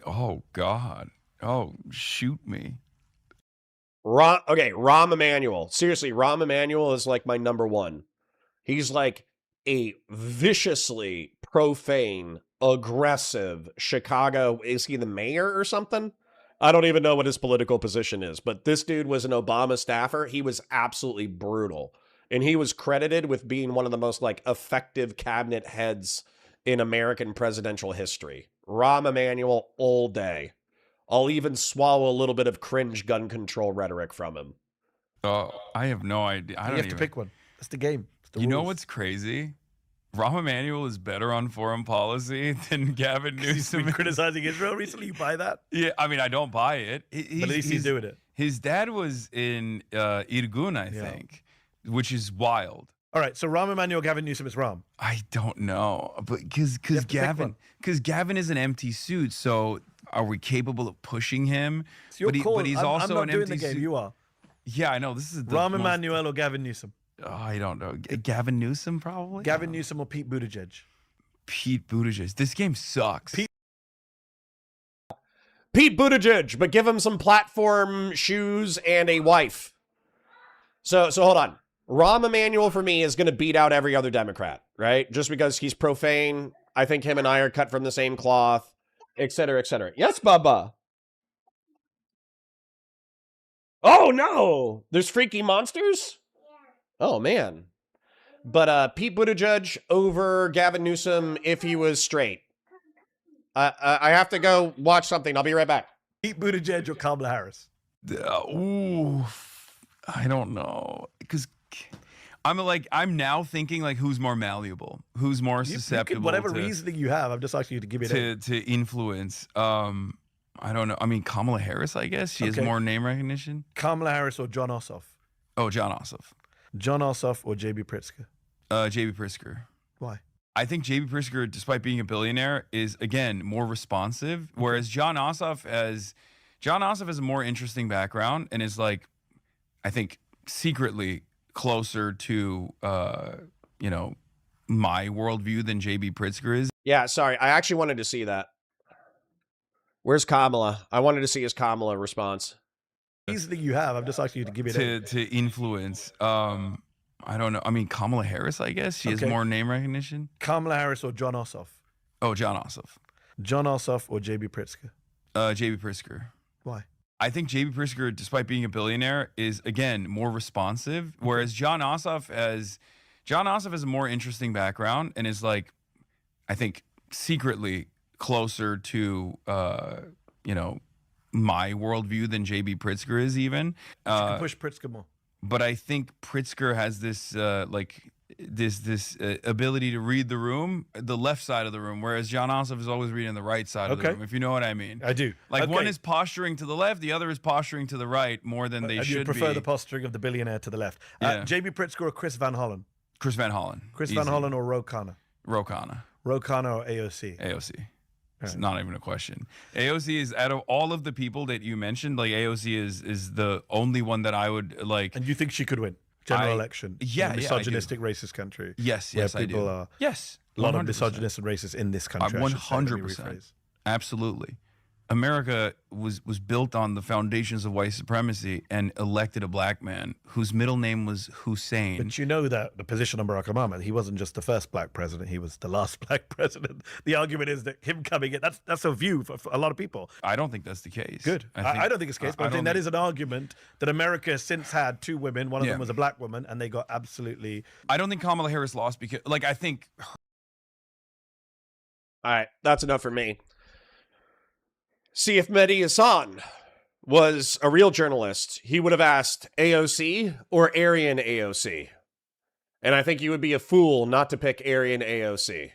Oh, God. Oh, shoot me. Rahm Emanuel. Seriously, Rahm Emanuel is like my number one. He's like a viciously profane, aggressive Chicago. Is he the mayor or something? I don't even know what his political position is, but this dude was an Obama staffer. He was absolutely brutal. And he was credited with being one of the most effective cabinet heads in American presidential history. Rahm Emanuel all day. I'll even swallow a little bit of cringe gun control rhetoric from him. Oh, I have no idea. You have to pick one. That's the game. You know what's crazy? Rahm Emanuel is better on foreign policy than Gavin Newsom. He's been criticizing Israel recently. You buy that? Yeah, I mean, I don't buy it. But at least he's doing it. His dad was in Irgun, I think, which is wild. All right, so Rahm Emanuel, Gavin Newsom is Rahm. I don't know, but because Gavin is an empty suit, so are we capable of pushing him? It's your call. But he's also I'm not an doing empty the game. suit. You are. Yeah, I know. This is the Rahm Emanuel or Gavin Newsom? Oh, I don't know. Gavin Newsom, probably? Gavin Newsom or Pete Buttigieg? Pete Buttigieg. This game sucks. Pete Buttigieg, but give him some platform shoes and a wife. So hold on. Rahm Emanuel, for me, is going to beat out every other Democrat, right? Just because he's profane. I think him and I are cut from the same cloth, et cetera, et cetera. Yes, Bubba. Oh, no. There's freaky monsters? Yeah. Oh, man. But Pete Buttigieg over Gavin Newsom if he was straight. I have to go watch something. I'll be right back. Pete Buttigieg or Kamala Harris? Ooh, I don't know. Because I'm now thinking who's more malleable, who's more susceptible. Whatever reasoning you have, I'm just asking you to give me to influence. I don't know. I mean, Kamala Harris, I guess. She has more name recognition. Kamala Harris or John Ossoff? Oh, John Ossoff. John Ossoff or J.B. Pritzker? J.B. Pritzker. Why? I think J.B. Pritzker, despite being a billionaire, is, again, more responsive, whereas John Ossoff has a more interesting background and is, I think, secretly closer to, my worldview than J.B. Pritzker is. Yeah, sorry. I actually wanted to see that. Where's Kamala? I wanted to see his Kamala response. Reasoning you have, I'm just asking you to give me to influence. I don't know. I mean, Kamala Harris, I guess. She has more name recognition. Kamala Harris or John Ossoff? Oh, John Ossoff. John Ossoff or J.B. Pritzker? J.B. Pritzker. Why? I think J.B. Pritzker, despite being a billionaire, is, again, more responsive, whereas John Ossoff has a more interesting background and is, I think, secretly closer to, my worldview than J.B. Pritzker is even. You can push Pritzker more. But I think Pritzker has this ability to read the room, the left side of the room, whereas John Ossoff is always reading the right side of the room, if you know what I mean. I do. One is posturing to the left, the other is posturing to the right more than they should be. You prefer the posturing of the billionaire to the left. Yeah. J.B. Pritzker or Chris Van Hollen? Chris Van Hollen. Chris Van Hollen or Ro Khanna? Ro Khanna. Ro Khanna or AOC? AOC. It's not even a question. AOC is, out of all of the people that you mentioned, like AOC is the only one that I would like. And you think she could win general election? Yeah, in a misogynistic, racist country. Yes, where yes, I people do. Are yes, a lot 100%. of misogynists and racists in this country. 100%. Absolutely. America was built on the foundations of white supremacy and elected a black man whose middle name was Hussein. But you know that the position on Barack Obama, he wasn't just the first black president, he was the last black president. The argument is that him coming in, that's a view for a lot of people. I don't think that's the case. Good. I don't think it's the case, but I think that is an argument that America has since had two women. One of them was a black woman, and they got absolutely... I don't think Kamala Harris lost because, like, I think... All right, that's enough for me. See, if Mehdi Hassan was a real journalist, he would have asked AOC or Aryan AOC. And I think you would be a fool not to pick Aryan AOC.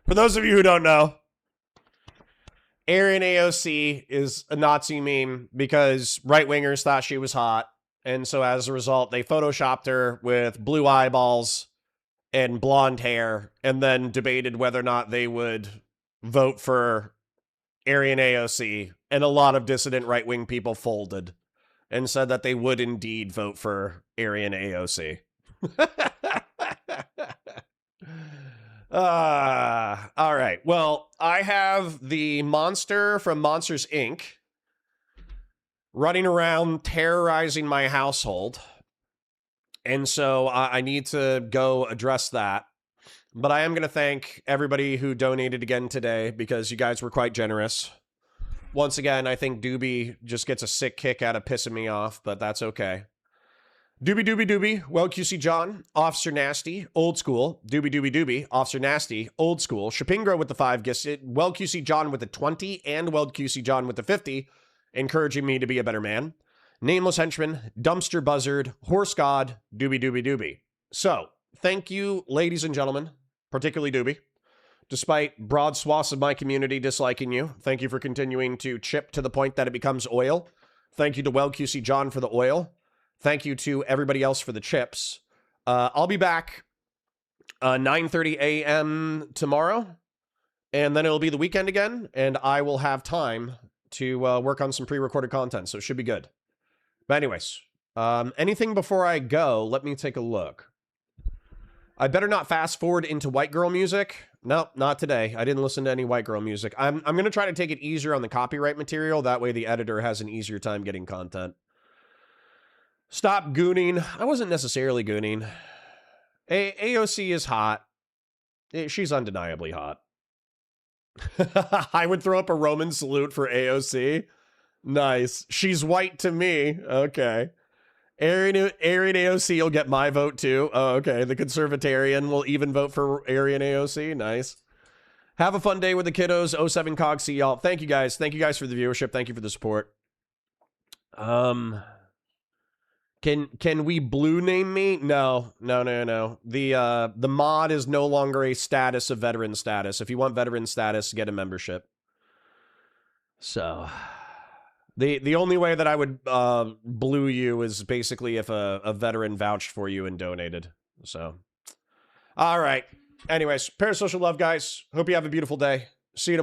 For those of you who don't know, Aryan AOC is a Nazi meme because right-wingers thought she was hot. And so as a result, they photoshopped her with blue eyeballs and blonde hair, and then debated whether or not they would vote for Aryan AOC, and a lot of dissident right-wing people folded and said that they would indeed vote for Aryan AOC. All right. Well, I have the monster from Monsters, Inc. running around terrorizing my household. And so I need to go address that. But I am going to thank everybody who donated again today because you guys were quite generous. Once again, I think Doobie just gets a sick kick out of pissing me off, but that's okay. Doobie, Well QC John, Officer Nasty, Old School, Doobie, Officer Nasty, Old School, Shapingro with the 5 gifts, Well QC John with the 20, and Well QC John with the 50, encouraging me to be a better man. Nameless Henchman, Dumpster Buzzard, Horse God, Doobie. So, thank you, ladies and gentlemen, particularly Doobie. Despite broad swaths of my community disliking you, thank you for continuing to chip to the point that it becomes oil. Thank you to Well QC John for the oil. Thank you to everybody else for the chips. I'll be back 9:30 a.m. tomorrow, and then it'll be the weekend again, and I will have time to work on some pre-recorded content, so it should be good. But anyways, anything before I go, let me take a look. I better not fast forward into white girl music. Nope, not today. I didn't listen to any white girl music. I'm going to try to take it easier on the copyright material. That way the editor has an easier time getting content. Stop gooning. I wasn't necessarily gooning. AOC is hot. She's undeniably hot. I would throw up a Roman salute for AOC. Nice. She's white to me. Okay. Aryan AOC will get my vote too. Oh, okay. The Conservatarian will even vote for Aryan AOC. Nice. Have a fun day with the kiddos. 07 Cog. See y'all. Thank you guys. Thank you guys for the viewership. Thank you for the support. Can we blue name me? No. The mod is no longer a status of veteran status. If you want veteran status, get a membership. So the only way that I would blue you is basically if a veteran vouched for you and donated. So, all right. Anyways, parasocial love, guys. Hope you have a beautiful day. See you tomorrow.